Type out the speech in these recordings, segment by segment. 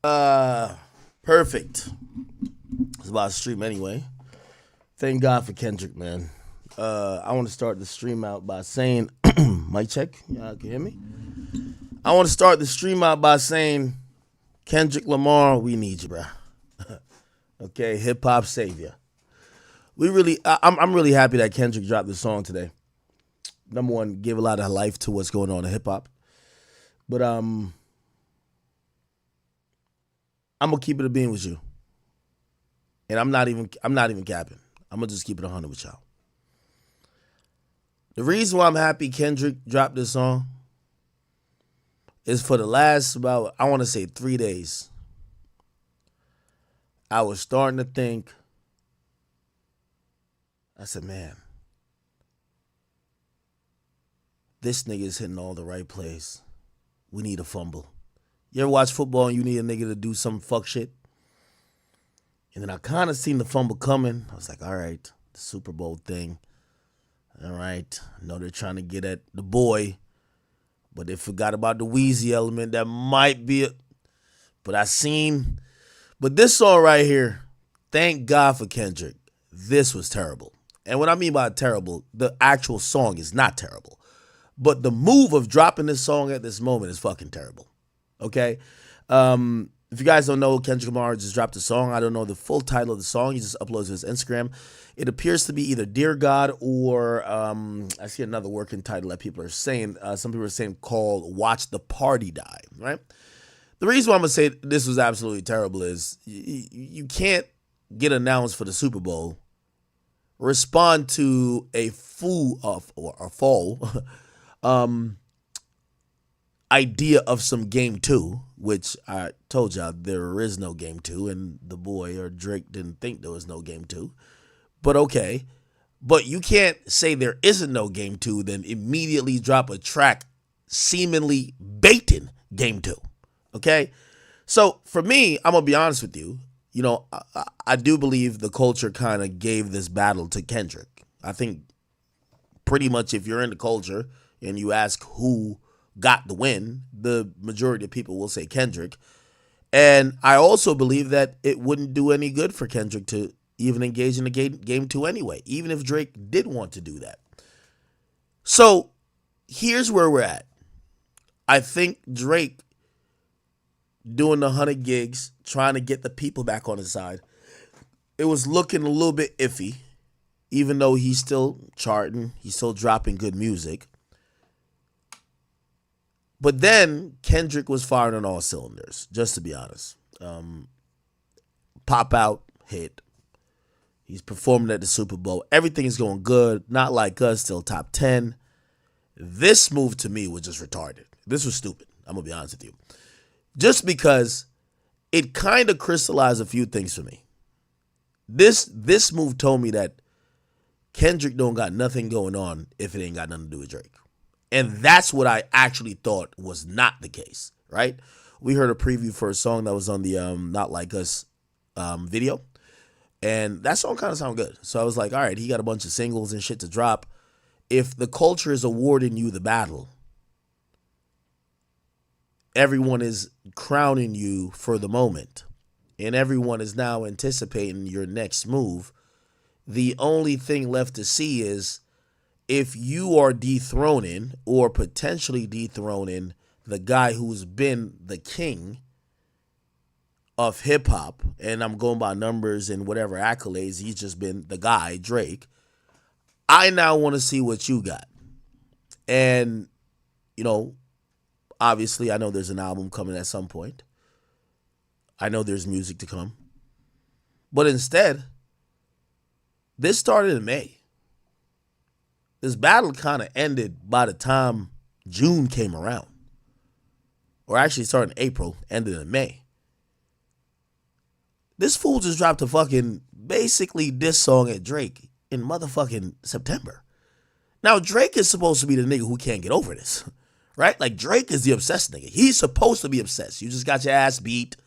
Uh, Perfect. It's about to stream anyway. Thank God for Kendrick, man. I want to start the stream out by saying, mic check. Y'all can hear me. I want to start the stream out by saying, Kendrick Lamar, we need you, bro. Okay, hip hop savior. I'm really happy that Kendrick dropped this song today. Number one, give a lot of life to what's going on in hip hop. But I'm gonna keep it a bean with you, and I'm not even capping. I'm gonna just keep it 100 with y'all. The reason why I'm happy Kendrick dropped this song is for the last about, I want to say, 3 days. I was starting to think. I said, man, this nigga is hitting all the right plays. We need a fumble. You ever watch football and you need a nigga to do some fuck shit? And then I kind of seen the fumble coming. I was like, all right, the Super Bowl thing. All right, I know they're trying to get at the boy, but they forgot about the Wheezy element. That might be it. But this song right here, thank God for Kendrick. This was terrible. And what I mean by terrible, the actual song is not terrible. But the move of dropping this song at this moment is fucking terrible. Okay? If you guys don't know, Kendrick Lamar just dropped a song. I don't know the full title of the song. He just uploads to his Instagram. It appears to be either Dear God or I see another working title that people are saying. Some people are saying called Watch the Party Die, right? The reason why I'm going to say this was absolutely terrible is you can't get announced for the Super Bowl, respond to a fall idea of some game two, which I told y'all there is no game two, and the boy or Drake didn't think there was no game two. But okay. But you can't say there isn't no game two, then immediately drop a track seemingly baiting game two. Okay? So for me, I'm going to be honest with you. You know, I do believe the culture kind of gave this battle to Kendrick. I think pretty much if you're in the culture and you ask who got the win, the majority of people will say Kendrick. And I also believe that it wouldn't do any good for Kendrick to even engage in the game two anyway, even if Drake did want to do that. So here's where we're at. I think Drake doing the 100 gigs, trying to get the people back on his side, it was looking a little bit iffy, even though he's still charting, he's still dropping good music. But then Kendrick was firing on all cylinders, just to be honest. Pop out, hit. He's performing at the Super Bowl. Everything is going good. Not Like Us, still top 10. This move to me was just retarded. This was stupid. I'm going to be honest with you. Just because it kind of crystallized a few things for me. This move told me that Kendrick don't got nothing going on if it ain't got nothing to do with Drake. And that's what I actually thought was not the case, right? We heard a preview for a song that was on the Not Like Us video. And that song kind of sounded good. So I was like, all right, he got a bunch of singles and shit to drop. If the culture is awarding you the battle, everyone is crowning you for the moment, and everyone is now anticipating your next move. The only thing left to see is if you are dethroning or potentially dethroning the guy who's been the king of hip hop, and I'm going by numbers and whatever accolades, he's just been the guy, Drake. I now want to see what you got. And, you know, obviously, I know there's an album coming at some point. I know there's music to come. But instead, this started in May. This battle kind of ended by the time June came around. Or actually started in April, ended in May. This fool just dropped a fucking basically diss song at Drake in motherfucking September. Now, Drake is supposed to be the nigga who can't get over this. Right? Like, Drake is the obsessed nigga. He's supposed to be obsessed. You just got your ass beat.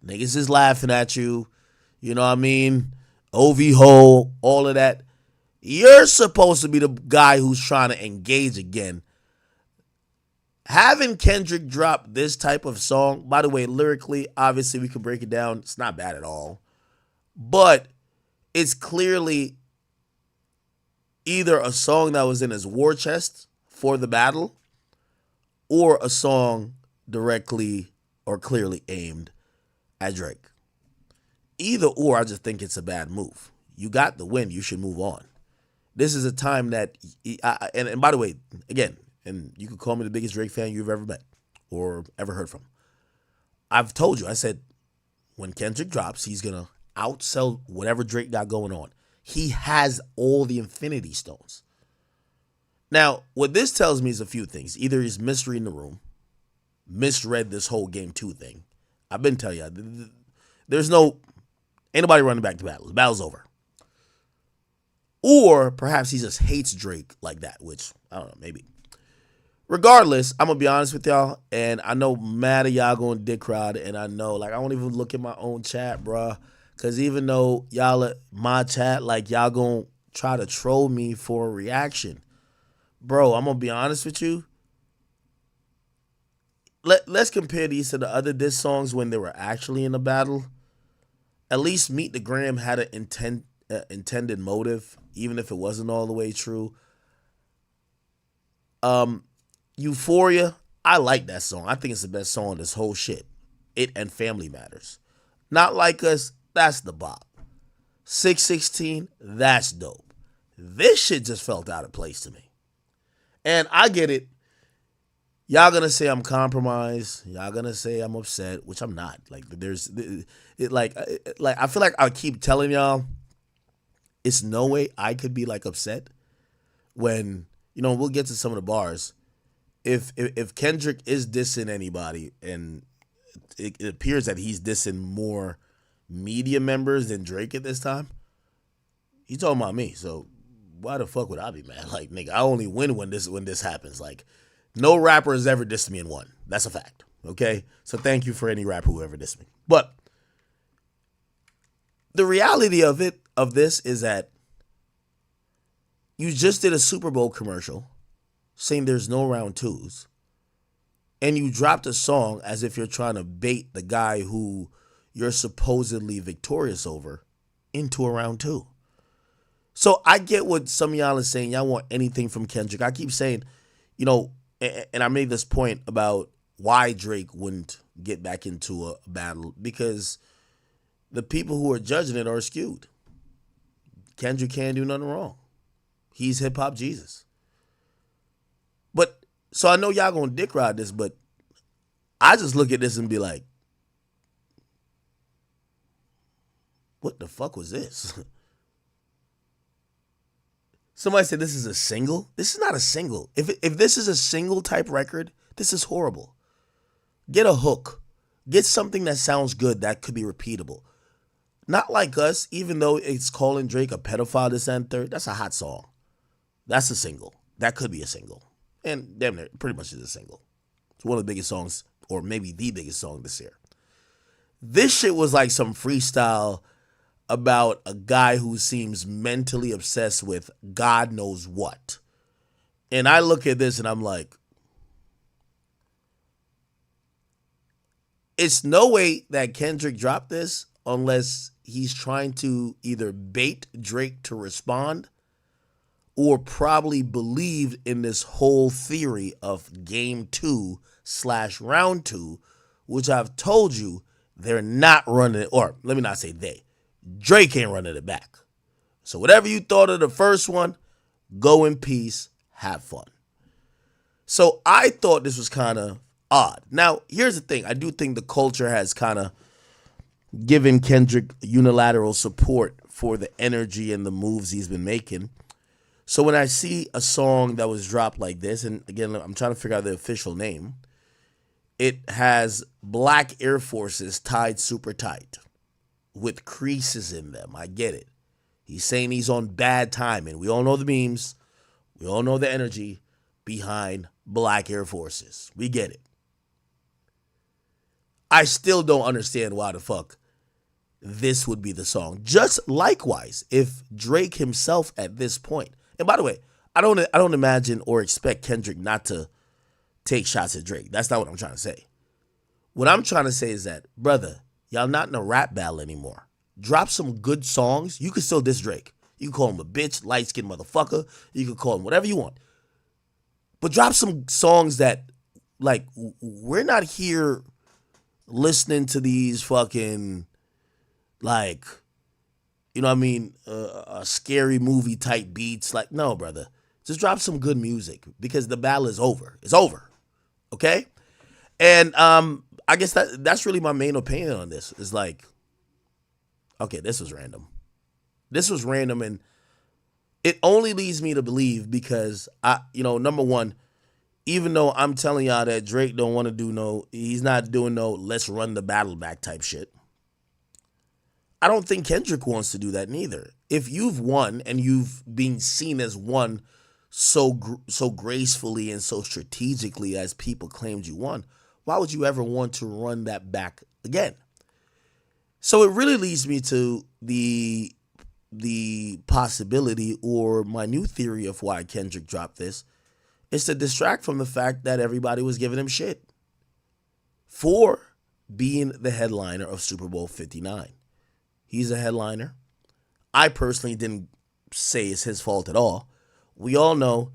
Niggas is laughing at you. You know what I mean? OV Ho, all of that. You're supposed to be the guy who's trying to engage again. Having Kendrick drop this type of song, by the way, lyrically, obviously we can break it down. It's not bad at all. But it's clearly either a song that was in his war chest for the battle or a song directly or clearly aimed at Drake. Either or, I just think it's a bad move. You got the win. You should move on. This is a time that, and by the way, again, and you could call me the biggest Drake fan you've ever met or ever heard from. I've told you, I said, when Kendrick drops, he's going to outsell whatever Drake got going on. He has all the Infinity Stones. Now, what this tells me is a few things. Either he's misreading the room, misread this whole Game 2 thing. I've been telling you, ain't nobody running back to battle. The battle's over. Or perhaps he just hates Drake like that, which, I don't know, maybe. Regardless, I'm going to be honest with y'all, and I know mad of y'all going dick crowd, and I know, like, I won't even look at my own chat, bruh, because even though y'all at my chat, like, y'all going to try to troll me for a reaction. Bro, I'm going to be honest with you. Let's compare these to the other diss songs when they were actually in a battle. At least Meet the Gram had an intended motive, even if it wasn't all the way true. Euphoria, I like that song. I think it's the best song on this whole shit. It and Family Matters. Not Like Us, that's the bop. 616, that's dope. This shit just felt out of place to me. And I get it. Y'all gonna say I'm compromised. Y'all gonna say I'm upset, which I'm not. Like I feel like I keep telling y'all, it's no way I could be like upset when, we'll get to some of the bars. If Kendrick is dissing anybody, and it appears that he's dissing more media members than Drake at this time, he's talking about me. So why the fuck would I be mad? Like, nigga, I only win when this happens. Like, no rapper has ever dissed me and won. That's a fact. Okay? So thank you for any rapper who ever dissed me. But the reality of this is that you just did a Super Bowl commercial saying there's no round twos, and you dropped a song as if you're trying to bait the guy who you're supposedly victorious over into a round two. So I get what some of y'all are saying. Y'all want anything from Kendrick. I keep saying, and I made this point about why Drake wouldn't get back into a battle, because the people who are judging it are skewed. Kendrick can't do nothing wrong. He's hip-hop Jesus. But, so I know y'all gonna dick ride this, but I just look at this and be like, what the fuck was this? Somebody said this is a single. This is not a single. If this is a single type record, this is horrible. Get a hook. Get something that sounds good that could be repeatable. Not Like Us, even though it's calling Drake a pedophile, this and third, that's a hot song. That's a single. That could be a single. And damn near, pretty much is a single. It's one of the biggest songs, or maybe the biggest song this year. This shit was like some freestyle about a guy who seems mentally obsessed with God knows what. And I look at this and I'm like, it's no way that Kendrick dropped this unless he's trying to either bait Drake to respond or probably believed in this whole theory of Game 2/Round 2, which I've told you they're not running it, or let me not say they. Drake ain't running it back. So whatever you thought of the first one, go in peace, have fun. So I thought this was kind of odd. Now, here's the thing. I do think the culture has kind of given Kendrick unilateral support for the energy and the moves he's been making. So when I see a song that was dropped like this, and again, I'm trying to figure out the official name, it has black Air Forces tied super tight with creases in them. I get it. He's saying he's on bad timing. We all know the memes. We all know the energy behind black Air Forces. We get it. I still don't understand why the fuck this would be the song. Just likewise, if Drake himself at this point, and by the way, I don't imagine or expect Kendrick not to take shots at Drake. That's not what I'm trying to say. What I'm trying to say is that, brother, y'all not in a rap battle anymore. Drop some good songs. You can still diss Drake. You can call him a bitch, light-skinned motherfucker. You can call him whatever you want. But drop some songs that, like, we're not here listening to these fucking, like, you know what I mean, scary movie type beats. Like, no, brother. Just drop some good music because the battle is over. It's over. Okay? And I guess that's really my main opinion on this. Is like, okay, this was random. This was random, and it only leads me to believe because number one, even though I'm telling y'all that Drake don't want to do he's not doing no let's run the battle back type shit. I don't think Kendrick wants to do that neither. If you've won and you've been seen as one so gracefully and so strategically as people claimed you won, why would you ever want to run that back again? So it really leads me to the possibility, or my new theory of why Kendrick dropped this, is to distract from the fact that everybody was giving him shit for being the headliner of Super Bowl 59. He's a headliner. I personally didn't say it's his fault at all. We all know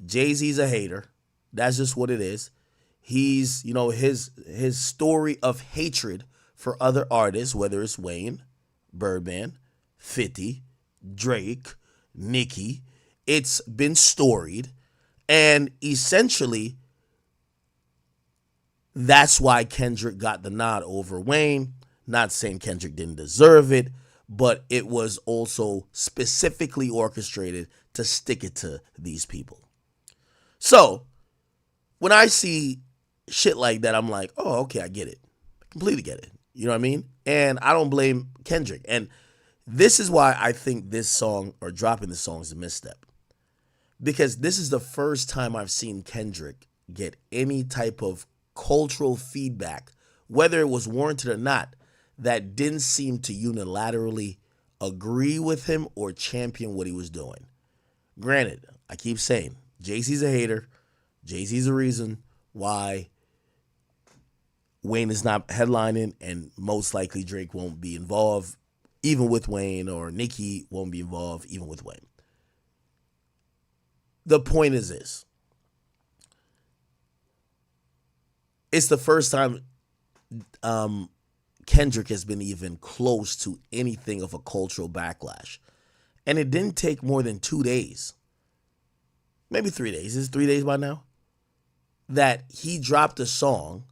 Jay-Z's a hater. That's just what it is. He's, his story of hatred for other artists, whether it's Wayne, Birdman, 50, Drake, Nicki, it's been storied. And essentially, that's why Kendrick got the nod over Wayne. Not saying Kendrick didn't deserve it, but it was also specifically orchestrated to stick it to these people. So, when I see shit like that, I'm like, oh, okay, I get it. I completely get it. You know what I mean? And I don't blame Kendrick. And this is why I think this song, or dropping this song, is a misstep. Because this is the first time I've seen Kendrick get any type of cultural feedback, whether it was warranted or not, that didn't seem to unilaterally agree with him or champion what he was doing. Granted, I keep saying, Jay-Z's a hater. Jay-Z's the reason why Wayne is not headlining, and most likely Drake won't be involved even with Wayne, or Nicki won't be involved even with Wayne. The point is this. It's the first time Kendrick has been even close to anything of a cultural backlash. And it didn't take more than 2 days, maybe 3 days. Is it 3 days by now? That he dropped a song.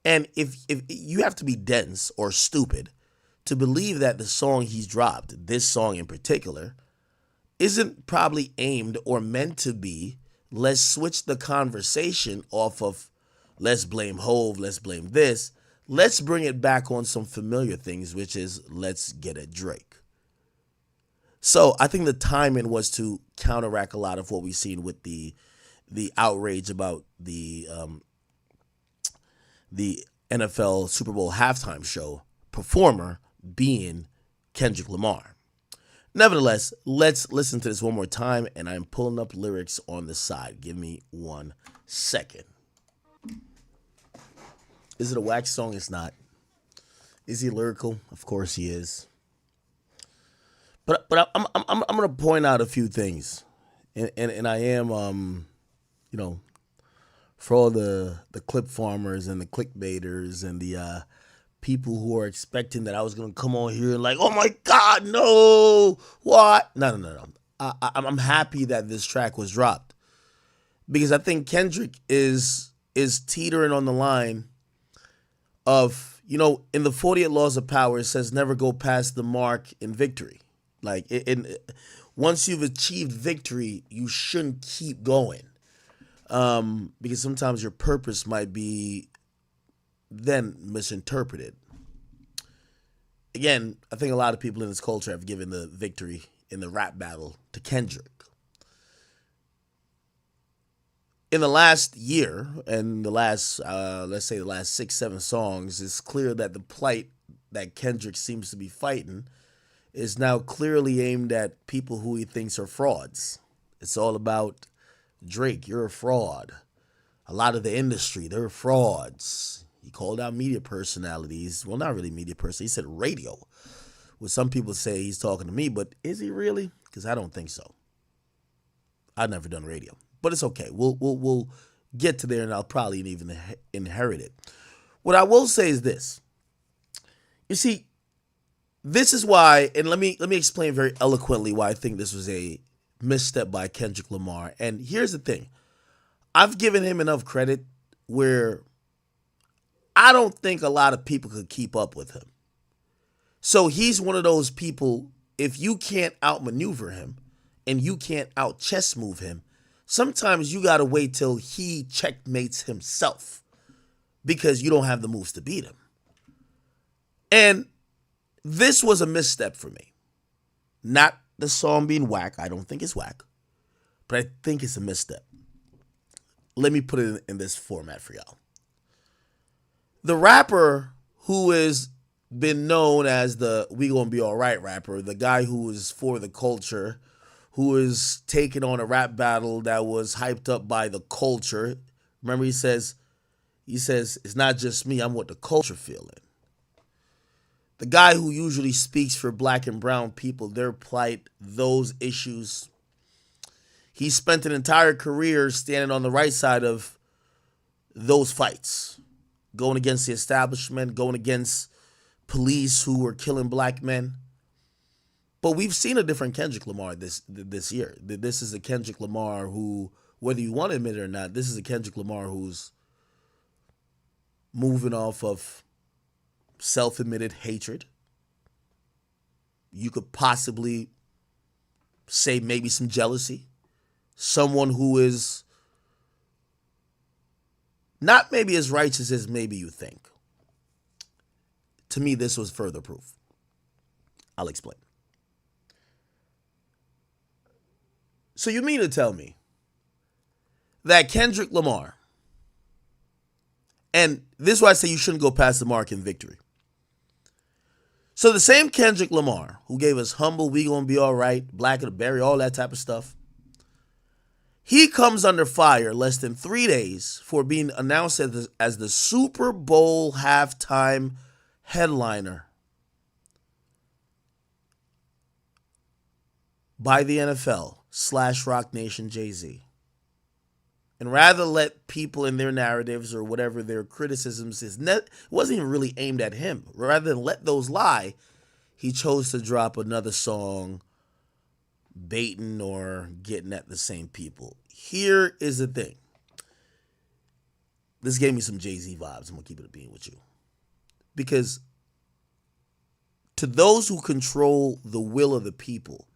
And if you have to be dense or stupid to believe that the song he's dropped, this song in particular, isn't probably aimed or meant to be, let's switch the conversation off of let's blame Hove, let's blame this. Let's bring it back on some familiar things, which is let's get at Drake. So I think the timing was to counteract a lot of what we've seen with the outrage about the NFL Super Bowl halftime show performer being Kendrick Lamar. Nevertheless, let's listen to this one more time, and I'm pulling up lyrics on the side. Give me 1 second. Is it a wax song? It's not. Is he lyrical? Of course he is. But I'm gonna point out a few things, and I am for all the clip farmers and the clickbaiters and the people who are expecting that I was gonna come on here and like, oh my God, no, what? No. I'm happy that this track was dropped because I think Kendrick is teetering on the line of, in the 48 Laws of Power, it says never go past the mark in victory. Like, once you've achieved victory, you shouldn't keep going. Because sometimes your purpose might be then misinterpreted. Again, I think a lot of people in this culture have given the victory in the rap battle to Kendrick. In the last year, and the last, let's say the last 6-7 songs, it's clear that the plight that Kendrick seems to be fighting is now clearly aimed at people who he thinks are frauds. It's all about Drake, you're a fraud. a lot of the industry, they're frauds. He called out media personalities. Well, not really media person. He said radio. Well, some people say he's talking to me, but is he really? Because I don't think so. I've never done radio, but it's okay. We'll get to there, and I'll probably even inherit it. What I will say is this. You see, this is why, and let me explain very eloquently why I think this was a misstep by Kendrick Lamar. And here's the thing. I've given him enough credit where I don't think a lot of people could keep up with him. So he's one of those people, if you can't outmaneuver him and you can't out chess move him, sometimes you got to wait till he checkmates himself because you don't have the moves to beat him. And this was a misstep for me. Not the song being whack. I don't think it's whack. But I think it's a misstep. Let me put it in this format for y'all. The rapper who has been known as the "we gonna be all right" rapper, the guy who is for the culture, who is taking on a rap battle that was hyped up by the culture. Remember, he says, it's not just me, I'm what the culture feeling. The guy who usually speaks for black and brown people, their plight, those issues. He spent an entire career standing on the right side of those fights, going against the establishment, going against police who were killing black men. But we've seen a different Kendrick Lamar this year. This is a Kendrick Lamar who, whether you want to admit it or not, this is a Kendrick Lamar who's moving off of self-admitted hatred. You could possibly say maybe some jealousy. Someone who is not maybe as righteous as maybe you think. To me, this was further proof. I'll explain. So you mean to tell me that Kendrick Lamar, and this is why I say you shouldn't go past the mark in victory. So the same Kendrick Lamar who gave us Humble, We Gonna Be All Right, Black of the Berry, all that type of stuff, he comes under fire less than 3 days for being announced as the Super Bowl halftime headliner by the NFL / Rock Nation Jay-Z. And rather let people in their narratives or whatever their criticisms wasn't even really aimed at him. Rather than let those lie, he chose to drop another song baiting or getting at the same people. Here is the thing. This gave me some Jay-Z vibes. I'm going to keep it a bean with you. Because to those who control the will of the people,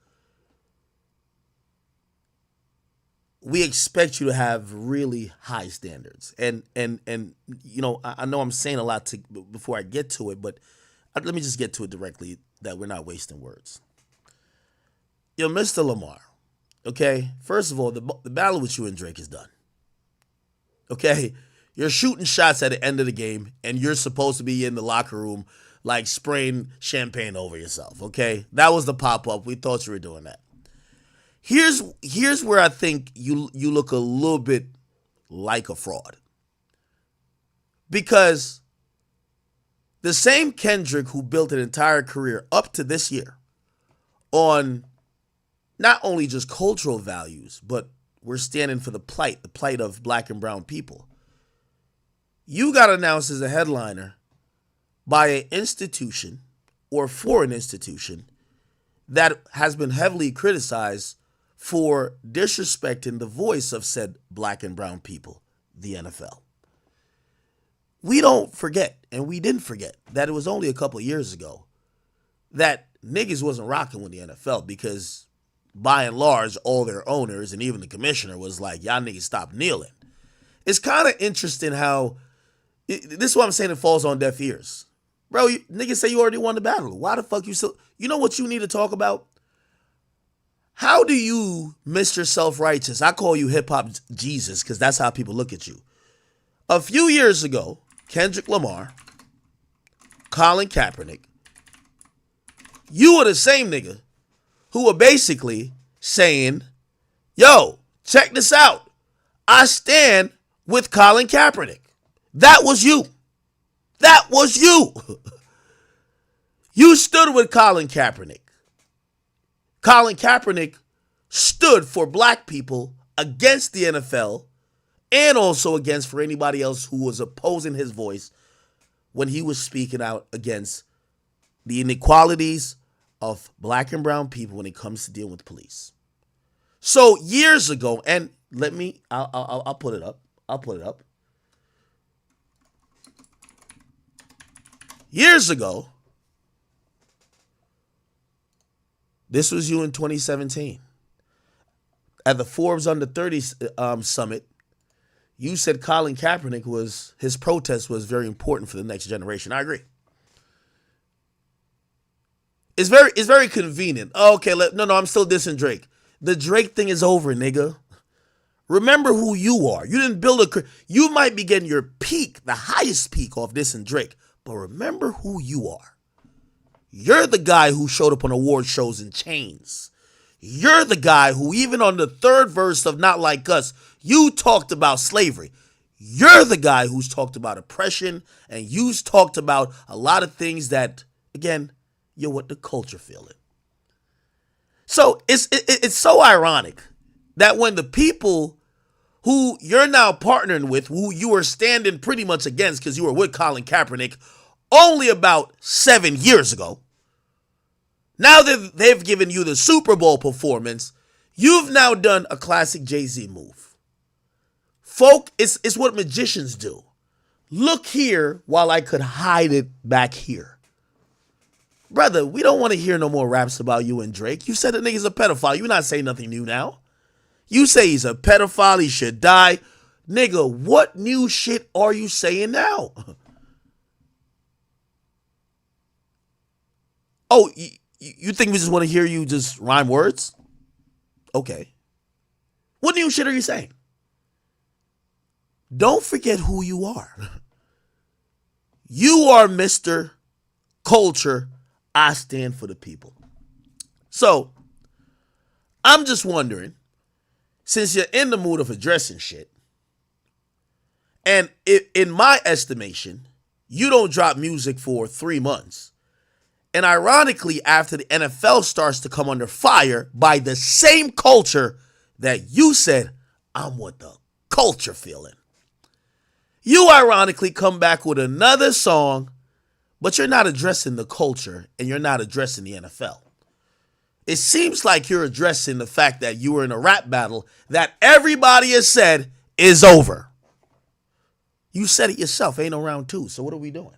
we expect you to have really high standards. And you know, I know I'm saying a lot before I get to it, but let me just get to it directly that we're not wasting words. Yo, Mr. Lamar, okay? First of all, the battle with you and Drake is done. Okay? You're shooting shots at the end of the game, and you're supposed to be in the locker room like spraying champagne over yourself, okay? That was the pop-up. We thought you were doing that. Here's where I think you look a little bit like a fraud. Because the same Kendrick who built an entire career up to this year on not only just cultural values, but we're standing for the plight of black and brown people. You got announced as a headliner by an institution or for an institution that has been heavily criticized for disrespecting the voice of said black and brown people, the NFL. We don't forget, and we didn't forget, that it was only a couple of years ago that niggas wasn't rocking with the NFL because by and large, all their owners and even the commissioner was like, y'all niggas stop kneeling. It's kind of interesting how, this is what I'm saying, it falls on deaf ears. Bro, niggas say you already won the battle. Why the fuck you still, you know what you need to talk about? How do you, Mr. Self-Righteous, I call you hip-hop Jesus because that's how people look at you. A few years ago, Kendrick Lamar, Colin Kaepernick, you were the same nigga who were basically saying, yo, check this out. I stand with Colin Kaepernick. That was you. That was you. You stood with Colin Kaepernick. Colin Kaepernick stood for black people against the NFL and also against for anybody else who was opposing his voice when he was speaking out against the inequalities of black and brown people when it comes to dealing with police. So years ago, and I'll put it up. I'll put it up. Years ago, this was you in 2017. At the Forbes Under 30 Summit, you said Colin Kaepernick his protest was very important for the next generation. I agree. It's very convenient. Okay, I'm still dissing Drake. The Drake thing is over, nigga. Remember who you are. You didn't build you might be getting your peak, the highest peak off dissing Drake, but remember who you are. You're the guy who showed up on award shows in chains. You're the guy who, even on the third verse of Not Like Us, you talked about slavery. You're the guy who's talked about oppression, and you've talked about a lot of things that, again, you're what the culture feeling. So it's so ironic that when the people who you're now partnering with, who you were standing pretty much against because you were with Colin Kaepernick only about 7 years ago, now that they've given you the Super Bowl performance, you've now done a classic Jay-Z move. Folk, it's what magicians do. Look here while I could hide it back here. Brother, we don't want to hear no more raps about you and Drake. You said the nigga's a pedophile. You're not saying nothing new now. You say he's a pedophile, he should die. Nigga, what new shit are you saying now? Oh, you think we just want to hear you just rhyme words? Okay. What new shit are you saying? Don't forget who you are. You are Mr. Culture. I stand for the people. So, I'm just wondering, since you're in the mood of addressing shit, and in my estimation, you don't drop music for 3 months, and ironically, after the NFL starts to come under fire by the same culture that you said, I'm what the culture feeling. You ironically come back with another song, but you're not addressing the culture and you're not addressing the NFL. It seems like you're addressing the fact that you were in a rap battle that everybody has said is over. You said it yourself, ain't no round two, so what are we doing?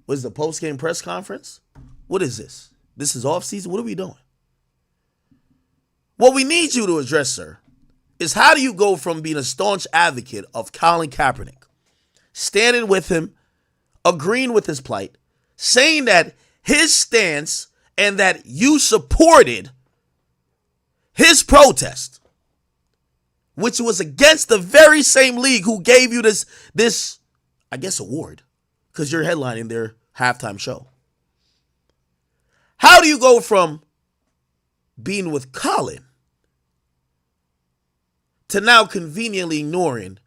What is the post-game press conference? What is this? This is off-season? What are we doing? What we need you to address, sir, is how do you go from being a staunch advocate of Colin Kaepernick, standing with him, agreeing with his plight, saying that his stance and that you supported his protest, which was against the very same league who gave you this I guess, award, because you're headlining their halftime show. How do you go from being with Colin to now conveniently ignoring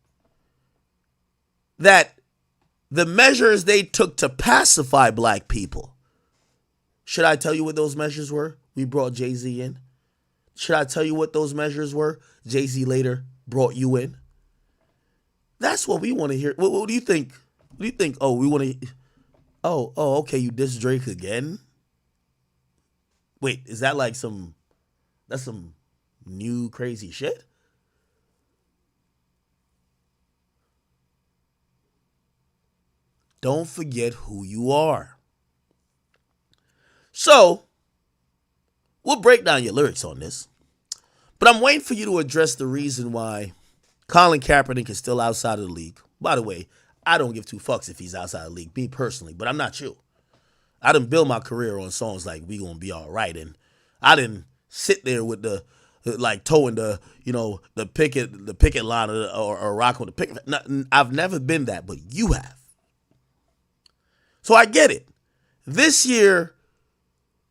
that the measures they took to pacify black people? Should I tell you what those measures were? We brought Jay-Z in. Should I tell you what those measures were? Jay-Z later brought you in. That's what we want to hear. What do you think? What do you think? Oh, we want to. Oh, okay. You diss Drake again? Wait, is that like that's some new crazy shit? Don't forget who you are. So, we'll break down your lyrics on this. But I'm waiting for you to address the reason why Colin Kaepernick is still outside of the league. By the way, I don't give two fucks if he's outside of the league, me personally, but I'm not you. I didn't build my career on songs like We Gonna Be All Right, and I didn't sit there with the, like, towing the, the picket line or rocking with the picket. I've never been that, but you have. So I get it. This year,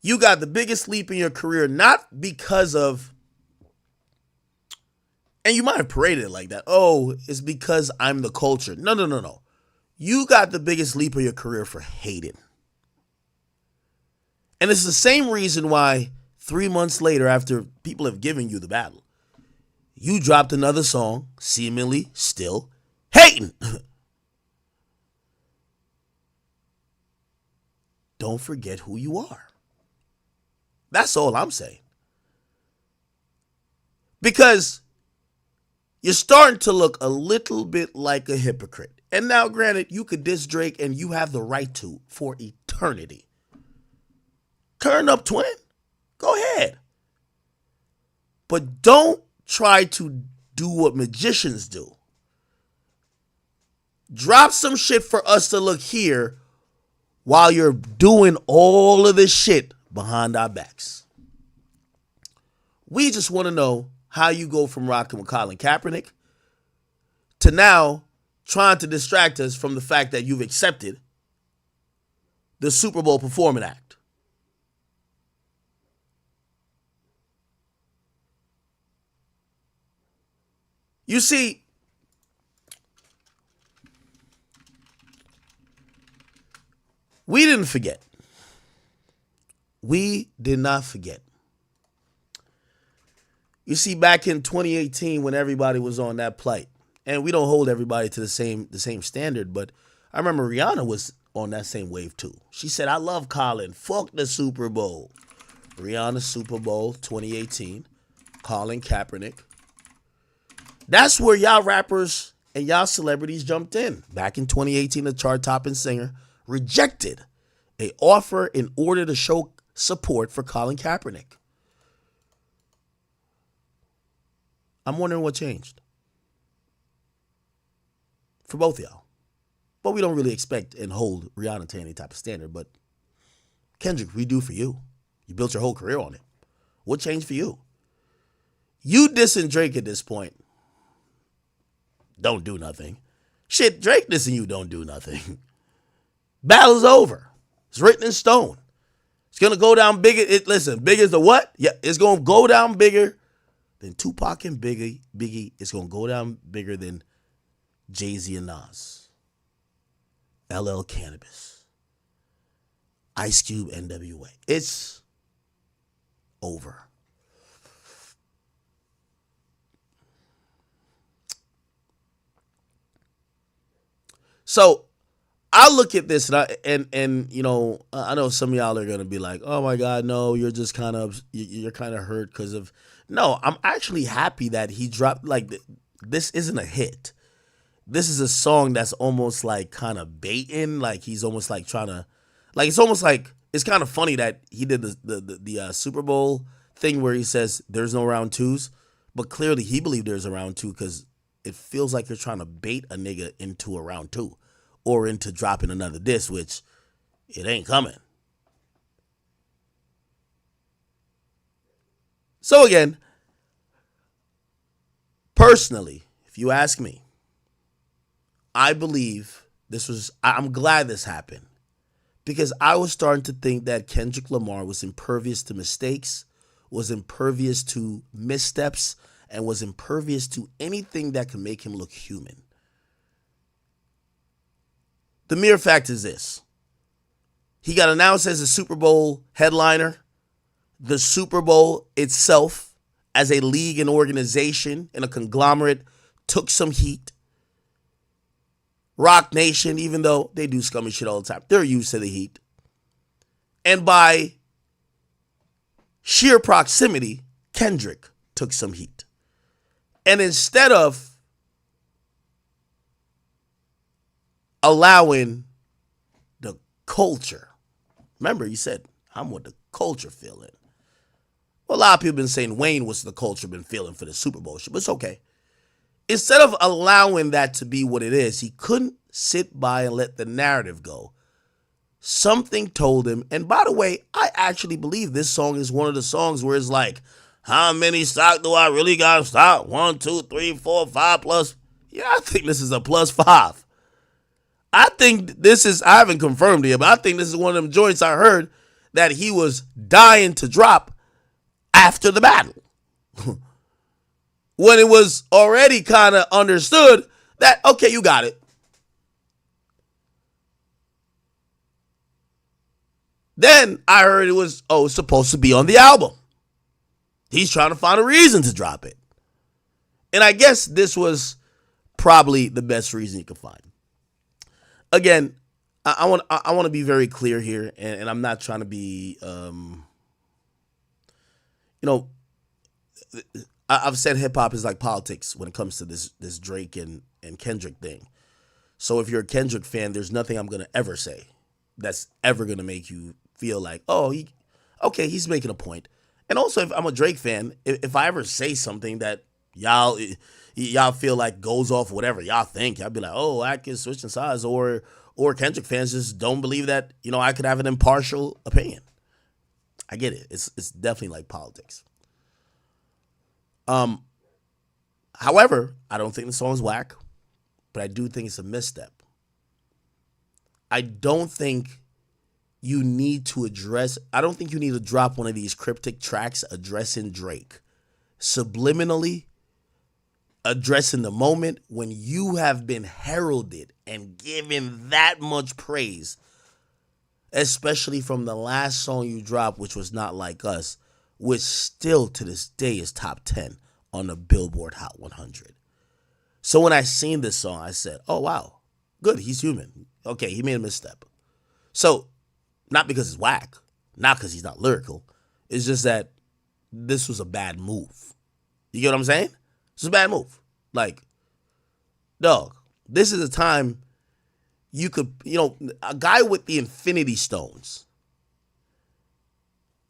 you got the biggest leap in your career, not because of, And you might have paraded it like that. Oh, it's because I'm the culture. No, no, no, no. You got the biggest leap of your career for hating. And it's the same reason why 3 months later, after people have given you the battle, you dropped another song, seemingly still hating. Don't forget who you are. That's all I'm saying. Because you're starting to look a little bit like a hypocrite. And now, granted, you could diss Drake and you have the right to for eternity. Turn up, twin. Go ahead. But don't try to do what magicians do. Drop some shit for us to look here while you're doing all of this shit behind our backs. We just want to know how you go from rocking with Colin Kaepernick to now trying to distract us from the fact that you've accepted the Super Bowl Performance Act. You see, we didn't forget. We did not forget. You see, back in 2018 when everybody was on that plight, and we don't hold everybody to the same standard, but I remember Rihanna was on that same wave too. She said, I love Colin. Fuck the Super Bowl. Rihanna Super Bowl 2018. Colin Kaepernick. That's where y'all rappers and y'all celebrities jumped in. Back in 2018, the chart-topping singer rejected an offer in order to show support for Colin Kaepernick. I'm wondering what changed for both of y'all. But we don't really expect and hold Rihanna to any type of standard. But Kendrick, we do for you. You built your whole career on it. What changed for you? You dissing Drake at this point don't do nothing. Shit, Drake dissing you don't do nothing. Battle's over. It's written in stone. It's going to go down bigger. Listen, big as the what? Yeah, it's going to go down bigger than Tupac and Biggie. It's going to go down bigger than Jay-Z and Nas. LL Cannabis. Ice Cube NWA. It's over. So I look at this and you know, I know some of y'all are gonna be like, oh my God, no, you're just you're kind of hurt because of. No, I'm actually happy that he dropped. Like, this isn't a hit. This is a song that's almost like kind of baiting. Like, he's almost like trying to, like, it's almost like, it's kind of funny that he did the Super Bowl thing where he says there's no round twos, but clearly he believed there's a round two because it feels like you're trying to bait a nigga into a round two or into dropping another diss, which it ain't coming. So again, personally, if you ask me, I believe I'm glad this happened because I was starting to think that Kendrick Lamar was impervious to mistakes, was impervious to missteps, and was impervious to anything that could make him look human. The mere fact is this. He got announced as a Super Bowl headliner. The Super Bowl itself, as a league and organization and a conglomerate, took some heat. Rock Nation, even though they do scummy shit all the time, they're used to the heat. And by sheer proximity, Kendrick took some heat. And instead of allowing the culture, remember he said, I'm what the culture feeling. Well, a lot of people have been saying Wayne was the culture been feeling for the Super Bowl shit, but it's okay. Instead of allowing that to be what it is, he couldn't sit by and let the narrative go. Something told him, and by the way, I actually believe this song is one of the songs where it's like, how many stock do I really got stock? 1, 2, 3, 4, 5 plus. Yeah, I think this is a +5. I think this is, I haven't confirmed it, but I think this is one of them joints I heard that he was dying to drop after the battle. when it was already kind of understood that, okay, you got it. Then I heard it was, supposed to be on the album. He's trying to find a reason to drop it. And I guess this was probably the best reason you could find. Again, I want to be very clear here, and I'm not trying to be, I've said hip hop is like politics when it comes to this Drake and Kendrick thing. So if you're a Kendrick fan, there's nothing I'm gonna ever say that's ever gonna make you feel like, he's making a point. And also, if I'm a Drake fan, if I ever say something that y'all feel like goes off whatever y'all think, I'll be like, I can switch sides, or Kendrick fans just don't believe that I could have an impartial opinion. I get it. It's definitely like politics. However, I don't think the song is whack, but I do think it's a misstep. I don't think you need to drop one of these cryptic tracks addressing Drake, subliminally addressing the moment when you have been heralded and given that much praise, especially from the last song you dropped, which was Not Like Us, which still to this day is top 10 on the Billboard Hot 100. So when I seen this song, I said, oh, wow, good, he's human. Okay, he made a misstep. So, not because it's whack, not because he's not lyrical, it's just that this was a bad move. You get what I'm saying? It's a bad move. Like, dog, this is a time you could, a guy with the Infinity Stones,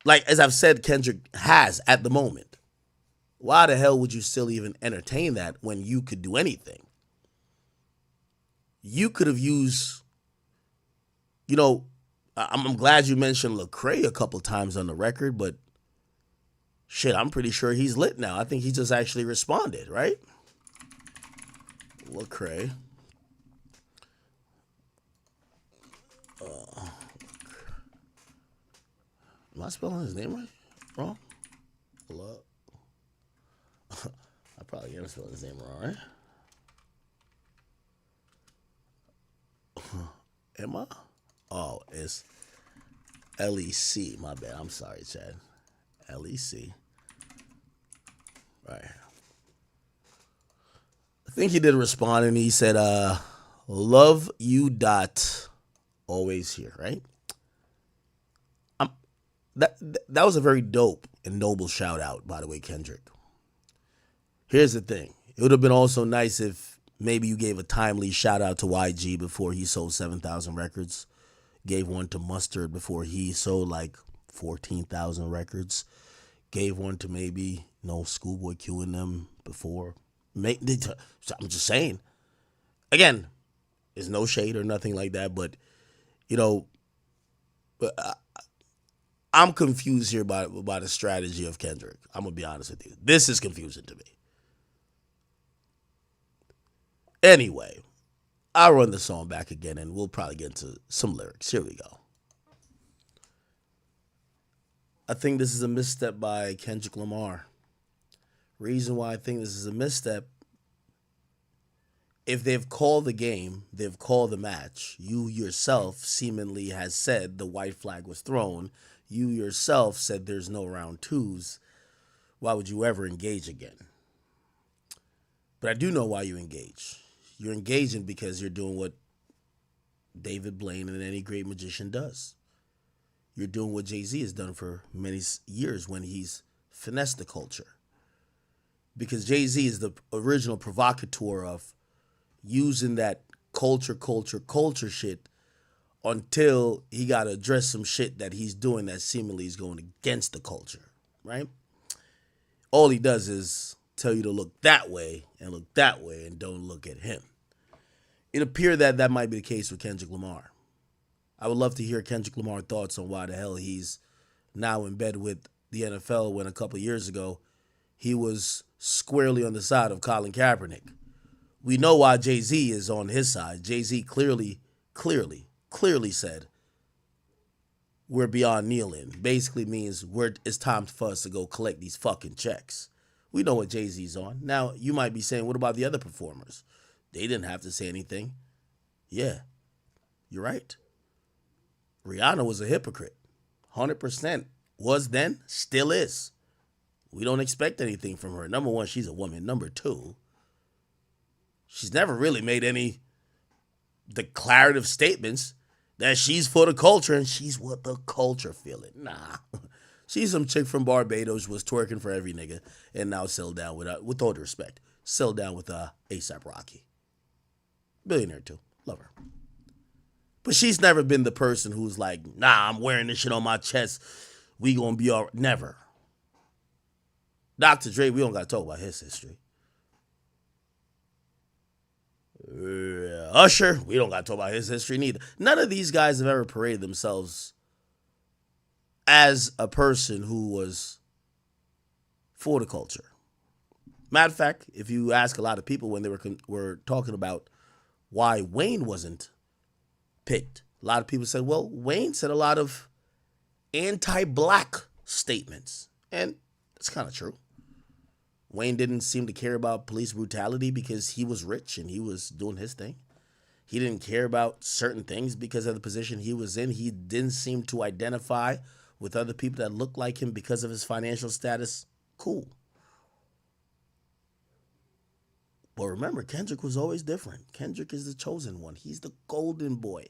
like, as I've said, Kendrick has at the moment. Why the hell would you still even entertain that when you could do anything? You could have used, I'm glad you mentioned Lecrae a couple times on the record, but shit, I'm pretty sure he's lit now. I think he just actually responded, right? Lecrae. Am I spelling his name right? Wrong? I probably am spelling his name wrong, right? Am I? Oh, it's LEC. My bad. I'm sorry, Chad. LEC. Right. I think he did respond and he said, love you dot always here, right? That was a very dope and noble shout out, by the way, Kendrick. Here's the thing. It would have been also nice if maybe you gave a timely shout out to YG before he sold 7,000 records. Gave one to Mustard before he sold like 14,000 records. Gave one to maybe Schoolboy Q and them before. I'm just saying. Again, there's no shade or nothing like that, but I'm confused here by the strategy of Kendrick. I'm gonna be honest with you. This is confusing to me. Anyway, I'll run the song back again and we'll probably get into some lyrics. Here we go. I think this is a misstep by Kendrick Lamar. Reason why I think this is a misstep, if they've called the game, they've called the match, you yourself seemingly has said the white flag was thrown, you yourself said there's no round twos, why would you ever engage again? But I do know why you engage. You're engaging because you're doing what David Blaine and any great magician does. You're doing what Jay-Z has done for many years when he's finessed the culture. Because Jay-Z is the original provocateur of using that culture shit until he got to address some shit that he's doing that seemingly is going against the culture, right? All he does is tell you to look that way and don't look at him. It appeared that might be the case with Kendrick Lamar. I would love to hear Kendrick Lamar thoughts on why the hell he's now in bed with the NFL when a couple of years ago he was squarely on the side of Colin Kaepernick. We know why Jay-Z is on his side. Jay-Z clearly said we're beyond kneeling. Basically means it's time for us to go collect these fucking checks. We know what Jay-Z's on. Now, you might be saying, what about the other performers? They didn't have to say anything. Yeah, you're right. Rihanna was a hypocrite. 100% was then, still is. We don't expect anything from her. Number one, she's a woman. Number two, she's never really made any declarative statements that she's for the culture and she's what the culture feeling. Nah. She's some chick from Barbados, was twerking for every nigga, and now settled down with all due respect, settled down with A$AP Rocky. Billionaire too. Love her. But she's never been the person who's like, nah, I'm wearing this shit on my chest. We gonna be all right. Never. Dr. Dre, we don't gotta talk about his history. Usher, we don't gotta talk about his history neither. None of these guys have ever paraded themselves as a person who was for the culture. Matter of fact, if you ask a lot of people when they were talking about why Wayne wasn't picked, a lot of people said, well, Wayne said a lot of anti-black statements. And that's kind of true. Wayne didn't seem to care about police brutality because he was rich and he was doing his thing. He didn't care about certain things because of the position he was in. He didn't seem to identify with other people that looked like him because of his financial status. Cool. But remember, Kendrick was always different. Kendrick is the chosen one. He's the golden boy.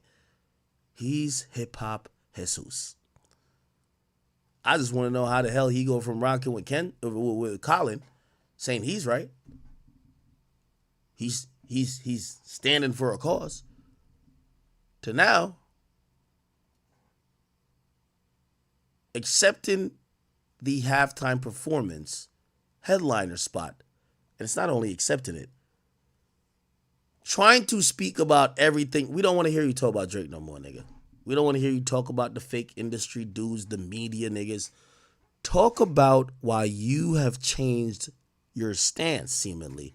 He's hip-hop Jesus. I just want to know how the hell he go from rocking with Colin, saying he's right. He's standing for a cause, to now accepting the halftime performance headliner spot. And it's not only accepting it, trying to speak about everything. We don't want to hear you talk about Drake no more, nigga. We don't want to hear you talk about the fake industry dudes, the media niggas. Talk about why you have changed your stance, seemingly.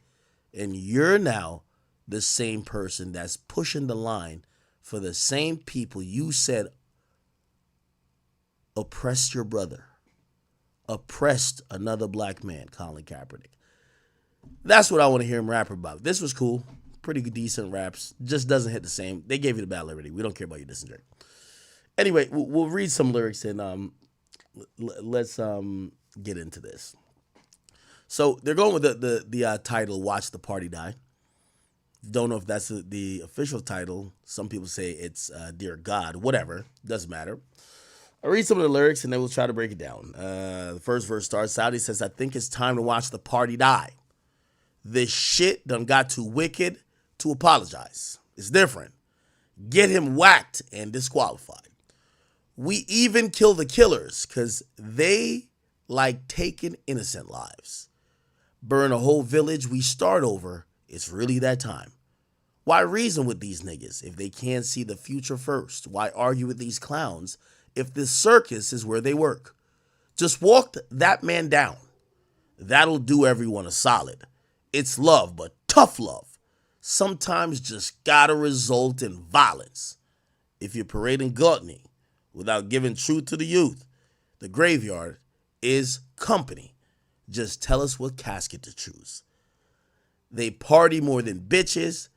And you're now the same person that's pushing the line for the same people you said oppressed your brother, oppressed another black man, Colin Kaepernick. That's what I want to hear him rap about. This was cool. Pretty good, decent raps. Just doesn't hit the same. They gave you the bad liberty. We don't care about you dissing Drake. Anyway, we'll read some lyrics and let's get into this. So they're going with the title, Watch the Party Die. Don't know if that's the official title. Some people say it's Dear God. Whatever. Doesn't matter. I'll read some of the lyrics and then we'll try to break it down. The first verse starts out. He says, I think it's time to watch the party die. This shit done got too wicked to apologize. It's different. Get him whacked and disqualified. We even kill the killers because they like taking innocent lives. Burn a whole village, we start over. It's really that time. Why reason with these niggas if they can't see the future first? Why argue with these clowns if this circus is where they work? Just walk that man down. That'll do everyone a solid. It's love, but tough love. Sometimes just gotta result in violence. If you're parading gluttony without giving truth to the youth, the graveyard is company. Just tell us what casket to choose. They party more than bitches.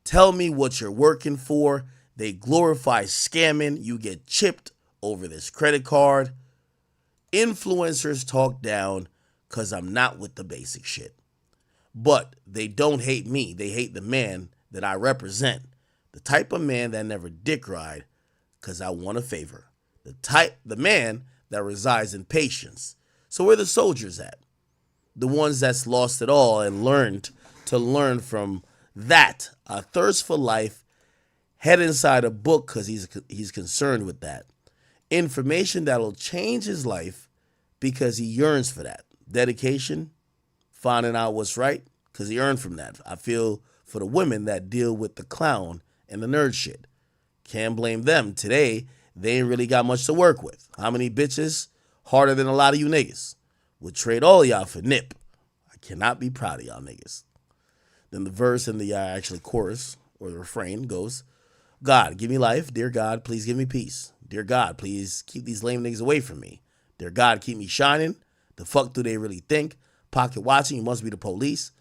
Tell me what you're working for. They glorify scamming. You get chipped over this credit card. Influencers talk down because I'm not with the basic shit. But they don't hate me. They hate the man that I represent. The type of man that never dick ride because I want a favor. The man that resides in patience. So where the soldiers at? The ones that's lost it all and learned to learn from that. A thirst for life. Head inside a book because he's concerned with that. Information that'll change his life because he yearns for that. Dedication. Finding out what's right because he earned from that. I feel for the women that deal with the clown and the nerd shit. Can't blame them. Today, they ain't really got much to work with. How many bitches, harder than a lot of you niggas, would trade all y'all for nip? I cannot be proud of y'all niggas. Then the verse and the actually chorus or the refrain goes, God, give me life. Dear God, please give me peace. Dear God, please keep these lame niggas away from me. Dear God, keep me shining. The fuck do they really think? Pocket watching, you must be the police.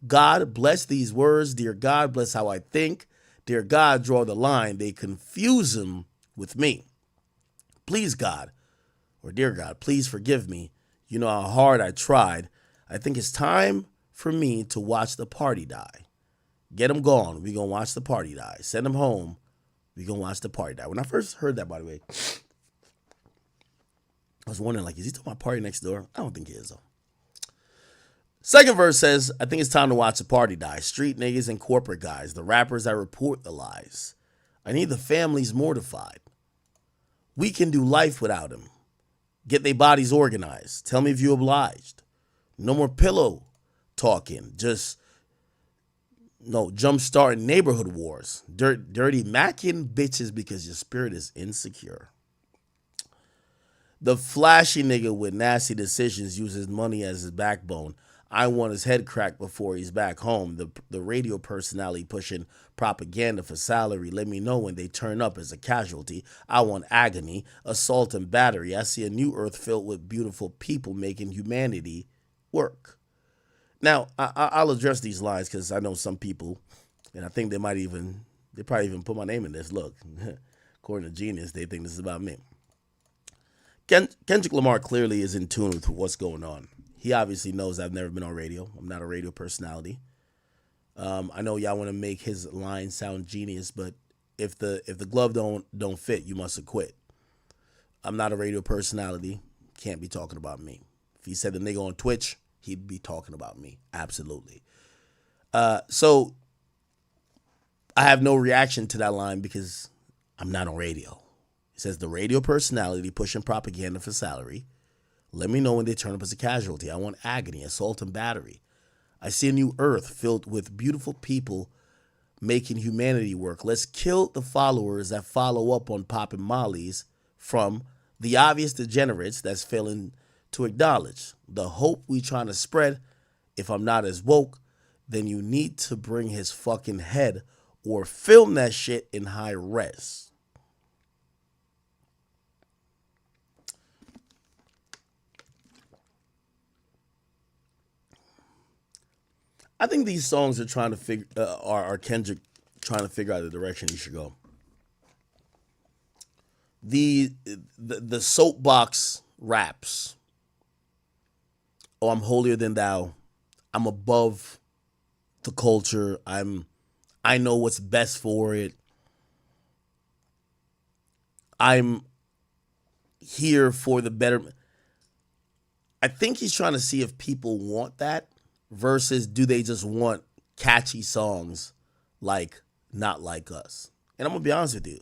God, bless these words. Dear God, bless how I think. Dear God, draw the line. They confuse them with me. Please, God, or dear God, please forgive me. You know how hard I tried. I think it's time for me to watch the party die. Get them gone. We going to watch the party die. Send them home. We going to watch the party die. When I first heard that, by the way, I was wondering, like, is he talking about party next door? I don't think he is, though. Second verse says, I think it's time to watch the party die. Street niggas and corporate guys, the rappers that report the lies. I need the families mortified. We can do life without him. Get their bodies organized. Tell me if you obliged. No more pillow talking. Just no jumpstart neighborhood wars. Dirty macking bitches because your spirit is insecure. The flashy nigga with nasty decisions uses money as his backbone. I want his head cracked before he's back home. The radio personality pushing propaganda for salary. Let me know when they turn up as a casualty. I want agony, assault, and battery. I see a new earth filled with beautiful people making humanity work. Now, I'll address these lines because I know some people, and I think they probably even put my name in this. Look, according to Genius, they think this is about me. Kendrick Lamar clearly is in tune with what's going on. He obviously knows I've never been on radio. I'm not a radio personality. I know y'all want to make his line sound genius, but if the glove don't fit, you must have quit. I'm not a radio personality. Can't be talking about me. If he said the nigga on Twitch, he'd be talking about me. Absolutely. So I have no reaction to that line because I'm not on radio. It says the radio personality pushing propaganda for salary. Let me know when they turn up as a casualty. I want agony, assault, and battery. I see a new earth filled with beautiful people making humanity work. Let's kill the followers that follow up on popping mollies from the obvious degenerates that's failing to acknowledge the hope we trying to spread. If I'm not as woke, then you need to bring his fucking head or film that shit in high res. I think these songs are trying to figure are Kendrick trying to figure out the direction he should go. The soapbox raps. Oh, I'm holier than thou. I'm above the culture. I know what's best for it. I'm here for the betterment. I think he's trying to see if people want that versus do they just want catchy songs like Not Like Us. And I'm going to be honest with you.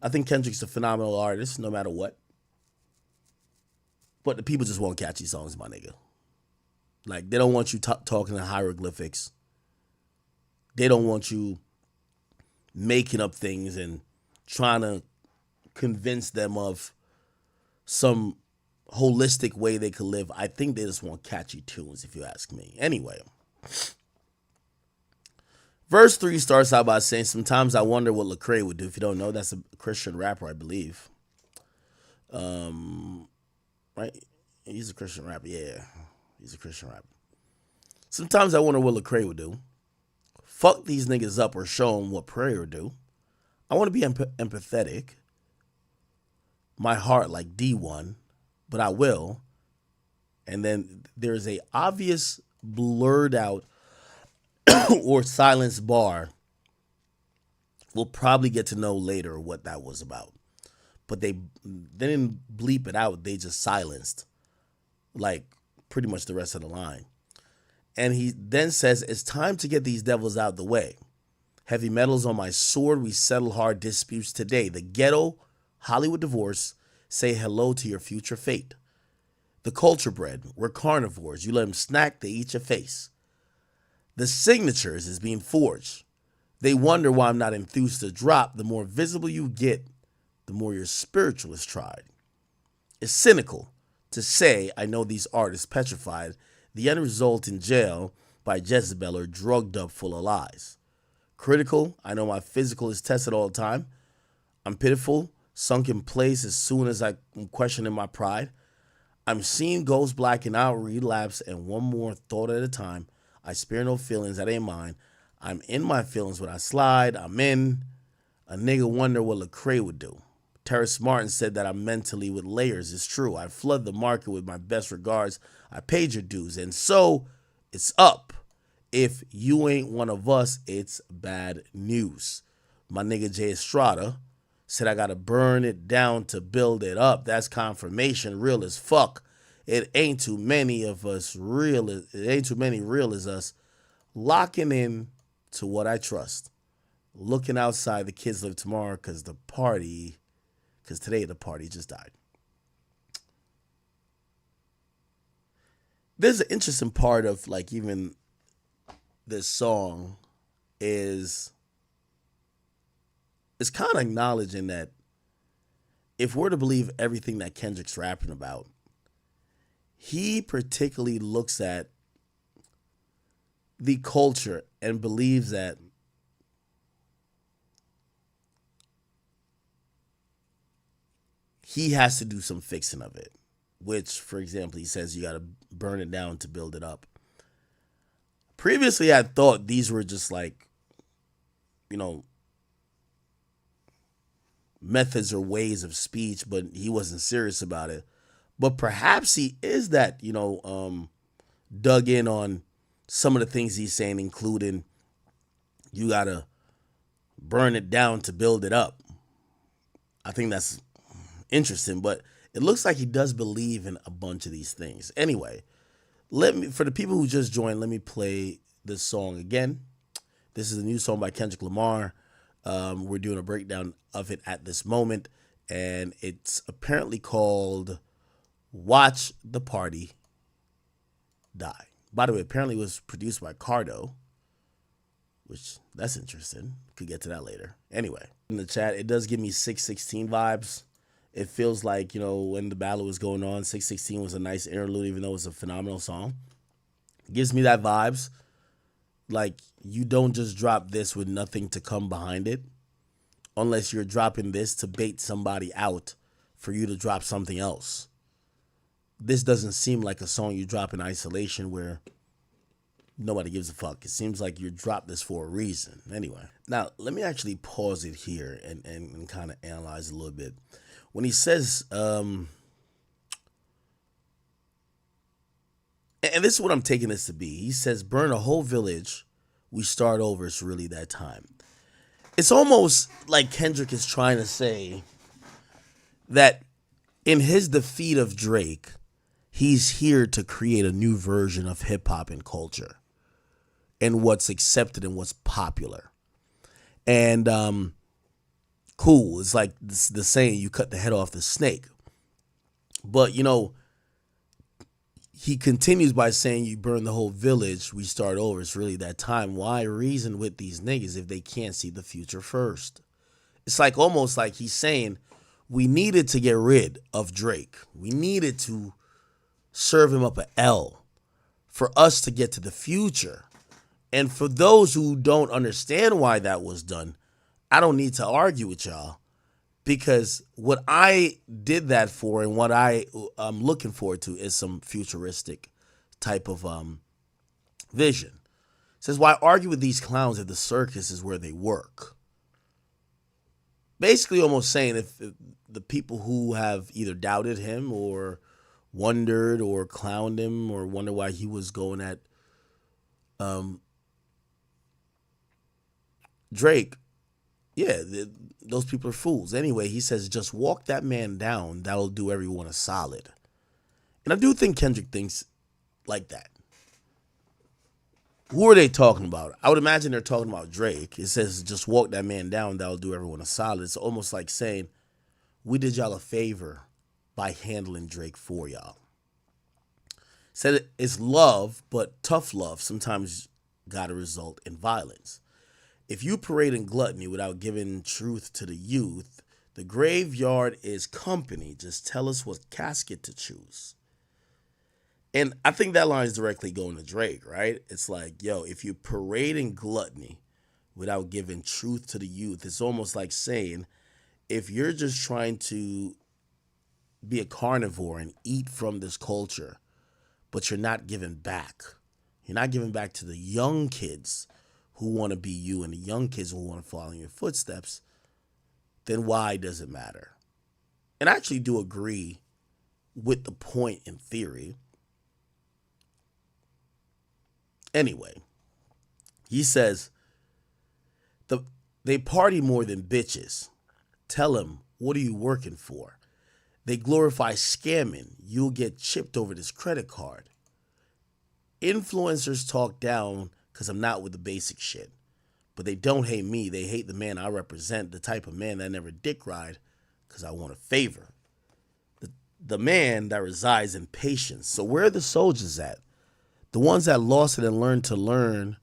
I think Kendrick's a phenomenal artist no matter what. But the people just want catchy songs, my nigga. Like, they don't want you talking in hieroglyphics. They don't want you making up things and trying to convince them of some holistic way they could live. I think they just want catchy tunes, if you ask me. Anyway, verse 3 starts out by saying, sometimes I wonder what Lecrae would do. If you don't know, that's a Christian rapper, I believe. Right? He's a Christian rapper. Yeah, he's a Christian rapper. Sometimes I wonder what Lecrae would do. Fuck these niggas up or show them what prayer would do. I want to be empathetic. My heart like D1. But I will. And then there's a obvious blurred out or silenced bar. We'll probably get to know later what that was about. But they didn't bleep it out. They just silenced like pretty much the rest of the line. And he then says, it's time to get these devils out of the way. Heavy metals on my sword. We settle hard disputes today. The ghetto, Hollywood divorce. Say hello to your future fate. The culture bred, we're carnivores. You let them snack, they eat your face. The signatures is being forged. They wonder why I'm not enthused to drop. The more visible you get, the more your spiritual is tried. It's cynical to say I know these artists petrified. The end result in jail by Jezebel or drugged up full of lies. Critical, I know my physical is tested all the time. I'm pitiful. Sunk in place as soon as I'm questioning my pride. I'm seeing ghosts blacking out, relapse, and one more thought at a time. I spare no feelings, that ain't mine. I'm in my feelings when I slide. I'm in. A nigga wonder what Lecrae would do. Terrace Martin said that I'm mentally with layers. It's true. I flood the market with my best regards. I paid your dues. And so it's up. If you ain't one of us, it's bad news. My nigga Jay Estrada said I gotta burn it down to build it up. That's confirmation, real as fuck. It ain't too many of us real. It ain't too many real as us. Locking in to what I trust. Looking outside, the kids live tomorrow because today the party just died. There's an interesting part of like even this song is it's kind of acknowledging that if we're to believe everything that Kendrick's rapping about, he particularly looks at the culture and believes that he has to do some fixing of it. Which, for example, he says you got to burn it down to build it up. Previously, I thought these were just like, you know, methods or ways of speech, but he wasn't serious about it. But perhaps he is that, dug in on some of the things he's saying, including you got to burn it down to build it up. I think that's interesting, but it looks like he does believe in a bunch of these things. Anyway, for the people who just joined, let me play this song again. This is a new song by Kendrick Lamar. We're doing a breakdown of it at this moment, and it's apparently called Watch the Party Die. By the way, apparently it was produced by Cardo, which that's interesting. Could get to that later. Anyway, in the chat, it does give me 616 vibes. It feels like, when the battle was going on, 616 was a nice interlude, even though it was a phenomenal song. It gives me that vibes. Like, you don't just drop this with nothing to come behind it, unless you're dropping this to bait somebody out for you to drop something else. This doesn't seem like a song you drop in isolation where nobody gives a fuck. It seems like you dropped this for a reason. Anyway, now let me actually pause it here and kind of analyze a little bit. When he says, and this is what I'm taking this to be. He says, burn a whole village. We start over. It's really that time. It's almost like Kendrick is trying to say that in his defeat of Drake, he's here to create a new version of hip hop and culture and what's accepted and what's popular. And, cool. It's like the saying, you cut the head off the snake. But, he continues by saying you burn the whole village, we start over. It's really that time. Why reason with these niggas if they can't see the future first? It's like almost like he's saying we needed to get rid of Drake. We needed to serve him up an L for us to get to the future. And for those who don't understand why that was done, I don't need to argue with y'all, because what I did that for and what I'm looking forward to is some futuristic type of vision. It says, why argue with these clowns if the circus is where they work? Basically almost saying if the people who have either doubted him or wondered or clowned him or wonder why he was going at Drake, yeah, those people are fools. Anyway, he says, just walk that man down. That'll do everyone a solid. And I do think Kendrick thinks like that. Who are they talking about? I would imagine they're talking about Drake. It says, just walk that man down. That'll do everyone a solid. It's almost like saying, we did y'all a favor by handling Drake for y'all. Said it's love, but tough love sometimes got to result in violence. If you parade in gluttony without giving truth to the youth, the graveyard is company. Just tell us what casket to choose. And I think that line is directly going to Drake, right? It's like, yo, if you parade in gluttony without giving truth to the youth, it's almost like saying, if you're just trying to be a carnivore and eat from this culture, but you're not giving back. You're not giving back to the young kids who want to be you and the young kids who want to follow in your footsteps, then why does it matter? And I actually do agree with the point in theory. Anyway, he says, they party more than bitches. Tell them, what are you working for? They glorify scamming. You'll get chipped over this credit card. Influencers talk down because I'm not with the basic shit. But they don't hate me. They hate the man I represent, the type of man that never dick ride because I want a favor. The man that resides in patience. So where are the soldiers at? The ones that lost it and learned to learn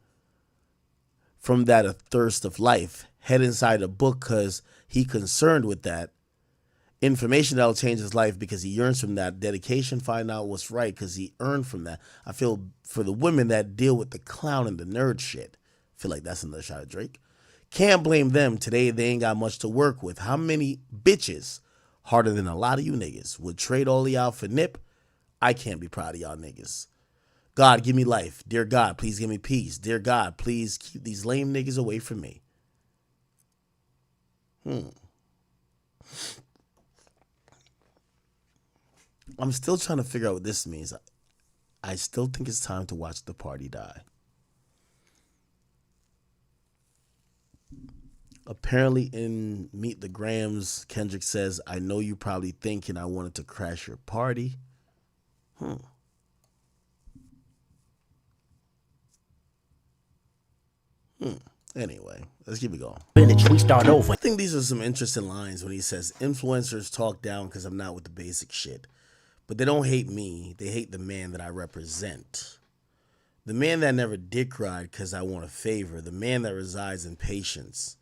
from that a thirst of life. Head inside a book because he concerned with that. Information that'll change his life because he yearns from that. Dedication, find out what's right because he earned from that. I feel for the women that deal with the clown and the nerd shit. I feel like that's another shot at Drake. Can't blame them. Today they ain't got much to work with. How many bitches, harder than a lot of you niggas, would trade all y'all for nip? I can't be proud of y'all niggas. God, give me life. Dear God, please give me peace. Dear God, please keep these lame niggas away from me. I'm still trying to figure out what this means. I still think it's time to watch the party die. Apparently in Meet the Grams, Kendrick says, I know you probably thinking I wanted to crash your party. Anyway, let's keep it going. We start over. I think these are some interesting lines when he says, influencers talk down because I'm not with the basic shit. But they don't hate me. They hate the man that I represent. The man that never dick ride because I want a favor. The man that resides in patience.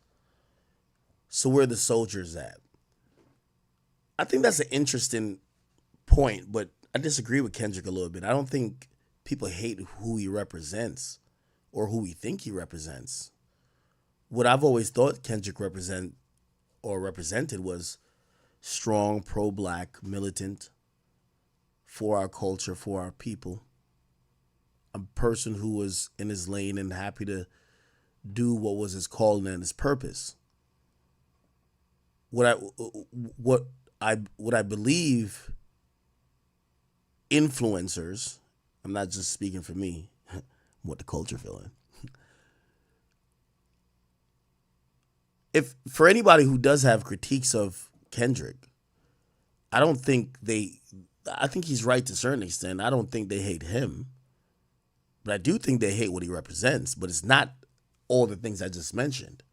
So where are the soldiers at? I think that's an interesting point, but I disagree with Kendrick a little bit. I don't think people hate who he represents or who we think he represents. What I've always thought Kendrick represented was strong, pro-black, militant, for our culture, for our people. A person who was in his lane and happy to do what was his calling and his purpose. What I believe influencers, I'm not just speaking for me, what the culture feeling. If for anybody who does have critiques of Kendrick, I think he's right to a certain extent. I don't think they hate him. But I do think they hate what he represents. But it's not all the things I just mentioned.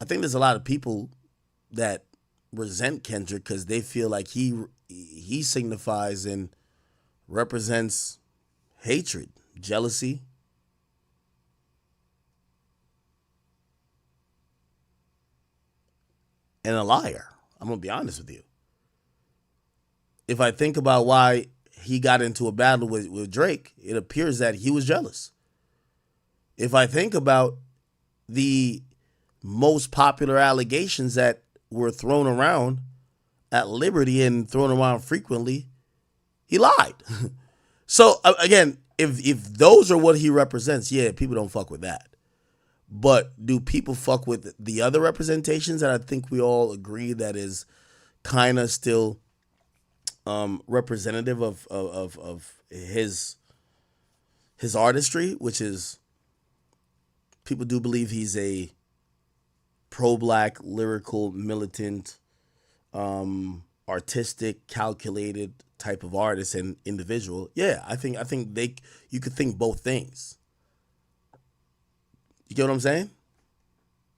I think there's a lot of people that resent Kendrick because they feel like he signifies and represents hatred, jealousy, and a liar. I'm going to be honest with you. If I think about why he got into a battle with Drake, it appears that he was jealous. If I think about the most popular allegations that were thrown around at Liberty and thrown around frequently, he lied. So again, if those are what he represents, yeah, people don't fuck with that. But do people fuck with the other representations that I think we all agree that is kind of still representative of his artistry, which is people do believe he's a pro-black, lyrical, militant, artistic, calculated type of artist and individual. Yeah, I think you could think both things. You get what I'm saying?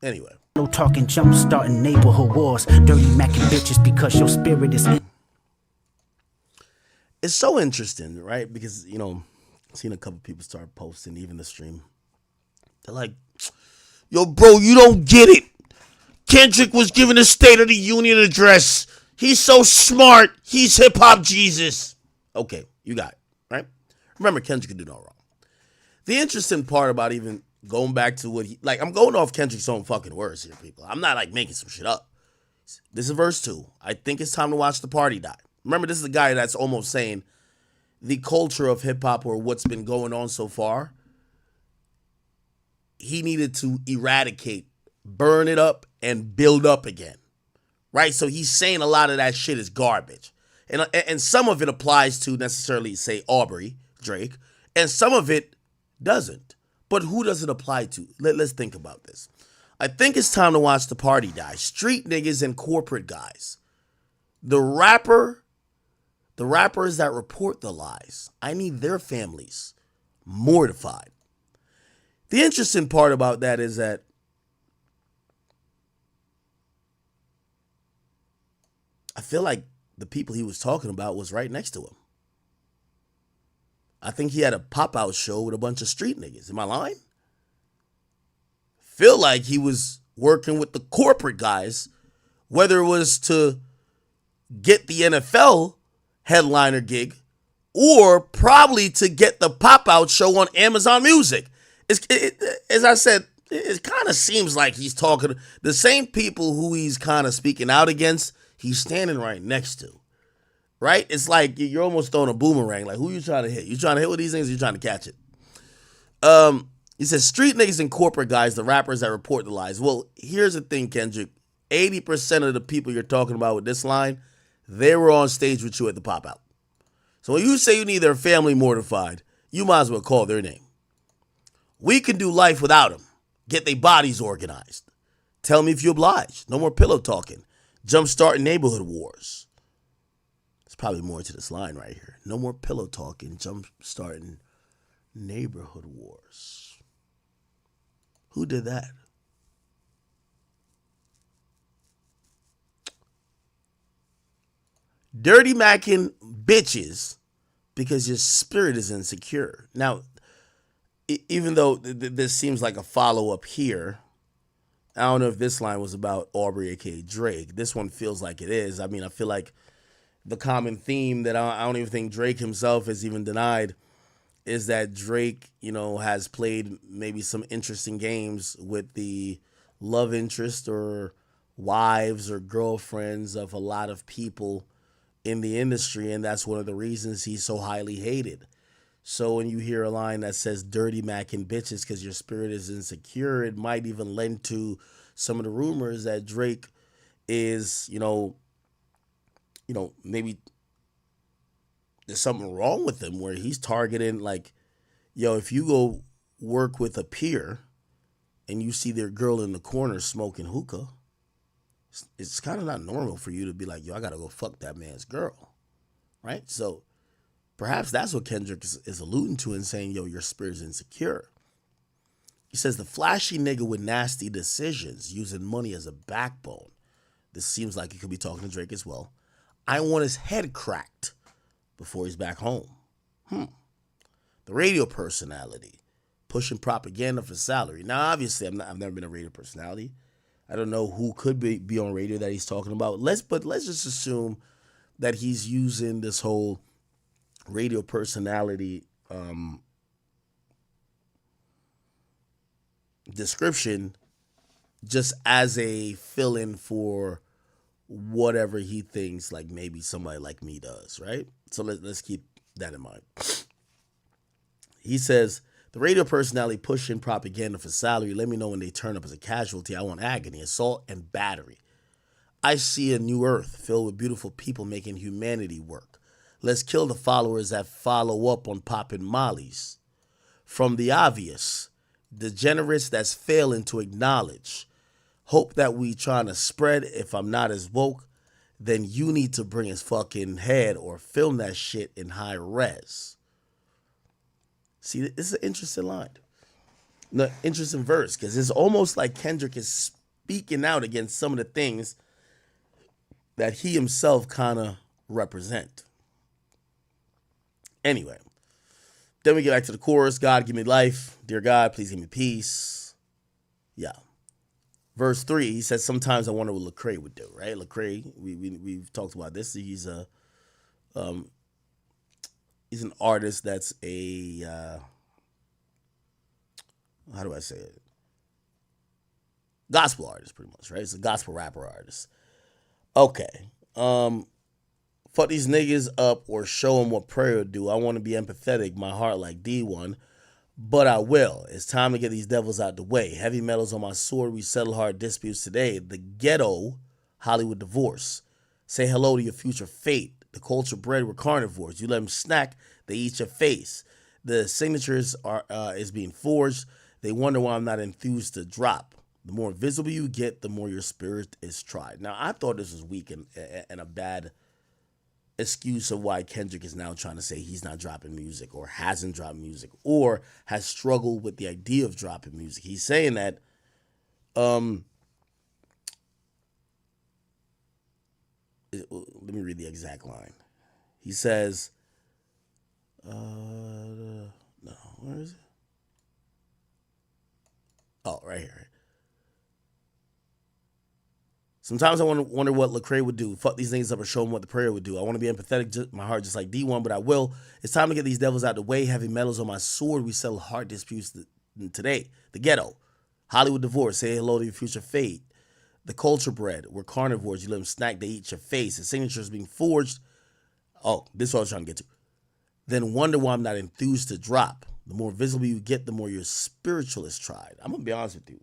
Anyway. No talking jump starting neighborhood wars, dirty macking bitches because your spirit is in. It's so interesting, right? Because, I've seen a couple people start posting, even the stream. They're like, yo, bro, you don't get it. Kendrick was giving a State of the Union address. He's so smart. He's hip-hop Jesus. Okay, you got it, right? Remember, Kendrick could do no wrong. The interesting part about even going back to what I'm going off Kendrick's own fucking words here, people. I'm not, making some shit up. This is verse 2. I think it's time to watch the party die. Remember, this is the guy that's almost saying the culture of hip hop or what's been going on so far, he needed to eradicate, burn it up, and build up again. Right? So he's saying a lot of that shit is garbage. And some of it applies to necessarily, say, Aubrey, Drake, and some of it doesn't. But who does it apply to? Let's think about this. I think it's time to watch the party die. Street niggas and corporate guys. The rappers that report the lies, I need their families mortified. The interesting part about that is that I feel like the people he was talking about was right next to him. I think he had a pop-out show with a bunch of street niggas. Am I lying? Feel like he was working with the corporate guys, whether it was to get the NFL headliner gig or probably to get the pop-out show on Amazon Music. As I said, it kind of seems like he's talking the same people who he's kind of speaking out against, he's standing right next to. Right? It's like you're almost throwing a boomerang. Like, who you trying to hit? You trying to hit with these things or you trying to catch it? He says, street niggas and corporate guys, the rappers that report the lies. Well, here's the thing, Kendrick. 80% of the people you're talking about with this line, they were on stage with you at the pop-out. So when you say you need their family mortified, you might as well call their name. We can do life without them. Get their bodies organized. Tell me if you oblige. No more pillow talking. Jumpstart neighborhood wars. There's probably more to this line right here. No more pillow talking. Jumpstarting neighborhood wars. Who did that? Dirty macking bitches because your spirit is insecure. Now, even though this seems like a follow-up here, I don't know if this line was about Aubrey, aka Drake. This one feels like it is. I mean, I feel like the common theme that I don't even think Drake himself has even denied is that Drake, has played maybe some interesting games with the love interest or wives or girlfriends of a lot of people in the industry, and that's one of the reasons he's so highly hated. So when you hear a line that says dirty macking bitches because your spirit is insecure, it might even lend to some of the rumors that Drake is, maybe there's something wrong with him where he's targeting like, if you go work with a peer and you see their girl in the corner smoking hookah, it's kind of not normal for you to be like, I got to go fuck that man's girl, right? So perhaps that's what Kendrick is alluding to in saying, your spirit's insecure. He says the flashy nigga with nasty decisions, using money as a backbone. This seems like he could be talking to Drake as well. I want his head cracked before he's back home. The radio personality, pushing propaganda for salary. Now, obviously, I've never been a radio personality. I don't know who could be on radio that he's talking about. Let's just assume that he's using this whole radio personality description just as a fill-in for whatever he thinks like maybe somebody like me does, right? So let's keep that in mind. He says, the radio personality pushing propaganda for salary. Let me know when they turn up as a casualty. I want agony, assault, and battery. I see a new earth filled with beautiful people making humanity work. Let's kill the followers that follow up on popping mollies. From the obvious, degenerates that's failing to acknowledge. Hope that we trying to spread. If I'm not as woke, then you need to bring his fucking head or film that shit in high res. See, this is an interesting line. No, interesting verse, because it's almost like Kendrick is speaking out against some of the things that he himself kind of represent. Anyway, then we get back to the chorus. God, give me life. Dear God, please give me peace. Yeah. Verse 3, he says, sometimes I wonder what Lecrae would do, right? Lecrae, we've talked about this. He's an artist that's a, how do I say it? Gospel artist, pretty much, right? It's a gospel rapper artist. Okay. Fuck these niggas up or show them what prayer would do. I want to be empathetic, my heart like D1, but I will. It's time to get these devils out the way. Heavy metals on my sword. We settle hard disputes today. The ghetto Hollywood divorce. Say hello to your future fate. The culture bred were carnivores. You let them snack, they eat your face. The signatures are is being forged. They wonder why I'm not enthused to drop. The more visible you get, the more your spirit is tried. Now, I thought this was weak and a bad excuse of why Kendrick is now trying to say he's not dropping music or hasn't dropped music or has struggled with the idea of dropping music. He's saying that um let me read the exact line. He says no, where is it? Oh, right here. Sometimes I wonder what Lecrae would do. Fuck these things up or show them what the prayer would do. I want to be empathetic, my heart just like D1, but I will. It's time to get these devils out the way. Heavy metals on my sword. We settle hard disputes today. The ghetto. Hollywood divorce. Say hello to your future fate. The culture bred. We're carnivores. You let them snack, they eat your face. The signatures being forged. Oh, this is what I was trying to get to. Then wonder why I'm not enthused to drop. The more visible you get, the more your spiritual is tried. I'm going to be honest with you.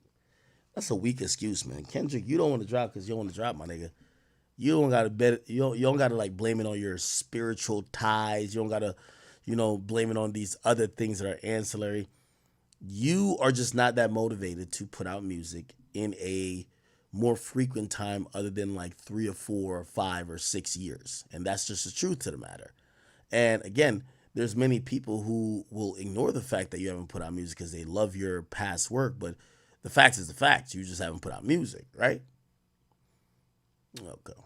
That's a weak excuse, man. Kendrick, you don't want to drop because you don't want to drop, my nigga. You don't gotta bet. You don't gotta like blame it on your spiritual ties. You don't gotta, blame it on these other things that are ancillary. You are just not that motivated to put out music in a more frequent time other than like 3 or 4 or 5 or 6 years, and that's just the truth to the matter. And again, there's many people who will ignore the fact that you haven't put out music because they love your past work, but the fact is the fact. You just haven't put out music, right? Okay.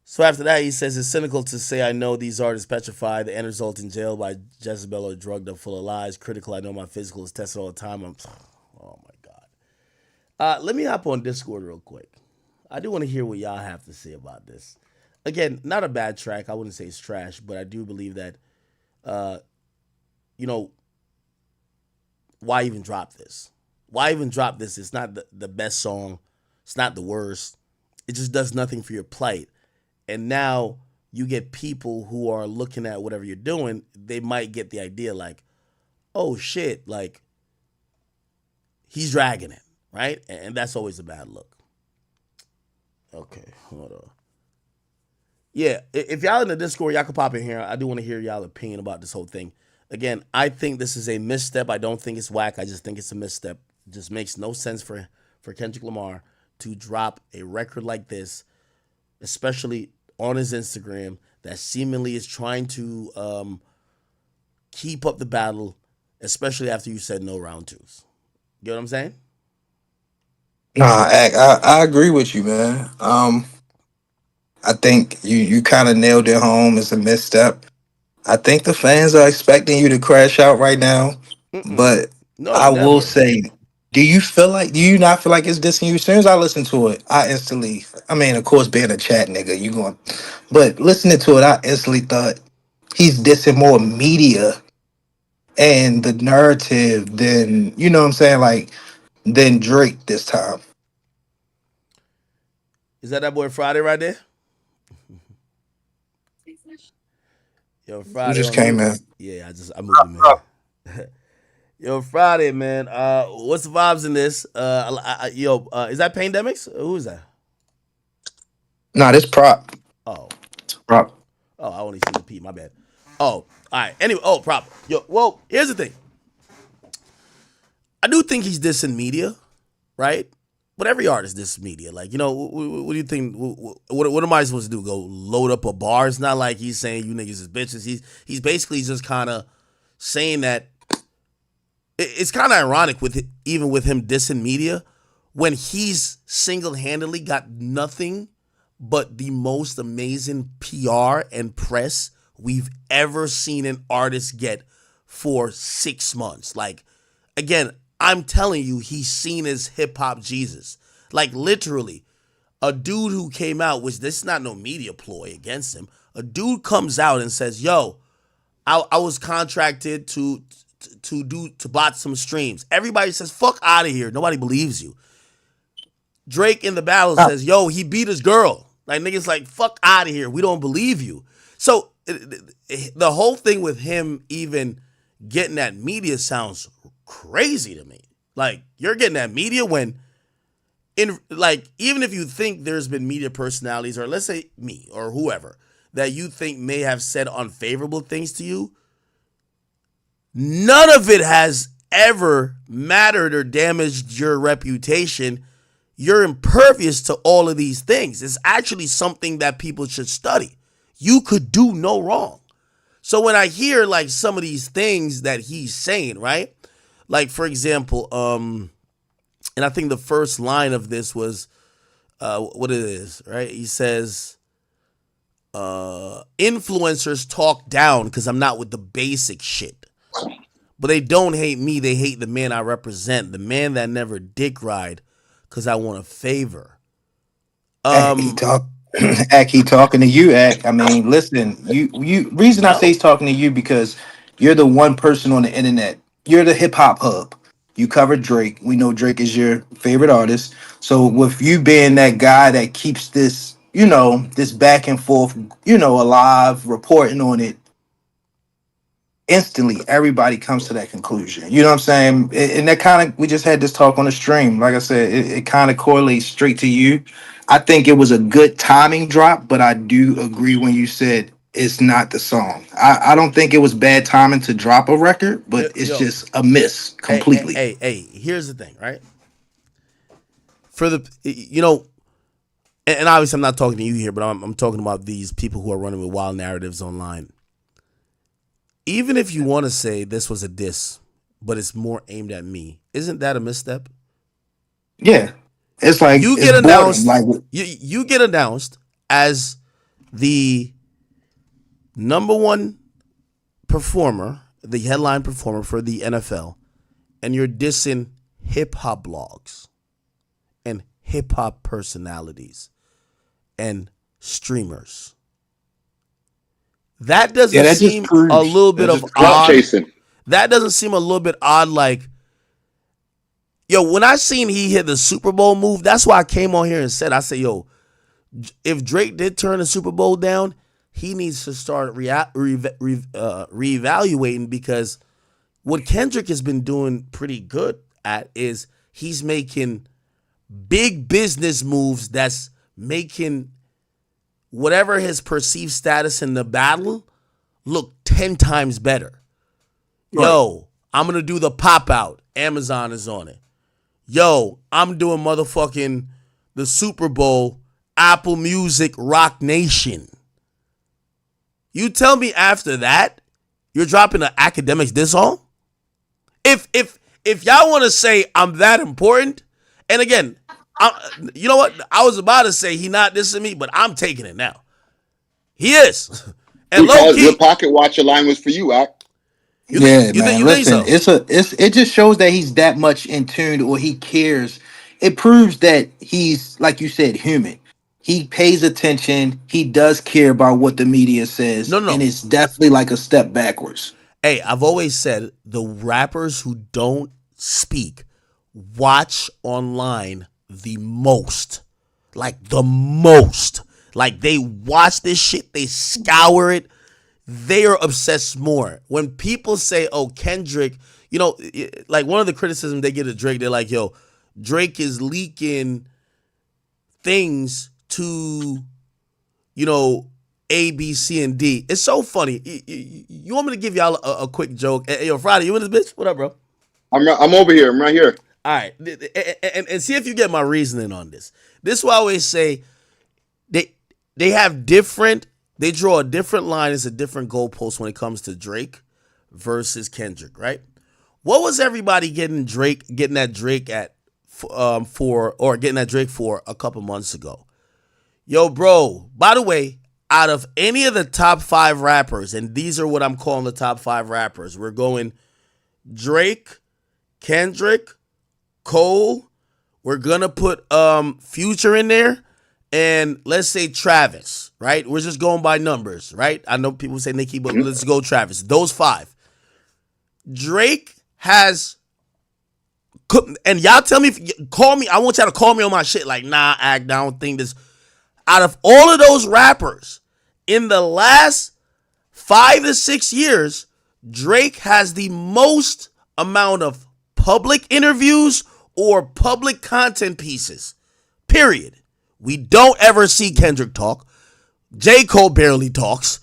So after that, he says it's cynical to say I know these artists petrified. The end result in jail by Jezebel or drugged up full of lies. Critical, I know my physical is tested all the time. Oh my God. Let me hop on Discord real quick. I do want to hear what y'all have to say about this. Again, not a bad track. I wouldn't say it's trash, but I do believe that, uh, you know, why even drop this? Why even drop this? It's not the best song. It's not the worst. It just does nothing for your plight. And now you get people who are looking at whatever you're doing, they might get the idea like, oh shit, like he's dragging it, right? And that's always a bad look. Okay, hold on. Yeah, if y'all in the Discord, y'all can pop in here. I do want to hear y'all opinion about this whole thing. Again, I think this is a misstep. I don't think it's whack. I just think it's a misstep. It just makes no sense for Kendrick Lamar to drop a record like this, especially on his Instagram, that seemingly is trying to keep up the battle, especially after you said no round twos. You know what I'm saying? Nah, I agree with you, man. I think you kind of nailed it home. It's a misstep. I think the fans are expecting you to crash out right now, Mm-mm. but No, I will never. say, do you not feel like it's dissing you? As soon as I listen to it, I instantly, I mean, of course, being a chat nigga, you going, but listening to it, I instantly thought he's dissing more media and the narrative than, you know what I'm saying, like, than Drake this time. Is that boy Friday right there? Yo, You Friday just on came mute. in. Yeah, I moved him in. Yo, Friday, man. What's the vibes in this? Is that Pandemics? Who is that? Nah, this Oh, prop. I only see the P. My bad. Oh, all right. Anyway, prop. Yo, well, here's the thing. I do think he's dissing media, right? But every artist disses media. Like, what do you think? What am I supposed to do? Go load up a bar? It's not like he's saying you niggas is bitches. He's basically just kind of saying that it's kind of ironic even with him dissing media when he's single-handedly got nothing but the most amazing PR and press we've ever seen an artist get for 6 months. Like, again, I'm telling you, he's seen as hip hop Jesus. Like, literally, a dude who came out, which this is not no media ploy against him, a dude comes out and says, yo, I was contracted to bot some streams. Everybody says, fuck out of here. Nobody believes you. Drake in the battle Uh, says, "Yo, he beat his girl." Like niggas, like fuck out of here. We don't believe you. So the whole thing with him even getting that media sounds crazy to me. Like you're getting that media when in like even if you think there's been media personalities or let's say me or whoever that you think may have said unfavorable things to you, none of it has ever mattered or damaged your reputation. You're impervious to all of these things. It's actually something that people should study. You could do no wrong. So when I hear like some of these things that he's saying, right? Like for example, and I think the first line of this was what it is, right? He says, influencers talk down because I'm not with the basic shit. But they don't hate me, they hate the man I represent, the man that never dick ride because I want a favor. He talk, Ack, he talking to you, Ack. I mean, listen, you. Reason I say No. he's talking to you because you're the one person on the internet. You're the hip hop hub. You cover Drake. We know Drake is your favorite artist. So with you being that guy that keeps this, this back and forth, alive, reporting on it, instantly everybody comes to that conclusion. You know what I'm saying? And that kind of, we just had this talk on the stream. Like I said, it kind of correlates straight to you. I think it was a good timing drop, but I do agree when you said it's not the song. I don't think it was bad timing to drop a record, but it's Yo, just a miss hey, hey, completely. hey, hey, here's the thing, right? For the, and obviously I'm not talking to you here, but I'm talking about these people who are running with wild narratives online. Even if you want to say this was a diss, but it's more aimed at me, isn't that a misstep? Yeah. It's like You it's get boredom. announced, Like, you get announced as the number one performer, the headline performer for the NFL, and you're dissing hip hop blogs and hip hop personalities and streamers. That yeah, doesn't that just seem a proves little that bit of just Clout proves. odd. chasing. That doesn't seem a little bit odd. Like, yo, when I seen he hit the Super Bowl move, that's why I came on here and said, I said, yo, if Drake did turn the Super Bowl down, he needs to start reevaluating because what Kendrick has been doing pretty good at is he's making big business moves that's making whatever his perceived status in the battle look 10 times better. Right. Yo, I'm going to do the pop out. Amazon is on it. Yo, I'm doing motherfucking the Super Bowl, Apple Music, Rock Nation. You tell me after that, you're dropping an Academics diss song? If y'all want to say I'm that important, and again, you know what? I was about to say he not dissing me, but I'm taking it now. He is. And low Because your key, pocket watcher line was for you, Act. Yeah, man. you think Listen, so? it just shows that he's that much in tune or he cares. It proves that he's, like you said, human. He pays attention. He does care about what the media says, No, no, and no. it's definitely like a step backwards. Hey, I've always said the rappers who don't speak watch online the most. Like the most. Like they watch this shit, they scour it, they are obsessed more. When people say, oh, Kendrick, like one of the criticisms they get of Drake, they're like, yo, Drake is leaking things to, A, B, C, and D. It's so funny. You want me to give y'all a quick joke? Hey, yo, Friday, you in this bitch? What up, bro? I'm over here. I'm right here. All right. And see if you get my reasoning on this. This is why I always say they have different, they draw a different line. It's a different goalpost when it comes to Drake versus Kendrick, right? What was everybody getting that Drake for a couple months ago? Yo, bro, by the way, out of any of the top 5 rappers, and these are what I'm calling the top 5 rappers, we're going Drake, Kendrick, Cole, we're gonna put Future in there, and let's say Travis, right? We're just going by numbers, right? I know people say Nicki, but let's go Travis. Those 5. Drake has And y'all tell me, call me. I want y'all to call me on my shit. Like, nah, I don't think this. Out of all of those rappers in the last 5 to 6 years, Drake has the most amount of public interviews or public content pieces. Period. We don't ever see Kendrick talk. J. Cole barely talks.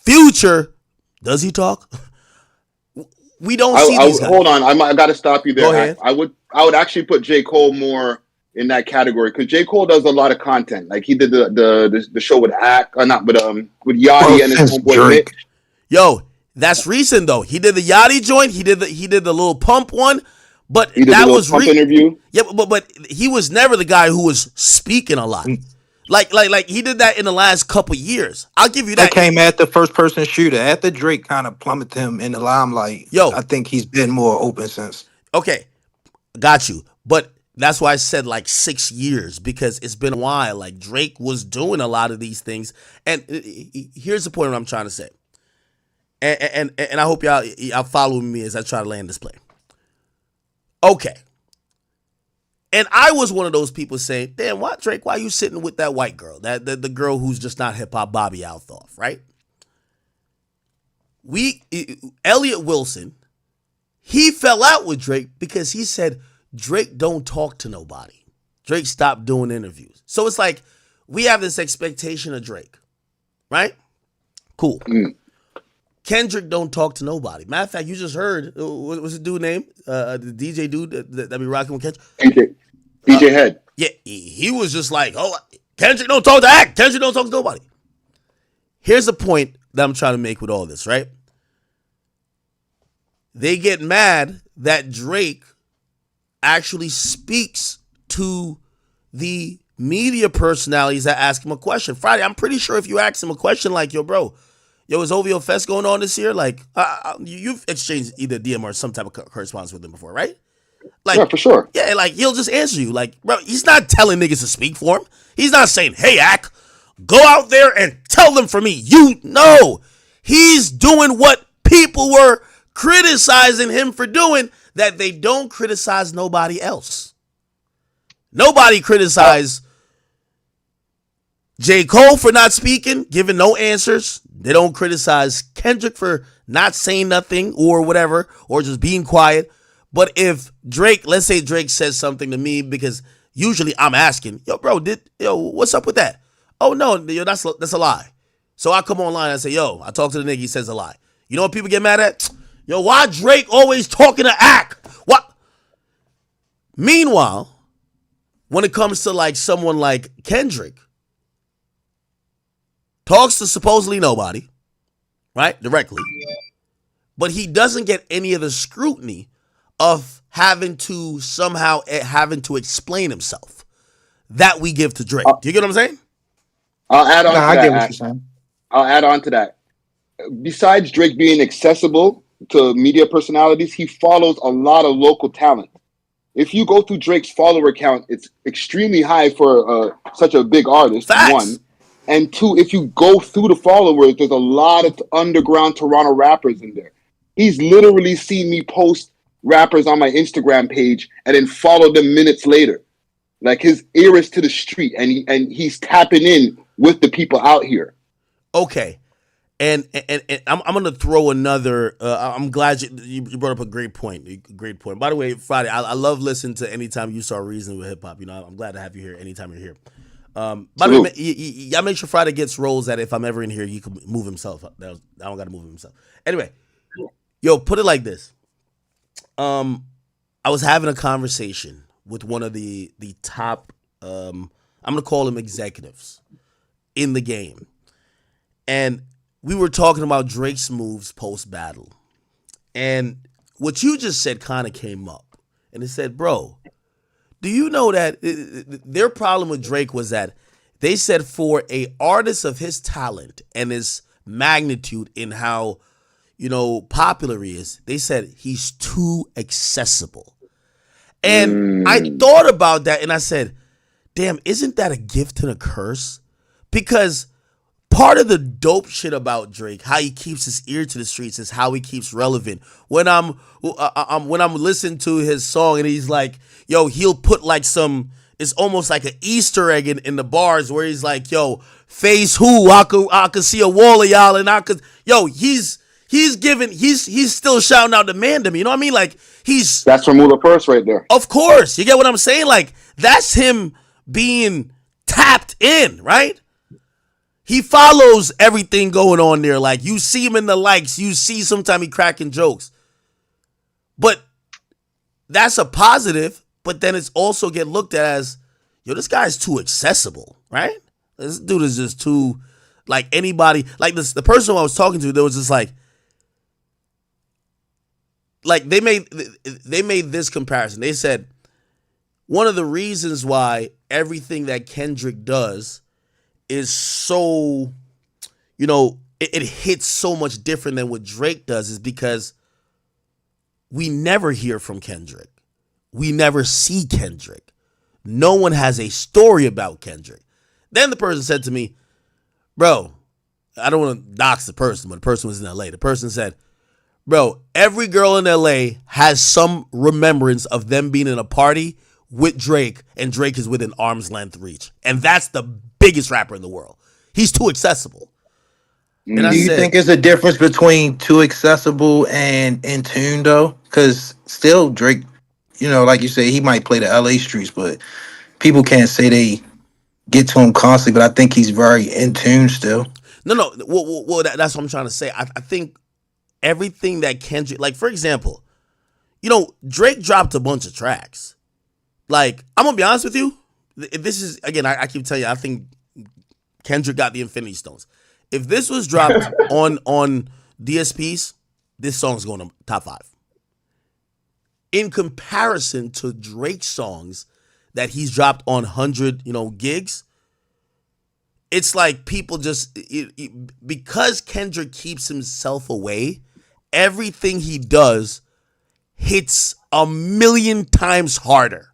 Future, does he talk? We don't see these guys. Hold on, I got to stop you there. Go ahead. I would actually put J. Cole more in that category because J. Cole does a lot of content. Like he did the show with with Yachty and his homeboy Nick. Yo, that's recent though. He did the Yachty joint. He did the little pump one, but that was pump interview. Yeah, but he was never the guy who was speaking a lot. Like he did that in the last couple years. I'll give you that. That came at the first person shooter. After Drake kind of plummeted him in the limelight. Yo, I think he's been more open since. Okay, got you. But that's why I said like 6 years because it's been a while. Like Drake was doing a lot of these things, and here's the point what I'm trying to say. And I hope y'all follow me as I try to land this plane. Okay. And I was one of those people saying, damn, why, Drake, why are you sitting with that white girl? The girl who's just not hip-hop, Bobby Althoff, right? Elliot Wilson, he fell out with Drake because he said, Drake don't talk to nobody. Drake stopped doing interviews. So it's like, we have this expectation of Drake, right? Cool. Kendrick don't talk to nobody. Matter of fact, you just heard, what's the dude name? The DJ dude that be rocking with Kendrick? DJ Head. Yeah, he was just like, oh, Kendrick don't talk to Act. Kendrick don't talk to nobody. Here's the point that I'm trying to make with all this, right? They get mad that Drake actually speaks to the media personalities that ask him a question. Friday, I'm pretty sure if you ask him a question like, yo, bro, is OVO Fest going on this year? Like, you've exchanged either DM or some type of correspondence with him before, right? Like, yeah, for sure. Yeah, like, he'll just answer you. Like, bro, he's not telling niggas to speak for him. He's not saying, hey, Ack, go out there and tell them for me. You know, he's doing what people were criticizing him for doing that they don't criticize nobody else. Nobody criticized J. Cole for not speaking, giving no answers. They don't criticize Kendrick for not saying nothing or whatever, or just being quiet. But if Drake, let's say Drake says something to me, because usually I'm asking, yo, bro, what's up with that? Oh, no, that's a lie. So I come online and I say, yo, I talk to the nigga, he says a lie. You know what people get mad at? Yo, why Drake always talking to Ack? What? Meanwhile, when it comes to like someone like Kendrick, talks to supposedly nobody, right? Directly. But he doesn't get any of the scrutiny of having to explain himself that we give to Drake. Do you get what I'm saying? I'll add on to I that. get what you're saying. I'll add on to that. Besides Drake being accessible to media personalities, he follows a lot of local talent. If you go through Drake's follower count, it's extremely high for such a big artist. Facts. One. And two, if you go through the followers, there's a lot of underground Toronto rappers in there. He's literally seen me post rappers on my Instagram page and then follow them minutes later. Like, his ear is to the street, and he's tapping in with the people out here. Okay. And I'm going to throw another, I'm glad you brought up a great point. Great point. By the way, Friday, I love listening to anytime you start reasoning with hip hop. You know, I'm glad to have you here anytime you're here. By the way, y'all make sure Friday gets roles that if I'm ever in here, he can move himself. I don't got to move himself. Anyway, yo, put it like this. I was having a conversation with one of the top, I'm going to call them executives in the game. And we were talking about Drake's moves post-battle. And what you just said kind of came up. And it said, bro, do you know that their problem with Drake was that they said for a artist of his talent and his magnitude in how, popular he is, they said he's too accessible. And I thought about that and I said, damn, isn't that a gift and a curse? Because part of the dope shit about Drake, how he keeps his ear to the streets, is how he keeps relevant. When I'm listening to his song and he's like, yo, he'll put like it's almost like an Easter egg in the bars where he's like, yo, face who? I could see a wall of y'all, and I could, yo, he's still shouting out the man to me. You know what I mean? Like that's Ramula Purse right there. Of course, you get what I'm saying? Like that's him being tapped in, right? He follows everything going on there. Like you see him in the likes, you see sometimes he cracking jokes. But that's a positive, but then it's also get looked at as, yo, this guy's too accessible, right? This dude is just too, like anybody, like the person I was talking to, there was just like they made this comparison. They said one of the reasons why everything that Kendrick does is so, it hits so much different than what Drake does is because we never hear from Kendrick. We never see Kendrick. No one has a story about Kendrick. Then the person said to me, bro, I don't want to dox the person, but the person was in LA. The person said, bro, every girl in LA has some remembrance of them being in a party with Drake, and Drake is within arm's length reach. And that's the biggest rapper in the world. He's too accessible. And do you think there's a difference between too accessible and in tune, though? Because still, Drake, like you say, he might play the LA streets, but people can't say they get to him constantly. But I think he's very in tune still. No. Well, that's what I'm trying to say. I think everything that Kendrick, like, for example, Drake dropped a bunch of tracks. Like, I'm going to be honest with you. This is, again, I keep telling you, I think Kendrick got the Infinity Stones. If this was dropped on DSPs, this song's going to top 5. In comparison to Drake's songs that he's dropped on 100, gigs, it's like people just, because Kendrick keeps himself away, everything he does hits a million times harder.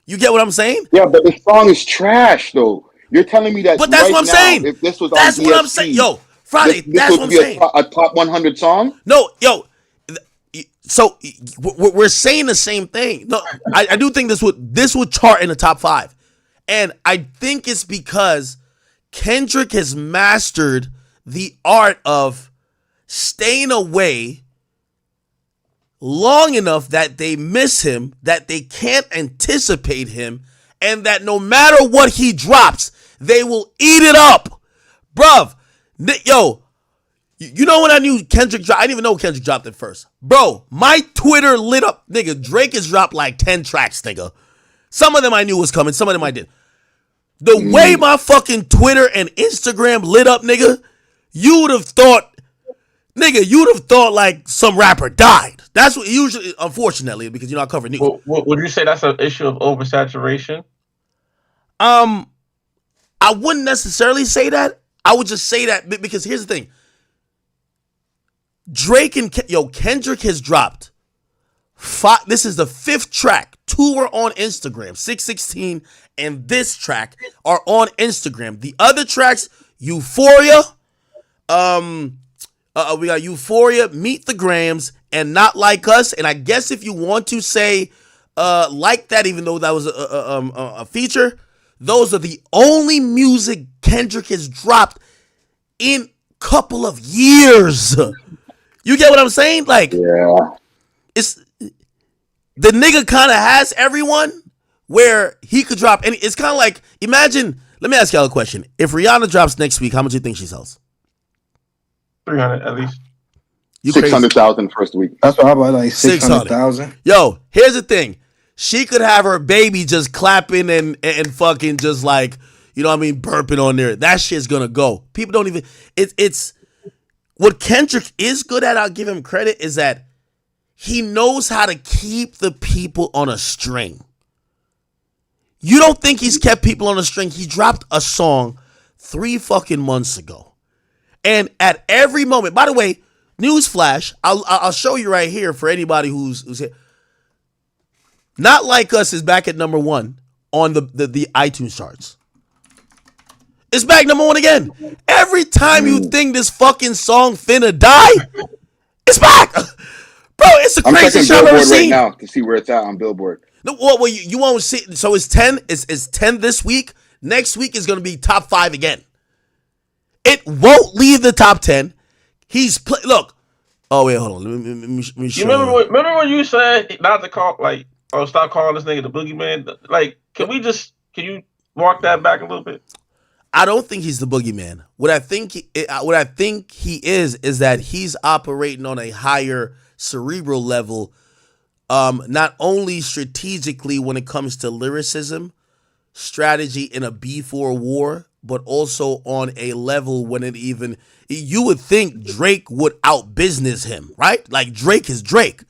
You get what I'm saying? Yeah, but the song is trash, though. You're telling me that. But that's right what I'm now, saying. If this was that's on what DSP, I'm saying. Yo, Friday. this That's would what I'm be saying. A top 100 song. No, yo. So we're saying the same thing. No, I do think this would chart in the top 5, and I think it's because Kendrick has mastered the art of staying away long enough that they miss him, that they can't anticipate him, and that no matter what he drops, they will eat it up. Bruv, yo, you know when I knew Kendrick dropped? I didn't even know Kendrick dropped it first. Bro, my Twitter lit up. Nigga, Drake has dropped like 10 tracks, nigga. Some of them I knew was coming, some of them I didn't. The way my fucking Twitter and Instagram lit up, nigga, you would have thought like some rapper died. That's what usually, unfortunately, because I cover news. Well, would you say that's an issue of oversaturation? I wouldn't necessarily say that. I would just say that because here's the thing. Drake and Kendrick has dropped 5. This is the 5th track. 2 are on Instagram. 616 and this track are on Instagram. The other tracks, Euphoria, we got Euphoria, Meet the Grams, and Not Like Us. And I guess if you want to say like that, even though that was a feature, those are the only music Kendrick has dropped in couple of years. You get what I'm saying? Like, yeah, it's the nigga kind of has everyone where he could drop any. It's kind of like, imagine. Let me ask y'all a question. If Rihanna drops next week, how much do you think she sells? 300 at least. 600,000 first week. That's what I'm about, like 600,000. Yo, here's the thing. She could have her baby just clapping and fucking just like, burping on there. That shit's gonna go. People don't even. It's what Kendrick is good at. I'll give him credit is that he knows how to keep the people on a string. You don't think he's kept people on a string? He dropped a song 3 fucking months ago, and at every moment. By the way, newsflash. I'll show you right here for anybody who's here. Not Like Us is back at number 1 on the iTunes charts. It's back number one again. Every time you Mm. think this fucking song finna die, it's back. Bro, it's the I'm craziest checking shit I've ever Billboard right seen. now to see where it's at on Billboard. No, well, you won't see. So it's 10. It's 10 this week. Next week is going to be top 5 again. It won't leave the top 10. Look. Oh, wait, hold on. Let me show You remember when you said not to call, like, or stop calling this nigga the boogeyman? Like, can you walk that back a little bit? I don't think he's the boogeyman. What I think he is that he's operating on a higher cerebral level, not only strategically when it comes to lyricism, strategy in a B4 war, but also on a level when you would think Drake would outbusiness him, right? Like Drake is Drake.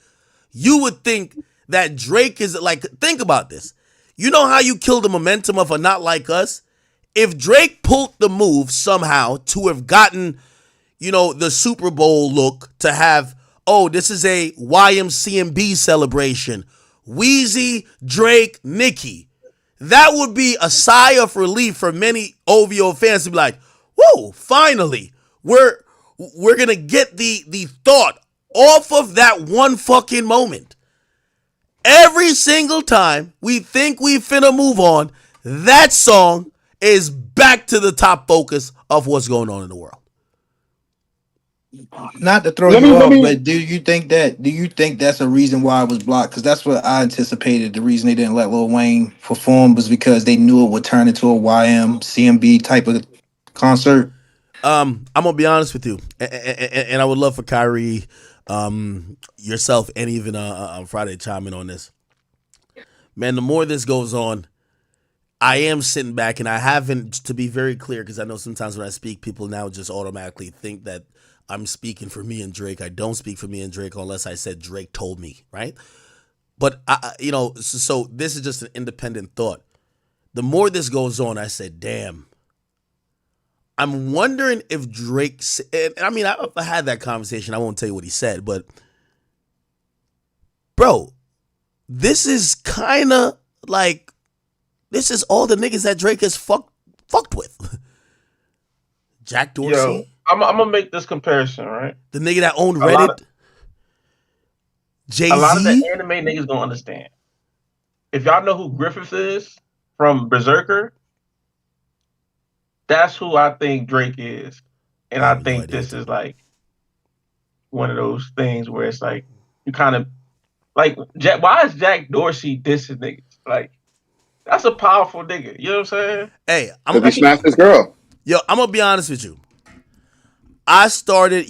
You would think that Drake is like, think about this. You know how you kill the momentum of a Not Like Us? If Drake pulled the move somehow to have gotten, the Super Bowl look, to have, oh, this is a YMCMB celebration, Wheezy, Drake, Nicki, that would be a sigh of relief for many OVO fans to be like, whoa, finally, we're gonna get the thought off of that one fucking moment. Every single time we think we finna move on, that song is back to the top focus of what's going on in the world. Not to throw Let you me let off, me but do you think that's a reason why it was blocked? Because that's what I anticipated. The reason they didn't let Lil Wayne perform was because they knew it would turn into a YMCMB type of concert. I'm gonna be honest with you, and I would love for Kyrie, yourself, and even on Friday to chime in on this. Man, the more this goes on, I am sitting back, and I haven't, to be very clear, because I know sometimes when I speak, people now just automatically think that I'm speaking for me and Drake. I don't speak for me and Drake unless I said Drake told me, right? But so this is just an independent thought. The more this goes on, I said, damn. I'm wondering if Drake, and I mean, I had that conversation. I won't tell you what he said, but bro, this is kind of like, this is all the niggas that Drake has fucked with. Jack Dorsey. Yo, I'm gonna make this comparison, right? The nigga that owned A lot Reddit. Jay A lot of the Z. anime niggas gonna understand. If y'all know who Griffith is from Berserker, that's who I think Drake is. And I I have no think idea this what is like one of those things where it's like you kind of like why is Jack Dorsey dissing niggas? Like that's a powerful nigga. You know what I'm saying? Hey, because he smashed this girl. I'm gonna be honest with you. I started,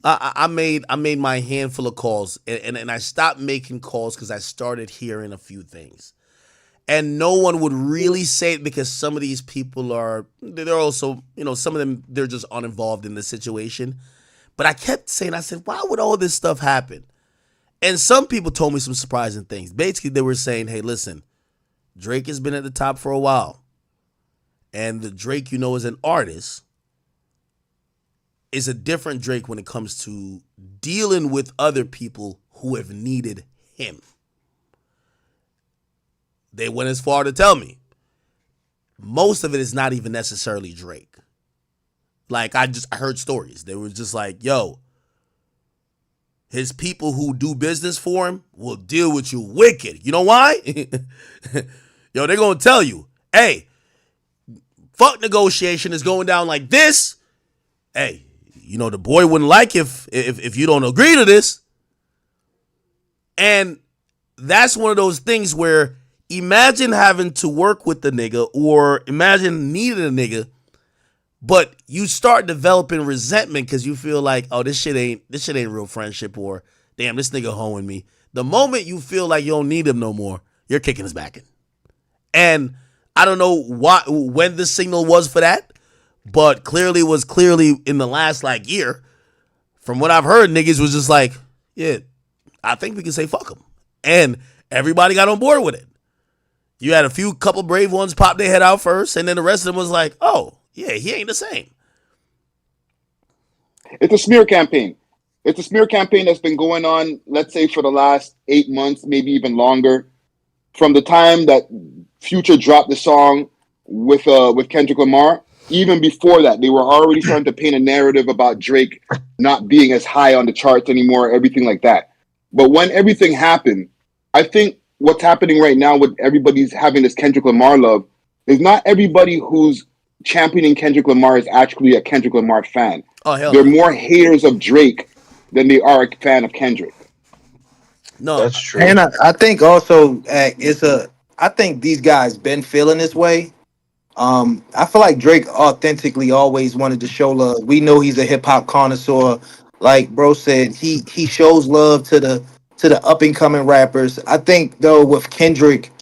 I made my handful of calls, and I stopped making calls because I started hearing a few things. And no one would really say it because some of these people they're also, some of them, they're just uninvolved in the situation. But I kept saying, I said, why would all this stuff happen? And some people told me some surprising things. Basically, they were saying, hey, listen, Drake has been at the top for a while. And the Drake as an artist is a different Drake when it comes to dealing with other people who have needed him. They went as far to tell me most of it is not even necessarily Drake. Like, I heard stories. They were just like, yo, his people who do business for him will deal with you wicked. You know why? Yo, they're going to tell you, hey, fuck negotiation is going down like this. Hey, the boy wouldn't like if you don't agree to this. And that's one of those things where imagine having to work with the nigga, or imagine needing a nigga, but you start developing resentment because you feel like, oh, this shit ain't real friendship, or damn, this nigga hoeing me. The moment you feel like you don't need him no more, you're kicking his back in. And I don't know when the signal was for that, but clearly in the last year. From what I've heard, niggas was just like, yeah, I think we can say fuck him. And everybody got on board with it. You had a couple brave ones pop their head out first, and then the rest of them was like, oh, yeah, he ain't the same. It's a smear campaign. It's a smear campaign that's been going on, let's say, for the last 8 months, maybe even longer. From the time that Future dropped the song with Kendrick Lamar, even before that, they were already starting to paint a narrative about Drake not being as high on the charts anymore, everything like that. But when everything happened, I think what's happening right now with everybody's having this Kendrick Lamar love is not everybody who's championing Kendrick Lamar is actually a Kendrick Lamar fan. Oh hell They're no, more haters of Drake than they are a fan of Kendrick. no. That's true. And I think also I think these guys been feeling this way. I feel like Drake authentically always wanted to show love. We know he's a hip hop connoisseur. Like bro said, he shows love to the up and coming rappers. I think though with Kendrick,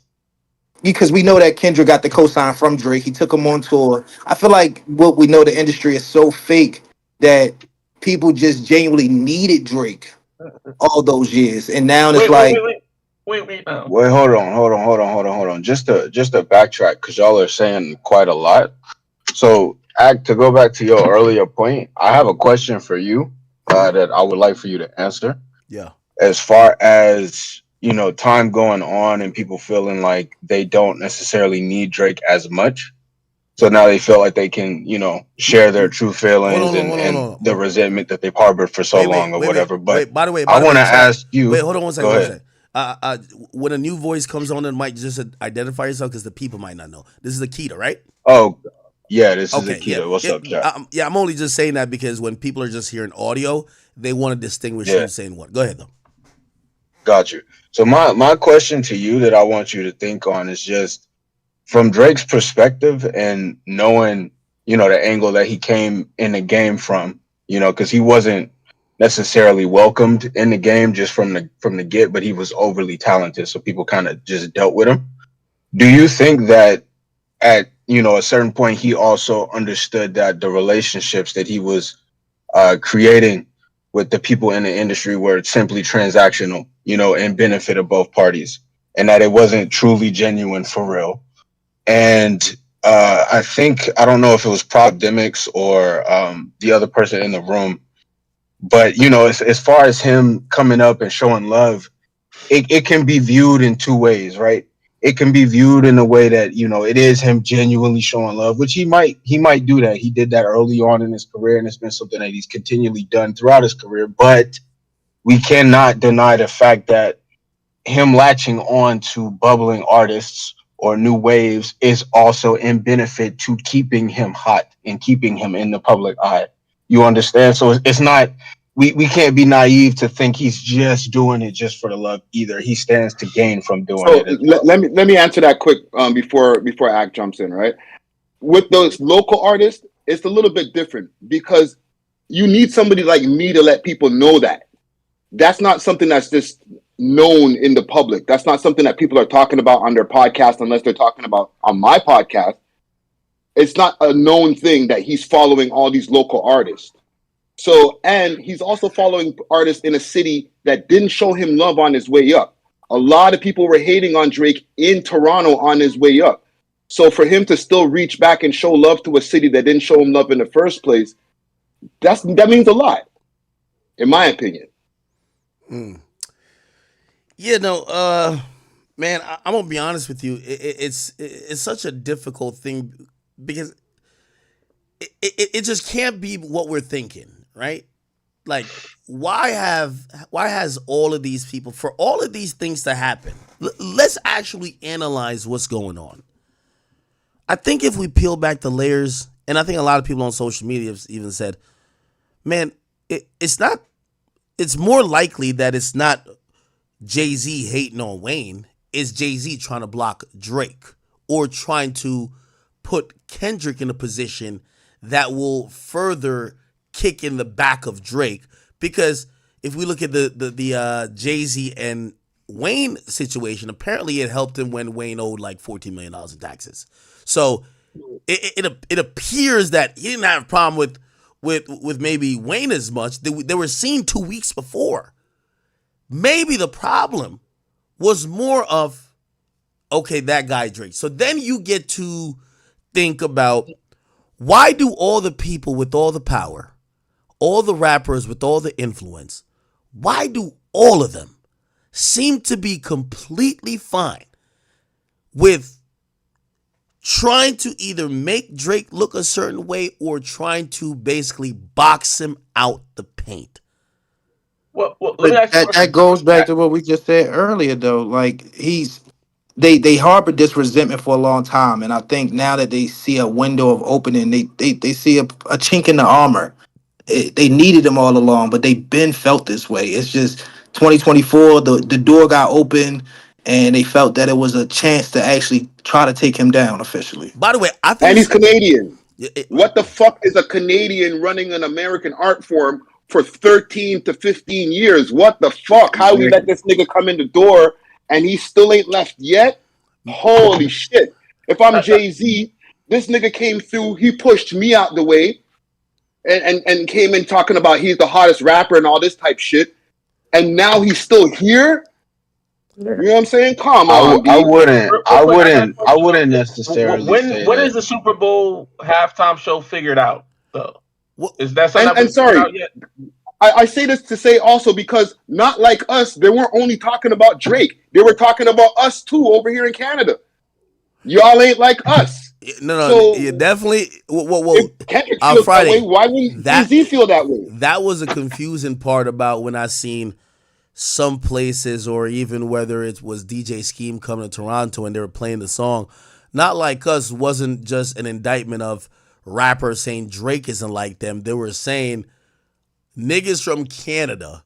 because we know that Kendrick got the cosign from Drake, he took him on tour. I feel like what we know the industry is so fake that people just genuinely needed Drake all those years, and now it's Wait, wait, like wait, wait, wait. Now, Wait, hold on. Just to backtrack, because y'all are saying quite a lot. So, act to go back to your earlier point, I have a question for you that I would like for you to answer. Yeah. As far as time going on and people feeling like they don't necessarily need Drake as much, so now they feel like they can share their true Hold feelings on, and hold on, hold the on. resentment that they've harbored for so long or whatever. But Wait. By the way, I want to chat. ask you. Wait, hold on one second. Go One ahead. second. When a new voice comes on, it might just identify yourself because the people might not know. This is Akita, right? Oh, yeah, this is Okay, yeah, Akita. What's up, Jack? yeah. I'm only just saying that because when people are just hearing audio, they want to distinguish Yeah, who's saying what. Go ahead though. got you. So my question to you that I want you to think on is just from Drake's perspective and knowing, the angle that he came in the game from, because he wasn't necessarily welcomed in the game just from the get, but he was overly talented, so people kind of just dealt with him. Do you think that at a certain point he also understood that the relationships that he was creating with the people in the industry were simply transactional, and benefited both parties, and that it wasn't truly genuine for real? And I think I don't know if it was Demics or the other person in the room, but as far as him coming up and showing love, it can be viewed in two ways, right? It can be viewed in a way that it is him genuinely showing love, which he might do that. He did that early on in his career, and it's been something that he's continually done throughout his career. But we cannot deny the fact that him latching on to bubbling artists or new waves is also in benefit to keeping him hot and keeping him in the public eye. You understand? So it's not we can't be naive to think he's just doing it just for the love either. He stands to gain from doing So it as well. let me answer that quick before Act jumps in. Right, with those local artists, it's a little bit different because you need somebody like me to let people know that. That's not something that's just known in the public. That's not something that people are talking about on their podcast unless they're talking about on my podcast. It's not a known thing that he's following all these local artists. So, and he's also following artists in a city that didn't show him love on his way up. A lot of people were hating on Drake in Toronto on his way up. So for him to still reach back and show love to a city that didn't show him love in the first place, that means a lot, in my opinion. Yeah, no, man, I'm gonna be honest with you. It's such a difficult thing because it just can't be what we're thinking, right? Like, why has all of these people for all of these things to happen? Let's actually analyze what's going on. I think if we peel back the layers, and I think a lot of people on social media have even said, "Man, it's not. It's more likely that it's not Jay-Z hating on Wayne. It's Jay-Z trying to block Drake or trying to put Kendrick in a position that will further kick in the back of Drake. Because if we look at the Jay-Z and Wayne situation, apparently it helped him when Wayne owed like $14 million in taxes. So it appears that he didn't have a problem with maybe Wayne as much. They were seen 2 weeks before. Maybe the problem was more of, okay, that guy Drake. So then you get to think about, why do all the people with all the power, all the rappers with all the influence, why do all of them seem to be completely fine with trying to either make Drake look a certain way or trying to basically box him out the paint. Well, let me But ask you a that question. goes back to what we just said earlier, though. Like they harbored this resentment for a long time, and I think now that they see a window of opening, they see a chink in the armor. They needed him all along, but they've been felt this way. It's just 2024, the door got open, and they felt that it was a chance to actually try to take him down officially. By the way, I think And he's Canadian. it, What the fuck is a Canadian running an American art form for 13 to 15 years? What the fuck? How we let this nigga come in the door and he still ain't left yet? Holy shit. If I'm Jay-Z, this nigga came through, he pushed me out the way and came in talking about he's the hottest rapper and all this type shit. And now he's still here? You know what I'm saying? Come on, I B. wouldn't necessarily say When that. is the Super Bowl halftime show figured out? Though what, is that something that And was figured sorry, out yet? I say this to say also because not like us, they weren't only talking about Drake. They were talking about us too over here in Canada. Y'all ain't like us. no, So you definitely. Whoa. if Kendrick feels Friday, that way, why wouldn't that Jay-Z feel that way? that was a confusing part about when I seen some places, or even whether it was DJ Scheme coming to Toronto and they were playing the song. Not Like Us wasn't just an indictment of rappers saying Drake isn't like them. They were saying niggas from Canada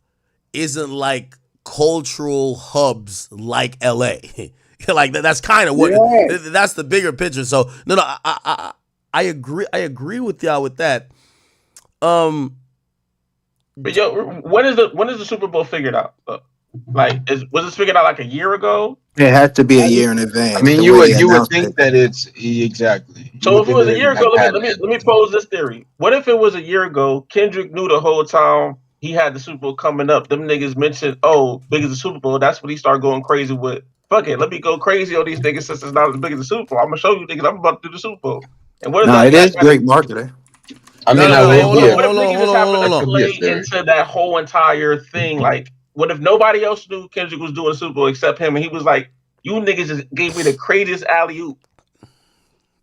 isn't like cultural hubs like LA. Like that's kind of what Yeah. that's the bigger picture. So no, I agree. I agree with y'all with that. But yo, when is the Super Bowl figured out? Like, was this figured out like a year ago? It has to be a year in advance. I mean, the you way would they you would announced think it. that it's exactly. You So would if it think was that a year it ago, had let me pose this theory. What if it was a year ago? Kendrick knew the whole time he had the Super Bowl coming up. Them niggas mentioned, oh, big as the Super Bowl. That's when he started going crazy with. Fuck it, let me go crazy on these niggas since it's not as big as the Super Bowl. I'm gonna show you niggas I'm about to do the Super Bowl. And what if No, that it is got great marketing. I No, mean, no, You I know no, what I'm will. saying? hold What, on, Yeah, what if hold on, niggas hold just on, happen hold to that on. could be a play theory. into that whole entire thing? Like, what if nobody else knew Kendrick was doing Super Bowl except him, and he was like, "You niggas just gave me the craziest alley oop."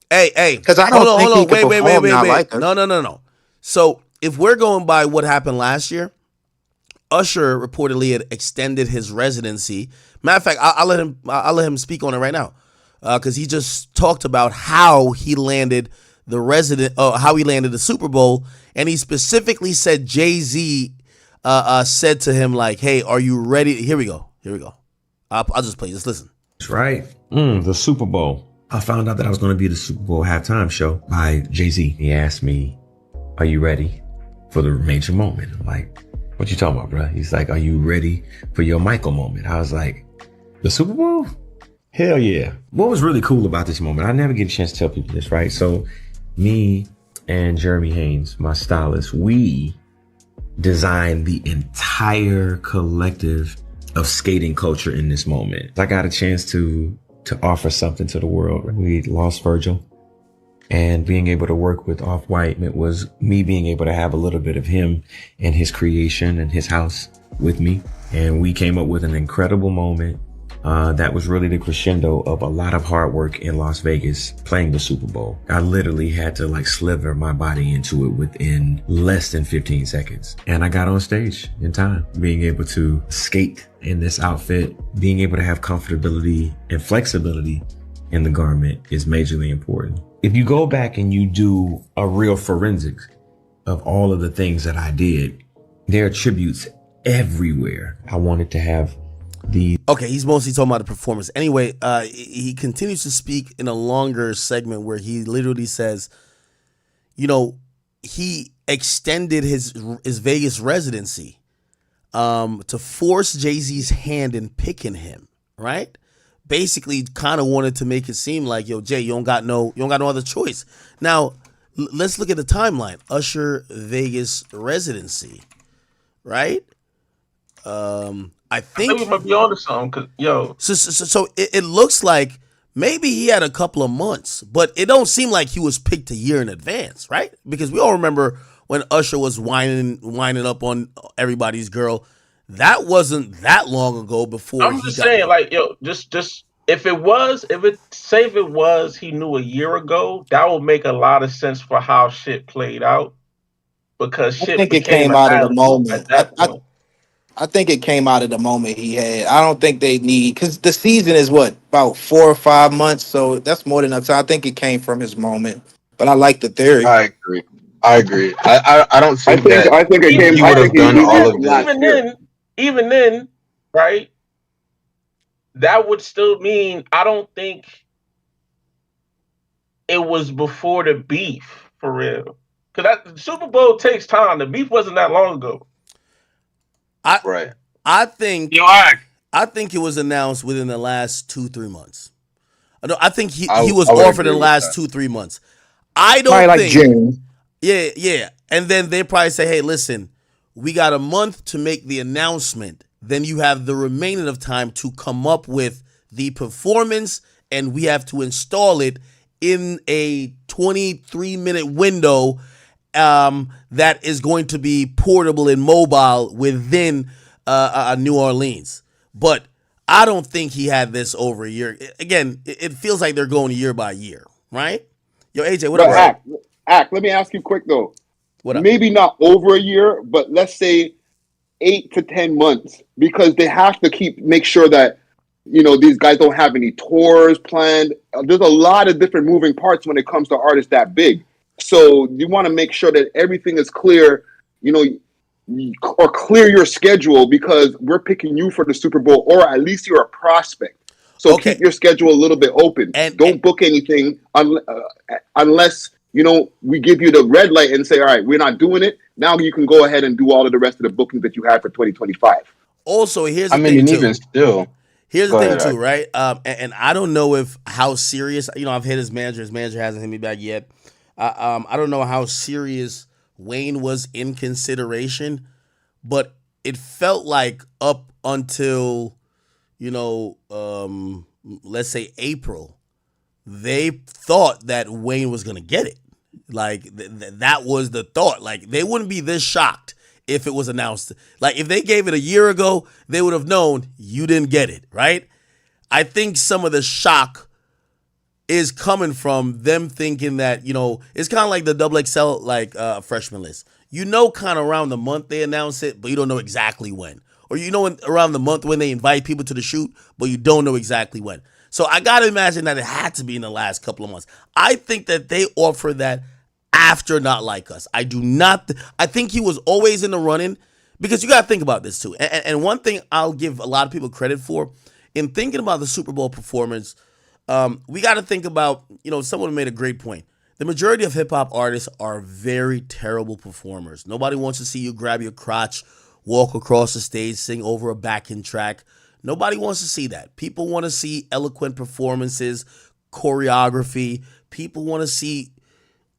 Hey, Because I hold don't on, think he could perform not wait. like us. No. So if we're going by what happened last year, Usher reportedly had extended his residency. Matter of fact, I'll let him speak on it right now, because he just talked about how he landed how he landed the Super Bowl, and he specifically said Jay-Z said to him like, "Hey, are you ready?" Here we go. I'll just play. Just listen. Right? The Super Bowl. I found out that I was going to be the Super Bowl halftime show by Jay-Z. He asked me, are you ready for the major moment? I'm like, what you talking about, bro? He's like, are you ready for your Michael moment? I was like, the Super Bowl? Hell yeah. What was really cool about this moment, I never get a chance to tell people this, right? So me and Jeremy Haynes, my stylist, we designed the entire collective of skating culture in this moment. I got a chance to offer something to the world. We lost Virgil, and being able to work with Off-White, it was me being able to have a little bit of him and his creation and his house with me. And we came up with an incredible moment. That was really the crescendo of a lot of hard work in Las Vegas playing the Super Bowl. I literally had to like slither my body into it within less than 15 seconds. And I got on stage in time, being able to skate in this outfit, being able to have comfortability and flexibility in the garment is majorly important. If you go back and you do a real forensics of all of the things that I did, there are tributes everywhere. I wanted to have Okay, he's mostly talking about the performance. Anyway, he continues to speak in a longer segment where he literally says, you know, he extended his Vegas residency to force Jay-Z's hand in picking him, right? Basically kind of wanted to make it seem like, yo, Jay, you don't got no other choice. Now, let's look at the timeline. Usher Vegas residency, right? I think we might be on to something, cause yo, so it looks like maybe he had a couple of months, but it don't seem like he was picked a year in advance, right? Because we all remember when Usher was whining up on everybody's girl. That wasn't that long ago before I'm just saying, like, yo, just if it was he knew a year ago, that would make a lot of sense for how shit played out because I shit think it became came an out of the alley oop at moment. that point. I think it came out of the moment he had. I don't think they need because the season is what about 4 or 5 months, so that's more than enough time. I think it came from his moment, but I like the theory. I agree. I agree. I don't I think think that I think it Even came. he I would think have he done knew all even of from last this. even year. then, even then, right? That would still mean I don't think it was before the beef for real. Cause that Super Bowl takes time. The beef wasn't that long ago. I Right. I think Yo, all right. I think it was announced within the last 2-3 months. I think he was I would offered in agree the with last that. 2-3 months. I Probably don't like think. June. Yeah, yeah. And then they probably say, hey, listen, we got a month to make the announcement. Then you have the remaining of time to come up with the performance, and we have to install it in a 23-minute window that is going to be portable and mobile within New Orleans. But I don't think he had this over a year. Again, it feels like they're going year by year, right? Yo, AJ, what up, But bro? Right. act. Let me ask you quick though. What up? Maybe not over a year, but let's say 8 to 10 months, because they have to make sure that these guys don't have any tours planned. There's a lot of different moving parts when it comes to artists that big. So you want to make sure that everything is clear, you know, or clear your schedule because we're picking you for the Super Bowl, or at least you're a prospect. So Okay, keep your schedule a little bit open. and Don't book anything unless we give you the red light and say, all right, we're not doing it. Now you can go ahead and do all of the rest of the bookings that you have for 2025. also here's I the mean, thing and too. even still, Here's the go thing ahead. too, right? And I don't know if how serious. I've hit his manager. His manager hasn't hit me back yet. I don't know how serious Wayne was in consideration, but it felt like up until let's say April, they thought that Wayne was gonna get it. Like that was the thought. Like they wouldn't be this shocked if it was announced. Like if they gave it a year ago, they would have known you didn't get it, right? I think some of the shock is coming from them thinking that it's kind of like the double XL freshman list. Kind of around the month they announce it, but you don't know exactly when. Or around the month when they invite people to the shoot, but you don't know exactly when. So I gotta imagine that it had to be in the last couple of months. I think that they offered that after Not Like Us. I do not. I think he was always in the running because you gotta think about this too. And one thing I'll give a lot of people credit for in thinking about the Super Bowl performance, we got to think about, someone made a great point. The majority of hip hop artists are very terrible performers. Nobody wants to see you grab your crotch, walk across the stage, sing over a backing track. Nobody wants to see that. People want to see eloquent performances, choreography. People want to see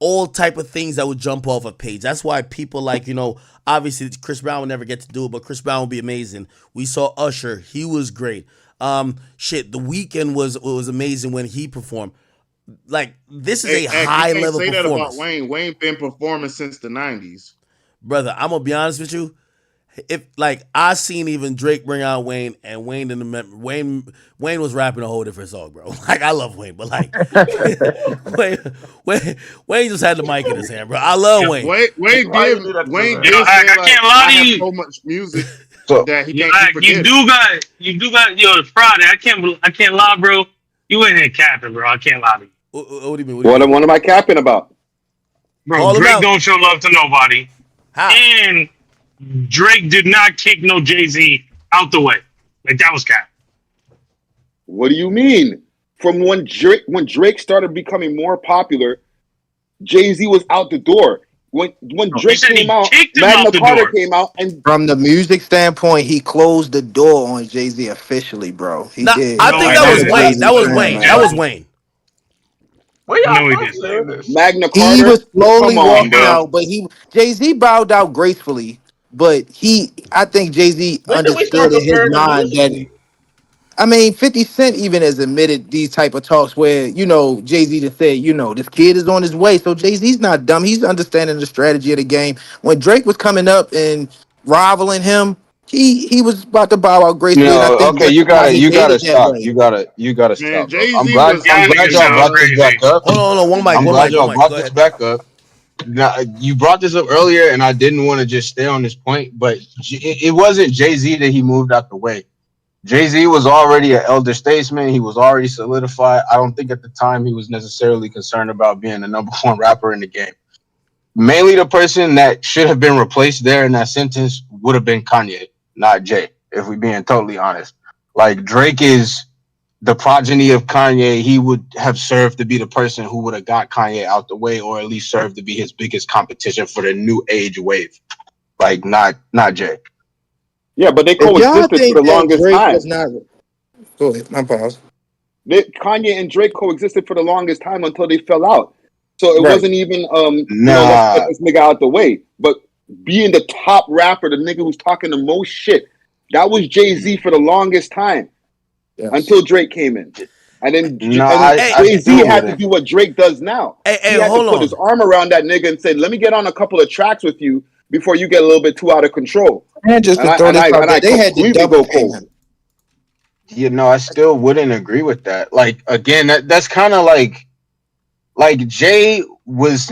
all type of things that would jump off a page. That's why people obviously Chris Brown would never get to do it, but Chris Brown would be amazing. We saw Usher, he was great. The Weeknd was amazing when he performed. Like this is a high you can't level say that about performance. Wayne. Wayne been performing since the 90s. Brother, I'm gonna be honest with you. If I seen even Drake bring out Wayne and Wayne was rapping a whole different song, bro. Like I love Wayne, but Wayne just had the mic in his hand, bro. I love Wayne. Why you do that to Wayne him? Yo, did say I like can't lie I to have you. so much music So that he Yo, can't keep you forgetting. do got. Yo, it's Friday. I can't lie, bro. You ain't here capping, bro. I can't lie to you, What do you mean? What do you mean? What am I capping about? bro. Call him Drake out. don't show love to nobody, How? and Drake did not kick no Jay-Z out the way. Like that was cap. What do you mean? From when Drake started becoming more popular, Jay-Z was out the door. When You Drake said came he out, kicked him Magna out the Carta door. came out, and From the music standpoint, he closed the door on Jay Z officially, bro. He Nah, did. I No, think he Like that I'm was a didn't. Jay Wayne. Z That was fan, Wayne. man. That was Wayne. Where y'all No, he from, didn't. saying this? Magna He Carta. was slowly Come on, walking bro. out, but Jay Z bowed out gracefully. But I think Jay Z When did we understood start in his comparing them mind that musically? 50 Cent even has admitted these type of talks where, Jay Z just said, this kid is on his way. So Jay Z's not dumb. He's understanding the strategy of the game. When Drake was coming up and rivaling him, He was about to bow out gracefully, and I No, think okay, that's why he you made gotta it that stop. way. You gotta Man, stop, bro. Jay I'm Z glad was I'm Y'all glad niggas y'all sound brought this crazy. back up. Hold on, one mic, I'm one glad mic, one y'all mic. brought Go this ahead. back up. Now, you brought this up earlier, and I didn't want to just stay on this point, but it wasn't Jay Z that he moved out the way. Jay Z was already an elder statesman. He was already solidified. I don't think at the time he was necessarily concerned about being the number one rapper in the game. Mainly the person that should have been replaced there in that sentence would have been Kanye, not Jay, if we're being totally honest. Like Drake is the progeny of Kanye. He would have served to be the person who would have got Kanye out the way, or at least served to be his biggest competition for the new age wave. Like not Jay. Yeah, but they If y'all coexisted for think the that longest Drake time. was not, go ahead, my pause. Kanye and Drake coexisted for the longest time until they fell out. So it Right. wasn't even let's get Nah, this nigga out the way. But being the top rapper, the nigga who's talking the most shit, that was Jay-Z for the longest time Yes. until Drake came in. And then Hey, I Jay-Z still had to wouldn't. do what Drake does now. Hey, He had to hold put his on. arm around that nigga and say, "Let me get on a couple of tracks with you before you get a little bit too out of control." And just And to I throw and this I out and there, I they had to completely double go pay cold. him. I still wouldn't agree with that. Like again, that's kind of like Jay was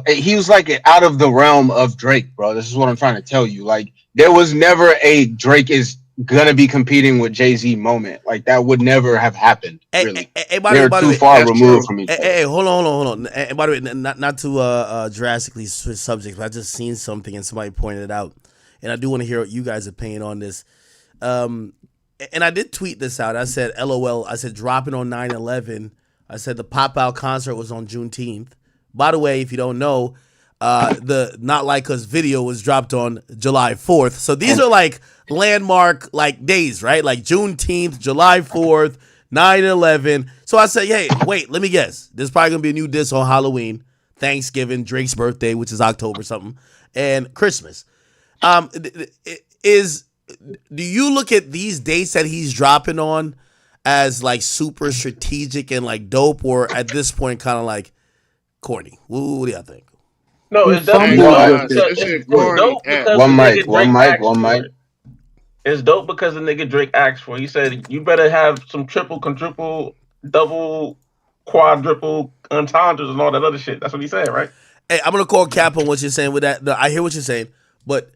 he was like out of the realm of Drake, bro. This is what I'm trying to tell you. Like there was never a Drake is gonna be competing with Jay-Z moment. Like that would never have happened, really. By the way, They're by the too way, far That's removed true. from each other. hey, hold on. And by the way, not to drastically switch subjects, but I just seen something and somebody pointed it out, and I do want to hear what you guys' opinion on this. And I did tweet this out. I said, "LOL." I said, "Dropping on 9/11." I said the Pop Out concert was on Juneteenth. By the way, if you don't know, the Not Like Us video was dropped on July 4th. So these are like landmark like days, right? Like Juneteenth, July 4th, 9/11. So I said, hey, wait, let me guess. There's probably gonna be a new diss on Halloween, Thanksgiving, Drake's birthday, which is October something, and Christmas. Is Do you look at these dates that he's dropping on as like super strategic and like dope, or at this point kind of like corny? What do y'all think? No, He it's I ain't definitely gonna fumbled dope lie. with because it. That shit it's corny dope at because the One mic, nigga one Drake mic, asked one for mic. it. It's dope because the nigga Drake asked for it. He said, "You better have some triple, quadruple, double, quadruple entendres and all that other shit." That's what he said, right? Hey, I'm gonna call cap on what you're saying with that. No, I hear what you're saying, but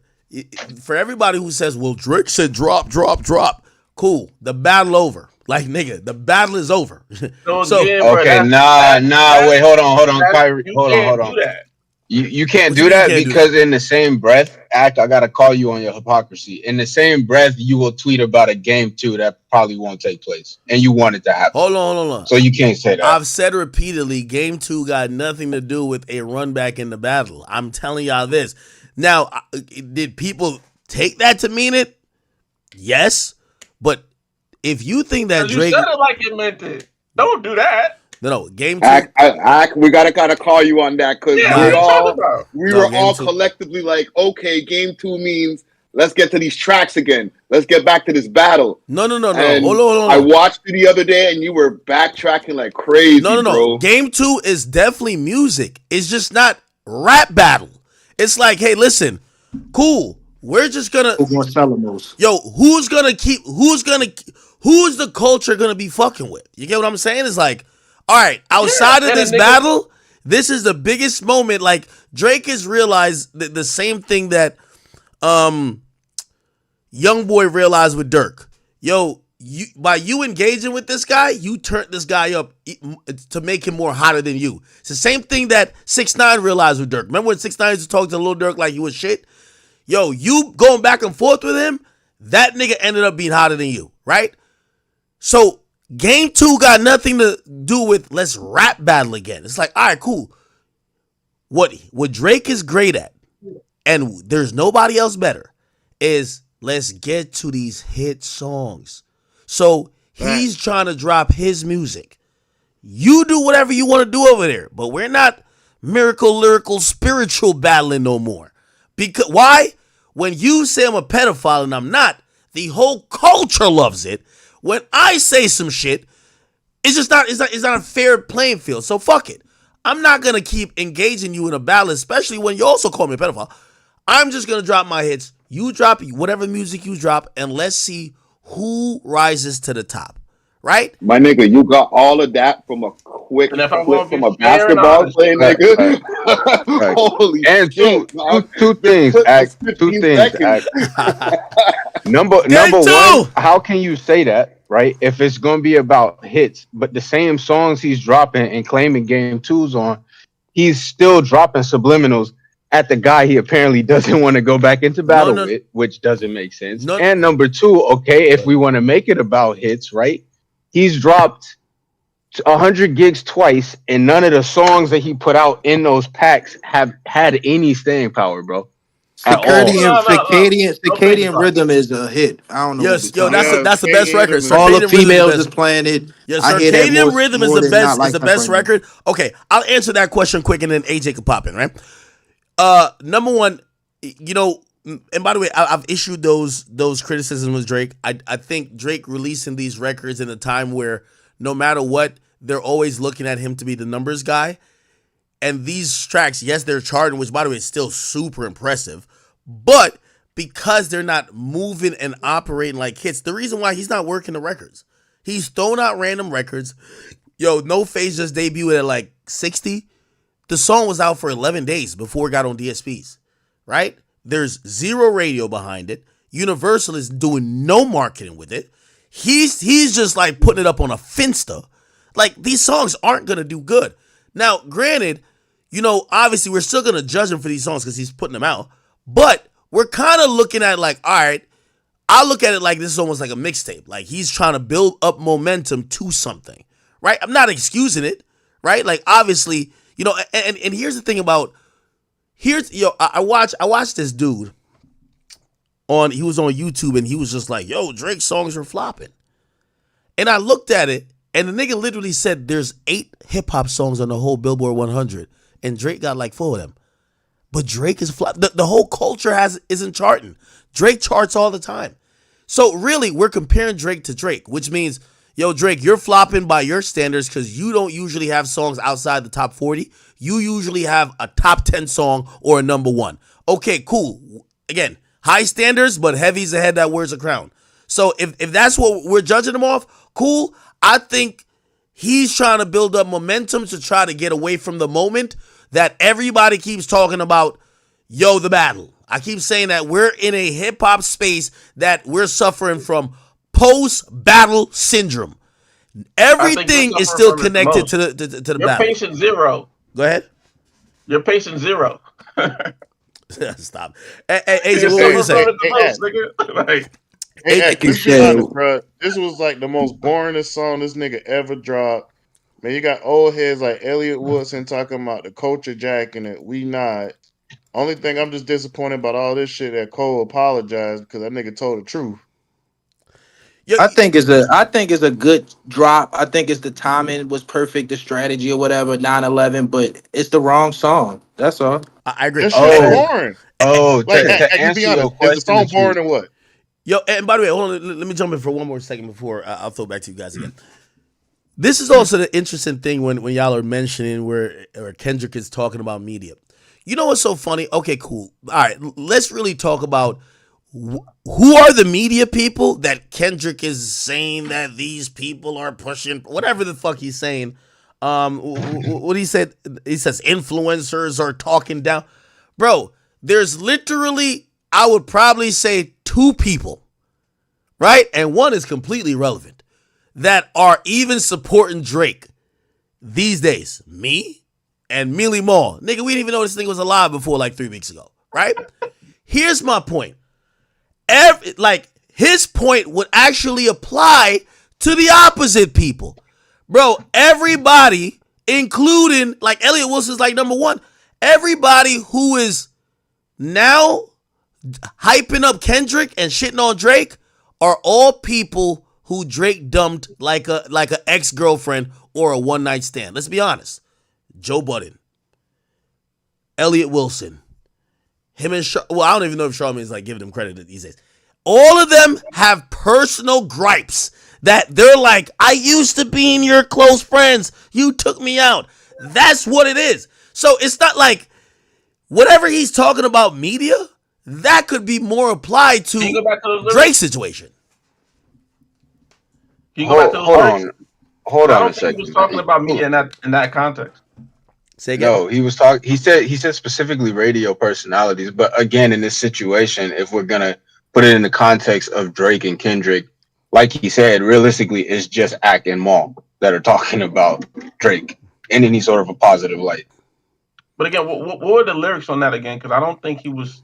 for everybody who says, "Well, Drake said drop, drop, drop," cool. The battle over. Like nigga, the battle is over. So So again, bro, Okay, that's wait, hold on, Kyrie, you hold can't on. do that. You can't what you do mean you that can't do that? because in the same breath, act. I gotta call you on your hypocrisy. In the same breath, you will tweet about a game too that probably won't take place, and you want it to happen. Hold on. So you can't say that. I've said repeatedly, game two got nothing to do with a run back in the battle. I'm telling y'all this. Now, did people take that to mean it? Yes, but if you think that Because you Drake, said it like you meant it. Don't do that. no, game two, We gotta call you on that because Yeah, nah, what are you talking about? we no, were game all two. collectively like, okay, game two means let's get to these tracks again. Let's get back to this battle. No. And Hold I on. watched you the other day, and you were backtracking like crazy, No. bro. Game two is definitely music. It's just not rap battle. It's like, hey, listen, cool. We're just gonna, Who's gonna sell the most? yo, who's the culture gonna be fucking with? You get what I'm saying? It's like, all right, outside of and a this nigga- battle, this is the biggest moment. Like Drake has realized the same thing that Young Boy realized with Dirk. Yo, by you engaging with this guy, you turned this guy up to make him more hotter than you. It's the same thing that 6ix9ine realized with Dirk. Remember when 6ix9ine used to talk to Lil Dirk like he was shit? Yo, you going back and forth with him, that nigga ended up being hotter than you, right? So game two got nothing to do with let's rap battle again. It's like, all right, cool. What Drake is great at, and there's nobody else better, is let's get to these hit songs. So he's trying to drop his music. You do whatever you want to do over there, but we're not miracle, lyrical, spiritual battling no more. Because why? When you say I'm a pedophile and I'm not, the whole culture loves it. When I say some shit, it's not a fair playing field. So fuck it. I'm not gonna keep engaging you in a battle, especially when you also call me a pedophile. I'm just gonna drop my hits. You drop whatever music you drop, and let's see who rises to the top. Right? My nigga, you got all of that from a quick And if I'm clip gonna from be a fair and basketball honest, play, Right, nigga. right. Holy And shit, dog. two The things, clip was act. Two 15 things, seconds. act. Number Take one, two. how can you say that, right? If it's gonna be about hits, but the same songs he's dropping and claiming game twos on, he's still dropping subliminals at the guy he apparently doesn't want to go back into No, battle no, with, which doesn't make sense. no. And number two, okay, if we want to make it about hits, right? He's dropped 100 gigs twice, and none of the songs that he put out in those packs have had any staying power, bro. At all. Circadian, circadian, Don't think circadian about it. rhythm is a hit. I don't know what we're Yes, yo, talking about. that's the best record. All the Circadian Rhythm is females the is best. playing it. Yeah, I hear that Circadian Rhythm is more the than not best. Is the Lifetime best right now. record. Okay, I'll answer that question quick, and then AJ can pop in. Right. Number one, you know, and by the way, I've issued those criticisms with Drake. I think Drake releasing these records in a time where no matter what, they're always looking at him to be the numbers guy. And these tracks, yes, they're charting, which by the way is still super impressive, but because they're not moving and operating like hits, the reason why he's not working the records, he's throwing out random records. Yo, No Face just debuted at like 60. The song was out for 11 days before it got on DSPs, right? There's zero radio behind it. Universal is doing no marketing with it. He's just like putting it up on a Finsta. Like, these songs aren't going to do good. Now, granted, you know, obviously we're still going to judge him for these songs because he's putting them out. But we're kind of looking at like, all right, I look at it like this is almost like a mixtape. Like, he's trying to build up momentum to something, right? I'm not excusing it, right? Like, obviously, you know, and here's the thing about, I watched this dude he was on YouTube, and he was just like, yo, Drake's songs are flopping. And I looked at it, and the nigga literally said there's 8 hip-hop songs on the whole Billboard 100, and Drake got like 4 of them. But Drake is flop. The whole culture isn't charting. Drake charts all the time. So really, we're comparing Drake to Drake, which means, yo, Drake, you're flopping by your standards because you don't usually have songs outside the top 40. You usually have a top 10 song or a number 1. Okay, cool. Again, high standards, but heavy's the head that wears a crown. So if that's what we're judging him off, cool. I think he's trying to build up momentum to try to get away from the moment that everybody keeps talking about, yo, the battle. I keep saying that we're in a hip-hop space that we're suffering from post-battle syndrome. Everything is still connected to the You're battle. patient zero. Go ahead. You're patient zero. Stop. Hey, AJ, what were you saying? Hey, He let's be said- honest, bro. This was like the most boringest song this nigga ever dropped. Man, you got old heads like Elliot Woodson talking about the culture jacking it. We not. Only thing I'm just disappointed about all this shit that Cole apologized because that nigga told the truth. I think it's a good drop. I think it's the timing was perfect, the strategy or whatever, 9/11, but it's the wrong song. That's all. I agree. This shit boring. To You answer be your honest, is the question song that you- boring or what? Yo, and by the way, hold on. Let me jump in for one more second before I'll throw it back to you guys again. This is also the interesting thing when y'all are mentioning where Kendrick is talking about media. You know what's so funny? Okay, cool. All right, let's really talk about who are the media people that Kendrick is saying that these people are pushing, whatever the fuck he's saying. What he said, he says influencers are talking down. Bro, there's literally, I would probably say 2 people, right? And one is completely irrelevant, that are even supporting Drake these days. Me and Millie Mall. Nigga, we didn't even know this thing was alive before like 3 weeks ago, right? Here's my point. His point would actually apply to the opposite people. Bro, everybody, including, like, Elliot Wilson's like number 1. Everybody who is now hyping up Kendrick and shitting on Drake are all people who Drake dumped like a ex-girlfriend or a one-night stand. Let's be honest. Joe Budden, Elliot Wilson, him and I don't even know if Charlamagne's like giving him credit these days. All of them have personal gripes that they're like, I used to be in your close friends. You took me out. That's what it is. So it's not like whatever he's talking about media, that could be more applied Can you to go back to those lyrics? Drake's situation. Can you go back to those Hold lyrics? on. Hold I on don't a think he second. was talking about me in that context. Say again. No, he was talking. He said specifically radio personalities. But again, in this situation, if we're gonna put it in the context of Drake and Kendrick, like he said, realistically, it's just Ack and Maul that are talking about Drake in any sort of a positive light. But again, what were the lyrics on that again? Because I don't think he was.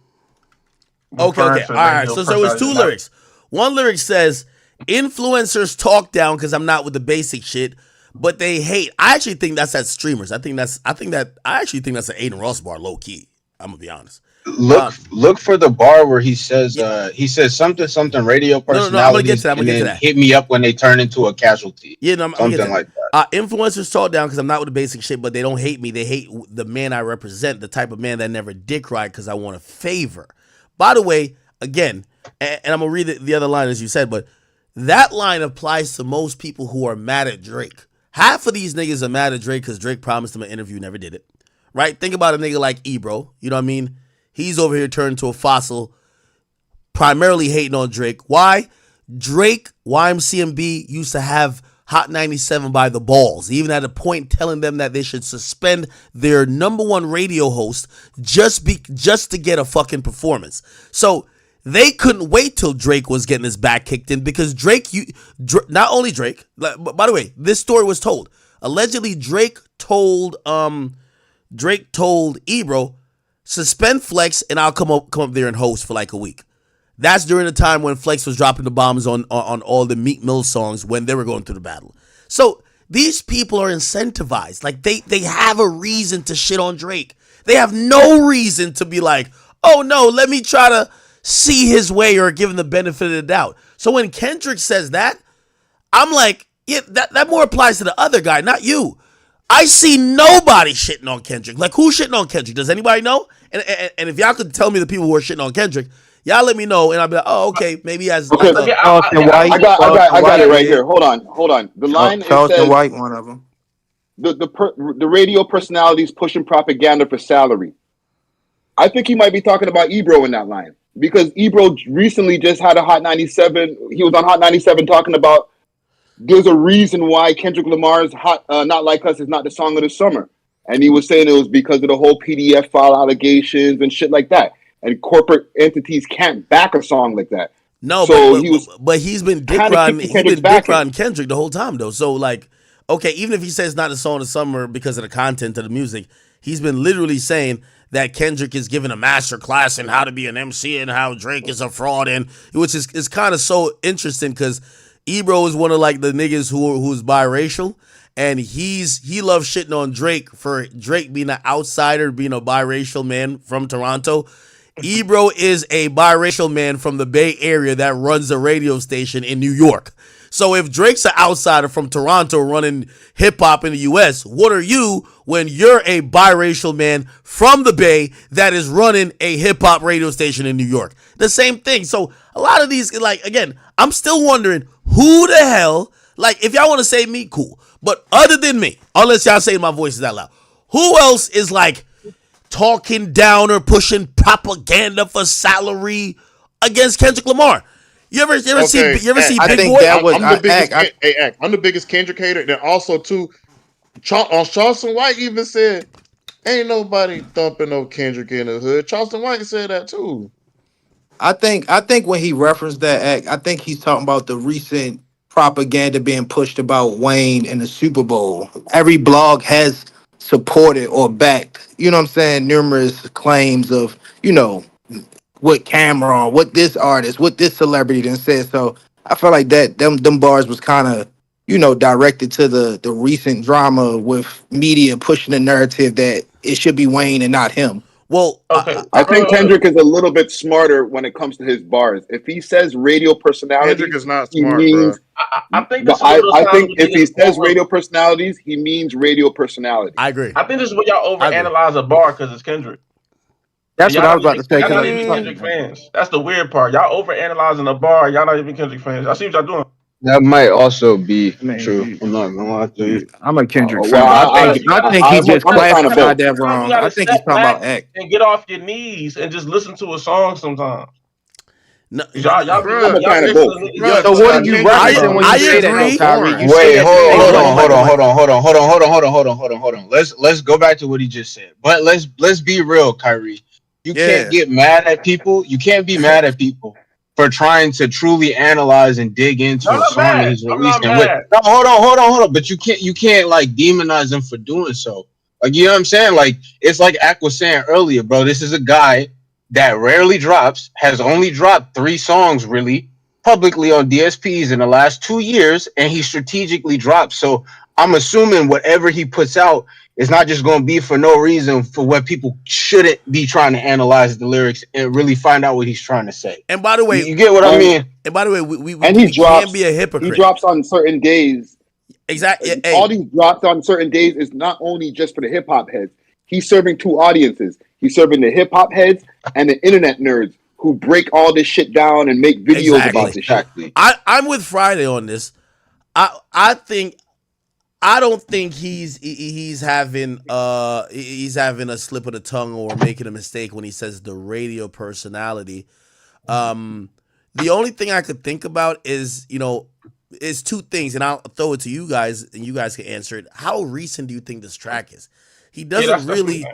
Okay. referring to All right. radio So there was two personalities. lyrics. One lyric says, influencers talk down because I'm not with the basic shit, but they hate. I actually think that's at streamers. I actually think that's an Aiden Ross bar, low key. I'm gonna be honest. Look for the bar where he says something radio No. I'm gonna get personalities, to that. and then hit me up when they turn into a casualty. Yeah, no, I'm gonna Something get to like that. Influencers talk down because I'm not with the basic shit, but they don't hate me. They hate the man I represent, the type of man that never dick ride because I want a favor. By the way, again, and I'm gonna read the other line as you said, but that line applies to most people who are mad at Drake. Half of these niggas are mad at Drake because Drake promised them an interview, never did it. Right? Think about a nigga like Ebro. You know what I mean? He's over here turned into a fossil, primarily hating on Drake. Why? Drake, YMCMB used to have Hot 97 by the balls. He even had a point telling them that they should suspend their number one radio host just to get a fucking performance. So they couldn't wait till Drake was getting his back kicked in because not only Drake, by the way, this story was told. Allegedly, Drake told Ebro, suspend Flex and I'll come up there and host for like a week. That's during the time when Flex was dropping the bombs on all the Meek Mill songs when they were going through the battle. So these people are incentivized. Like they have a reason to shit on Drake. They have no reason to be like, oh no, let me try to see his way or give him the benefit of the doubt. So when Kendrick says that, I'm like, yeah, that more applies to the other guy, not you. I see nobody shitting on Kendrick. Like, who's shitting on Kendrick? Does anybody know? And if y'all could tell me the people who are shitting on Kendrick, y'all let me know, and I'll be like, oh, okay, maybe he has. Okay, Like I got it right here. Hold on. The line Charleston says White, one of them. the radio personalities pushing propaganda for salary. I think he might be talking about Ebro in that line because Ebro recently just had a Hot 97. He was on Hot 97 talking about there's a reason why Kendrick Lamar's Not Like Us is not the song of the summer. And he was saying it was because of the whole PDF file allegations and shit like that. And corporate entities can't back a song like that. No, so but he's been dick riding Kendrick the whole time though. So like, okay, even if he says not the song of the summer because of the content of the music, he's been literally saying that Kendrick is giving a master class in how to be an MC and how Drake is a fraud, and which is kind of so interesting because Ebro is one of like the niggas who's biracial, and he loves shitting on Drake for Drake being an outsider, being a biracial man from Toronto. Ebro is a biracial man from the Bay Area that runs a radio station in New York. So if Drake's an outsider from Toronto running hip hop in the US, what are you when you're a biracial man from the Bay that is running a hip hop radio station in New York? The same thing. So a lot of these, like, again, I'm still wondering who the hell, like, if y'all want to say me, cool. But other than me, unless y'all say my voice is that loud, who else is like talking down or pushing propaganda for salary against Kendrick Lamar? You ever see Big Boy? I'm the biggest Kendrick hater. Then also too, Charleston White even said, "Ain't nobody thumping no Kendrick in the hood." Charleston White said that too. I think when he referenced that act, I think he's talking about the recent propaganda being pushed about Wayne in the Super Bowl. Every blog has supported or backed, you know what I'm saying, numerous claims of, what Cameron, what this artist, what this celebrity done said. So I feel like that them bars was kind of, directed to the recent drama with media pushing the narrative that it should be Wayne and not him. Well, okay. I think Kendrick is a little bit smarter when it comes to his bars. If he says radio personality, Kendrick is not smart, means, I think if he says radio personalities, he means radio personality. I agree. I think this is where y'all overanalyze a bar because it's Kendrick. That's what I was about to say. Y'all not even Kendrick fans. That's the weird part. Y'all overanalyzing a bar. Y'all not even Kendrick fans. I see what y'all doing. That might also be true. Man, I'm not gonna lie to you. I'm a Kendrick Well, fan, but You I gotta think he just I'm a fan of both. classified that sometimes you wrong. gotta I think he's step talking back about act. and get off your knees and just listen to a song sometimes. No, I'm a Y'all fan be of listening both. to niggas yo, get So what are shot you years referencing ago. when I you say that though, agree. Kyrie? You say Wait, that they hold don't on, like hold on, what? hold on. Let's go back to what he just said. But let's be real, Kyrie. You can't Yeah. get mad at people. You can't be mad at people for trying to truly analyze and dig No, into I'm a not song that mad. he's I'm not released and with. mad. No, hold on. But you can't like demonize him for doing so. Like you know what I'm saying? Like it's like Ak was saying earlier, bro. This is a guy that rarely drops, has only dropped 3 songs really publicly on DSPs in the last 2 years, and he strategically dropped. So I'm assuming whatever he puts out is not just going to be for no reason for what people shouldn't be trying to analyze the lyrics and really find out what he's trying to say. And by the You, way, you get what I And mean? and he we can't drops be a he hypocrite. drops on certain days. Exactly. All Hey, these drops on certain days is not only just for the hip hop heads. He's serving two audiences. He's serving the hip hop heads and the internet nerds who break all this shit down and make videos about exactly. this shit. Exactly. I'm with Friday on this. I think I don't think he's having a slip of the tongue or making a mistake when he says the radio personality. Um, the only thing I could think about is two things, and I'll throw it to you guys, and you guys can answer it. How recent do you think this track is? He Yeah, doesn't that's what I'm really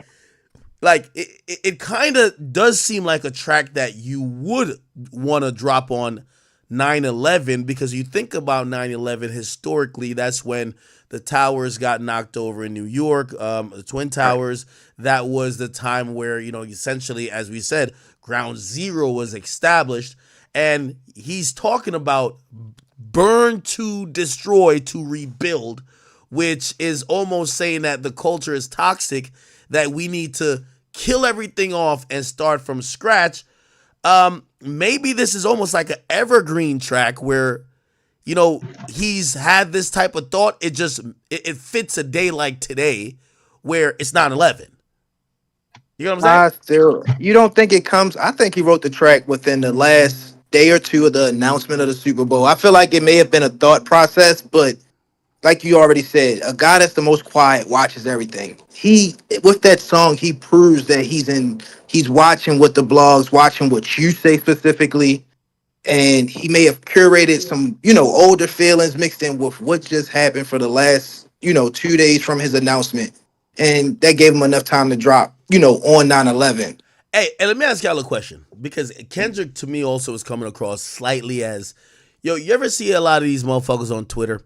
like it. It kind of does seem like a track that you would want to drop on 9/11 because you think about 9/11 historically. That's when the towers got knocked over in New York, the Twin Towers. That was the time where essentially, as we said, Ground Zero was established, and he's talking about burn to destroy to rebuild, which is almost saying that the culture is toxic, that we need to kill everything off and start from scratch. Maybe this is almost like an evergreen track where he's had this type of thought. It fits a day like today where it's 9/11. You know what I'm saying? You don't think it comes? I think he wrote the track within the last day or two of the announcement of the Super Bowl. I feel like it may have been a thought process, but like you already said, a guy that's the most quiet watches everything. He with that song, he proves that he's watching what the blogs, watching what you say specifically, and he may have curated some, older feelings mixed in with what just happened for the last, 2 days from his announcement. And that gave him enough time to drop, on 9/11. Hey, and let me ask y'all a question because Kendrick to me also is coming across slightly as, you ever see a lot of these motherfuckers on Twitter?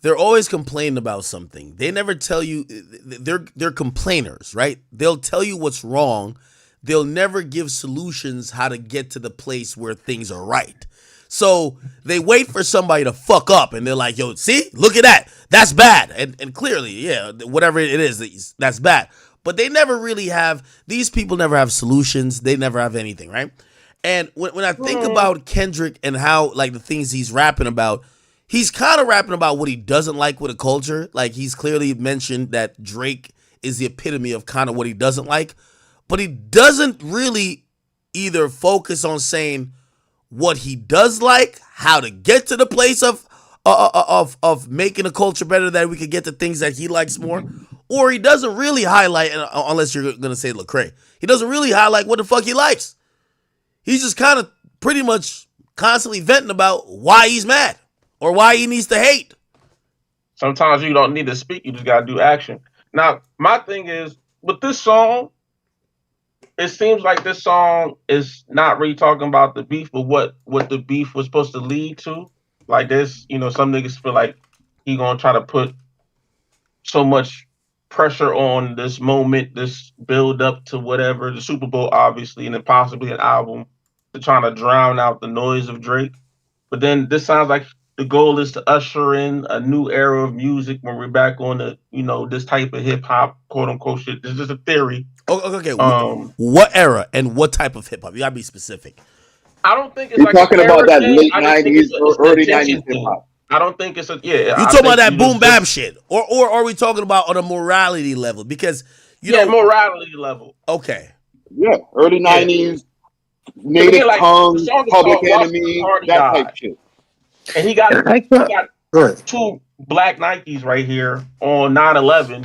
They're always complaining about something. They never tell you they're complainers, right? They'll tell you what's wrong. They'll never give solutions how to get to the place where things are right. So they wait for somebody to fuck up and they're like, yo, see, look at that. That's bad. And clearly, yeah, whatever it is, that's bad. But they never really these people never have solutions. They never have anything, right? And when I think about Kendrick and how, like, the things he's rapping about, he's kind of rapping about what he doesn't like with a culture. Like, he's clearly mentioned that Drake is the epitome of kind of what he doesn't like. But he doesn't really either focus on saying what he does like, how to get to the place of making a culture better, that we could get to things that he likes more, or he doesn't really highlight, unless you're gonna say Lecrae, he doesn't really highlight what the fuck he likes. He's just kind of pretty much constantly venting about why he's mad or why he needs to hate. Sometimes you don't need to speak, you just gotta do action. Now, my thing is with this song, it seems like this song is not really talking about the beef, but what the beef was supposed to lead to. Like this, some niggas feel like he gonna try to put so much pressure on this moment, this build up to whatever, the Super Bowl, obviously, and then possibly an album to trying to drown out the noise of Drake. But then this sounds like the goal is to usher in a new era of music when we're back on the, this type of hip hop, quote unquote shit. This is just a theory. Okay. What era and what type of hip hop? You gotta be specific. I don't think it's You're like talking an about era that thing. late I just think '90s or it's an early attention '90s hip thing. hop. I don't think it's You I talking about think that boom just bap shit, or are we talking about on a morality level? Because morality level. Okay. Yeah, early Yeah. '90s, But native again, like the tongue, song is Public called "Watch the Enemy, Party that type Die." shit. And he got Like, he got good. two black Nikes right here on 9/11.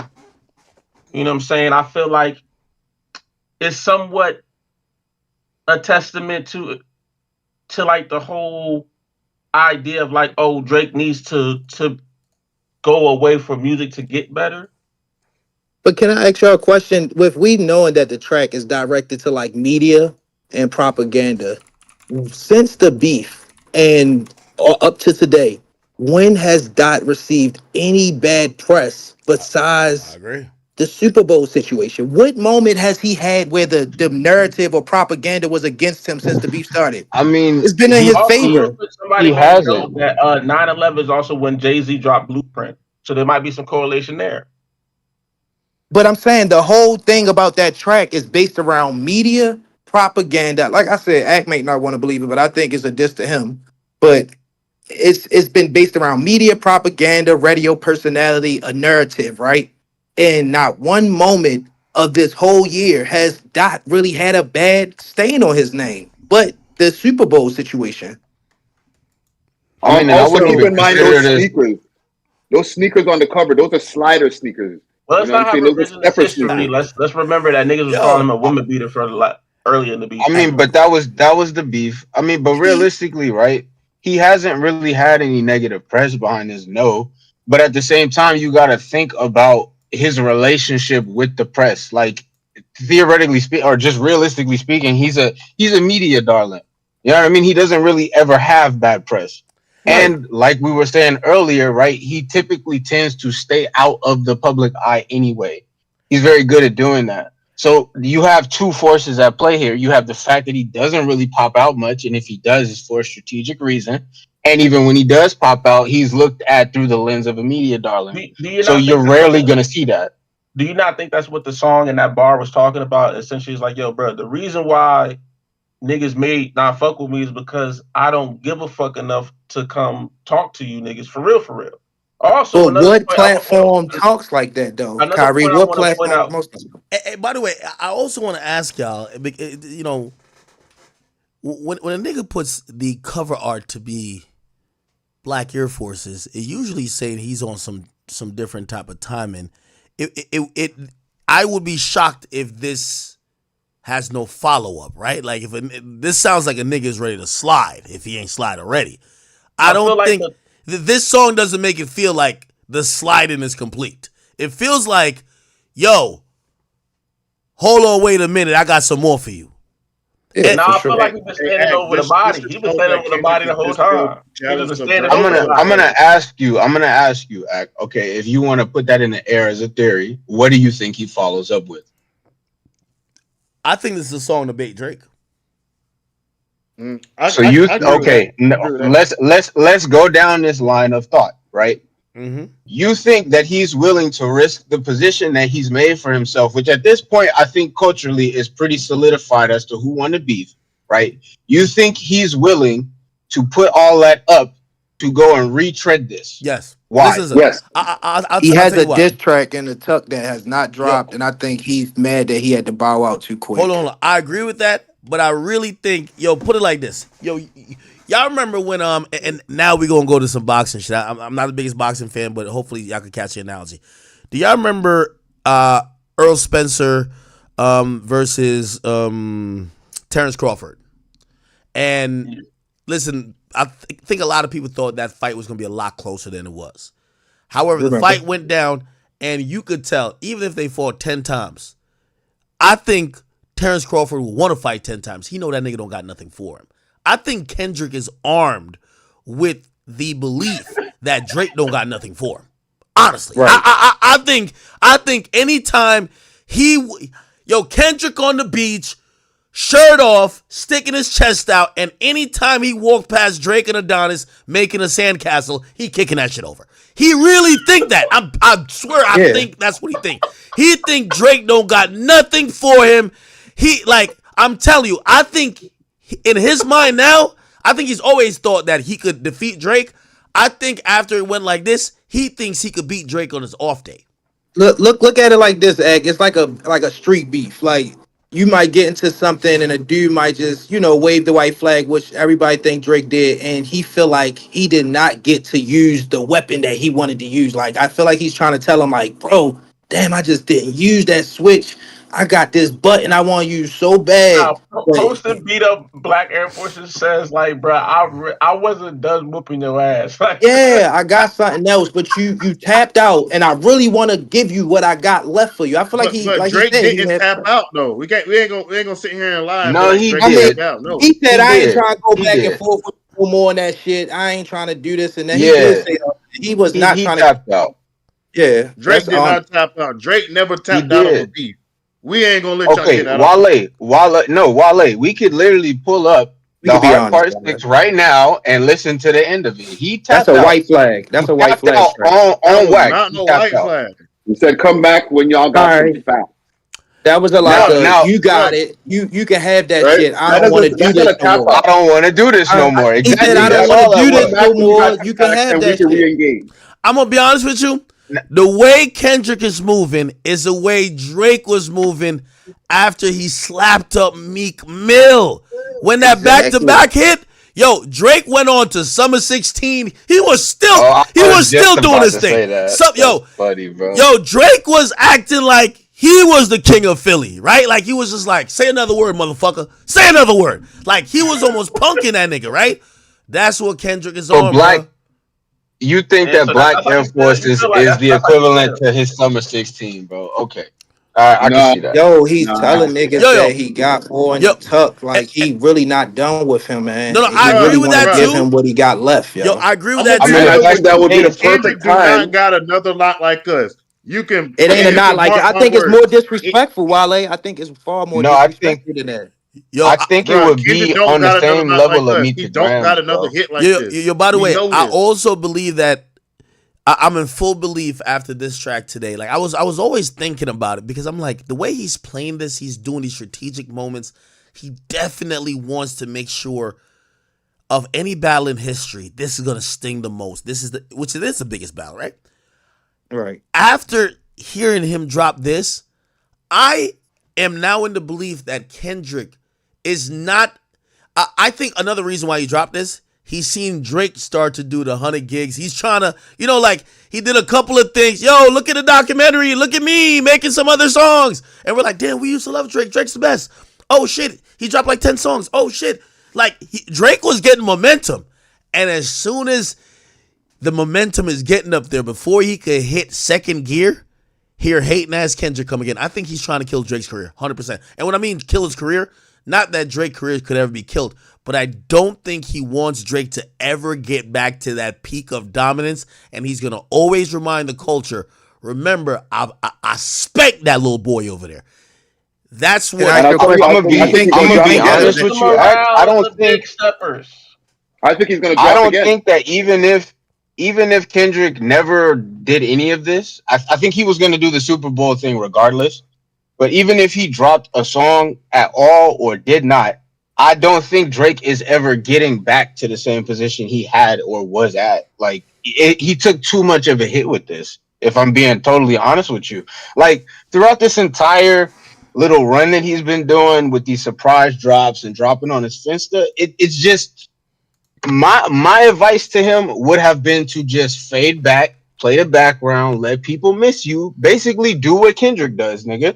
You know what I'm saying? I feel like it's somewhat a testament to like the whole idea of like, oh, Drake needs to go away from music to get better. But can I ask y'all a question? With we knowing that the track is directed to like media and propaganda, since the beef and up to today, when has Dot received any bad press I besides agree. the Super Bowl situation? What moment has he had where the narrative or propaganda was against him since the beef started? I mean, It's been in he his Also, he real favor. quick, somebody he made a note hasn't. that 9/11 is also when Jay-Z dropped Blueprint. So there might be some correlation there. But I'm saying the whole thing about that track is based around media propaganda. Like I said, Act may not want to believe it, but I think it's a diss to him. But it's been based around media propaganda, radio personality, a narrative, right? And not one moment of this whole year has Dot really had a bad stain on his name. But the Super Bowl situation. I mean, and I Also, wouldn't keep even in mind consider those this. sneakers. Those sneakers on the cover, those are slider sneakers. Well, You let's know what I'm not have saying? Those are revisionist stepper history. sneakers. Let's remember that niggas was calling Yo, him a woman beater for a lot early in the beef. I mean, but that was the beef. I mean, but he realistically, right? He hasn't really had any negative press behind his no. But at the same time, you got to think about his relationship with the press. Like theoretically speaking, or just realistically speaking, he's a media darling. You know what I mean? He doesn't really ever have bad press. Right. And like we were saying earlier, right? He typically tends to stay out of the public eye anyway. He's very good at doing that. So you have two forces at play here. You have the fact that he doesn't really pop out much, and if he does, it's for a strategic reason. And even when he does pop out, he's looked at through the lens of a media darling. Do you So not think you're that's what rarely gonna see that. do you not think that's what the song and that bar was talking about? Essentially, it's like, yo, bro, the reason why niggas made not fuck with me is because I don't give a fuck enough to come talk to you niggas for real, for real. Also, But another what point I want platform talks like that though? another Kyrie, point I what want to point platform out. most by the way, I also want to ask y'all. You know, when a nigga puts the cover art to be Black Air Forces, it usually saying he's on some different type of timing. It I would be shocked if this has no follow up, right? Like if this sounds like a nigga is ready to slide if he ain't slide already. I I feel don't like think this song doesn't make it feel like the sliding is complete. It feels like, yo, hold on, wait a minute, I got some more for you. Yeah, now for I feel sure. like he's been Hey, standing Act, over the this body. is He's been dope standing that over the Kendrick body the is whole just still time. He just been challenged the standing I'm over director the gonna of I'm body. gonna the. ask you. I'm gonna ask you. Okay, if you want to put that in the air as a theory, what do you think he follows up with? I think this is a song to bait Drake. So I agree with that. okay? I No, agree with that. let's go down this line of thought. Right? Mm-hmm. You think that he's willing to risk the position that he's made for himself, which at this point I think culturally is pretty solidified as to who won the beef. Right? You think he's willing to put all that up to go and retread this? Yes. This Why? is a. Yes. He I'll has tell a you why. diss track in the tuck that has not Yo, dropped, and I think he's mad that he had to bow out too hold on, quick. hold on. I agree with that, but I really think, yo, put it like this. Yo, y'all remember when and now we gonna go to some boxing shit. I'm not the biggest boxing fan, but hopefully y'all can catch the analogy. Do y'all remember Earl Spencer versus Terrence Crawford? And listen, I think a lot of people thought that fight was gonna be a lot closer than it was. However, the Remember? fight went down, and you could tell, even if they fought 10 times, I think Terrence Crawford will want to fight 10 times. He know that nigga don't got nothing for him. I think Kendrick is armed with the belief that Drake don't got nothing for him. Honestly, Right. I think anytime Kendrick on the beach, shirt off, sticking his chest out, and anytime he walked past Drake and Adonis making a sandcastle, he kicking that shit over. He really think that. I swear, I think that's what he think. He think Drake don't got nothing for him. I'm telling you, I think in his mind now, I think he's always thought that he could defeat Drake. I think after it went like this, he thinks he could beat Drake on his off day. Look at it like this, Ag. It's like a street beef. Like you might get into something and a dude might just, wave the white flag, which everybody think Drake did, and he feel like he did not get to use the weapon that he wanted to use. Like I feel like he's trying to tell him like, bro, damn, I just didn't use that switch. I got this button I want to use so bad. But Posting beat up black Air Forces says like, bro, I wasn't done whooping your ass. Like, yeah, I got something else, but you tapped out, and I really want to give you what I got left for you. I feel like But like he Drake said, he didn't had. tap out though. We ain't gonna sit here and lie and be No, like he Drake I mean, tapped did. out. No. he said He I ain't did. trying to go He back and did. forth with no more on that shit. I ain't trying to do this and then he did Yeah, say that. He was he not he trying to. tapped out. Yeah, Drake that's did not tap out. Drake never He tapped out of a did. beef. We ain't gonna let y'all Okay, get that off. Wale. We could literally pull up We the could be hard honest part about six that. right now and listen to the end of it. He That's tapped a out. white flag. He That's a white tapped flag out straight. That on was wax. not He no tapped white out. flag. He said, "Come back when y'all got some Sorry, facts." that was a like Now, Bruh, a now you got bruh, it. You can have that Right? shit. I That don't want to doesn't. do That's not this a no tap more. I out. don't want to do this no more. He said Exactly. I don't That's want to all that do Come this was. no back when you got more. some You can facts, have and we that can shit. re-engage. I'm gonna be honest with you. The way Kendrick is moving is the way Drake was moving after he slapped up Meek Mill. When that back to Exactly. back hit, yo, Drake went on to Summer 16. He was still Oh, he I was was just still doing about his to thing. say that. Some That's funny, bro. Drake was acting like he was the king of Philly, right? Like he was just like, say another word, motherfucker. Say another word. Like he was almost punking that nigga, right? That's what Kendrick is So on, black, bro. you think yeah, that so Black that's how Air you feel. Force You feel like is the that's how you equivalent feel. to his Summer 16, bro? Okay, I can No, see that. Yo, he's no, I telling don't see niggas that. Yo, that yo, he got more in yo. the tuck. eh, Like eh, he really not done with him, man. No, no, And I he agree really bruh, with want to that bruh. give too. him what he got left, Yo, yo. I agree with I'm gonna that I be mean, too. if real that's with the you. That would be the case, Kendrick perfect do not time. got another lot like us. You can It ain't a you not can like it. mark I my think it's more words. It, disrespectful, Wale. I think it's far more no, disrespectful than that. Yo, I think it bruh, would Kendrick be don't on the got another same lot like level of us. Meet He the don't got Grams, another bro. hit like yo, this. by the We way, know I this. also believe that I'm in full belief after this track today. Like I was always thinking about it because I'm like the way he's playing this, he's doing these strategic moments. He definitely wants to make sure of any battle in history, this is gonna sting the most. This is which it is the biggest battle, right? Right. After hearing him drop this, I am now in the belief that Kendrick is not. I think another reason why he dropped this, he's seen Drake start to do the 100 gigs. He's trying to, like he did a couple of things. Yo, look at the documentary. Look at me making some other songs. And we're like, damn, we used to love Drake. Drake's the best. Oh shit, he dropped like 10 songs. Oh shit. Like Drake was getting momentum. And as soon as the momentum is getting up there, before he could hit second gear, hear hating ass Kendrick come again. I think he's trying to kill Drake's career, 100%. And when I mean kill his career, not that Drake's career could ever be killed, but I don't think he wants Drake to ever get back to that peak of dominance. And he's going to always remind the culture, remember, I spec that little boy over there. That's Can what I And ask I'll you a tell you, question? I think he's Do gonna you I'm gonna drop be think that again. honest a with The you. I morale of don't the think big steppers. I think he's gonna I drop don't again. think that even if Kendrick never did any of this, I think he was gonna do the Super Bowl thing regardless. But even if he dropped a song at all or did not, I don't think Drake is ever getting back to the same position he had or was at. Like he took too much of a hit with this. If I'm being totally honest with you, like throughout this entire little run that he's been doing with these surprise drops and dropping on his Finsta, it's just my advice to him would have been to just fade back, play the background, let people miss you. Basically, do what Kendrick does, nigga,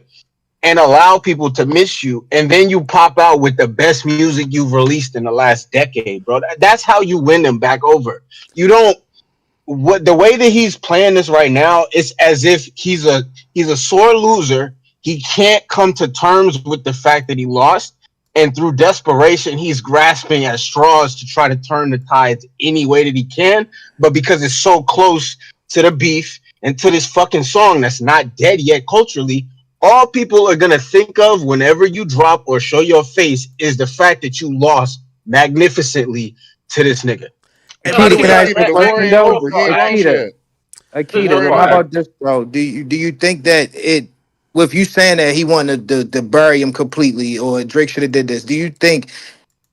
and allow people to miss you, and then you pop out with the best music you've released in the last decade, bro. That's how you win them back over. You don't what the way that he's playing this right now, it's as if he's a sore loser. He can't come to terms with the fact that he lost, and through desperation, he's grasping at straws to try to turn the tides any way that he can. But because it's so close to the beef and to this fucking song that's not dead yet culturally, all people are gonna think of whenever you drop or show your face is the fact that you lost magnificently to this nigga. And by the Akita, can way, I But ask you a the war question ain't though? over. He ain't lost Akita, yet. This is War Akita, ain't how fire. over. about this, bro? Do you think that it, with you saying that he wanted to bury him completely, or Drake should have did this? Do you think?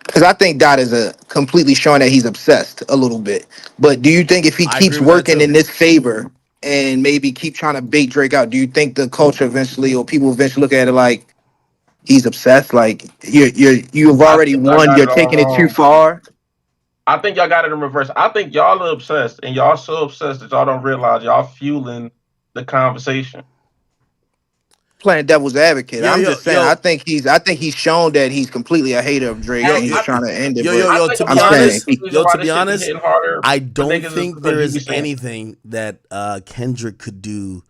Because I think Dot is a completely showing that he's obsessed a little bit. But do you think if he I agree keeps with that working too. in this favor and maybe keep trying to bait Drake out, do you think the culture eventually or people eventually look at it like, He's obsessed. Like you've I already think I won. got You're it all taking it too wrong. far. I think y'all got it in reverse. I think y'all are obsessed, and y'all so obsessed that y'all don't realize y'all fueling the conversation. Playing devil's advocate. Yo, I'm yo, just saying. yo, I think he's shown that he's completely a hater of Drake yo, and Act, he's yo, I, trying to end it. yo, But yo, I yo. think To a be I'm part of saying honest, the reason why this shit be hitting harder I for don't niggas is think because there you be is saying shit. anything that Kendrick could do.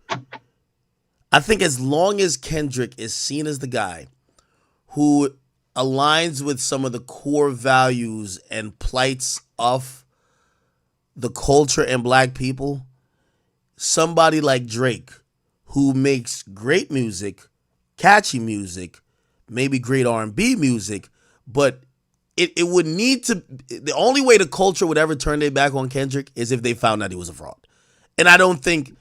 I think as long as Kendrick is seen as the guy who aligns with some of the core values and plights of the culture and black people, somebody like Drake, who makes great music, catchy music, maybe great R&B music, but it would need to, the only way the culture would ever turn their back on Kendrick is if they found out he was a fraud. And I don't think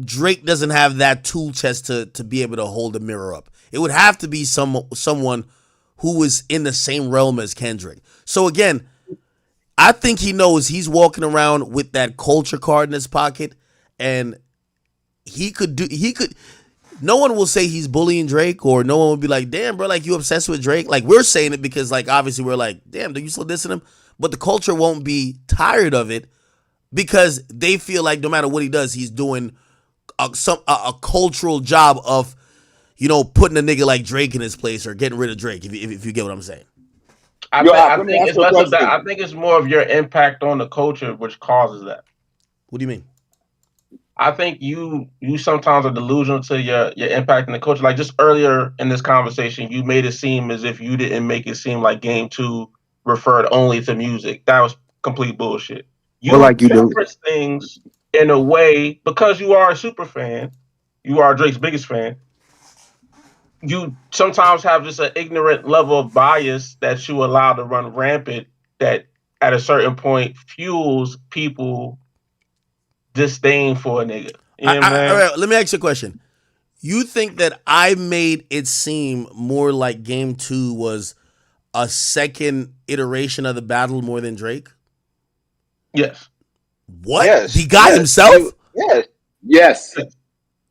Drake doesn't have that tool chest to be able to hold a mirror up. It would have to be someone who was in the same realm as Kendrick. So again, I think he knows he's walking around with that culture card in his pocket, and he could. No one will say he's bullying Drake, or no one will be like, "Damn, bro, like you obsessed with Drake." Like we're saying it because, like, obviously we're like, "Damn, do you still dissing him?" But the culture won't be tired of it because they feel like no matter what he does, he's doing a cultural job of putting a nigga like Drake in his place or getting rid of Drake. If you get what I'm saying. Yo, I let me think ask it's you a less of that. question. I think it's more of your impact on the culture which causes that. What do you mean? I think you sometimes are delusional to your impact in the culture. Like just earlier in this conversation, you made it seem as if you didn't make it seem like Game Two referred only to music. That was complete bullshit. well, You like you do. reference things in a way because you are a super fan, you are Drake's biggest fan. You sometimes have just an ignorant level of bias that you allow to run rampant that at a certain point fuels people disdain for a nigga. You know what I'm All saying? right, let me ask you a question. You think that I made it seem more like Game Two was a second iteration of the battle more than Drake? Yes. What? The Yes, guy yes, himself? yes. Yes,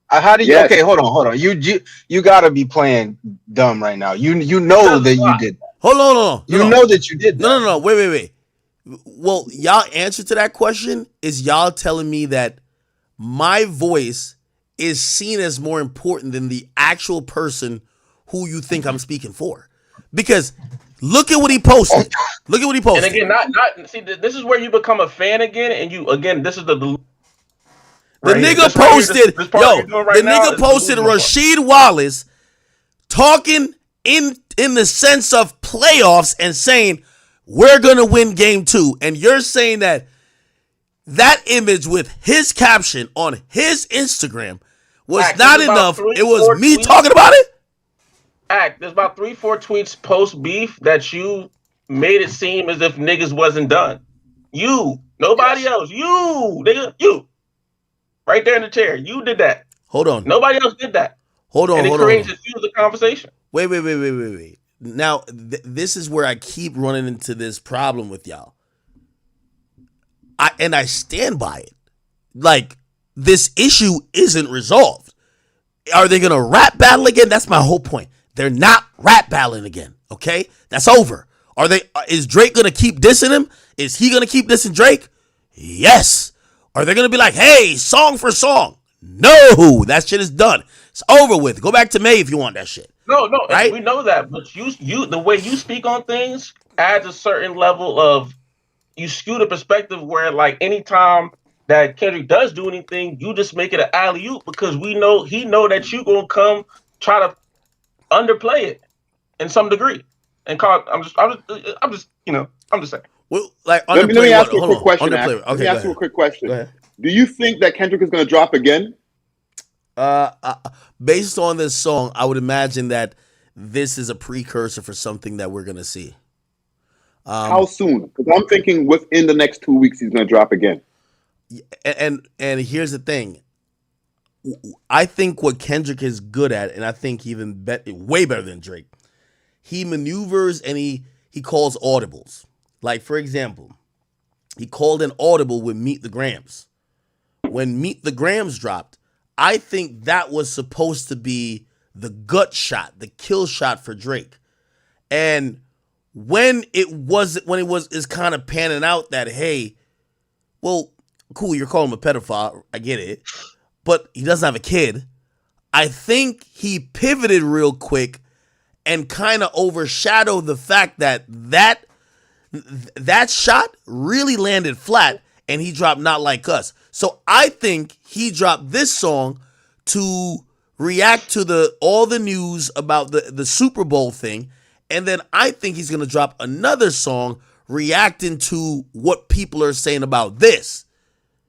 How do you? yes. Okay, hold on. You gotta be playing dumb right now. You know Because that you why? did. Hold on, no, no, You no, no, know that you did no, that. no, no. Wait. Well, y'all answer to that question is y'all telling me that my voice is seen as more important than the actual person who you think I'm speaking for. Because look at what he posted. Look at what he And posted. again, not see. This is where you become a fan again, and you again. This is the The right here. nigga This right here. This posted, this part you're yo, doing the right now nigga is the posted delusional part. Rasheed Wallace talking in the sense of playoffs and saying we're gonna win game 2. And you're saying that image with his caption on his Instagram was Act. There's not about enough. three, It was four me tweets. talking about it. Act. There's about 3, 4 tweets post beef that you made it seem as if niggas wasn't done. You, nobody Yes. else. You, nigga, you, right there in the chair. You did that. Hold on. Nobody else did that, Hold on, and it hold on, hold creates on. a fuel the conversation. Wait. Now, this is where I keep running into this problem with y'all. I stand by it. Like, this issue isn't resolved. Are they gonna rap battle again? That's my whole point. They're not rap battling again. Okay, that's over. Are they? Is Drake gonna keep dissing him? Is he gonna keep dissing Drake? Yes. Are they gonna be like, hey, song for song? No, that shit is done. It's over with. Go back to May if you want that shit. No, and Right? we know that, but you, the way you speak on things adds a certain level of you skew the perspective where like anytime that Kendrick does do anything, you just make it an alley oop because we know he know that you gonna come try to underplay it in some degree. And call I'm just saying. Well, like Let me underplay what? ask you a Hold quick on. question, Act. Underplay. Let me Okay, go ask you a ahead. quick Go question. ahead. Do you think that Kendrick is going to drop again? Uh, uh, Based on this song, I would imagine that this is a precursor for something that we're gonna see. How soon? Because I'm thinking within the next 2 weeks he's going to drop again. And here's the thing. I think what Kendrick is good at, and I think way better than Drake, he maneuvers and he calls audibles. Like for example, he called an audible with Meet the Grams. When Meet the Grams dropped, I think that was supposed to be the gut shot, the kill shot for Drake. And when it was is kind of panning out that, hey, well, cool, you're calling him a pedophile, I get it, but he doesn't have a kid. I think he pivoted real quick and kind of overshadowed the fact that shot really landed flat, and he dropped Not Like Us. So I think he dropped this song to react to all the news about the Super Bowl thing, and then I think he's gonna drop another song reacting to what people are saying about this.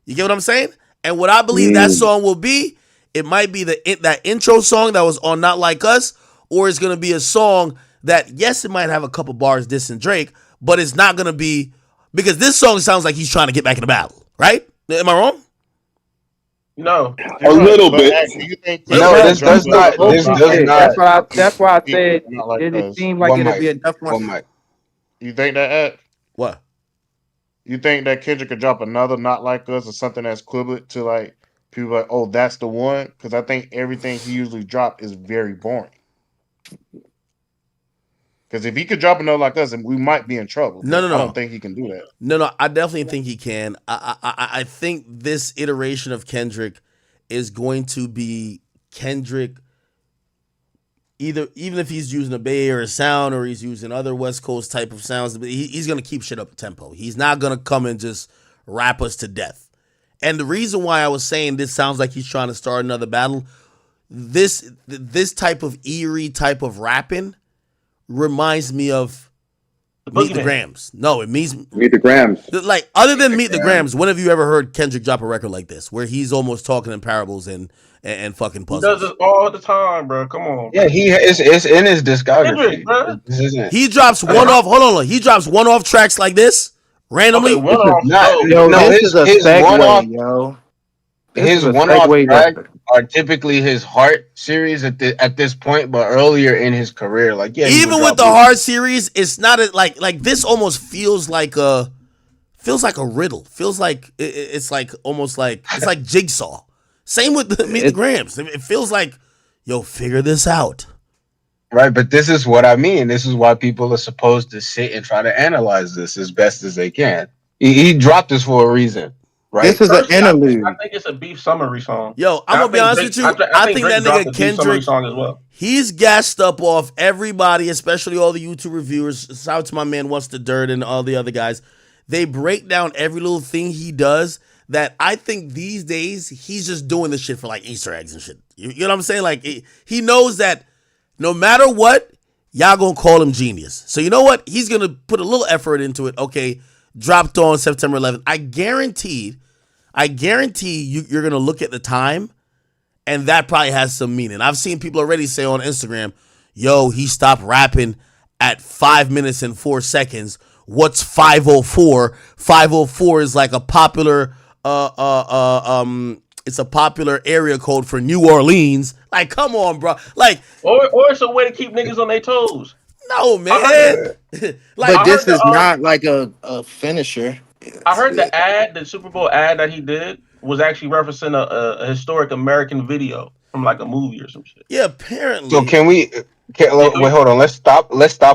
You get what I'm saying? And what I believe that song will be, it might be that intro song that was on Not Like Us, or it's gonna be a song that, yes, it might have a couple bars dissing Drake, but it's not gonna be, because this song sounds like he's trying to get back in the battle, right? Am I wrong? No, A little But bit. actually, you think No, this does not. This does not. That's why I said Not Like it didn't Us. seem like One it'd be mic. enough. One mic. You think that? What? You think that Kendrick could drop another Not Like Us or something that's equivalent to like people like, oh, that's the one? Because I think everything he usually drop is very boring. Because if he could drop another Like Us, then we might be in trouble. No. I don't think he can do that. No, I definitely think he can. I think this iteration of Kendrick is going to be Kendrick, even if he's using a Bay Area sound or he's using other West Coast type of sounds, he's going to keep shit up tempo. He's not going to come and just rap us to death. And the reason why I was saying this sounds like he's trying to start another battle, this type of eerie type of rapping reminds me of Meet the Grams. No, it means Meet the Grams. like, other than Meet the Grams, when have you ever heard Kendrick drop a record like this, where he's almost talking in parables and fucking he puzzles? does this all the time, bro. Come on. Yeah, it's in his discography. Kendrick, bro. This isn't. He drops one off. Hold on, he drops one off tracks like this randomly. Okay, one off. Yo, No, this his is a one-off- segue, yo. This His is a one-off segue tracks record. are typically his Heart series at this point, but earlier in his career, like he Even would with the drop hard series, it's not like this. Almost feels like a riddle. Feels like it's like almost like it's like Jigsaw. Same with Meet the Grams. It feels like, yo, figure this out. Right, but this is what I mean. This is why people are supposed to sit and try to analyze this as best as they can. He dropped this for a reason, right? This is an interlude. I think it's a beef summary song. Yo, I'm gonna be honest with you. I think that Drake dropped nigga a beef summary Kendrick, song as well. he's gassed up off everybody, especially all the YouTube reviewers. Shout out to my man What's the Dirt and all the other guys. They break down every little thing he does that I think these days he's just doing this shit for like Easter eggs and shit. You know what I'm saying? Like he knows that no matter what, y'all gonna call him genius. So you know what? He's gonna put a little effort into it. Okay, dropped on September 11th. I guarantee you're gonna look at the time, and that probably has some meaning. I've seen people already say on Instagram, yo, he stopped rapping at 5 minutes and 4 seconds. What's 504? 504 is like a popular it's a popular area code for New Orleans. Like, come on, bro. Like, Or it's a way to keep niggas on their toes. no, man. But Like, this is not like a finisher. I heard the Super Bowl ad that he did was actually referencing a historic American video from like a movie or some shit. yeah, apparently. So wait, hold on. Let's stop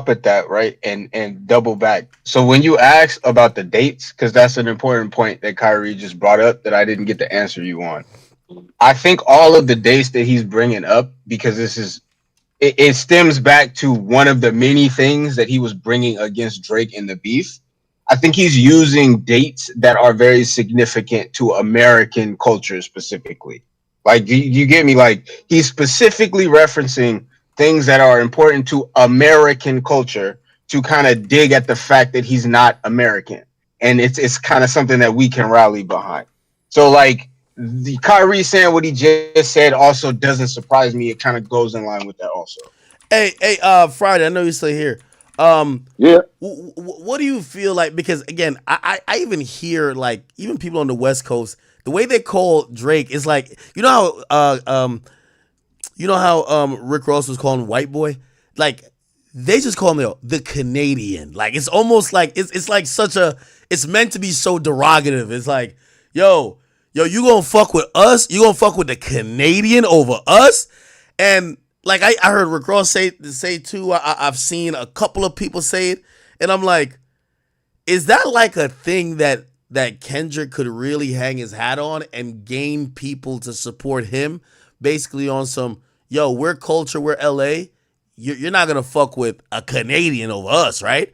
at that, right? And double back. So when you ask about the dates, because that's an important point that Kyrie just brought up that I didn't get to answer you on. I think all of the dates that he's bringing up, because it stems back to one of the many things that he was bringing against Drake in the beef. I think he's using dates that are very significant to American culture specifically. Like, you get me? Like, he's specifically referencing things that are important to American culture to kind of dig at the fact that he's not American. And it's kind of something that we can rally behind. So, like, the Kyrie saying what he just said also doesn't surprise me. It kind of goes in line with that also. Hey, Friday, I know you're still here. Yeah. What do you feel like? Because again, I even hear like even people on the West Coast, the way they call Drake is like, you know how Rick Ross was calling White Boy, like they just call him the Canadian. Like it's almost like it's like it's meant to be so derogative. It's like, yo, you gonna fuck with us? You gonna fuck with the Canadian over us? And like I heard Rick Ross say too. I've seen a couple of people say it, and I'm like, is that like a thing that Kendrick could really hang his hat on and gain people to support him? Basically on some, yo, we're culture, we're LA. You're not gonna fuck with a Canadian over us, right?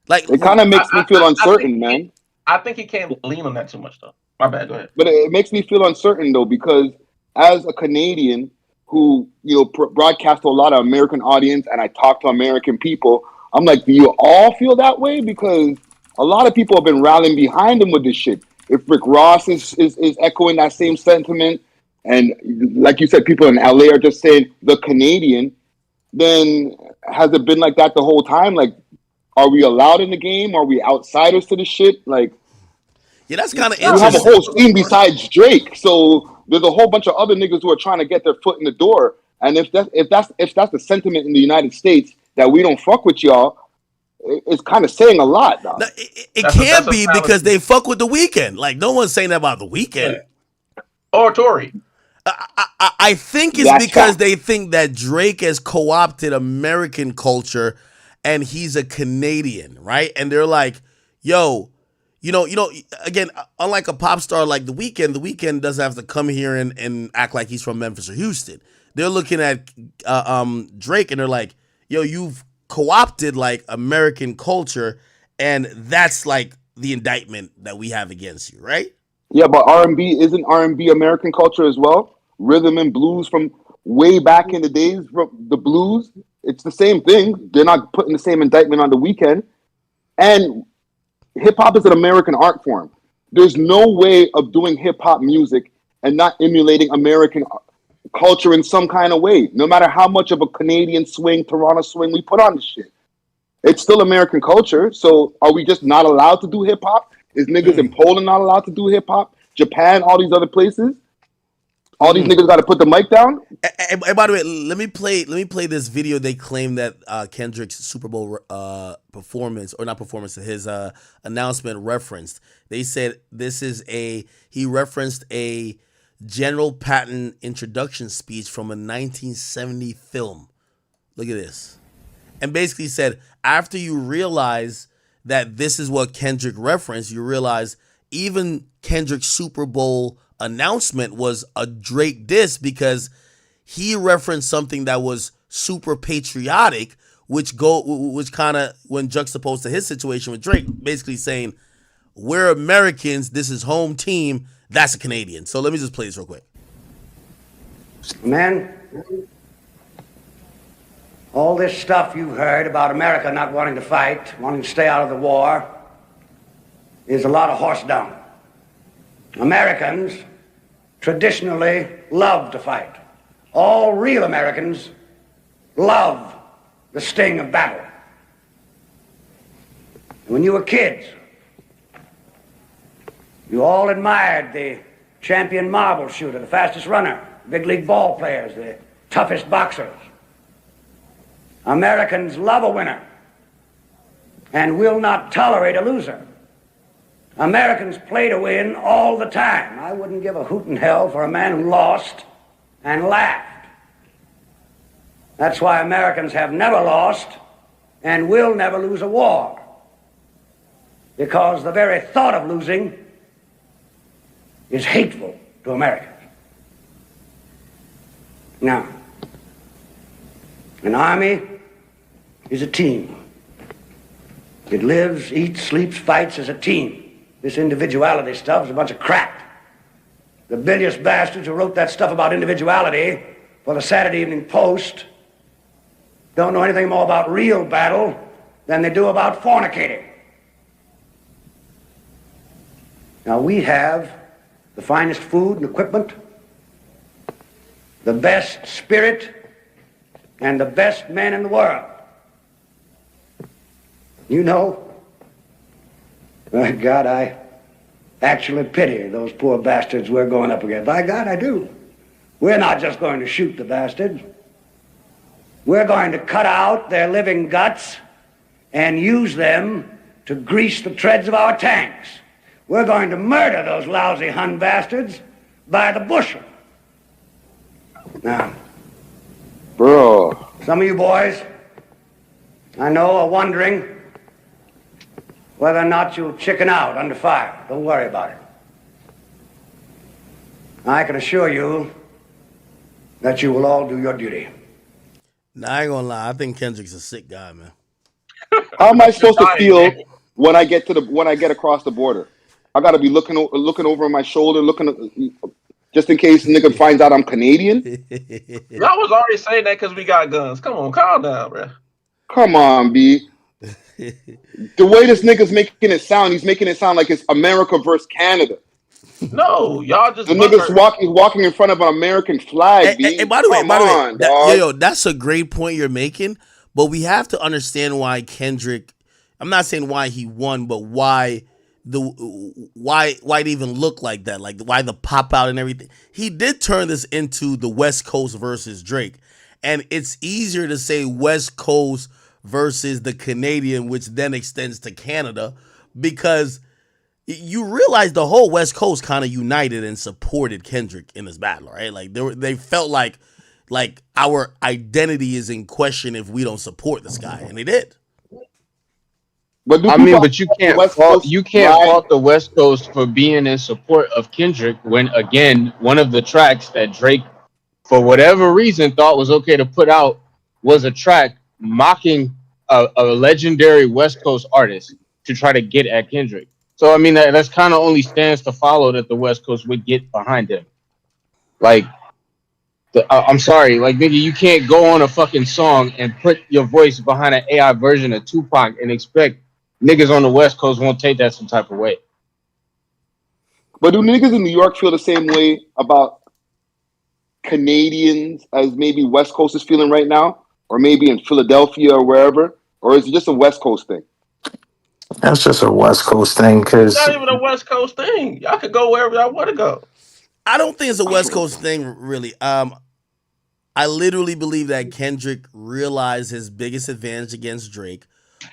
Like It kind of makes me feel uncertain, man. I think he can't lean on that too much, though. My bad. Go ahead. But it makes me feel uncertain though, because as a Canadian who broadcast to a lot of American audience, and I talk to American people, I'm like, do you all feel that way? Because a lot of people have been rallying behind him with this shit. If Rick Ross is echoing that same sentiment, and like you said, people in LA are just saying the Canadian, then has it been like that the whole time? Like, are we allowed in the game? Are we outsiders to the shit? Like, yeah, that's kind of you have a interesting. whole scene besides Drake, so there's a whole bunch of other niggas who are trying to get their foot in the door. And if that's the sentiment in the United States that we don't fuck with y'all, it's kind of saying a lot. Dog. No, it can't be because they fuck with The Weeknd. Like no one's saying that about The Weeknd. Yeah. Or Tory. I think it's that's because they think that Drake has co-opted American culture and he's a Canadian, right? And they're like, yo, you know, again, unlike a pop star like The Weeknd doesn't have to come here and act like he's from Memphis or Houston. They're looking at Drake and they're like, yo, you've co-opted like American culture, and that's like the indictment that we have against you, right? Yeah, but R&B isn't R&B American culture as well? Rhythm and blues from way back in the days, the blues, it's the same thing. They're not putting the same indictment on The Weeknd. And hip-hop is an American art form. There's no way of doing hip-hop music and not emulating American culture in some kind of way, no matter how much of a Canadian swing, Toronto swing we put on this shit. It's still American culture. So are we just not allowed to do hip-hop? Is niggas in Poland not allowed to do hip-hop? Japan, all these other places? All these niggas got to put the mic down? And by the way, let me play this video they claim that Kendrick's Super Bowl performance, or not performance, his announcement referenced. They said he referenced a General Patton introduction speech from a 1970 film. Look at this. And basically said, after you realize that this is what Kendrick referenced, you realize even Kendrick's Super Bowl announcement was a Drake diss because he referenced something that was super patriotic, which kind of, when juxtaposed to his situation with Drake, basically saying, we're Americans, this is home team, that's a Canadian. So let me just play this real quick. Man, all this stuff you've heard about America not wanting to fight, wanting to stay out of the war, is a lot of horse dung. Americans traditionally love to fight. All real Americans love the sting of battle. When you were kids, you all admired the champion marble shooter, the fastest runner, big league ball players, the toughest boxers. Americans love a winner and will not tolerate a loser. Americans play to win all the time. I wouldn't give a hoot in hell for a man who lost and laughed. That's why Americans have never lost and will never lose a war. Because the very thought of losing is hateful to Americans. Now, an army is a team. It lives, eats, sleeps, fights as a team. This individuality stuff is a bunch of crap. The bilious bastards who wrote that stuff about individuality for the Saturday Evening Post don't know anything more about real battle than they do about fornicating. Now, we have the finest food and equipment, the best spirit, and the best men in the world. You know, by God, I actually pity those poor bastards we're going up against. By God, I do. We're not just going to shoot the bastards. We're going to cut out their living guts and use them to grease the treads of our tanks. We're going to murder those lousy Hun bastards by the bushel. Now, Bro. Some of you boys, I know, are wondering whether or not you'll chicken out under fire. Don't worry about it. I can assure you that you will all do your duty. Now, I ain't gonna lie. I think Kendrick's a sick guy, man. How am I supposed to Dying, feel man. when I get across the border? I gotta be looking over my shoulder, looking just in case nigga finds out I'm Canadian. Y'all was already saying that because we got guns. Come on, calm down, bro. Come on, B. The way this nigga's making it sound, he's making it sound like it's America versus Canada. No, y'all The just nigga's butthurt. walking in front of an American flag, Hey, B. by the way, Come on, dog. that's a great point you're making. But we have to understand why Kendrick. I'm not saying why he won, but why it even look like that, like why the pop out and everything. He did turn this into the West Coast versus Drake, and it's easier to say West Coast versus the Canadian, which then extends to Canada, because you realize the whole West Coast kind of united and supported Kendrick in this battle, right? Like they felt like our identity is in question if we don't support this guy, and they did. But I mean, but you can't fault the West Coast for being in support of Kendrick when, again, one of the tracks that Drake, for whatever reason, thought was okay to put out was a track mocking a legendary West Coast artist to try to get at Kendrick. So I mean, that's kind of only stands to follow that the West Coast would get behind him. Like, I'm sorry, like nigga, you can't go on a fucking song and put your voice behind an AI version of Tupac and expect niggas on the West Coast won't take that some type of way. But do niggas in New York feel the same way about Canadians as maybe West Coast is feeling right now? Or maybe in Philadelphia or wherever? Or is it just a West Coast thing? That's just a West Coast thing, It's because not even a West Coast thing. Y'all could go wherever y'all want to go. I don't think it's a West Coast thing, really. I literally believe that Kendrick realized his biggest advantage against Drake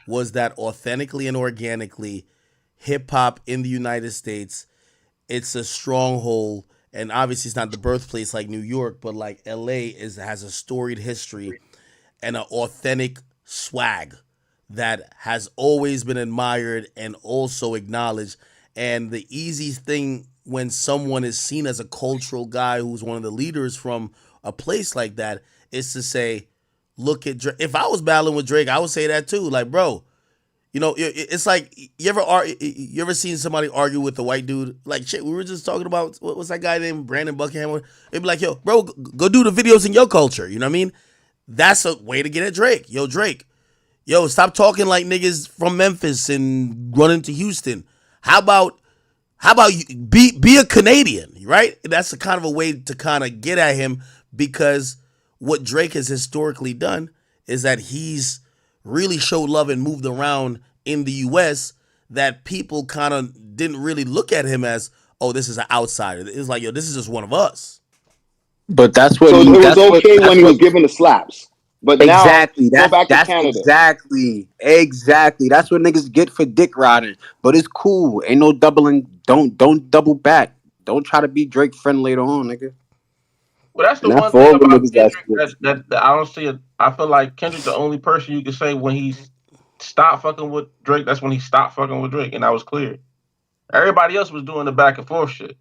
was that authentically and organically, hip hop in the United States, it's a stronghold, and obviously it's not the birthplace like New York, but like LA has a storied history and an authentic swag that has always been admired and also acknowledged. And the easiest thing when someone is seen as a cultural guy who's one of the leaders from a place like that is to say, look at Drake. If I was battling with Drake, I would say that too. Like, bro, you know, it's like you ever seen somebody argue with a white dude? Like, shit, we were just talking about what was that guy named Brandon Buckingham? They'd be like, yo, bro, go do the videos in your culture. You know what I mean? That's a way to get at Drake. Yo, Drake, yo, stop talking like niggas from Memphis and running to Houston. How about you be a Canadian, right? That's a kind of a way to kind of get at him, because what Drake has historically done is that he's really showed love and moved around in the US, that people kind of didn't really look at him as, oh, this is an outsider. It's like, yo, this is just one of us. But that's what So he. it was That's what. okay That's when he was what. giving the slaps. But now, Exactly. go That's back to that's Canada. exactly. That's what niggas get for dick riding. But it's cool. Ain't no doubling. Don't double back. Don't try to be Drake friend later on, nigga. Well, that's the And that's one for thing all the about niggas that's Kendrick that I don't see it. I feel like Kendrick the only person you can say when he's stopped fucking with Drake, that's when he stopped fucking with Drake, and that was clear. Everybody else was doing the back and forth shit.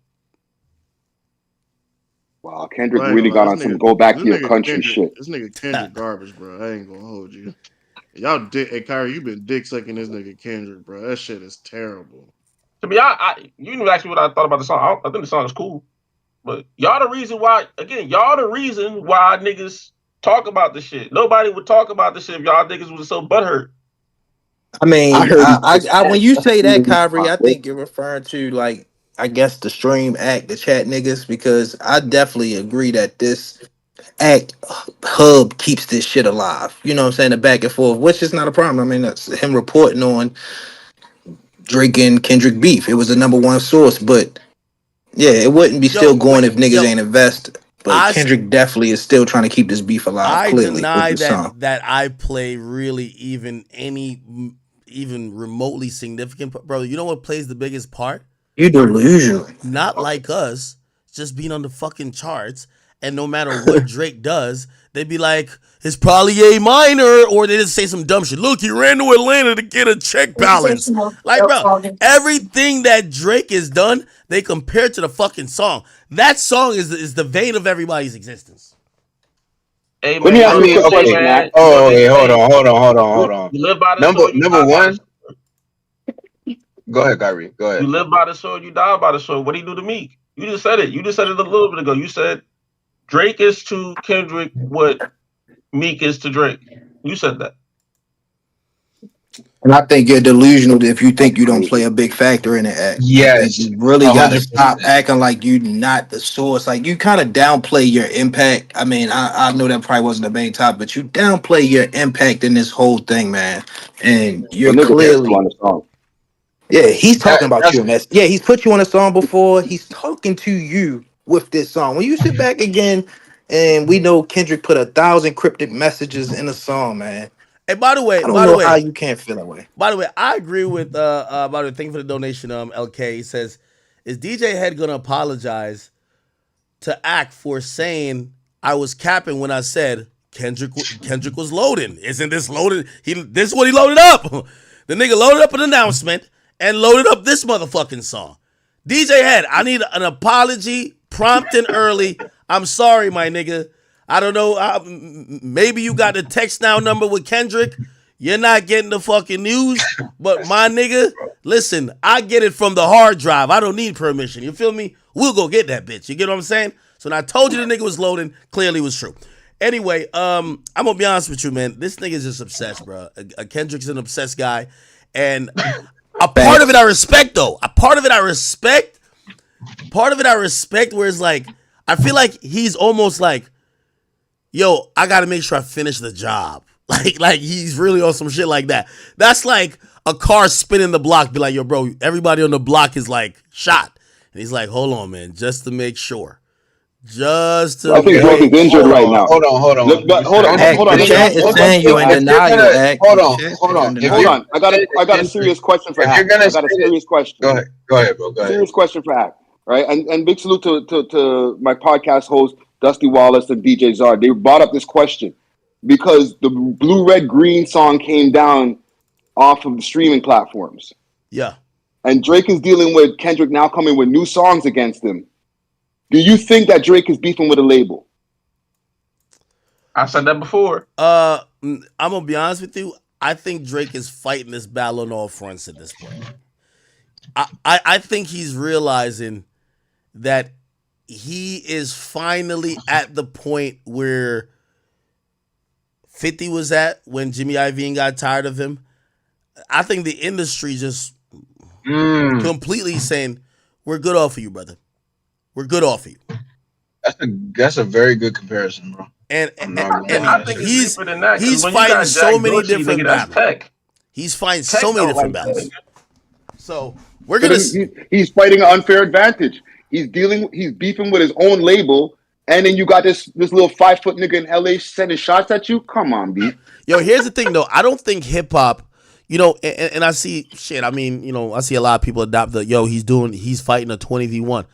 Wow, Kendrick I ain't really gonna lie, got on some go back to your country shit. This nigga Kendrick garbage, bro. I ain't gonna hold you. Y'all dick. Hey, Kyrie, you been dick sucking this nigga Kendrick, bro. That shit is terrible. To me, you didn't ask me what I thought about the song. I think the song is cool, but y'all the reason why. Again, y'all the reason why niggas talk about this shit. Nobody would talk about this shit if y'all niggas was so butthurt. I I mean, heard he I when you say that, Kyrie, I was think you're referring to, like, I guess the stream act, the chat niggas, because I definitely agree that this act hub keeps this shit alive. You know what I'm saying? The back and forth, which is not a problem. I mean, that's him reporting on Drake and Kendrick beef. It was the number one source, but yeah, it wouldn't be Yo, still going if niggas yo, ain't invested. But I Kendrick definitely is still trying to keep this beef alive, I clearly, with deny this song. that I play really even remotely significant, bro. You know what plays the biggest part? You delusional. Not like us, just being on the fucking charts and no matter what Drake does, they'd be like, it's probably A minor, or they just say some dumb shit. Look, he ran to Atlanta to get a check balance. Like, bro, everything that Drake has done, they compare to the fucking song. That song is the vein of everybody's existence. Hey, Let me man, ask you a quick question, Mac. Oh, wait, hold on. You live by the Number sword, you number die by the one. Go ahead, Kyrie. Go You ahead. live by the sword, you die by the sword. What do you do to Meek? You just said it. You just said it a little bit ago. You said Drake is to Kendrick what Meek is to Drake. You said that. And I think you're delusional if you think you don't play a big factor in it. I think Yes, you really got to 100%. stop acting like you not the source. Like you kind of downplay your impact. I mean, I know that probably wasn't the main topic, but you downplay your impact in this whole thing, man. And The you're nigga put you clearly, on the song. yeah, he's talking about That's you. And that's, yeah, he's put you on a song before. He's talking to you with this song. When you sit back again, and we know Kendrick put 1,000 cryptic messages in a song, man. And by the way, I don't know how you can't feel that way. I agree with by the way, thank you for the donation, LK. He says, is DJ Head gonna apologize to Act for saying I was capping when I said Kendrick was loading? Isn't this loaded? This is what he loaded up. The nigga loaded up an announcement and loaded up this motherfucking song. DJ Head, I need an apology prompt and early. I'm sorry, my nigga. I don't know. Maybe you got the text now number with Kendrick. You're not getting the fucking news. But my nigga, listen, I get it from the hard drive. I don't need permission. You feel me? We'll go get that bitch. You get what I'm saying? So when I told you the nigga was loading, clearly it was true. Anyway, I'm going to be honest with you, man. This nigga's just obsessed, bro. Kendrick's an obsessed guy. And a part of it I respect, though. Part of it I respect where it's like, I feel like he's almost like, yo, I gotta make sure I finish the job. Like he's really on some shit like that. That's like a car spinning the block, be like, yo, bro, everybody on the block is like shot. And he's like, hold on, man, just to make sure. I think Drake is injured right now. Hold on. Hold on. The chat is saying you're in denial, Act. Hold on. I got a serious question for Act. I got a serious question. Go ahead, bro. Go ahead. Serious question for Act. Right, and big salute to my podcast host Dusty Wallace and DJ Zard. They brought up this question because the Blue Red Green song came down off of the streaming platforms. Yeah. And Drake is dealing with Kendrick now coming with new songs against him. Do you think that Drake is beefing with a label? I said that before. I'm gonna be honest with you. I think Drake is fighting this battle on all fronts at this point. I think he's realizing that he is finally at the point where 50 was at when Jimmy Iovine got tired of him. I think the industry just completely saying, we're good off of you, brother. We're good off of you. That's a very good comparison, bro. And I think he's fighting so many different battles. He's fighting so many different battles. So we're gonna. He's fighting an unfair advantage. He's beefing with his own label, and then you got this little 5-foot nigga in LA sending shots at you. Come on, B. Yo, here's the thing though. I don't think hip hop, and I see shit. I mean, I see a lot of people adopt he's fighting a 20v1.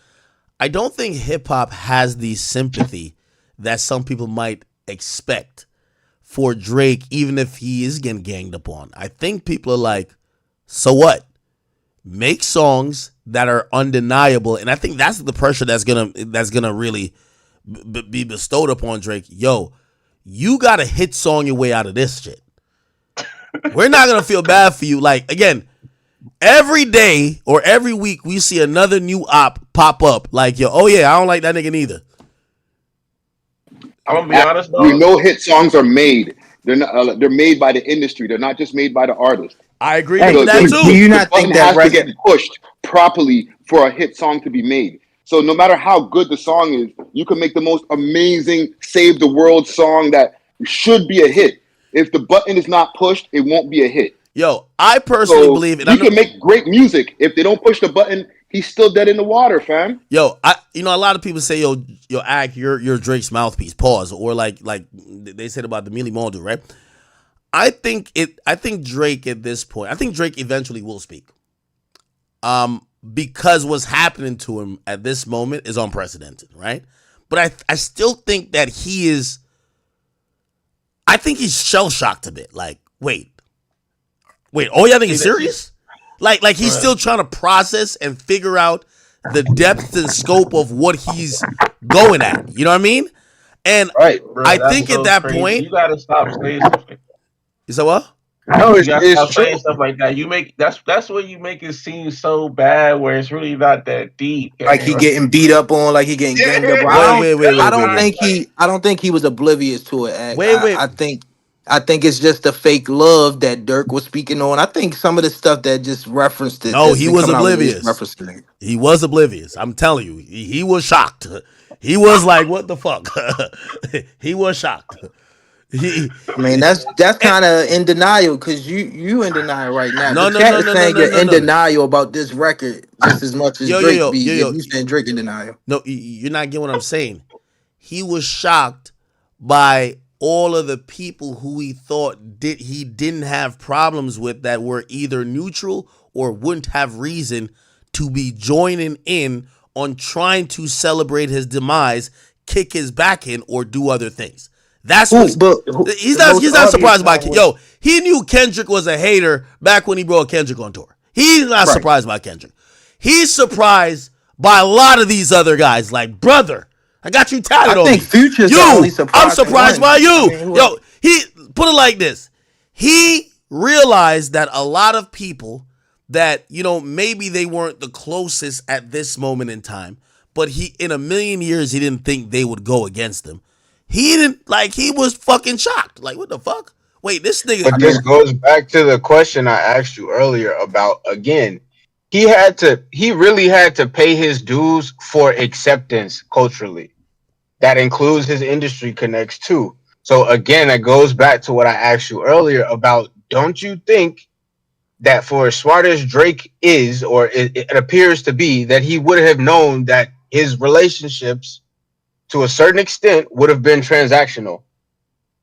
I don't think hip hop has the sympathy that some people might expect for Drake, even if he is getting ganged up on. I think people are like, so what? Make songs that are undeniable, and I think that's the pressure that's gonna really be bestowed upon Drake. Yo, you got to hit song your way out of this shit. We're not gonna feel bad for you. Like again, every day or every week we see another new op pop up. Like yo, oh yeah, I don't like that nigga neither. I'm gonna be honest though. We know hit songs are made. They're not. They're made by the industry. They're not just made by the artist. I agree with that too. Do you not think that has to get pushed properly for a hit song to be made? So no matter how good the song is, you can make the most amazing save the world song that should be a hit. If the button is not pushed, it won't be a hit. Yo, I personally believe it. He can make great music. If they don't push the button, he's still dead in the water, fam. Yo, a lot of people say, yo, Act, you're Drake's mouthpiece. Pause. Or like they said about the Mealy Moore dude, right? I think Drake at this point, I think Drake eventually will speak. Because what's happening to him at this moment is unprecedented, right? But I still think that he is. I think he's shell shocked a bit. Like, wait, oh, y'all think he's serious? Like he's still trying to process and figure out the depth and scope of what he's going at. You know what I mean? And Bro, I think at that crazy. point, You gotta stop saying stuff like that. You said what? No, You gotta stop it's true. saying stuff like that. You make that's what you make it seem so bad where it's really not that deep. Like he getting beat up on, like he getting ganged up on. I don't think he was oblivious to it. I think it's just the fake love that Dirk was speaking on. I think some of the stuff that just referenced it. No, he was oblivious. He was oblivious. I'm telling you, he was shocked. He was like, "What the fuck?" He was shocked. I mean, that's kind of in denial because you in denial right now. The chat is saying you're in denial about this record just as much as Drake be. If you saying Drake in denial. No, you're not getting what I'm saying. He was shocked by all of the people who he thought he didn't have problems with that were either neutral or wouldn't have reason to be joining in on trying to celebrate his demise, kick his back in, or do other things. That's what he's not surprised by. Yo, he knew Kendrick was a hater back when he brought Kendrick on tour. He's not surprised by Kendrick. He's surprised by a lot of these other guys. Like, brother, I got you tatted on me. Future's I'm surprised by you. Yo, he put it like this. He realized that a lot of people that, maybe they weren't the closest at this moment in time, but he, in a million years, he didn't think they would go against him. He didn't, he was fucking shocked. Like, what the fuck? Wait, this nigga. But this goes back to the question I asked you earlier about, again, he really had to pay his dues for acceptance culturally. That includes his industry connects too. So again, it goes back to what I asked you earlier about, don't you think that for as smart as Drake is, or it appears to be, that he would have known that his relationships to a certain extent would have been transactional.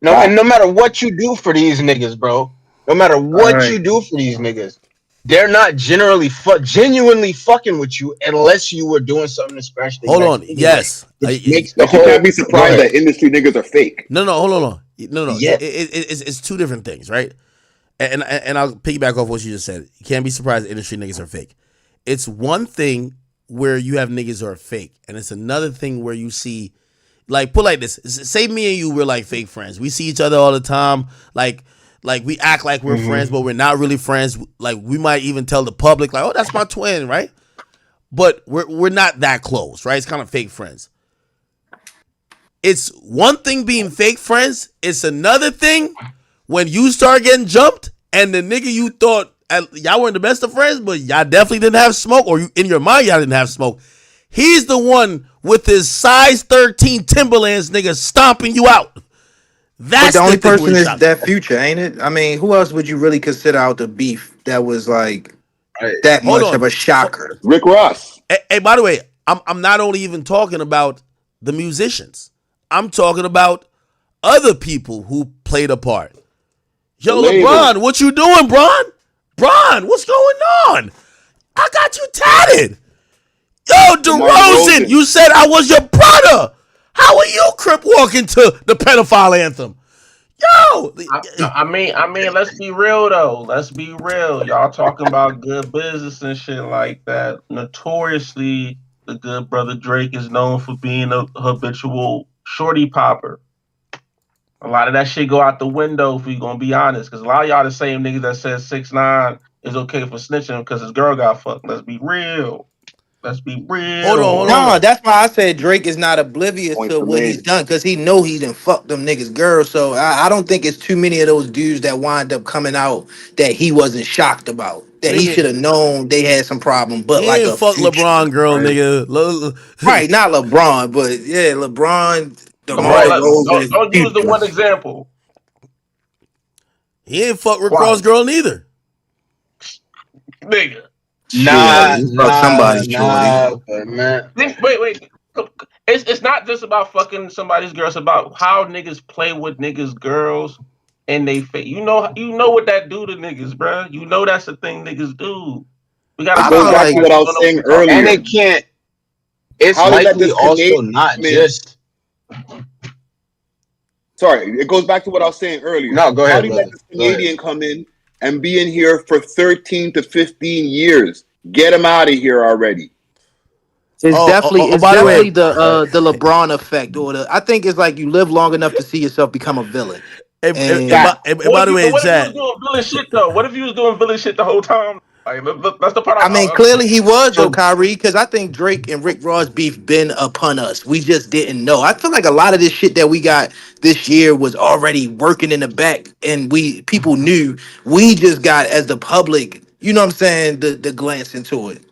And no matter what you do for these niggas, bro, no matter what you do for these niggas, they're not genuinely fucking with you unless you were doing something to scratch their Hold on. Yes. You can't be surprised that industry niggas are fake. No, hold on. No. Yeah. It's two different things, right? And I'll piggyback off what you just said. You can't be surprised that industry niggas are fake. It's one thing where you have niggas who are fake, and it's another thing where you see, put like this. Say me and you, we're like fake friends. We see each other all the time. Like we act like we're friends, but we're not really friends. Like we might even tell the public, oh, that's my twin, right? But we're not that close, right? It's kind of fake friends. It's one thing being fake friends. It's another thing when you start getting jumped and the nigga you thought y'all weren't the best of friends, but y'all definitely didn't have smoke, or in your mind y'all didn't have smoke. He's the one with his size 13 Timberlands, nigga, stomping you out. That's the only person is that Future, ain't it? I mean, who else would you really consider out the beef that was that much of a shocker? Rick Ross. Hey, by the way, I'm not only even talking about the musicians. I'm talking about other people who played a part. Yo, LeBron, what you doing, Bron? Bron, what's going on? I got you tatted. Yo, DeRozan, you said I was your brother. How are you crip walking to the pedophile anthem? Yo, I mean, let's be real though. Let's be real. Y'all talking about good business and shit like that. Notoriously, the good brother Drake is known for being a habitual shorty popper. A lot of that shit go out the window if we gonna be honest, because a lot of y'all the same niggas that said 6ix9ine is okay for snitching because his girl got fucked. Let's be real. Let's be real. Hold on. No, that's why I said Drake is not oblivious to what he's done, because he know he done fucked them niggas' girls. So I don't think it's too many of those dudes that wind up coming out that he wasn't shocked about. That he should have known they had some problem. But he ain't fuck LeBron girl, right? Nigga. Right, not LeBron, but yeah, LeBron. Don't use the one example. He ain't fuck Rick Ross girl neither. Nigga. Man. Wait. It's not just about fucking somebody's girl. It's about how niggas play with niggas' girls and they face. You know what that do to niggas, bro. You know that's the thing niggas do. We gotta go back to what I was saying earlier. And it can't. It's likely also not just Sorry, it goes back to what I was saying earlier. No, go How ahead, do you let brother. this Go ahead. Canadian come in and be in here for 13 to 15 years? Get him out of here already. It's definitely By the way, the LeBron effect, or I think it's like you live long enough to see yourself become a villain. And That by the way, in What if you was chat, doing villain shit though? What if you was doing villain shit the whole time? Like that's the part I I mean, don't clearly he was though, So Kyrie, because I think Drake and Rick Ross beef been upon us. We just didn't know. I feel like a lot of this shit that we got this year was already working in the back, and people knew. We just got as the public, you know what I'm saying, the glance into it.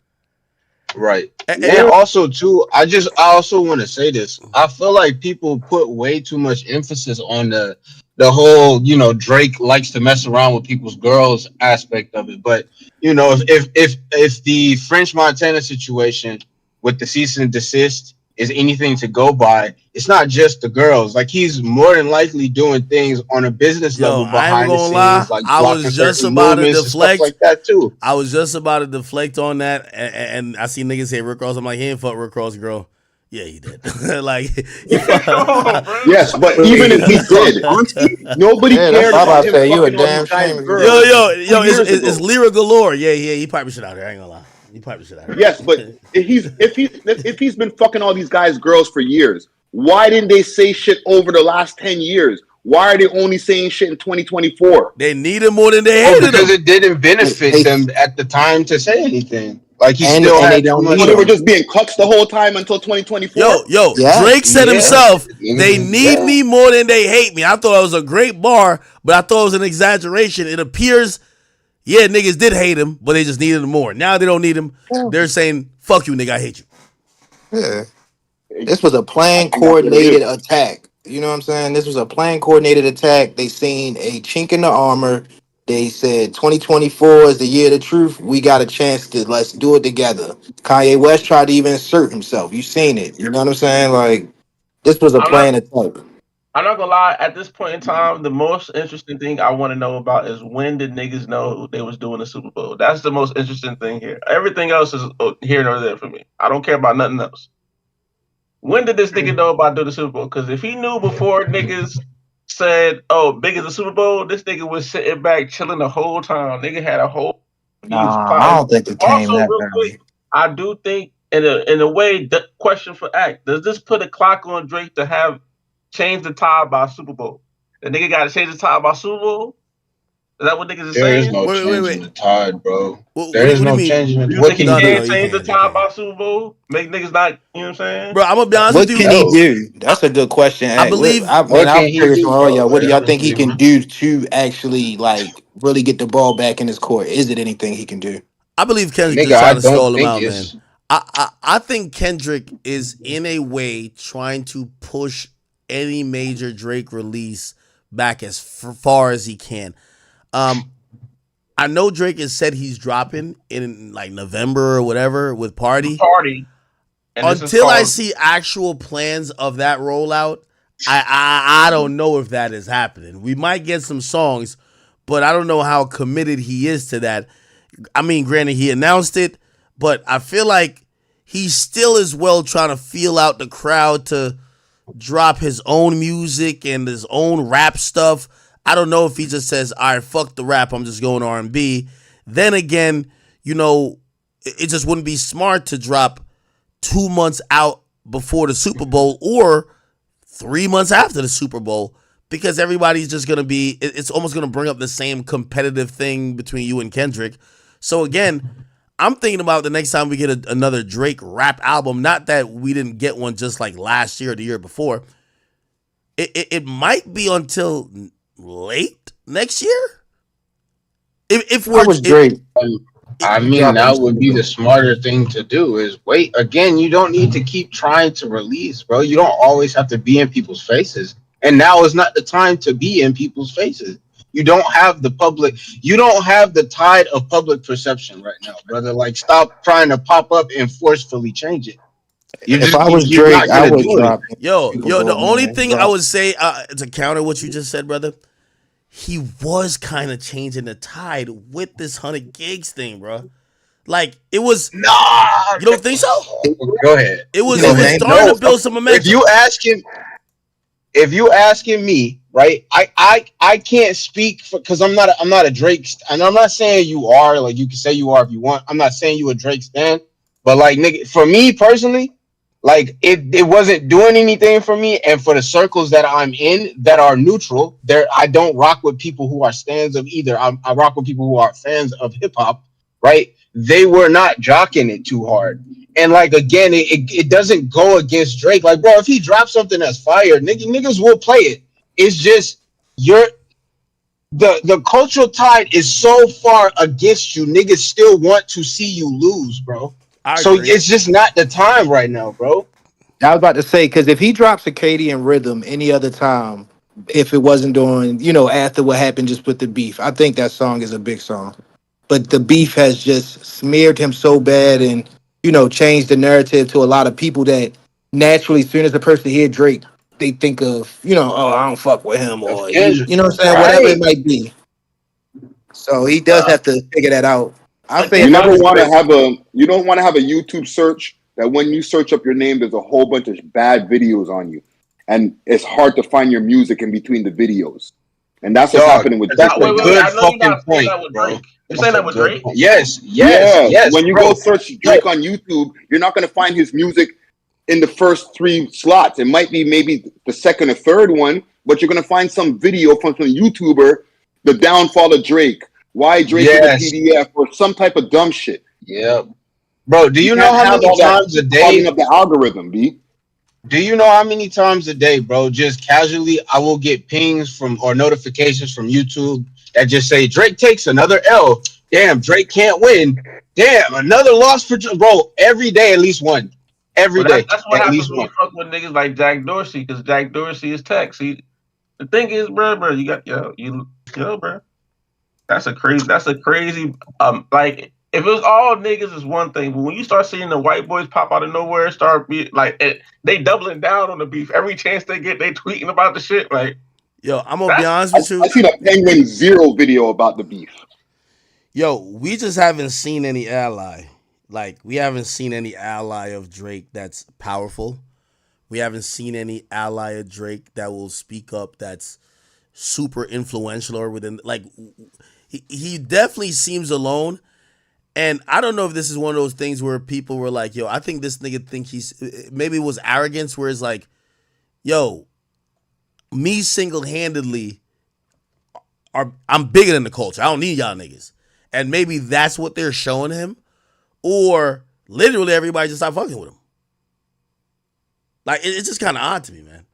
right. And and also too, I also want to say this. I feel like people put way too much emphasis on the whole, Drake likes to mess around with people's girls aspect of it. But if the French Montana situation with the cease and desist is anything to go by, it's not just the girls. Like he's more than likely doing things on a business yo, level I ain't behind the gonna lie. scenes, like I blocking was just certain about to movements and stuff deflect. like that too. I was just about to deflect on that, and I see niggas say Rick Ross. I'm like, he ain't fuck Rick Ross, girl. Yeah, he did. Like, he Come on, bro. yes, but even if Wait, he he fucked did, Auntie? nobody Yeah, that's cared what I'm about about to him say. You a fucking all these damn guys' shame if you yo, girls did. yo, 2 years it's ago. lyric galore. Yeah, he piping shit out here. I ain't gonna lie. He piping shit out Yes, but here. if he's been fucking all these guys' girls for years, why didn't they say shit over the last 10 years? Why are they only saying shit in 2024? They need him more than they Oh, hated because him. it didn't benefit They them at the time to say anything. Like he and still and they had too don't much need So they of were them. just being cucks the whole time until 2024? Yo, Yeah, Drake said yeah, himself, they need yeah. me more than they hate me. I thought it was a great bar, but I thought it was an exaggeration. It appears, yeah, niggas did hate him, but they just needed him more. Now they don't need him. They're saying, fuck you, nigga, I hate you. yeah. This was a I planned, think that's what it coordinated is. attack. You know what I'm saying? This was a planned, coordinated attack. They seen a chink in the armor. They said 2024 is the year of the truth. We got a chance to let's do it together. Kanye West tried to even insert himself. You seen it. You know what I'm saying? Like this was a I'm not planned attack. I'm not gonna lie. At this point in time, the most interesting thing I want to know about is when did niggas know they was doing the Super Bowl? That's the most interesting thing here. Everything else is here nor there for me. I don't care about nothing else. When did this nigga know about doing the Super Bowl? Because if he knew before niggas said, "Oh, big as the Super Bowl," this nigga was sitting back chilling the whole time. Nigga had a whole he was Nah, I plotting. don't think it came Also, that real quick, early. I do think in a way, the question for Act, does this put a clock on Drake to have changed the tide by Super Bowl? The nigga got to change the tide by Super Bowl. Is that what niggas is There is saying? no Wait. changing the tide, bro. What There is do you no mean? changing it. Do you What think he can he No, can do? you change the can't. You tide can't. by Super Bowl? Make niggas not, you know what I'm saying? Bro, I'm gonna be honest with What you. can he No. do? That's a good question. I Hey, believe I mean, What I'm can he curious from do, all bro? y'all. What do y'all think he Honestly, can man. do to actually like really get the ball back in his court? Is it anything he can do? Kendrick Nigga, just I trying to don't stall him think out, man. it's I think Kendrick is in a way trying to push any major Drake release back as far as he can. Um, I know Drake has said he's dropping in like November or whatever with Party. Party, and this is Until I called. see actual plans of that rollout, I don't know if that is happening. We might get some songs, but I don't know how committed he is to that. I mean, granted, he announced it, but I feel like he still is well trying to feel out the crowd to drop his own music and his own rap stuff. I don't know if he just says, "All right, fuck the rap, I'm just going R&B." Then again, it just wouldn't be smart to drop 2 months out before the Super Bowl or 3 months after the Super Bowl because everybody's just gonna be. It's almost gonna bring up the same competitive thing between you and Kendrick. So again, I'm thinking about the next time we get another Drake rap album. Not that we didn't get one just like last year or the year before. It might be until late next year. If I we're was Drake. I He mean, dropping that this would be the smarter thing to do is wait. Again, you don't need to keep trying to release, bro. You don't always have to be in people's faces. And now is not the time to be in people's faces. You don't have you don't have the tide of public perception right now, brother. Like, stop trying to pop up and forcefully change it. If I was You're Drake, not I gonna would do drop anything. Super the Bowl, only man. thing I Drop. would say to counter what you just said, brother, he was kind of changing the tide with this 100 gigs thing, bro. Like it was. Nah, You don't think so? go ahead. It was Yeah, Go it was ahead. man. starting to No, build some if momentum. you ask him, if you asking me, right, I can't speak for because I'm not a Drake, and I'm not saying you are. Like you can say you are if you want. I'm not saying you a Drake stan, but like nigga, for me personally, like it wasn't doing anything for me, and for the circles that I'm in that are neutral, there I don't rock with people who are stans of either. I rock with people who are fans of hip hop, right? They were not jocking it too hard. And like again, it doesn't go against Drake. Like, bro, if he drops something that's fire, niggas will play it. It's just you're the cultural tide is so far against you, niggas still want to see you lose, bro. I So agree. it's just not the time right now, bro. I was about to say, because if he drops a Katie and Rhythm any other time, if it wasn't during, after what happened just with the beef, I think that song is a big song. But the beef has just smeared him so bad and, changed the narrative to a lot of people that naturally, as soon as a person hear Drake, they think of, oh, I don't fuck with him Of or, Kendrick, you know what I'm saying? Whatever it right? might be. So he does Nah, have to figure that out. I'll I say You if think I never was want to Drake, have a. You don't want to have a YouTube search that when you search up your name, there's a whole bunch of bad videos on you, and it's hard to find your music in between the videos. And that's what's Dog, happening with Drake that's nah. a right Wait. now. good I know you're fucking not saying point, that with bro. Drake. You're saying That's a that with good Drake. point. Yes, yes, Yeah, yes, when you go bro. search Yo, Drake on YouTube, you're not going to find his music in the first three slots. It might be maybe the second or third one, but you're going to find some video from some YouTuber, the downfall of Drake, why Drake is a yes, PDF, or some type of dumb shit. yeah, bro. Do You you know can't how have many all that times a clogging day? up the algorithm, B. Do you know how many times a day, bro? Just casually, I will get pings from or notifications from YouTube that just say Drake takes another L. Damn, Drake can't win. Damn, another loss for bro. Every day, at least one. Every But day, that's what at happens least when you one. fuck with niggas like Jack Dorsey, because Jack Dorsey is tech. See, the thing is, bro, you got bro. That's a crazy. Like if it was all niggas is one thing, but when you start seeing the white boys pop out of nowhere, start be like they doubling down on the beef every chance they get. They tweeting about the shit. Like Yo, I'm gonna be that's honest I, with I you. seen a Penguin Zero video about the beef. Yo, we just haven't seen any ally. Like, we haven't seen any ally of Drake that's powerful. We haven't seen any ally of Drake that will speak up that's super influential or within. Like, he definitely seems alone. And I don't know if this is one of those things where people were like, yo, I think this nigga think maybe it was arrogance where it's like, yo, me single handedly I'm bigger than the culture. I don't need y'all niggas. And maybe that's what they're showing him. Or literally everybody just stopped fucking with him. Like it's just kind of odd to me, man.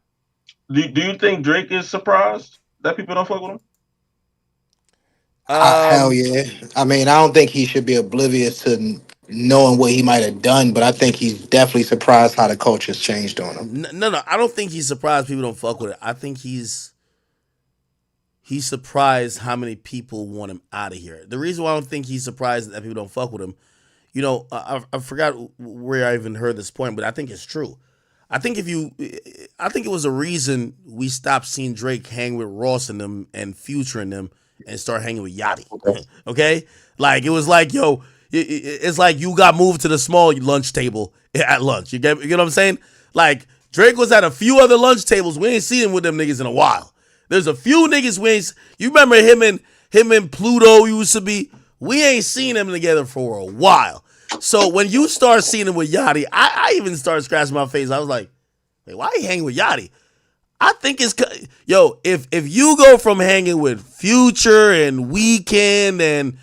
do you think Drake is surprised that people don't fuck with him? hell Um, yeah. I mean, I don't think he should be oblivious to knowing what he might have done, but I think he's definitely surprised how the culture's changed on him. no. I don't think he's surprised people don't fuck with it. I think he's surprised how many people want him out of here. The reason why I don't think he's surprised that people don't fuck with him, I forgot where I even heard this point, but I think it's true. I think it was a reason we stopped seeing Drake hang with Ross and them and Future and them and start hanging with Yachty. Okay, like it was like it's like you got moved to the small lunch table at lunch. You get what I'm saying? Like Drake was at a few other lunch tables. We ain't seen him with them niggas in a while. There's a few niggas we ain't. You remember him and Pluto used to be. We ain't seen them together for a while. So when you start seeing him with Yachty, I even started scratching my face. I was like, "Hey, why he hanging with Yachty?" I think it's if you go from hanging with Future and Weeknd and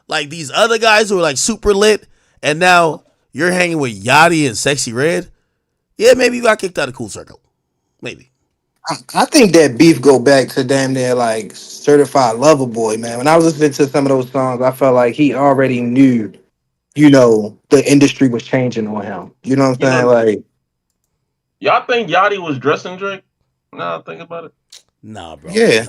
like these other guys who are like super lit, and now you're hanging with Yachty and Sexy Red, yeah, maybe you got kicked out of Cool Circle, maybe. I think that beef go back to damn near like certified lover boy, man. When I was listening to some of those songs, I felt like he already knew, the industry was changing on him. You know what You I'm saying? know, Like, y'all think Yachty was dressing Drake? Nah, think about it. Nah, bro. yeah,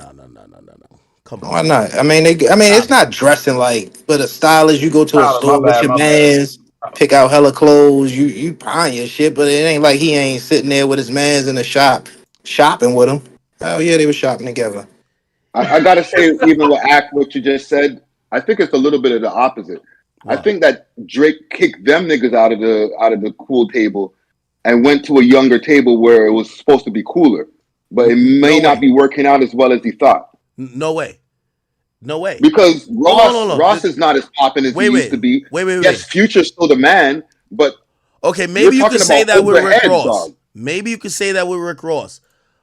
No. Come on, why man. not? I mean, it's Stop it. not dressing like, but a stylist. You go to a Tyler, my store with bad, your my bad. mans, pick out hella clothes. You buying your shit, but it ain't like he ain't sitting there with his mans in the shop shopping with him. Oh yeah, they were shopping together. I gotta say, even with Act, what you just said, I think it's a little bit of the opposite. I What? think that Drake kicked them niggas out of the cool table and went to a younger table where it was supposed to be cooler, but it may not be working out as well as he thought. No way. No way. Because Hold on. Ross is not as popping as he used to be. Wait. Yes, Future's still the man, but okay, maybe you could say that with Rick overhead, Ross. dog. Maybe you could say that with Rick Ross.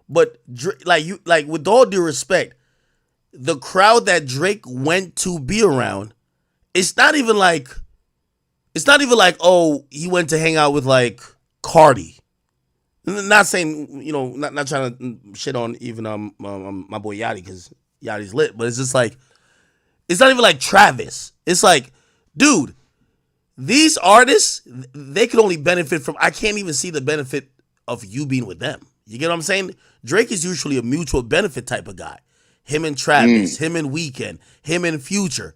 But like with all due respect, the crowd that Drake went to be around, it's not even like oh, he went to hang out with like Cardi. Not saying, you know, not trying to shit on even my boy Yachty, because Yachty's lit, but it's just like, it's not even like Travis. It's like, dude, these artists, they could only benefit from, I can't even see the benefit of you being with them. You get what I'm saying? Drake is usually a mutual benefit type of guy. Him and Travis, him and Weeknd, him and Future,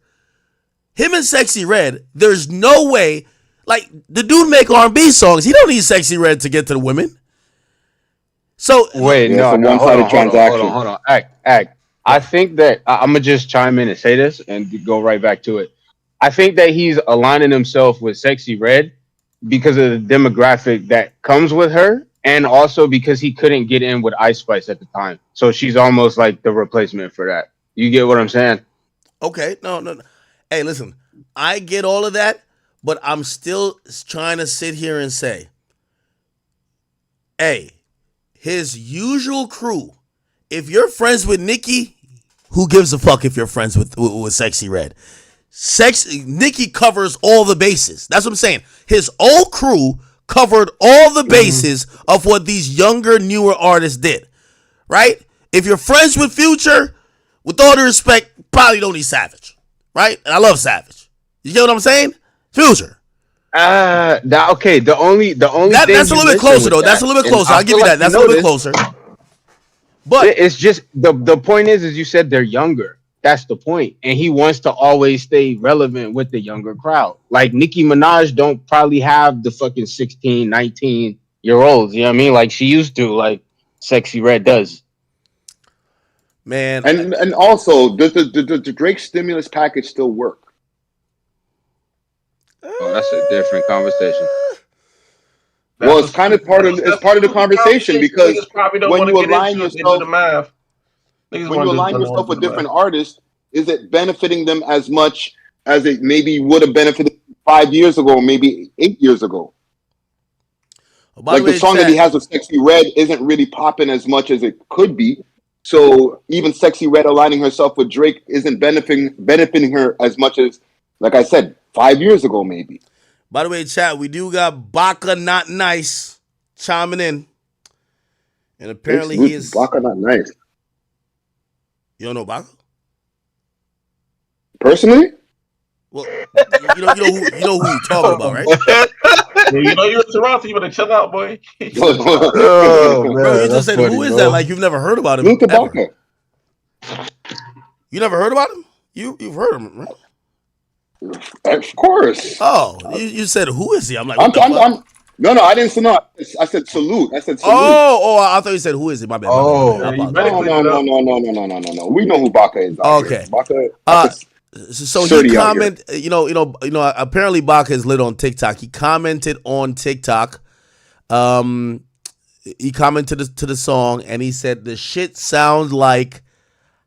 him and Sexy Red. There's no way, like, the dude make R&B songs. He don't need Sexy Red to get to the women. So wait, no, hold on. Act. I think that I'm gonna just chime in and say this and go right back to it. I think that he's aligning himself with Sexy Red because of the demographic that comes with her, and also because he couldn't get in with Ice Spice at the time. So she's almost like the replacement for that. You get what I'm saying? Okay, no. Hey, listen, I get all of that, but I'm still trying to sit here and say, hey, his usual crew, if you're friends with Nicki, who gives a fuck if you're friends with Sexy Red? Nicki covers all the bases. That's what I'm saying. His old crew covered all the bases of what these younger, newer artists did, right? If you're friends with Future, with all due respect, probably don't need Savage, right? And I love Savage. You get what I'm saying? Future. Okay. The only that's a little bit closer though. That's a little bit closer. I'll give you that. That's a little bit closer. But it's just the point is you said they're younger. That's the point. And he wants to always stay relevant with the younger crowd. Like Nicki Minaj don't probably have the fucking 16, 19-year-olds, you know what I mean? Like she used to, like Sexy Red does. Man. And also, does the Drake stimulus package still work? Oh, that's a different conversation. Well, it's kind of part of the conversation because when you align yourself, with different artists, is it benefiting them as much as it maybe would have benefited 5 years ago, or maybe 8 years ago? Like the song that he has with Sexy Red isn't really popping as much as it could be. So even Sexy Red aligning herself with Drake isn't benefiting her as much as, like I said, 5 years ago, maybe. By the way, chat, we do got Baka Not Nice chiming in. And apparently he is... Baka Not Nice. You don't know Baka? Personally? Well, you know who you talking about, right? Yeah, you know you're in Toronto, you better chill out, boy. Oh, man, bro, you just said, who is that? Like you've never heard about him. Ever. You never heard about him? You've heard of him, right? Of course. Oh, you said, who is he? I'm like, no, I didn't say no. I said salute. I said salute. Oh, I thought you said, who is he? My bad. No. We know who Baka is. Okay. Baka, so he commented, you know, apparently Baka is lit on TikTok. He commented on TikTok. He commented to the song and he said, the shit sounds like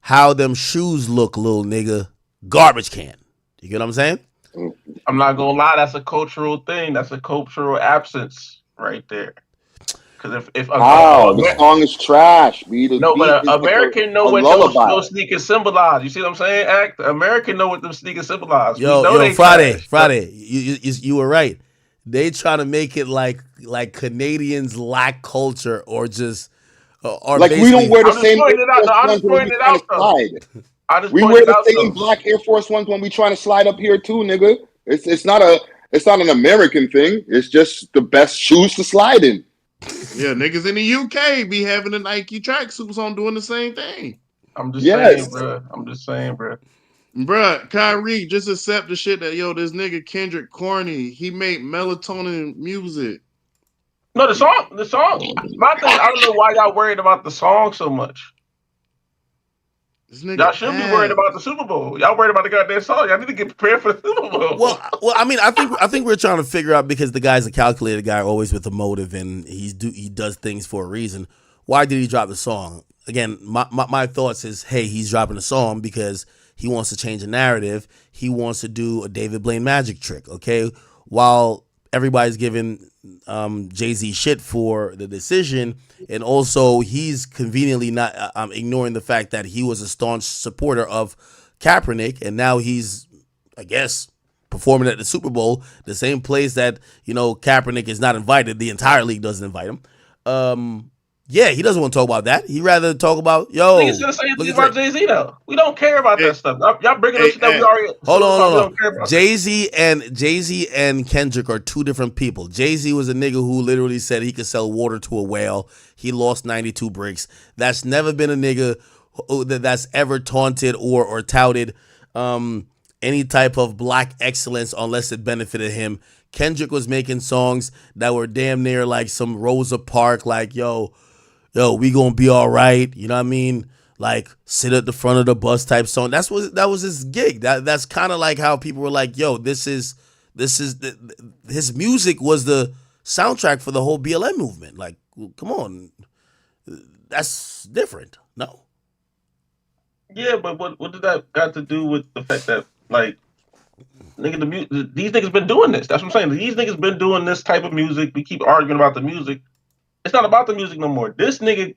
how them shoes look, little nigga. Garbage can. You get what I'm saying? I'm not gonna lie, that's a cultural thing. That's a cultural absence right there. Because if the song is trash. But American know what those sneakers symbolize. You see what I'm saying? American know what them sneakers symbolize. Yo, Friday. You were right. They try to make it like Canadians lack culture or just or like we don't wear the same. I'm just pointing it out though. We wear the same black Air Force Ones when we trying to slide up here too, nigga. It's not an American thing. It's just the best shoes to slide in. Yeah, niggas in the UK be having the Nike tracksuits on doing the same thing. I'm just saying, bro. Bruh, Kyrie, just accept the shit that, this nigga Kendrick corny. He made melatonin music. No, the song. My thing, I don't know why y'all worried about the song so much. This nigga Y'all should be worried ass. about the Super Bowl. Y'all worried about the goddamn song. Y'all need to get prepared for the Super Bowl. Well, I mean, I think we're trying to figure out, because the guy's a calculated guy, always with a motive, and he does things for a reason. Why did he drop the song? Again, my thoughts is, hey, he's dropping a song because he wants to change the narrative. He wants to do a David Blaine magic trick. Okay, while everybody's giving Jay-Z shit for the decision, and also he's conveniently not ignoring the fact that he was a staunch supporter of Kaepernick, and now he's, I guess, performing at the Super Bowl, the same place that, Kaepernick is not invited. The entire league doesn't invite him. Yeah, he doesn't want to talk about that. He'd rather talk about, Niggas gonna say anything about Jay-Z though. We don't care about that stuff. Y'all bringing up shit that we already. Hold on. We don't care about Jay-Z and Kendrick are two different people. Jay-Z was a nigga who literally said he could sell water to a whale. He lost 92 bricks. That's never been a nigga that's ever taunted or touted any type of black excellence unless it benefited him. Kendrick was making songs that were damn near like some Rosa Parks, like, yo, we gonna be all right. You know what I mean? Like, sit at the front of the bus type song. That was his gig. That's kind of like how people were like, yo, his music was the soundtrack for the whole BLM movement. Like, come on, that's different. No. Yeah, but what did that got to do with the fact that, like, nigga, these niggas been doing this? That's what I'm saying. These niggas been doing this type of music. We keep arguing about the music. It's not about the music no more. This nigga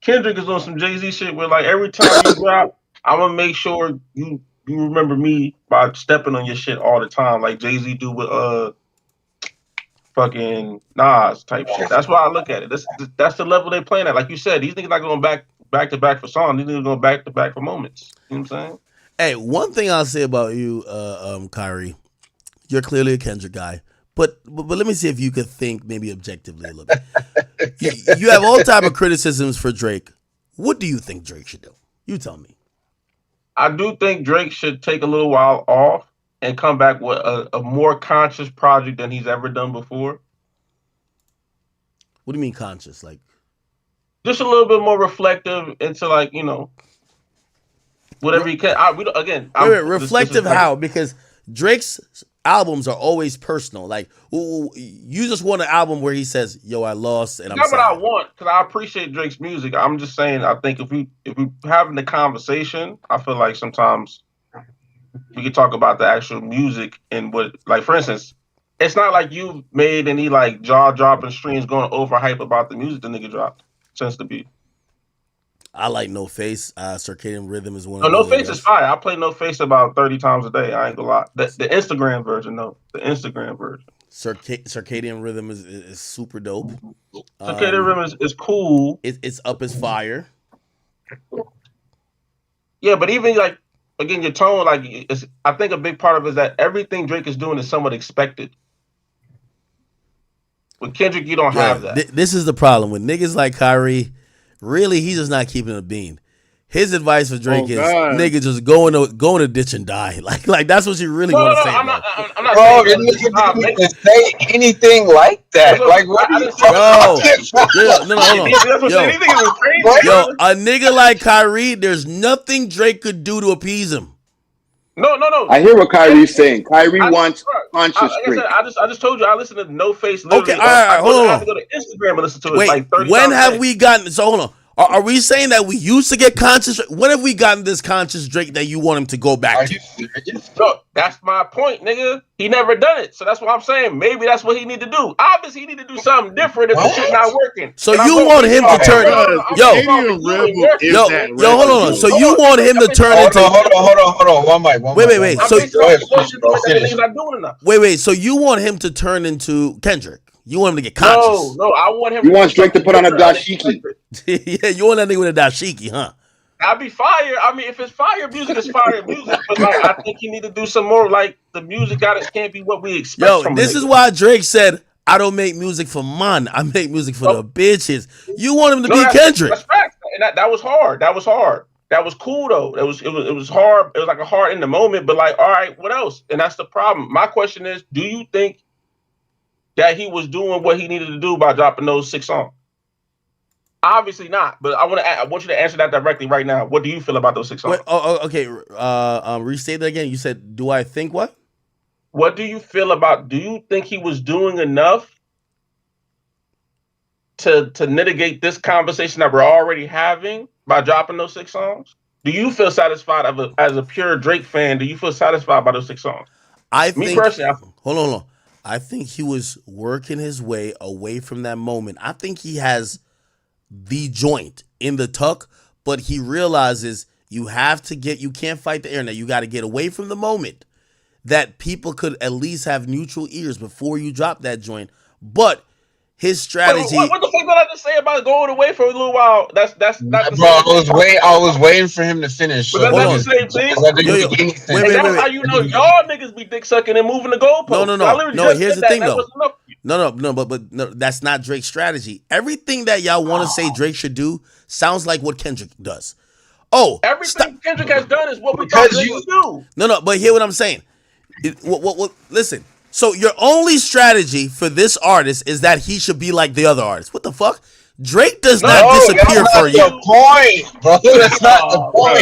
Kendrick is on some Jay-Z shit where, like, every time you drop, I'm gonna make sure you remember me by stepping on your shit all the time, like Jay-Z do with fucking Nas type shit. That's why I look at it. That's the level they playing at. Like you said, these niggas not going back to back for songs. These niggas going back to back for moments. You know what I'm saying? Hey, one thing I'll say about you, Kyrie, you're clearly a Kendrick guy. But let me see if you could think maybe objectively a little bit. You have all type of criticisms for Drake. What do you think Drake should do? You tell me. I do think Drake should take a little while off and come back with a more conscious project than he's ever done before. What do you mean conscious? Like, just a little bit more reflective into, like, whatever he can. Reflective how? Because Drake's albums are always personal. Like, you just want an album where he says, "Yo, I lost," and I'm not sad. what I want, because I appreciate Drake's music. I'm just saying, I think if we having the conversation, I feel like sometimes we could talk about the actual music and what, like, for instance, it's not like you've made any like jaw dropping streams going overhype about the music the nigga dropped since the beat. I like No Face. Circadian Rhythm is one. No Face is fire. I play No Face about 30 times a day. I ain't gonna lie. The Instagram version, though. The Instagram version. Circadian Rhythm is super dope. Circadian Rhythm is cool. It's up as fire. Yeah, but even like, again, your tone, like, I think a big part of it is that everything Drake is doing is somewhat expected. With Kendrick, you don't have that. This is the problem with niggas like Kyrie. Really, he's just not keeping a bean. His advice for Drake is, nigga, just go in a ditch and die. Like that's what you really want to say. I'm not bro, nigga didn't say anything like that. Like, what are you talking about? Yo, a nigga like Kyrie, there's nothing Drake could do to appease him. No. I hear what Kyrie's saying. Kyrie wants conscious Drake. I just told you I listened to No Face. Okay, all right, hold on. I have to go to Instagram and listen to it. Wait, like 30 when times have we gotten? So hold on. Are we saying that we used to get conscious? When have we gotten this conscious Drake that you want him to go back to? No, that's my point, nigga. He never done it, so that's what I'm saying. Maybe that's what he need to do. Obviously, he need to do something different if the shit not working. So you want him to turn? Yo, hold on. So you want him to turn into? Hold on. One mic. Wait. So wait. So you want him to turn into Kendrick? You want him to get conscious? No, I want him. You want Drake to put on a dashiki? Yeah, you want that nigga with a dashiki, huh? I'd be fire. I mean, if it's fire music, it's fire music. But like, I think you need to do some more. Like, the music can't be what we expect. From this is why Drake said, "I don't make music for man. I make music for the bitches." You want him to be Kendrick? That's fact. And that was hard. That was cool though. It was hard. It was like a hard in the moment. But like, all right, what else? And that's the problem. My question is, do you think that he was doing what he needed to do by dropping those 6 songs? Obviously not. But I want you to answer that directly right now. What do you feel about those 6 songs? Okay. Restate that again. You said, do I think what? What do you feel about? Do you think he was doing enough to mitigate this conversation that we're already having by dropping those 6 songs? Do you feel satisfied as a pure Drake fan? Do you feel satisfied by those 6 songs? Me personally, hold on. I think he was working his way away from that moment. I think he has the joint in the tuck, but he realizes you can't fight the internet. You got to get away from the moment that people could at least have neutral ears before you drop that joint. But his strategy. What the fuck did I just say about going away for a little while? That's not the Bro, same I was waiting for him to finish. But that's not the same thing. Wait. That's how you know y'all niggas be dick sucking and moving the goalposts. No. Here's the thing, though. No. But that's not Drake's strategy. Everything that y'all want to say Drake should do sounds like what Kendrick does. Oh, everything Kendrick has done is what we thought Drake would do. No. But hear what I'm saying. Listen. So your only strategy for this artist is that he should be like the other artists. What the fuck? Drake does not disappear for you. The point, bro. That's not the point.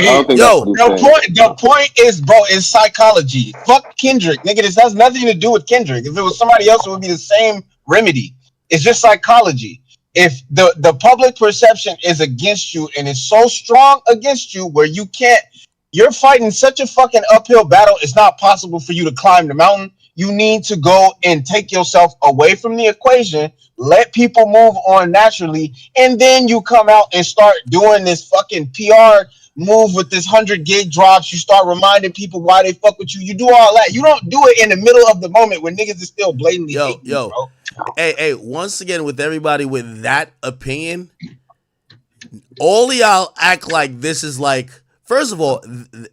The point is, bro, is psychology. Fuck Kendrick, nigga. This has nothing to do with Kendrick. If it was somebody else, it would be the same remedy. It's just psychology. If the public perception is against you and is so strong against you where you're fighting such a fucking uphill battle, it's not possible for you to climb the mountain. You need to go and take yourself away from the equation, let people move on naturally, and then you come out and start doing this fucking PR move with this 100 gig drops. You start reminding people why they fuck with you. You do all that. You don't do it in the middle of the moment when niggas is still blatantly hating you, bro. Hey, once again, with everybody with that opinion, all of y'all act like this is like, first of all,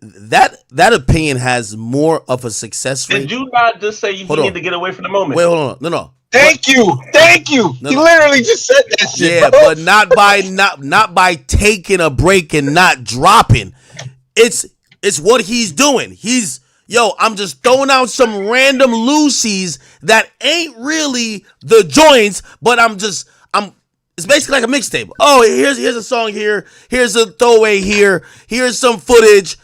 that opinion has more of a success rate. Did you not just say you need to get away from the moment? Wait, hold on. No. Thank you. He literally just said that shit. Yeah, bro. but not by taking a break and not dropping. It's what he's doing. I'm just throwing out some random loosies that ain't really the joints, but it's basically like a mixtape. Oh, here's a song here. Here's a throwaway here. Here's some footage.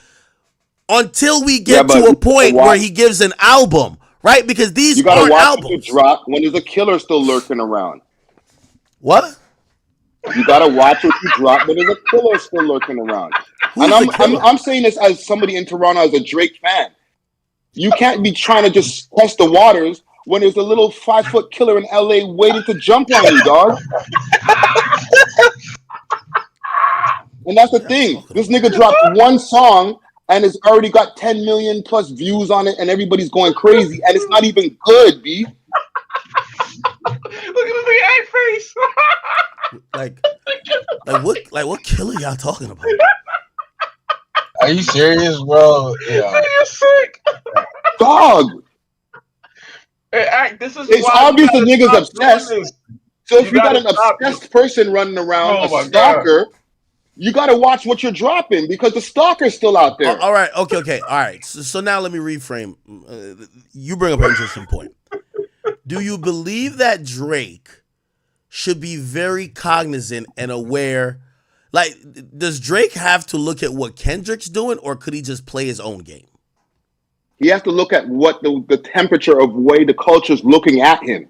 Until we get to a point where he gives an album, right? Because these aren't albums. You gotta watch it drop when there's a killer still lurking around. What? You gotta watch what you drop when there's a killer still lurking around. And I'm saying this as somebody in Toronto as a Drake fan. You can't be trying to just test the waters when there's a little 5-foot killer in LA waiting to jump on you, dog. And that's the thing. This nigga dropped one song and it's already got 10 million plus views on it and everybody's going crazy and it's not even good, B. Look at the egg face. what killer y'all talking about? Are you serious, bro? Yeah. You're sick. Dog. It's obvious the nigga's obsessed. So if you got an obsessed person running around, a stalker, you got to watch what you're dropping because the stalker's still out there. All right. Okay. All right. So now let me reframe. You bring up an interesting point. Do you believe that Drake should be very cognizant and aware? Like, does Drake have to look at what Kendrick's doing, or could he just play his own game? He has to look at what the temperature of way the culture's looking at him.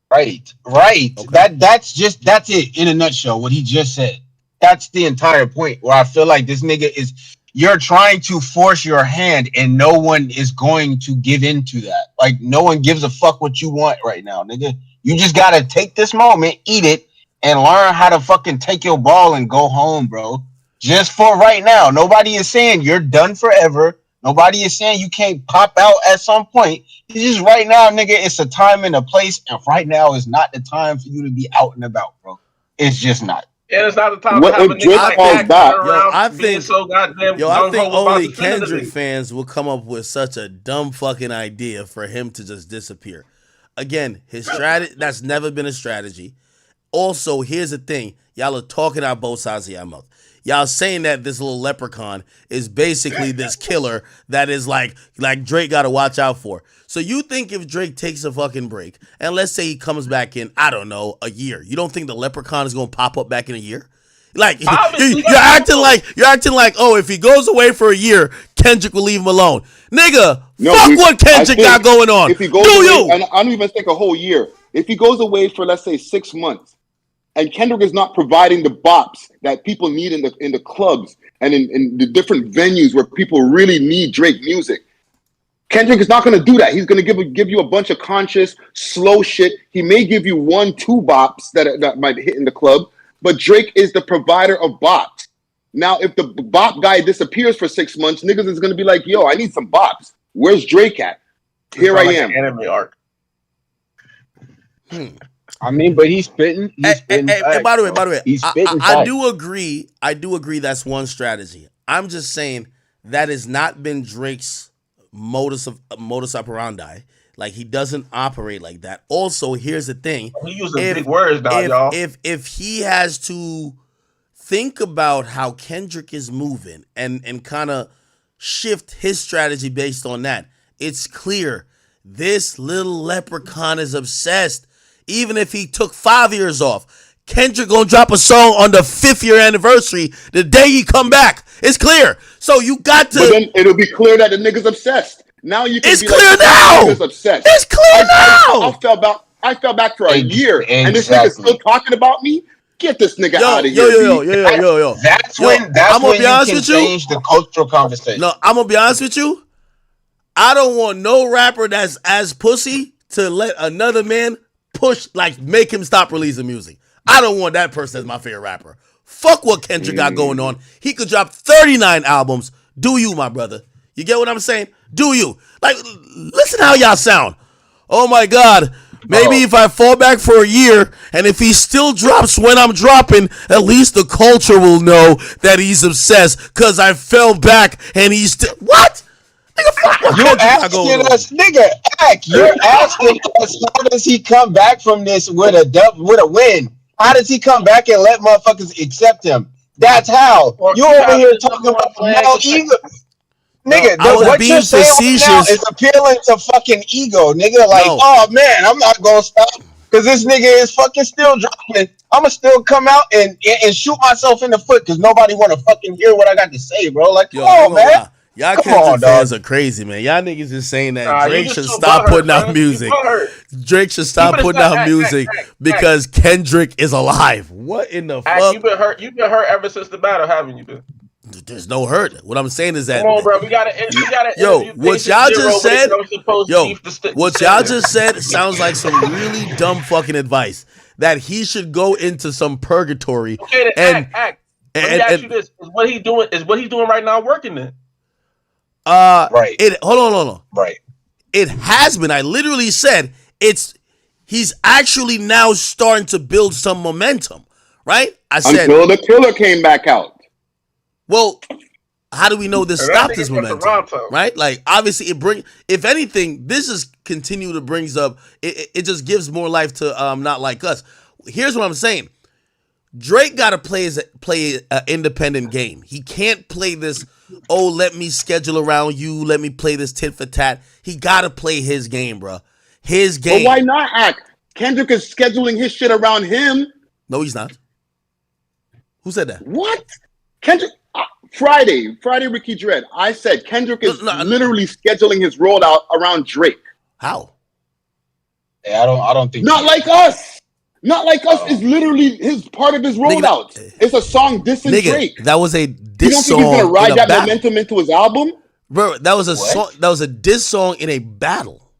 Right. Okay. That's it in a nutshell. What he just said. That's the entire point. Where I feel like this nigga you're trying to force your hand, and no one is going to give into that. Like, no one gives a fuck what you want right now, nigga. You just gotta take this moment, eat it, and learn how to fucking take your ball and go home, bro. Just for right now. Nobody is saying you're done forever. Nobody is saying you can't pop out at some point. It's just right now, nigga, it's a time and a place, and right now is not the time for you to be out and about, bro. It's just not. And it's not the time to have a nigga like that around I think only Kendrick fans will come up with such a dumb fucking idea for him to just disappear. Again, his strategy, that's never been a strategy. Also, here's the thing. Y'all are talking out both sides of your mouth. y'all saying that this little leprechaun is basically this killer that is like Drake got to watch out for. So you think if Drake takes a fucking break and let's say he comes back in, I don't know, a year, you don't think the leprechaun is gonna pop up back in a year? Like you're acting like, oh, if he goes away for a year, Kendrick will leave him alone. Nigga, fuck what Kendrick got going on. If he goes away, and I don't even think a whole year. If he goes away for let's say 6 months, and Kendrick is not providing the bops that people need in the clubs and in the different venues where people really need Drake music, Kendrick is not going to do that. He's going to give you a bunch of conscious, slow shit. He may give you 1-2 bops that might hit in the club, but Drake is the provider of bops. Now, if the bop guy disappears for 6 months, niggas is going to be like, yo, I need some bops. Where's Drake at? Here I am. Anime arc. I mean, but he's spitting. He's spitting. By the way, he's spitting. I do agree. I do agree that's one strategy. I'm just saying that has not been Drake's modus operandi. Like he doesn't operate like that. Also, here's the thing: he using big words now, y'all. If he has to think about how Kendrick is moving and kind of shift his strategy based on that, it's clear this little leprechaun is obsessed. Even if he took 5 years off, Kendrick gonna drop a song on the 5th year anniversary the day he come back. It's clear. So you got to. But then it'll be clear that the nigga's obsessed. Now you can. It's be clear like, now. Nigga's obsessed. It's clear now. I fell back for a year, and this nigga's still talking about me. Get this nigga out of here. Yo. That's when you can change the cultural conversation. No, I'm gonna be honest with you. I don't want no rapper that's as pussy to let another man make him stop releasing music. I don't want that person as my favorite rapper. Fuck what Kendrick got going on. He could drop 39 albums. Do you, my brother? You get what I'm saying? Do you? Like, listen how y'all sound. Oh my God. Maybe if I fall back for a year and if he still drops when I'm dropping, at least the culture will know that he's obsessed because I fell back and he's still. What? You're asking us, nigga. You're asking us, how does he come back from this with a win? How does he come back and let motherfuckers accept him? That's how. You over here talking about male ego, nigga. What you're saying right now is appealing to fucking ego, nigga. Like, oh man, I'm not gonna stop because this nigga is fucking still dropping. I'ma still come out and shoot myself in the foot because nobody wanna fucking hear what I got to say, bro. Like, come on, man. Y'all Kendrick fans are crazy, man. Y'all niggas is saying that Drake should stop putting out music. Drake should stop putting out music because Kendrick is alive. What in the fuck? You've been hurt ever since the battle, haven't you been? There's no hurt. What I'm saying is that, come on, bro. We gotta what y'all just said, what y'all just said sounds like some really dumb fucking advice that he should go into some purgatory. Okay, then act. Let me ask you this: is what he's doing right now working then? Right. Hold on. Right. It has been. I literally said he's actually now starting to build some momentum, right? I said until the killer came back out. Well, how do we know this stopped this momentum? Right? Like obviously if anything, this is continue to brings up it just gives more life to Not Like Us. Here's what I'm saying. Drake got to play an independent game. He can't play this, let me schedule around you, let me play this tit for tat. He got to play his game, bro. His game. But why not act? Kendrick is scheduling his shit around him. No, he's not. Who said that? What? Kendrick, Friday, Ricky Dread. I said Kendrick is literally scheduling his rollout around Drake. How? Yeah, I don't think. Not Like Us. Not Like Us is literally his part of his rollout. It's a song dissing Drake. That was a diss song. You don't think he's gonna ride that momentum into his album? Bro, that was a song. That was a diss song in a battle.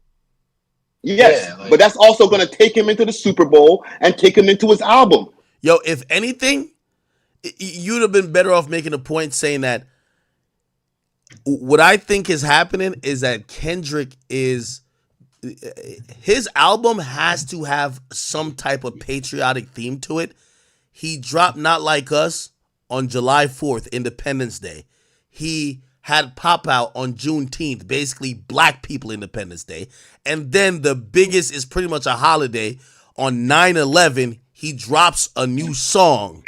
Yes, but that's also gonna take him into the Super Bowl and take him into his album. Yo, if anything, you'd have been better off making a point saying that. What I think is happening is that Kendrick is. His album has to have some type of patriotic theme to it. He dropped Not Like Us on July 4th, Independence Day. He had Pop Out on Juneteenth, basically Black People Independence Day. And then the biggest is pretty much a holiday. On 9/11, he drops a new song.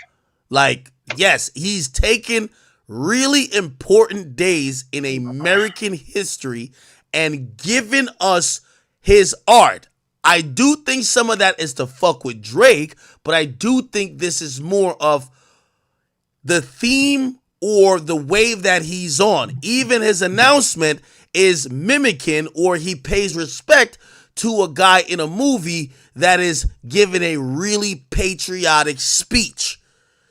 Like, Yes, he's taken really important days in American history and given us his art. I do think some of that is to fuck with Drake, but I do think this is more of the theme or the wave that he's on. Even his announcement is mimicking, or he pays respect to a guy in a movie that is giving a really patriotic speech.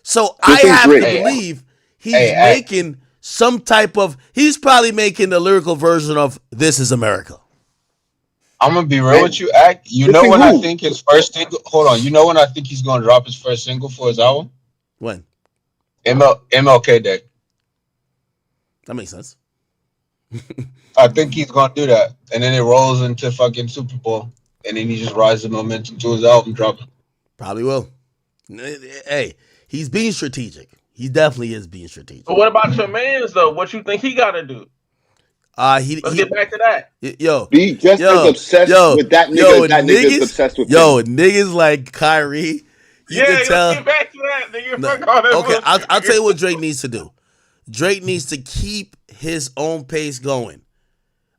So I have to believe he's making some type of, he's probably making the lyrical version of This Is America. I'm gonna be real with you, Act. You know when I think his first single, hold on, you know when I think he's gonna drop his first single for his album? When? MLK Day. That makes sense. I think he's gonna do that. And then it rolls into fucking Super Bowl. And then he just rides the momentum to his album dropping. Probably will. Hey, he's being strategic. He definitely is being strategic. But what about your mans though? What you think he gotta do? Let's get back to that. Be just as obsessed with that nigga. That nigga's obsessed with him. Niggas like Kyrie. You can tell. Let's get back to that, nigga. Fuck all that Okay, bullshit, I'll tell you what Drake needs to do. Drake needs to keep his own pace going.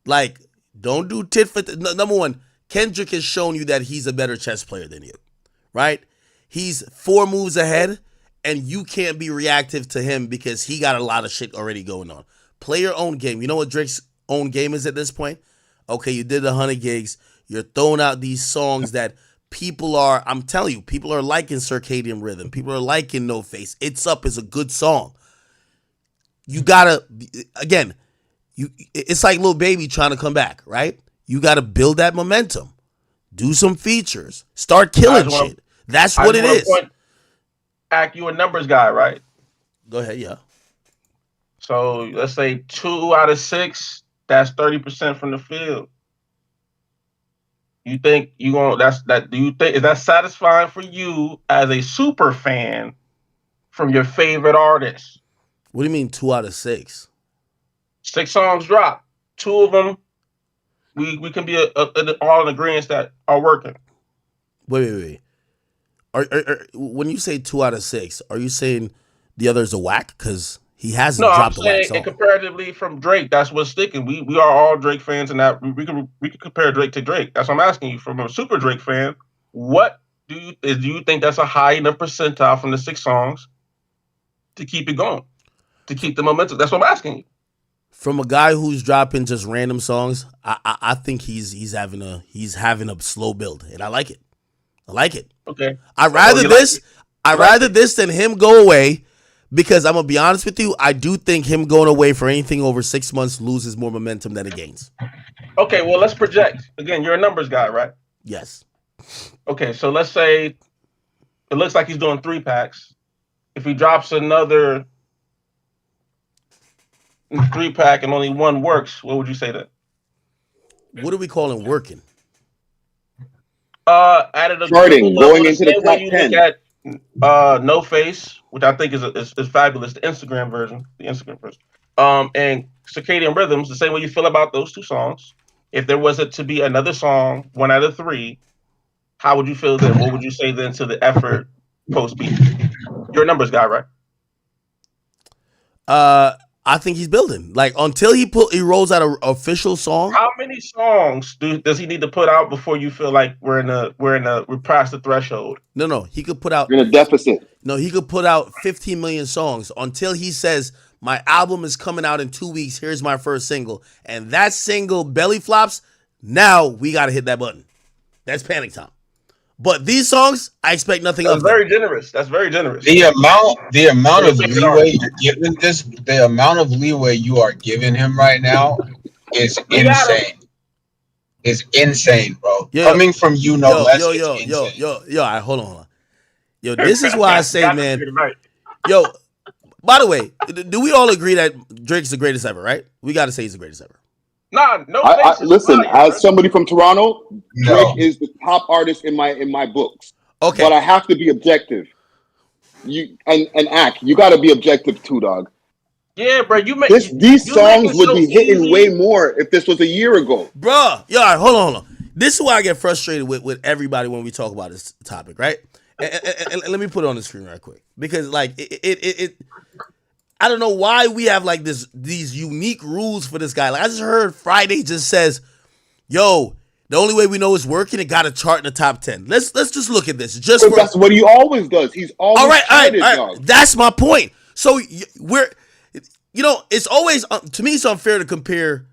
Like, don't do tit for tat. Number one, Kendrick has shown you that he's a better chess player than you, right? He's 4 moves ahead, and you can't be reactive to him because he got a lot of shit already going on. Play your own game. You know what Drake's own game is at this point? Okay, you did 100 gigs. You're throwing out these songs that people are, I'm telling you, people are liking Circadian Rhythm. People are liking No Face. It's Up is a good song. You gotta, again, it's like Lil Baby trying to come back, right? You gotta build that momentum. Do some features. Start killing shit. That's what it is. Act, you a numbers guy, right? Go ahead, yeah. So let's say 2 out of 6, that's 30% from the field. You think you gonna do you think is that satisfying for you as a super fan from your favorite artist? What do you mean 2 out of 6? 6 songs drop. 2 of them we can be all in agreement that are working. Wait. When you say 2 out of 6, are you saying the others are whack? Because he hasn't dropped a whack song. No, I'm saying comparatively from Drake, that's what's sticking. We are all Drake fans, and that we can compare Drake to Drake. That's what I'm asking you. From a super Drake fan, what do you think that's a high enough percentile from the 6 songs to keep it going, to keep the momentum? That's what I'm asking you. From a guy who's dropping just random songs, I think he's having a slow build, and I like it. Okay. I'd rather this than him go away, because I'm gonna be honest with you, I do think him going away for anything over 6 months loses more momentum than it gains. Okay, well let's project. Again, you're a numbers guy, right? Yes. Okay, so let's say it looks like he's doing 3 packs. If he drops another 3-pack and only 1 works, what would you say then? What are we calling working? Added a starting going into the top 10. Look at No Face, which I think is fabulous. The Instagram version. And Circadian Rhythms. The same way you feel about those 2 songs. If there was to be another song, 1 out of 3, how would you feel then? What would you say then to the effort post beat? You're a numbers guy, right? I think he's building. Like, until he rolls out an official song. How many songs does he need to put out before you feel like we're past the threshold? No. He could put out in a deficit. No, he could put out 15 million songs until he says, my album is coming out in 2 weeks. Here's my first single. And that single belly flops. Now we gotta hit that button. That's panic time. But these songs, I expect nothing of them. That's very generous. The amount of leeway you're giving this, the amount of leeway you are giving him right now is insane. Is insane, bro. Coming from you, no less. Yo, all right, hold on. Yo, this is why I say, man. Yo, by the way, do we all agree that Drake's the greatest ever, right? We got to say he's the greatest ever. Nah, no. Listen, as somebody from Toronto, Drake is the top artist in my books. Okay, but I have to be objective. You and Act, you got to be objective too, dog. Yeah, bro. These songs would be hitting way more if this was a year ago, bro. Yo, all right, hold on. This is why I get frustrated with everybody when we talk about this topic, right? and let me put it on the screen right quick because like it I don't know why we have like these unique rules for this guy. Like I just heard Friday just says, "Yo, the only way we know it's working, it got to chart in the top 10." Let's just look at this. Just That's what he always does. He's always all right. dog. That's my point. So we're, it's always to me it's unfair to compare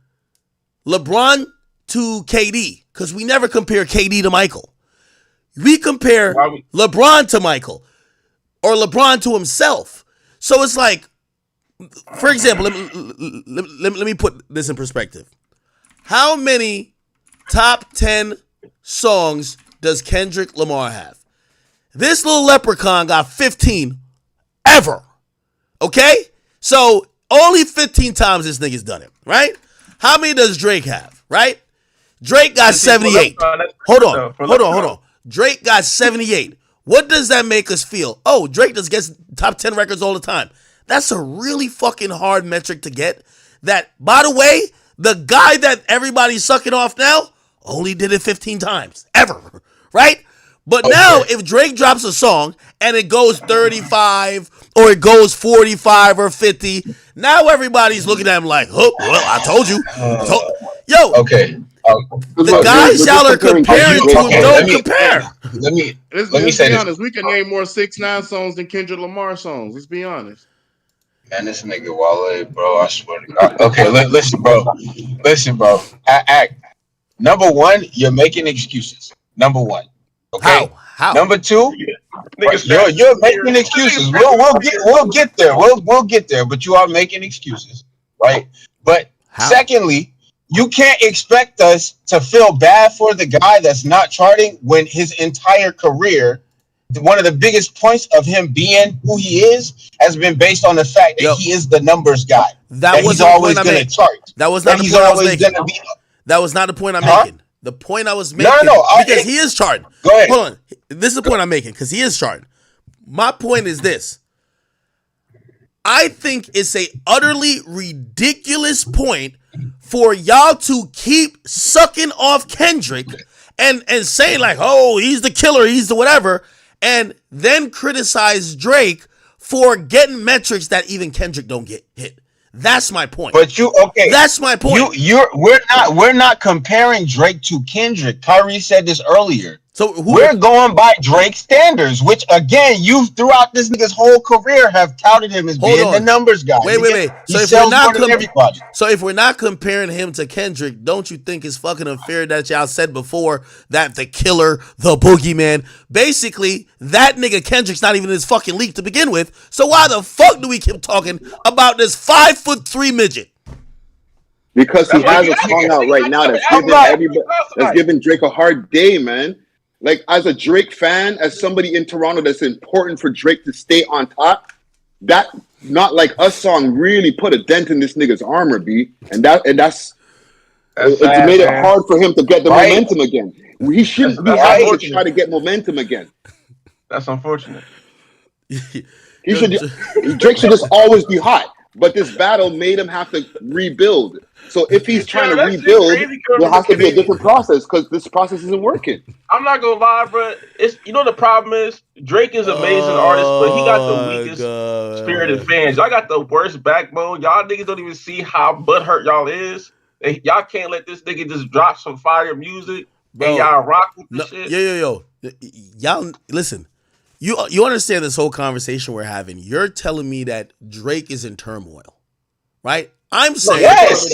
LeBron to KD because we never compare KD to Michael. We compare LeBron to Michael or LeBron to himself. So it's like, for example, let me put this in perspective. How many top 10 songs does Kendrick Lamar have? This little leprechaun got 15 ever. Okay? So only 15 times this nigga's done it, right? How many does Drake have, right? Drake got 78. Hold on. Drake got 78. What does that make us feel? Oh, Drake just gets top 10 records all the time. That's a really fucking hard metric to get. That, by the way, the guy that everybody's sucking off now only did it 15 times. Ever. Right? But now, if Drake drops a song and it goes 35 or it goes 45 or 50, now everybody's looking at him like, oh, well, I told you. Yo. Okay. The guys y'all are comparing to don't compare. Let me say be honest. We can name more 6ix9ine songs than Kendrick Lamar songs. Let's be honest. Man, this nigga Wale, bro. I swear to God. Okay, listen, bro. Number one, you're making excuses. Number one. Okay. How? Number two, you're making excuses. We'll get there. We'll get there. But you are making excuses, right? But secondly, you can't expect us to feel bad for the guy that's not charting when his entire career, one of the biggest points of him being who he is, has been based on the fact that he is the numbers guy. That he's always going to chart. That was not the point I was making. That was not the point I'm making. The point I was making, because he is charting. Go ahead. Hold on. This is the point I'm making, because he is charting. My point is this. I think it's a utterly ridiculous point for y'all to keep sucking off Kendrick and saying like, oh, he's the killer, he's the whatever, and then criticize Drake for getting metrics that even Kendrick don't get hit. That's my point. But that's my point. We're not comparing Drake to Kendrick. Kyrie said this earlier. So we're going by Drake's standards, which again, you throughout this nigga's whole career have touted him as being the numbers guy. Wait. So if we're not comparing him to Kendrick, don't you think it's fucking unfair that y'all said before that the killer, the boogeyman, basically that nigga Kendrick's not even in his fucking league to begin with. So why the fuck do we keep talking about this 5'3" midget? Because he has a song out right now that's giving Drake a hard day, man. Like, as a Drake fan, as somebody in Toronto that's important for Drake to stay on top, that Not Like Us song really put a dent in this nigga's armor, B. And that's it made it hard for him to get the momentum again. He shouldn't be having to try to get momentum again. That's unfortunate. Drake should just always be hot. But this battle made him have to rebuild. So if he's trying to rebuild, there has to be a different process because this process isn't working. I'm not gonna lie, bro. The problem is Drake is an amazing artist, but he got the weakest spirited fans. Y'all got the worst backbone. Y'all niggas don't even see how butthurt y'all is. Y'all can't let this nigga just drop some fire music and y'all rock with the shit. Yo. Y'all listen. You understand this whole conversation we're having. You're telling me that Drake is in turmoil, right? I'm saying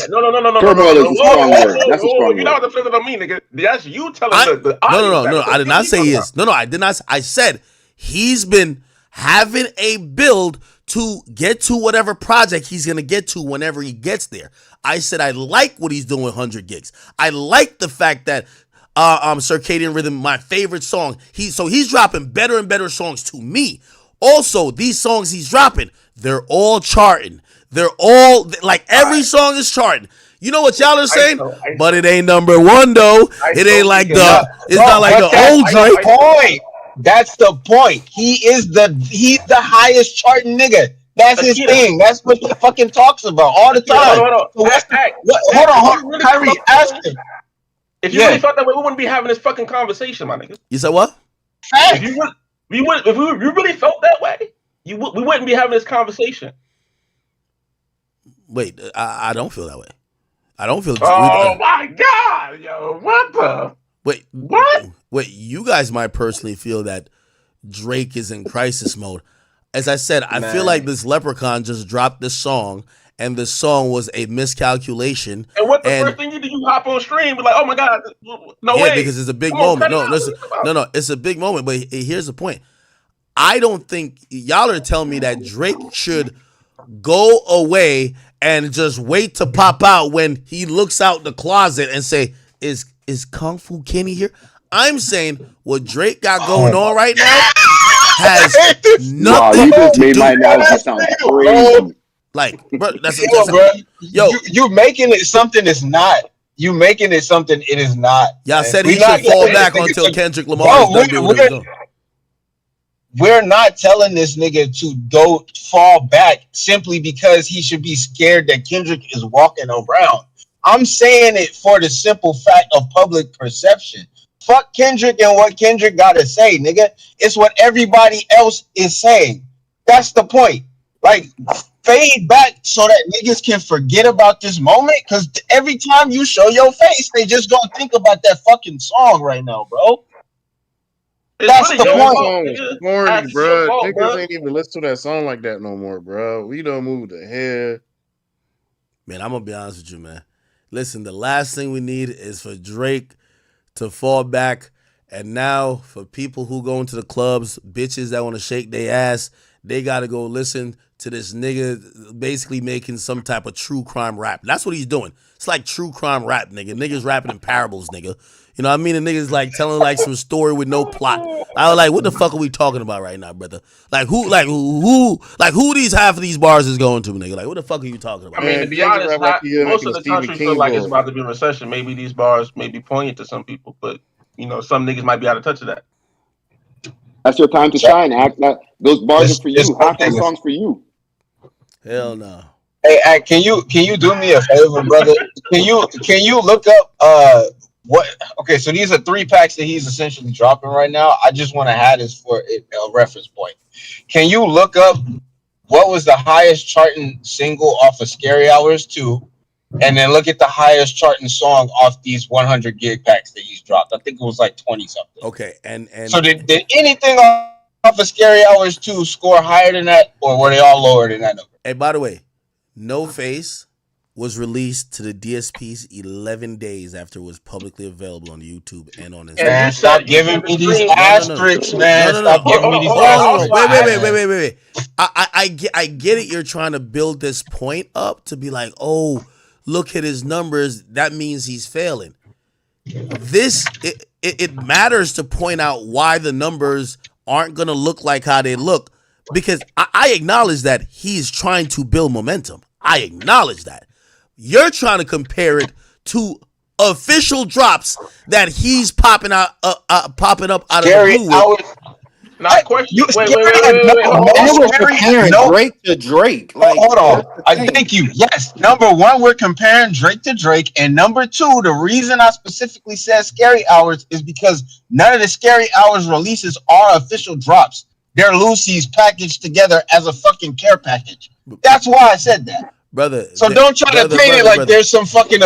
no. Turmoil is a strong word. That's a strong word. You know what the flip on me, nigga? That's you telling me. No. I did not say he is. No, I did not. I said he's been having a build to get to whatever project he's gonna get to whenever he gets there. I said I like what he's doing with 100 gigs. I like the fact that Circadian Rhythm, my favorite song. He's dropping better and better songs to me. Also, these songs he's dropping, they're all charting. They're all like every song is charting. You know what y'all are saying? But it ain't number one though. It ain't like it's not like the old Drake. Point. That's the point. He's the highest charting nigga. That's his thing. That's what he fucking talks about all the time. Hold on. Kyrie, ask him. If you really felt that way, we wouldn't be having this fucking conversation, my nigga. You said what? If We would if we really felt that way. We wouldn't be having this conversation. Wait, I don't feel that way. I don't feel. Oh my god, yo, what the? Wait, what? Wait, you guys might personally feel that Drake is in crisis mode. As I said, I feel like this leprechaun just dropped this song, and the song was a miscalculation. And what the first thing you do? You hop on stream, be like, "Oh my god, no way!" Yeah, because it's a big moment. No, listen, no, it's a big moment. But here's the point. I don't think y'all are telling me that Drake should go away and just wait to pop out when he looks out the closet and say, "Is Kung Fu Kenny here?" I'm saying what Drake got going on right now has nothing you just to made do. my analogy sound crazy. Like, bro, you making it something it's not. You making it something it is not. Y'all said he should fall back until Kendrick Lamar is done doing what he's doing. We're not telling this nigga to go fall back simply because he should be scared that Kendrick is walking around. I'm saying it for the simple fact of public perception. Fuck Kendrick and what Kendrick gotta say, nigga. It's what everybody else is saying. That's the point. Like, fade back so that niggas can forget about this moment. Because every time you show your face, they just gonna think about that fucking song right now, bro. That's the point. Corny, bro. Niggas ain't even listen to that song like that no more, bro. We done moved ahead. Man, I'm gonna be honest with you, man. Listen, the last thing we need is for Drake to fall back, and now for people who go into the clubs, bitches that want to shake their ass, they gotta go listen to this nigga basically making some type of true crime rap. That's what he's doing. It's like true crime rap, nigga. Niggas rapping in parables, nigga. You know what I mean? The niggas like telling like some story with no plot. I was like, what the fuck are we talking about right now, brother? Like who these half of these bars is going to, nigga? Like what the fuck are you talking about? I mean, to be honest, most of the country feel like it's about to be a recession. Maybe these bars may be poignant to some people, but you know, some niggas might be out of touch of that. That's your time to shine. Act that those bars are for you. Half those songs for you. Hell no. Hey, can you do me a favor, brother? Can you look up what? Okay, so these are 3 packs that he's essentially dropping right now. I just want to have this for a reference point. Can you look up what was the highest charting single off of Scary Hours 2, and then look at the highest charting song off these 100 gig packs that he's dropped? I think it was like 20 something. Okay, and so did anything off of Scary Hours 2 score higher than that, or were they all lower than that number? Hey, by the way, No Face was released to the DSPs 11 days after it was publicly available on YouTube and on Instagram. Man, stop giving me these asterisks, man. Stop giving me these asterisks. Wait. I get it. You're trying to build this point up to be like, oh, look at his numbers. That means he's failing. It matters to point out why the numbers aren't going to look like how they look, because I acknowledge that he's trying to build momentum. I acknowledge that. You're trying to compare it to official drops that he's popping up out of the blue. Not question. Wait. Drake to Drake. Like, hold on. I thank you. Yes. Number 1, we're comparing Drake to Drake, and number 2, the reason I specifically said Scary Hours is because none of the Scary Hours releases are official drops. They're Lucy's packaged together as a fucking care package. That's why I said that. Brother, so don't try to paint it like there's some fucking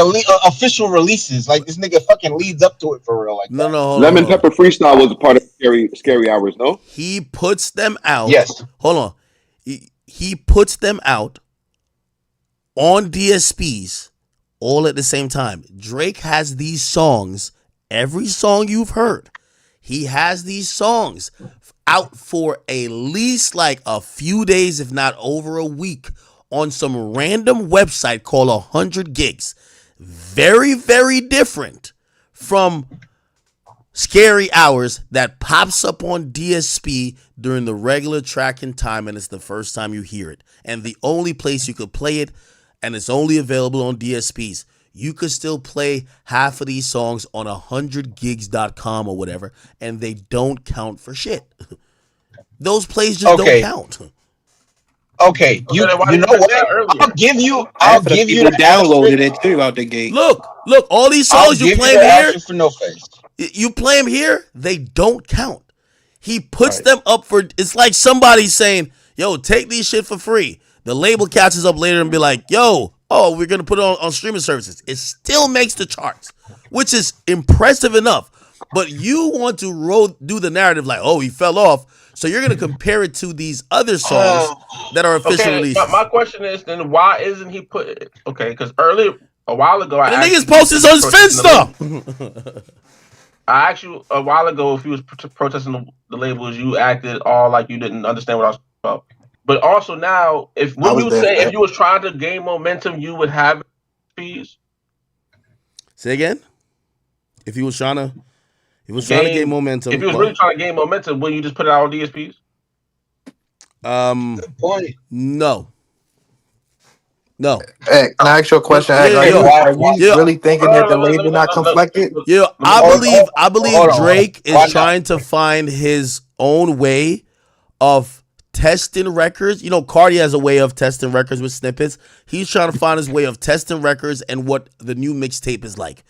official releases. Like this nigga fucking leads up to it for real. Like no. Lemon Pepper Freestyle was a part of Scary Hours, no? He puts them out. Yes. Hold on. He puts them out on DSPs all at the same time. Drake has these songs. Every song you've heard, he has these songs out for at least like a few days, if not over a week, on some random website called 100 Gigs. Very, very different from Scary Hours that pops up on DSP during the regular tracking time, and it's the first time you hear it. And the only place you could play it, and it's only available on DSPs. You could still play half of these songs on 100gigs.com or whatever, and they don't count for shit. Those plays just don't count. Okay, you know what? I'll give you the downloaded it too out the gate. Look, all these songs you play here, for No Face. You play them here, they don't count. He puts them up for. It's like somebody saying, "Yo, take these shit for free." The label catches up later and be like, "Yo, oh, we're gonna put it on streaming services." It still makes the charts, which is impressive enough. But you want to do the narrative like, "Oh, he fell off," so you're gonna compare it to these other songs that are official releases. My question is then why isn't he put? Okay, because earlier a while ago, the niggas posted on his fence stuff. I asked you a while ago if you was protesting the labels, you acted all like you didn't understand what I was about. But also now, if you was trying to gain momentum, you would have fees. Say again. If he was trying to gain momentum. If he was really trying to gain momentum, wouldn't you just put it out on DSPs? Good point. No. Hey, can I ask you a question? Are you really thinking that the label not conflicted? Yeah, I believe Drake is trying to find his own way of testing records. You know, Cardi has a way of testing records with snippets. He's trying to find his way of testing records and what the new mixtape is like.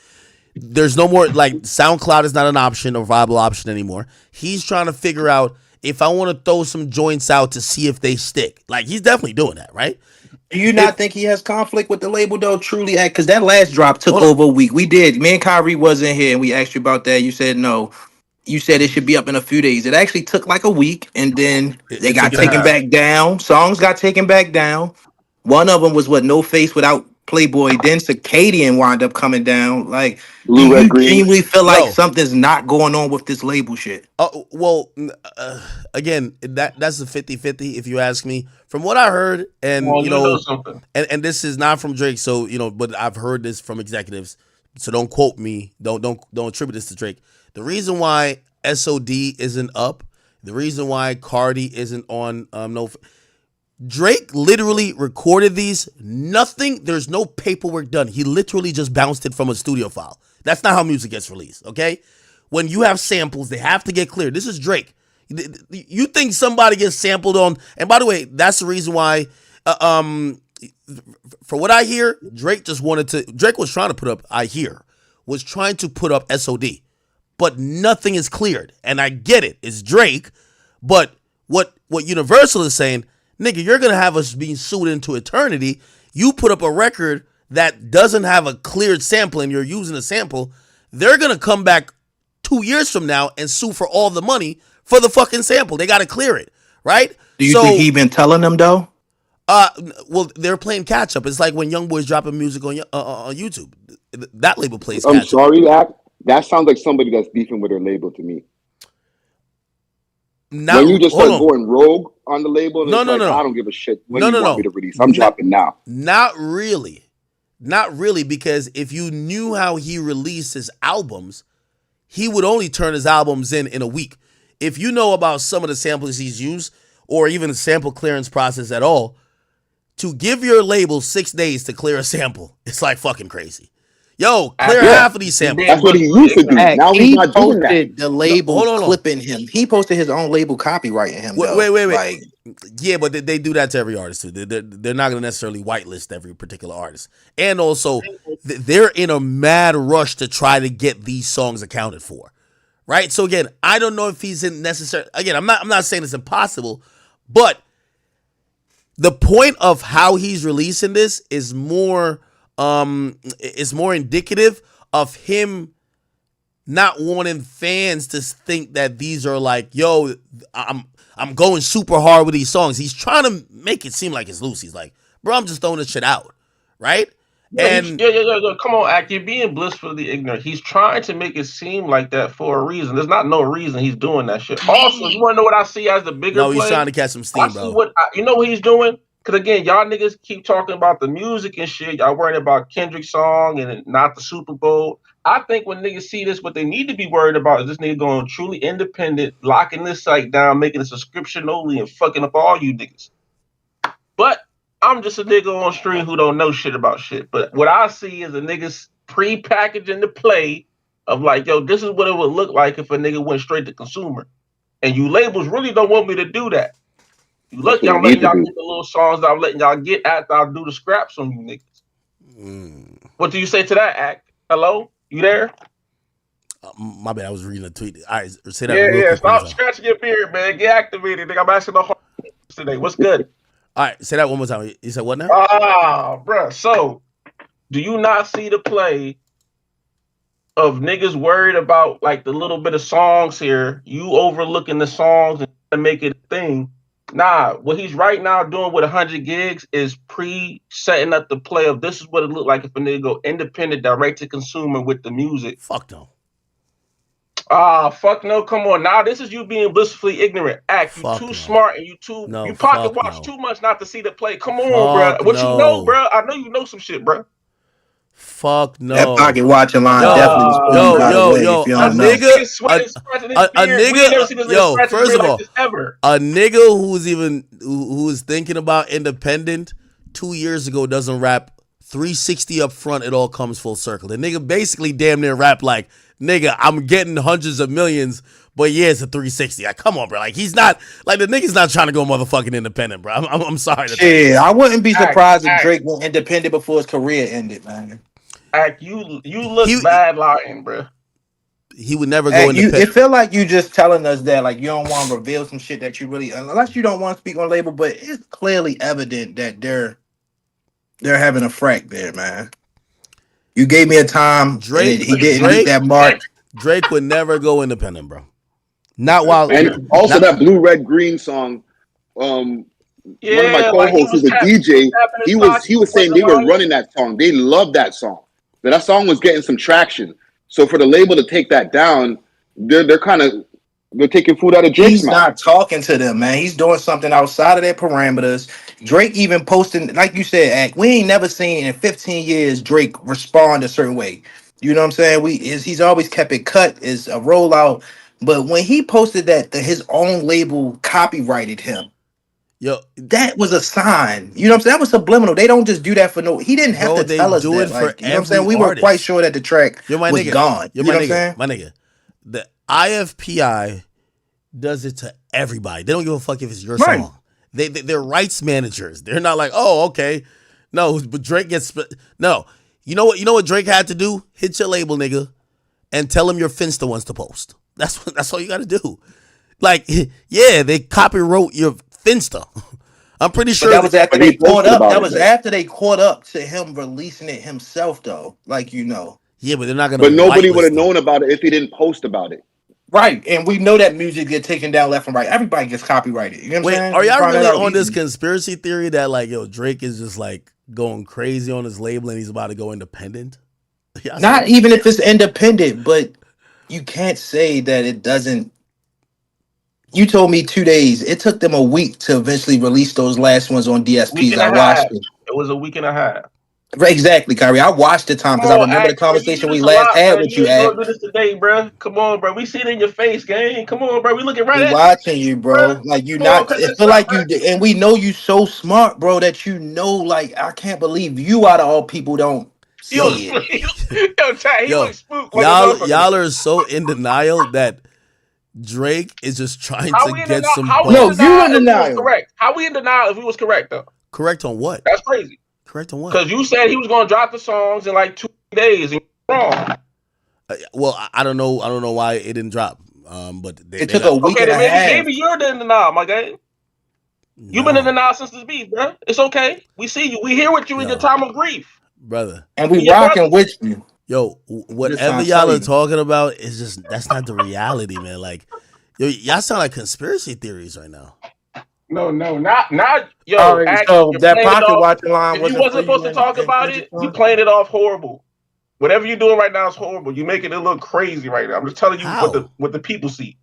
There's no more, like, SoundCloud is not an option or viable option anymore. He's trying to figure out if I want to throw some joints out to see if they stick. Like, he's definitely doing that, right? Do you not think he has conflict with the label though? Truly, because that last drop took over a week. We did. Me and Kyrie wasn't here, and we asked you about that. You said no. You said it should be up in a few days. It actually took like a week, and then they got taken back down. Songs got taken back down. One of them was No Face Without Playboy. Then Circadian wound up coming down. Like, do you genuinely feel like something's not going on with this label shit? Well, again, that's a 50-50 if you ask me. From what I heard, and you know and this is not from Drake, so you know, but I've heard this from executives. So don't quote me. Don't attribute this to Drake. The reason why SOD isn't up, the reason why Cardi isn't on Drake literally recorded these. There's no paperwork done. He literally just bounced it from a studio file. That's not how music gets released, okay? When you have samples, they have to get cleared. This is Drake. You think somebody gets sampled on, and by the way, that's the reason why, for what I hear, Drake was trying to put up SOD, but nothing is cleared. And I get it, it's Drake, but what Universal is saying, nigga, you're gonna have us being sued into eternity. You put up a record that doesn't have a cleared sample and you're using a sample, they're gonna come back 2 years from now and sue for all the money for the fucking sample. They gotta clear it, right? Do you think he been telling them though? Well, they're playing catch up. It's like when young boys dropping music on YouTube. That label plays. I'm sorry, that sounds like somebody that's beefing with their label to me. Now, when you just start going rogue on the label, no. I don't give a shit when you want me to release. I'm dropping now. Not really, because if you knew how he released his albums, he would only turn his albums in a week. If you know about some of the samples he's used, or even the sample clearance process at all, to give your label 6 days to clear a sample, it's like fucking crazy. Yo, clear half of these samples. That's what he used to do. Now he's not doing that. The label clipping him. He posted his own label copywriting him. Wait. Like, yeah, but they do that to every artist too. They're not going to necessarily whitelist every particular artist. And also, they're in a mad rush to try to get these songs accounted for. Right? So again, I don't know if he's in necessary. Again, I'm not saying it's impossible, but the point of how he's releasing this is more indicative of him not wanting fans to think that these are like, yo, I'm going super hard with these songs. He's trying to make it seem like it's loose. He's like, bro, I'm just throwing this shit out, right? Yeah, come on, Act. You're being blissfully ignorant. He's trying to make it seem like that for a reason. There's not no reason he's doing that shit. Also, you want to know what I see as the bigger play? He's trying to catch some steam, bro. You know what he's doing? Because again, y'all niggas keep talking about the music and shit. Y'all worrying about Kendrick's song and not the Super Bowl. I think when niggas see this, what they need to be worried about is this nigga going truly independent, locking this site down, making a subscription only, and fucking up all you niggas. But I'm just a nigga on stream who don't know shit about shit. But what I see is a niggas pre-packaging the play of like, yo, this is what it would look like if a nigga went straight to consumer. And you labels really don't want me to do that. You lucky I'm letting y'all get the little songs that I'm letting y'all get after I do the scraps on you niggas. What do you say to that, Act? Hello? You there? My bad. I was reading a tweet. All right, say that Yeah, real yeah. quick. Stop scratching your beard, man. Get activated, nigga. I'm asking the hard today. What's good? All right, say that one more time. You said what now? Bro. So, do you not see the play of niggas worried about like the little bit of songs here? You overlooking the songs and make it a thing. Nah, what he's right now doing with 100 gigs is setting up the play of this is what it look like if a nigga go independent, direct to consumer with the music. Fuck no. Fuck no, come on. Now this is you being blissfully ignorant. You too smart and you pocket watch too much not to see the play. Come on, bro. What you know, bro? I know you know some shit, bro. Fuck no. That pocket watching line definitely was pulling you by the way. If you don't know. First of all, a nigga who's thinking about independent 2 years ago doesn't rap 360 up front. It all comes full circle. The nigga basically damn near rap like, nigga, I'm getting hundreds of millions, but yeah, it's a 360. Like, come on, bro. Like, he's not like the nigga's not trying to go motherfucking independent, bro. I'm sorry. Yeah, I wouldn't be surprised if Drake went independent before his career ended, man. You look bad lying, bro. He would never go independent. It feel like you just telling us that like you don't want to reveal some shit that you really, unless you don't want to speak on label, but it's clearly evident that they're having a frack there, man. You gave me a time. He didn't meet that mark. Drake would never go independent, bro. Not while. And also that Blue Red Green song. One of my co-hosts who's a DJ. He was saying they were running that song. They love that song. That song was getting some traction. So for the label to take that down, they're taking food out of Drake's mouth. He's not talking to them, man. He's doing something outside of their parameters. Drake even posting, like you said, we ain't never seen in 15 years Drake respond a certain way. You know what I'm saying? He's always kept it cut, is a rollout. But when he posted that his own label copyrighted him, that was a sign. You know what I'm saying? That was subliminal. They don't just do that for no. He didn't have to tell us that. Like, you know what I'm saying? We were quite sure that the track was gone. You know what I'm saying? My nigga. The IFPI does it to everybody. They don't give a fuck if it's your song. They're rights managers. They're not like, oh, okay. No, but Drake gets no. You know what Drake had to do? Hit your label, nigga, and tell him your Finsta wants to post. That's all you got to do. Like, yeah, they copywrote your Finsta. I'm pretty sure that was after they caught up. That was after they caught up to him releasing it himself, though. Like, you know. Yeah, but they're not gonna. But nobody would have known about it if he didn't post about it. Right, and we know that music get taken down left and right. Everybody gets copyrighted. You know what I'm saying? Are y'all really on this conspiracy theory that like, Drake is just like going crazy on his label and he's about to go independent? Not even if it's independent, but you can't say that it doesn't. You told me 2 days. It took them a week to eventually release those last ones on DSPs. I watched it. It was a week and a half. Exactly, Kyrie. I watched the time because I remember the conversation we last had with you. You do this today, bro. Come on, bro. We see it in your face, gang. Come on, bro. We looking right at you. Watching you, bro. Like you not. It feel like you, and we know you so smart, bro. That you know, like I can't believe you out of all people don't see it. Y'all are so in denial that Drake is just trying to get some. No, you in denial. Correct. How we in denial if he was correct though? Correct on what? That's crazy. Correct on what? Because you said he was going to drop the songs in like 2 days, and you're wrong. Well, I don't know. I don't know why it didn't drop. But it took a week and a half. Maybe you're in denial, my guy. You've been in denial since this beat, bro. It's okay. We see you. We here with you in your time of grief, brother. And we rocking with you. Yo, whatever y'all are talking about is just that's not the reality, man. Like, y'all sound like conspiracy theories right now. No, not. Yo, right, so that pocket watching line. If you wasn't supposed to talk about it, you playing it off horrible. Whatever you're doing right now is horrible. You're making it look crazy right now. I'm just telling you what the people see.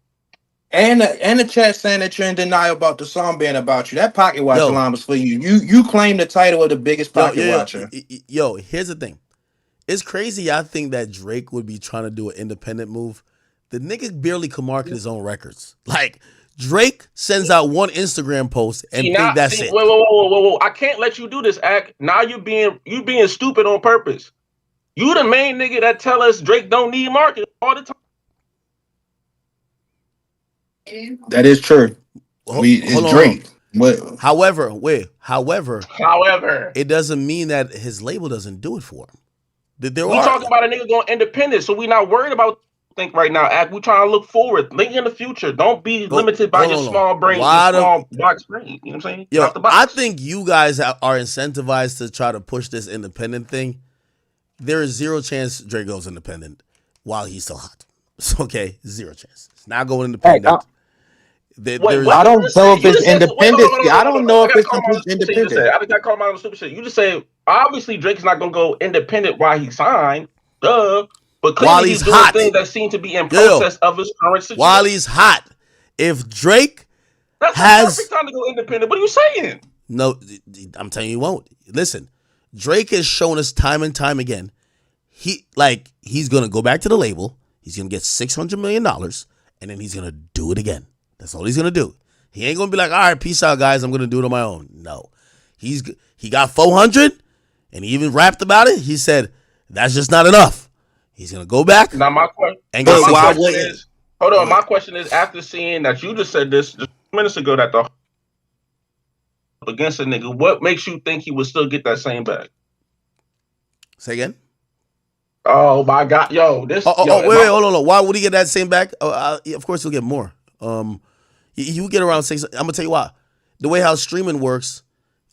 And the chat saying that you're in denial about the song being about you. That pocket watching line was for you. You claim the title of the biggest pocket watcher. Yo, here's the thing. It's crazy. I think that Drake would be trying to do an independent move. The nigga barely can market his own records. Like. Drake sends out one Instagram post and think that's it. Whoa. I can't let you do this, Act. Now you being stupid on purpose. You the main nigga that tell us Drake don't need marketing all the time. That is true. It's Drake. However, it doesn't mean that his label doesn't do it for him. We talking about a nigga going independent, so we not worried about think right now. Act, we trying to look forward, think in the future. Don't be limited by your small brain, your small box brain. You know what I'm saying? Yo, Out the box. I think you guys are incentivized to try to push this independent thing. There is zero chance Drake goes independent while he's still hot. It's okay, zero chance. It's not going independent. I don't know if it's independent. I don't know if it's complete independent. I just got called out on stupid shit. You just say obviously Drake's not gonna go independent while he signed. Duh. But clearly while he's doing hot. things that seem to be in process of his current situation. While he's hot. If Drake That's has the perfect time to go independent. What are you saying? No, I'm telling you, he won't. Listen, Drake has shown us time and time again. He's gonna go back to the label. He's gonna get $600 million, and then he's gonna do it again. That's all he's gonna do. He ain't gonna be like, all right, peace out, guys. I'm gonna do it on my own. No, he got 400, and he even rapped about it. He said that's just not enough. He's gonna go back. Now my question. Hold on. My question is: after seeing that you just said this just minutes ago that the against a nigga, what makes you think he would still get that same bag? Say again. Oh my God, yo, this. Wait, hold on. Why would he get that same bag? Of course, he'll get more. He will get around 6. I'm gonna tell you why. The way how streaming works,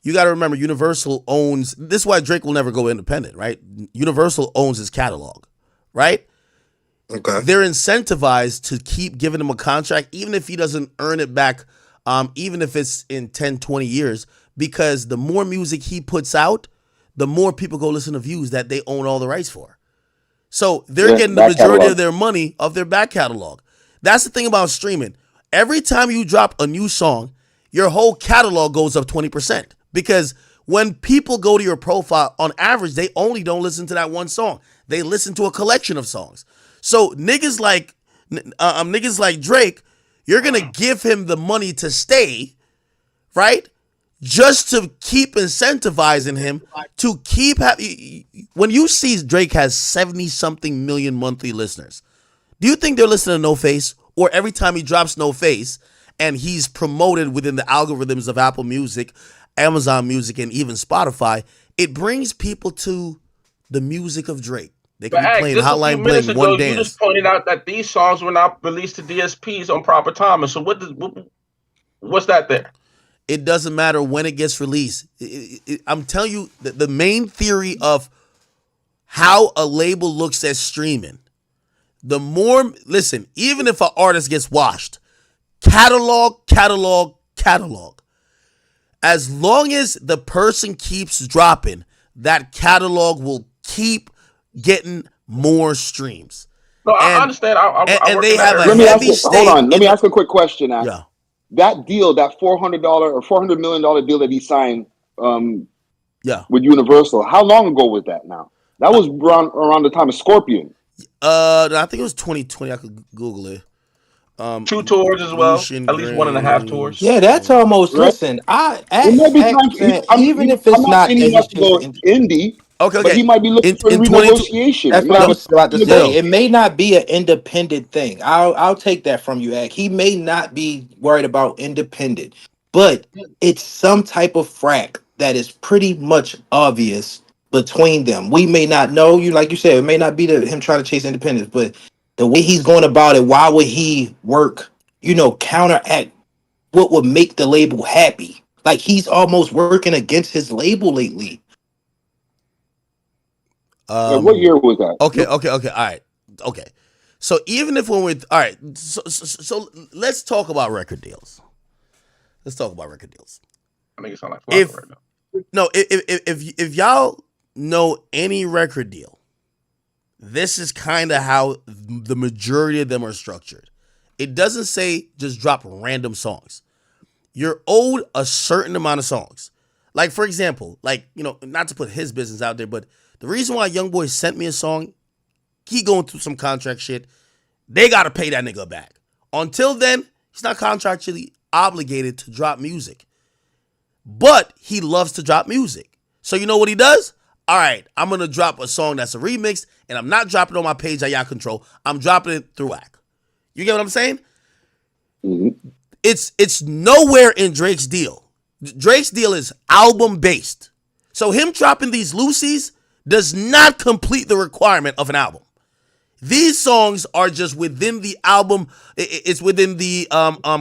you got to remember Universal owns. This is why Drake will never go independent, right? Universal owns his catalog, right? Okay. They're incentivized to keep giving him a contract, even if he doesn't earn it back, even if it's in 10, 20 years, because the more music he puts out, the more people go listen to views that they own all the rights for. So they're getting the majority of their money of their back catalog. That's the thing about streaming. Every time you drop a new song, your whole catalog goes up 20%. Because when people go to your profile, on average, they only don't listen to that one song. They listen to a collection of songs. So niggas like Drake, you're gonna give him the money to stay, right? Just to keep incentivizing him to keep when you see Drake has 70-something million monthly listeners, do you think they're listening to No Face? Or every time he drops No Face and he's promoted within the algorithms of Apple Music, Amazon Music, and even Spotify, it brings people to the music of Drake. They can be playing Hotline Bling, One Dance. You just pointed out that these songs were not released to DSPs on proper time. So what's that there? It doesn't matter when it gets released. I'm telling you that the main theory of how a label looks at streaming, the more, listen, even if an artist gets washed, catalog. As long as the person keeps dropping, that catalog will keep getting more streams. No, I understand. And they have a heavy stake. Hold on. Let me ask a quick question. Yeah. That deal, that $400 or $400 million deal that he signed with Universal, how long ago was that now? That was around the time of Scorpion. I think it was 2020. I could Google it. 2 tours as well. At least 1.5 tours. Yeah, that's almost. Right? Listen, even if it's not indie. Okay. But he might be looking for renegotiation. That's what I was about to say. It may not be an independent thing. I'll take that from you, Ak. He may not be worried about independent, but it's some type of frack that is pretty much obvious between them. We may not know, like you said, it may not be him trying to chase independence, but the way he's going about it, why would he work, counteract what would make the label happy? Like he's almost working against his label lately. What year was that? Okay. All right. Okay. So even if all right. So let's talk about record deals. I make it sound like Flocka right now. No, if y'all know any record deal, this is kind of how the majority of them are structured. It doesn't say just drop random songs. You're owed a certain amount of songs. Like, for example, not to put his business out there, but the reason why YoungBoy sent me a song, he going through some contract shit, they got to pay that nigga back. Until then, he's not contractually obligated to drop music. But he loves to drop music. So you know what he does? All right, I'm going to drop a song that's a remix, and I'm not dropping it on my page at Yacht Control. I'm dropping it through AC. You get what I'm saying? Mm-hmm. It's nowhere in Drake's deal. Drake's deal is album-based. So him dropping these loosies does not complete the requirement of an album. These songs are just within the album. It's within the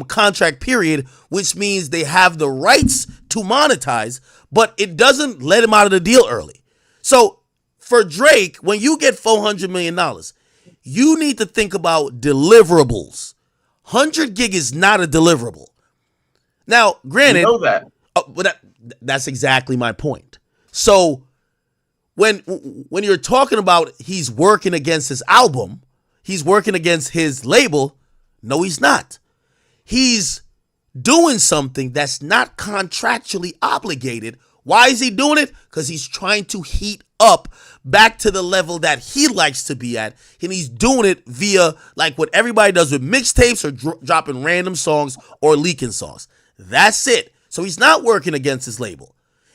contract period, which means they have the rights to monetize, but it doesn't let him out of the deal early. So for Drake, when you get $400 million, you need to think about deliverables. 100 gig is not a deliverable. Now, granted, You know that. but that's exactly my point. So when you're talking about he's working against his album, he's working against his label, no, he's not. He's doing something that's not contractually obligated. Why is he doing it? Because he's trying to heat up back to the level that he likes to be at. And he's doing it via like what everybody does with mixtapes or dropping random songs or leaking songs. That's it. So he's not working against his label.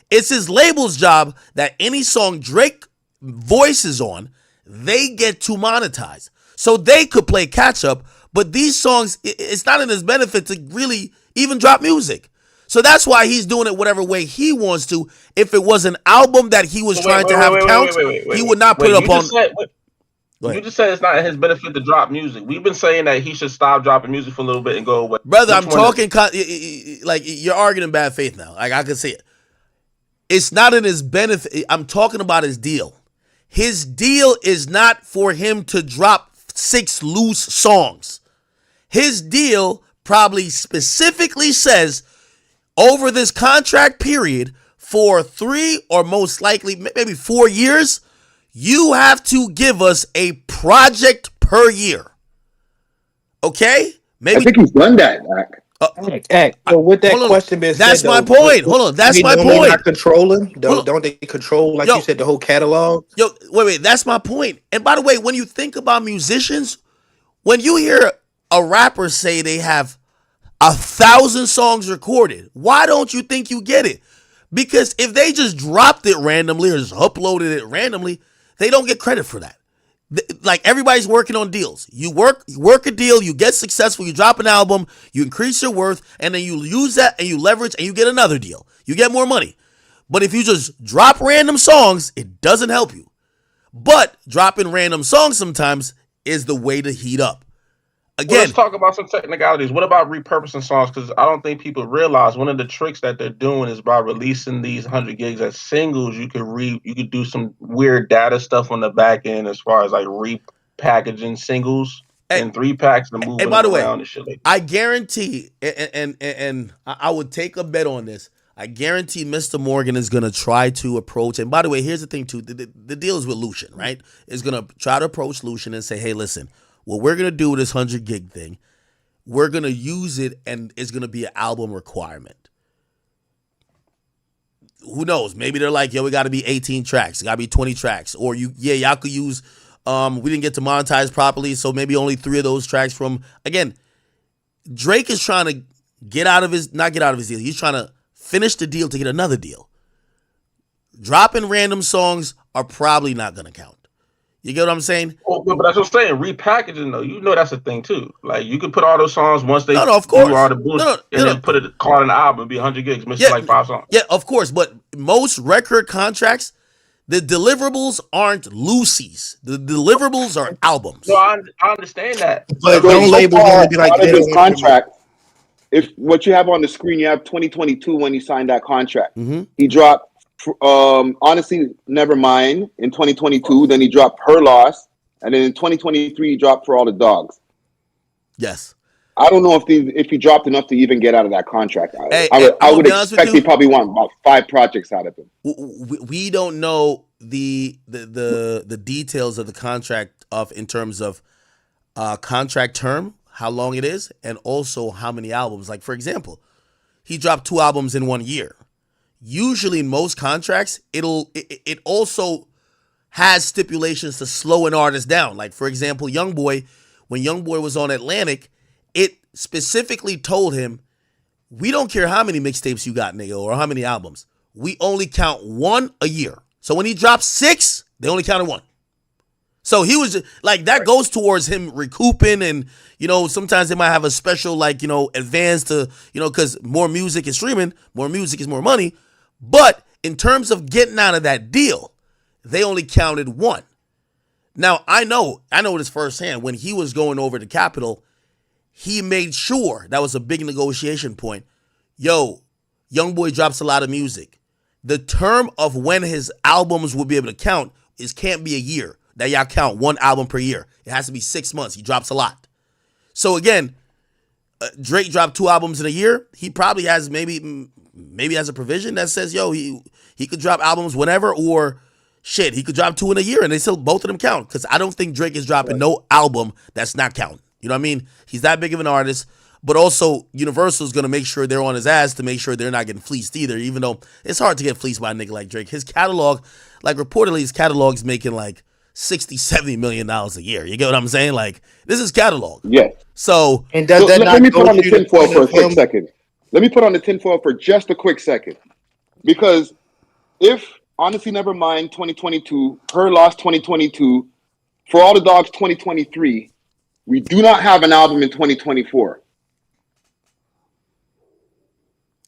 It's his label's job that any song Drake voices on, they get to monetize. So they could play catch up, but these songs, it's not in his benefit to really even drop music. So that's why he's doing it whatever way he wants to. If it was an album that he was trying to have count, he would not put it up on. You just said it's not in his benefit to drop music. We've been saying that he should stop dropping music for a little bit and go away. Brother, I'm talking like you're arguing in bad faith now. Like I can see it. It's not in his benefit. I'm talking about his deal. His deal is not for him to drop 6 loose songs. His deal probably specifically says over this contract period for 3 or most likely maybe 4 years, you have to give us a project per year. Okay? Maybe I think he's done that, Mac. So with that question being said, that's my point. Hold on, that's my point. Not controlling? Don't they control, like you said, the whole catalog? Wait, that's my point. And by the way, when you think about musicians, when you hear a rapper say they have 1,000 songs recorded, why don't you think you get it? Because if they just dropped it randomly or just uploaded it randomly, they don't get credit for that. Like everybody's working on deals. You work a deal, you get successful, you drop an album, you increase your worth, and then you use that and you leverage and you get another deal. You get more money. But if you just drop random songs, it doesn't help you. But dropping random songs sometimes is the way to heat up. Again, let's talk about some technicalities. What about repurposing songs? Because I don't think people realize one of the tricks that they're doing is by releasing these 100 gigs as singles. You could do some weird data stuff on the back end as far as like repackaging singles in 3-packs and moving by the way, around and shit like that. I guarantee, and I would take a bet on this. I guarantee Mr. Morgan is gonna try to approach. And by the way, here's the thing too: the deal is with Lucian, right? Is gonna try to approach Lucian and say, "Hey, listen. What we're going to do with this 100 gig thing, we're going to use it and it's going to be an album requirement." Who knows? Maybe they're like, yo, we got to be 18 tracks. It got to be 20 tracks. Or y'all could use, we didn't get to monetize properly, so maybe only 3 of those tracks from, again, Drake is trying to not get out of his deal. He's trying to finish the deal to get another deal. Dropping random songs are probably not going to count. You get what I'm saying? Well, but that's what I'm saying. Repackaging, though, that's a thing too. Like you could put all those songs once they of course. do all the bullshit and then put it call it an album, be 100 gigs, missing like 5 songs. Yeah, of course. But most record contracts, the deliverables aren't loosies. The deliverables are albums. No, I understand that. But don't labels only be like this contract. If what you have on the screen, you have 2022 when he signed that contract. Mm-hmm. He dropped. Honestly, never mind. In 2022, then he dropped Her Loss, and then in 2023 he dropped For All the Dogs. Yes. I don't know if he dropped enough to even get out of that contract. I would expect he probably want about 5 projects out of him. We don't know the details of the contract in terms of contract term, how long it is, and also how many albums. Like for example, he dropped 2 albums in 1 year. Usually in most contracts, it also has stipulations to slow an artist down. Like, for example, Youngboy, when Youngboy was on Atlantic, it specifically told him, we don't care how many mixtapes you got, nigga, or how many albums. We only count 1 a year. So when he dropped 6, they only counted 1. So he was just, like, that goes towards him recouping, and, sometimes they might have a special, advance to, because more music is streaming, more music is more money. But in terms of getting out of that deal, they only counted 1. Now I know this firsthand. When he was going over to Capitol, he made sure that was a big negotiation point. Yo, young boy drops a lot of music. The term of when his albums will be able to count can't be a year. That y'all count one album per year. It has to be 6 months. He drops a lot. So again, Drake dropped 2 albums in a year. He probably has maybe has a provision that says, yo, he could drop albums whenever, or shit, he could drop 2 in a year and they still both of them count. Because I don't think Drake is dropping no album that's not counting. You know what I mean? He's that big of an artist. But also, Universal is going to make sure they're on his ass to make sure they're not getting fleeced either, even though it's hard to get fleeced by a nigga like Drake. His catalog, like reportedly, his catalog's making like $60, $70 million a year. You get what I'm saying? Like, this is catalog. Yeah. So, And does that let me not put go on the to the tinfoil point for a of quick him? second. Let me put on the tinfoil for just a quick second. Because if Honestly Nevermind 2022, Her Loss 2022, For All the Dogs 2023, we do not have an album in 2024.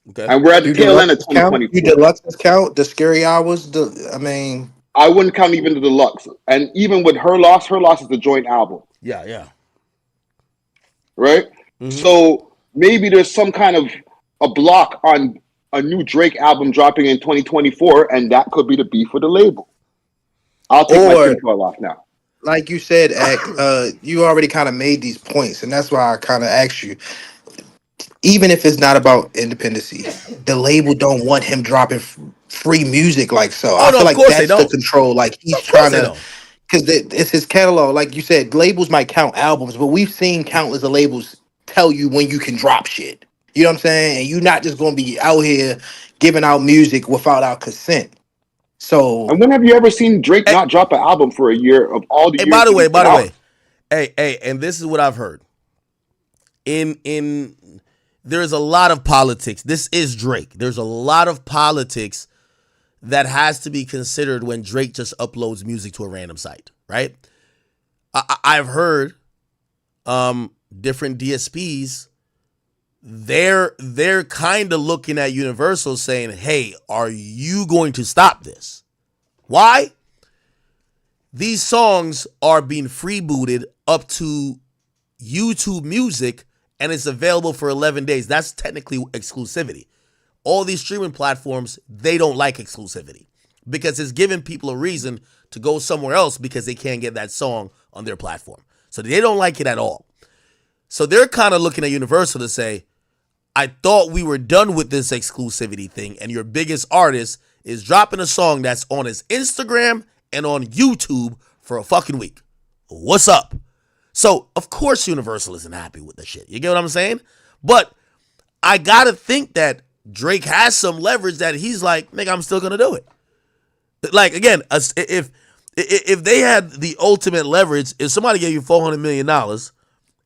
okay. And we're at the Do tail end of deluxes count? Do 2024. deluxes count? The scary hours? I mean, I wouldn't count even the deluxe. And even with Her Loss is a joint album, Yeah. right? Mm-hmm. So maybe there's some kind of a block on a new Drake album dropping in 2024, and that could be the beef with the label. I'll take my or tinfoil off now. like you said, Ak, you already kind of made these points, and that's why I kind of asked you. Even if it's not about independency, the label don't want him dropping free music like so. Oh, I no, feel of like course they that's the don't. control. Like he's Of course trying they to, don't. because it's his catalog. Like you said, labels might count albums, but we've seen countless of labels tell you when you can drop shit. You know what I'm saying? And you're not just going to be out here giving out music without our consent. So And when have you ever seen Drake Hey, not drop an album for a year of all the hey, years by the that way, he's been out? hey, and this is what I've heard. In there's a lot of politics. This is Drake. There's a lot of politics that has to be considered when Drake just uploads music to a random site, right? I've heard different DSPs, they're kind of looking at Universal saying, hey, are you going to stop this? Why? These songs are being freebooted up to YouTube Music and it's available for 11 days. That's technically exclusivity. All these streaming platforms, they don't like exclusivity because it's giving people a reason to go somewhere else because they can't get that song on their platform. So they don't like it at all. So they're kind of looking at Universal to say, I thought we were done with this exclusivity thing, and your biggest artist is dropping a song that's on his Instagram and on YouTube for a fucking week. What's up? So, of course, Universal isn't happy with the shit. You get what I'm saying? But I gotta think that Drake has some leverage that he's like, nigga, I'm still gonna do it. Like, again, if they had the ultimate leverage, if somebody gave you $400 million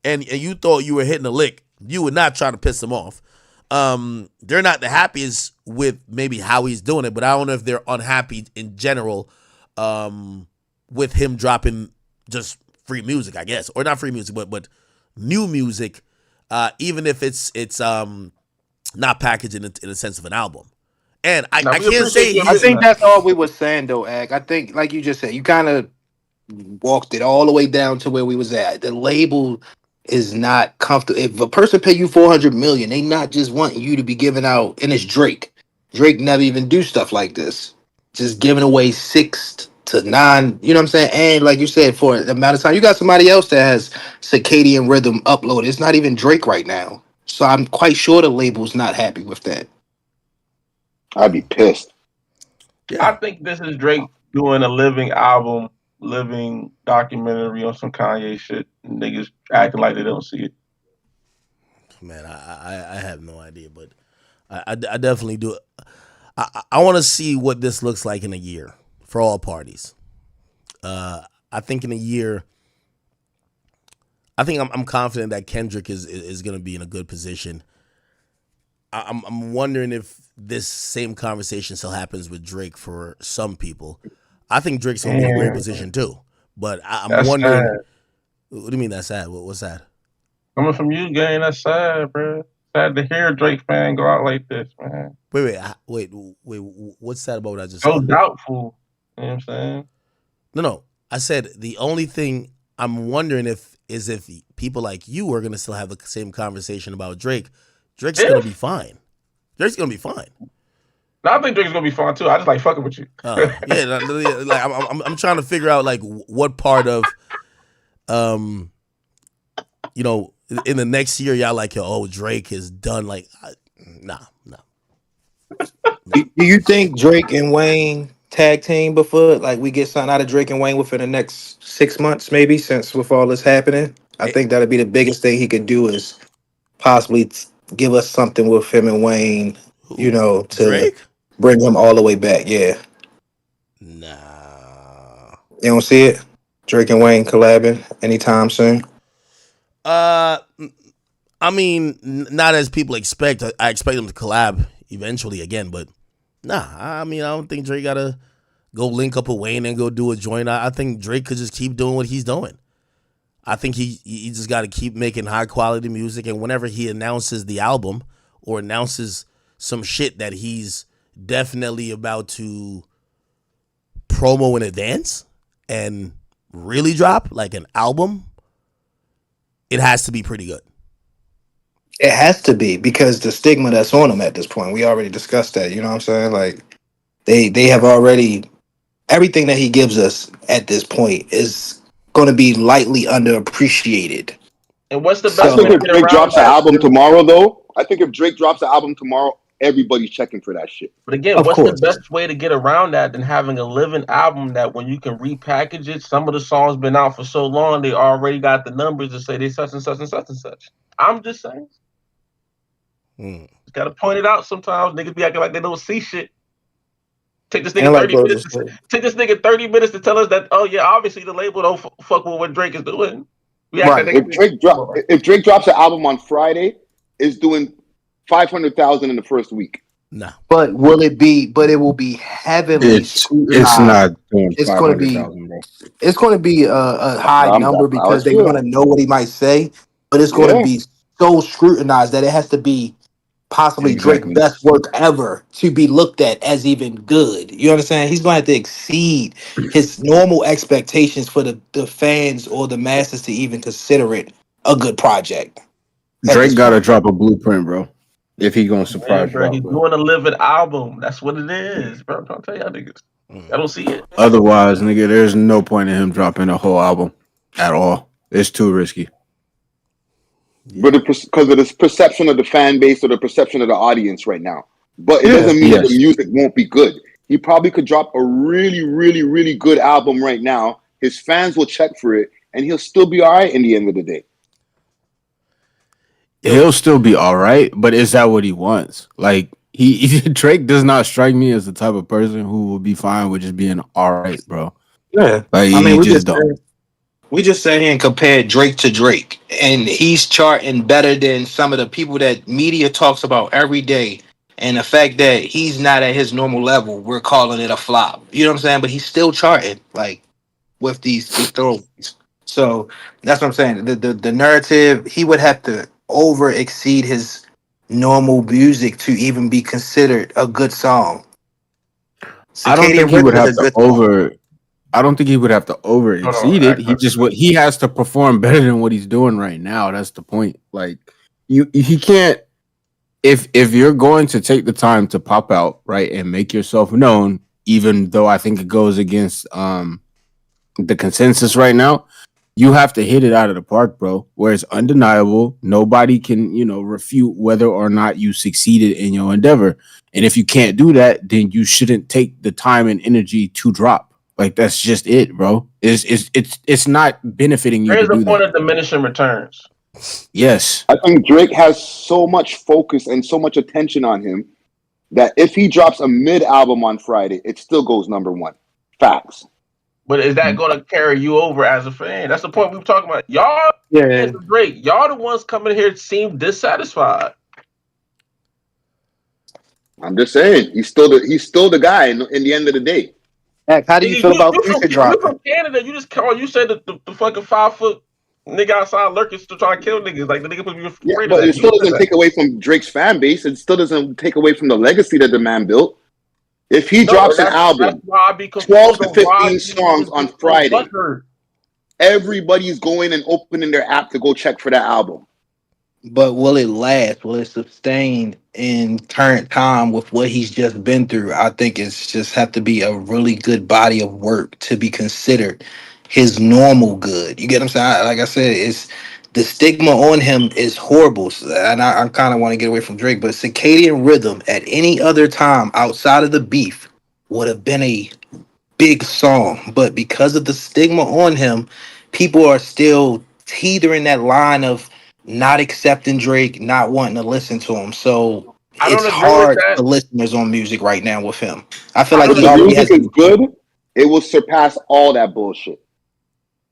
and you thought you were hitting a lick, you would not try to piss them off. They're not the happiest with maybe how he's doing it, but I don't know if they're unhappy in general with him dropping just free music, I guess, or not free music, but new music, even if it's not packaged in the sense of an album. And I can't say you I he's think admitting that's all we were saying though, Ag. I think, like you just said, you kind of walked it all the way down to where we was at. The label is not comfortable. If a person pay you 400 million, they not just wanting you to be giving out, and it's Drake. Drake never even do stuff like this. Just giving away 6 to 9, you know what I'm saying? And like you said, for the amount of time, you got somebody else that has circadian rhythm uploaded. It's not even Drake right now. So I'm quite sure the label's not happy with that. I'd be pissed. I yeah. think this is Drake doing a living album, living documentary on some Kanye shit. And niggas acting like they don't see it. Man, I have no idea, but I definitely do. I want to see what this looks like in a year for all parties. I think in a year, I think I'm confident that Kendrick is going to be in a good position. I'm wondering if this same conversation still happens with Drake for some people. I think Drake's going to be in a great position too, but I'm That's wondering. sad. What do you mean that's sad? What's that? Coming from you, gang, that's sad, bro. Sad to hear a Drake fan go out like this, man. Wait. What's that about what I just So said? doubtful. You know what I'm saying? No. I said the only thing I'm wondering if people like you are gonna still have the same conversation about Drake. Drake's gonna be fine. Drake's gonna be fine. No, I think Drake's gonna be fine too. I just like fucking with you. Yeah, like I'm trying to figure out like what part of, you know, in the next year y'all like, oh, Drake is done. Like, nah. Do you think Drake and Wayne tag team before like we get something out of Drake and Wayne within the next 6 months, maybe, since with all this happening? I think that'd be the biggest thing he could do is possibly give us something with him and Wayne, you know, to Drake? bring him all the way back. Yeah. Nah. You don't see it? Drake and Wayne collabing anytime soon? I mean, not as people expect. I expect them to collab eventually again, but nah. I mean, I don't think Drake gotta go link up with Wayne and go do a joint. I think Drake could just keep doing what he's doing. I think he just got to keep making high quality music, and whenever he announces the album or announces some shit that he's definitely about to promo in advance and really drop, like an album, it has to be pretty good. It has to be because the stigma that's on him at this point. We already discussed that. You know what I'm saying? Like they have already everything that he gives us at this point is going to be lightly underappreciated. And what's the I best way think to if get Drake around drops an that? album tomorrow, though, I think if Drake drops an album tomorrow, everybody's checking for that shit. But again, Of what's course. the best way to get around that than having a living album that when you can repackage it, some of the songs been out for so long, they already got the numbers to say they such and such and such and such. I'm just saying. Just gotta point it out sometimes. Niggas be acting like they don't see shit. Take this nigga And like 30 bro minutes. just said, Take this nigga 30 minutes to tell us that, oh yeah, obviously the label don't fuck with what Drake is doing. We act right. like If Drake drops an album on Friday, it's doing 500,000 in the first week. Nah. But will it be? But it will be heavily It's scrutinized. not doing It's going to be. 500,000, bro. It's going to be a high number because they're going to know what he might say, but it's going to be so scrutinized that it has to be possibly Drake's Exactly. best work ever to be looked at as even good. You understand? He's going to have to exceed his normal expectations for the fans or the masses to even consider it a good project. Drake got to drop a blueprint, bro. If he gonna Man, surprise bro, you, he's bro. doing a living album. That's what it is, bro. I'm trying to tell y'all niggas. I don't see it. Otherwise, nigga, there's no point in him dropping a whole album at all. It's too risky. But because of this perception of the fan base or the perception of the audience right now. But it doesn't mean that the music won't be good. He probably could drop a really, really, really good album right now. His fans will check for it, and he'll still be all right in the end of the day. He'll still be all right, but is that what he wants? Like Drake does not strike me as the type of person who will be fine with just being all right, bro. Yeah, like I mean, we just don't. We just sat here and compared Drake to Drake, and he's charting better than some of the people that media talks about every day. And the fact that he's not at his normal level, we're calling it a flop. You know what I'm saying? But he's still charting, like with these throwaways. So that's what I'm saying. The narrative, he would have to over exceed his normal music to even be considered a good song. I don't think he would have to over. Song. I don't think he would have to over exceed it. He has to perform better than what he's doing right now. That's the point. Like he can't. If you're going to take the time to pop out, right, and make yourself known, even though I think it goes against the consensus right now, you have to hit it out of the park, bro. Where it's undeniable, nobody can, refute whether or not you succeeded in your endeavor. And if you can't do that, then you shouldn't take the time and energy to drop. Like that's just it, bro. It's not benefiting you. Here's the point of diminishing returns. Yes. I think Drake has so much focus and so much attention on him that if he drops a mid album on Friday, it still goes number one. Facts. But is that going to carry you over as a fan? That's the point we were talking about. Y'all, Drake, y'all the ones coming here seem dissatisfied. I'm just saying, he's still the guy in the end of the day. Heck, how do you feel about future dropping? You're from Canada. You just call. You said the fucking 5 foot nigga outside lurking to try to kill niggas. Like the nigga put me afraid of that. But it still doesn't take away from Drake's fan base. It still doesn't take away from the legacy that the man built. If he No, drops an that's album, why I be 12 confused to on why 15 he songs was on so Friday, butthurt. everybody's going and opening their app to go check for that album. But will it last? Will it sustain in current time with what he's just been through? I think it's just have to be a really good body of work to be considered his normal good. You get what I'm saying? Like I said, it's the stigma on him is horrible. And I kind of want to get away from Drake, but circadian rhythm at any other time outside of the beef would have been a big song, but because of the stigma on him, people are still teetering that line of not accepting Drake, not wanting to listen to him. So I it's don't agree with hard that. for listeners on music right now with him. I feel I like If don't he the agree. already music has. is good, it will surpass all that bullshit.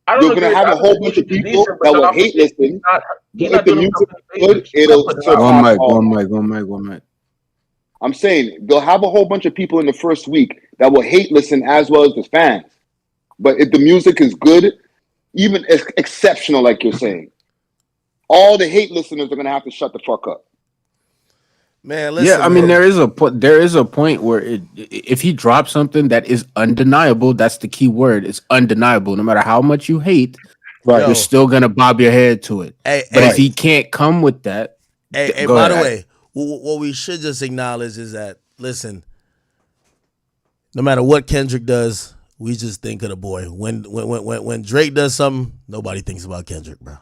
I don't You're agree gonna with have that. a I think whole the bunch of music is people decent, but that then will also hate listen, he's but if not the doing music something is good, famous. He's not it'll putting it out. One surpass mic, all one that. mic, one mic, one mic. I'm saying they'll have a whole bunch of people in the first week that will hate listen as well as the fans. But if the music is good, even exceptional, like you're saying, all the hate listeners are gonna have to shut the fuck up. Man, Yeah, listen, I mean man. there is a point where if he drops something that is undeniable, that's the key word. It's undeniable. No matter how much you hate, Right. you're Yo, still gonna bob your head to it. hey, But if hey, he can't come with that, hey, go by the ahead. way, what we should just acknowledge is that, listen, no matter what Kendrick does, we just think of the boy. When Drake does something, nobody thinks about Kendrick, bro.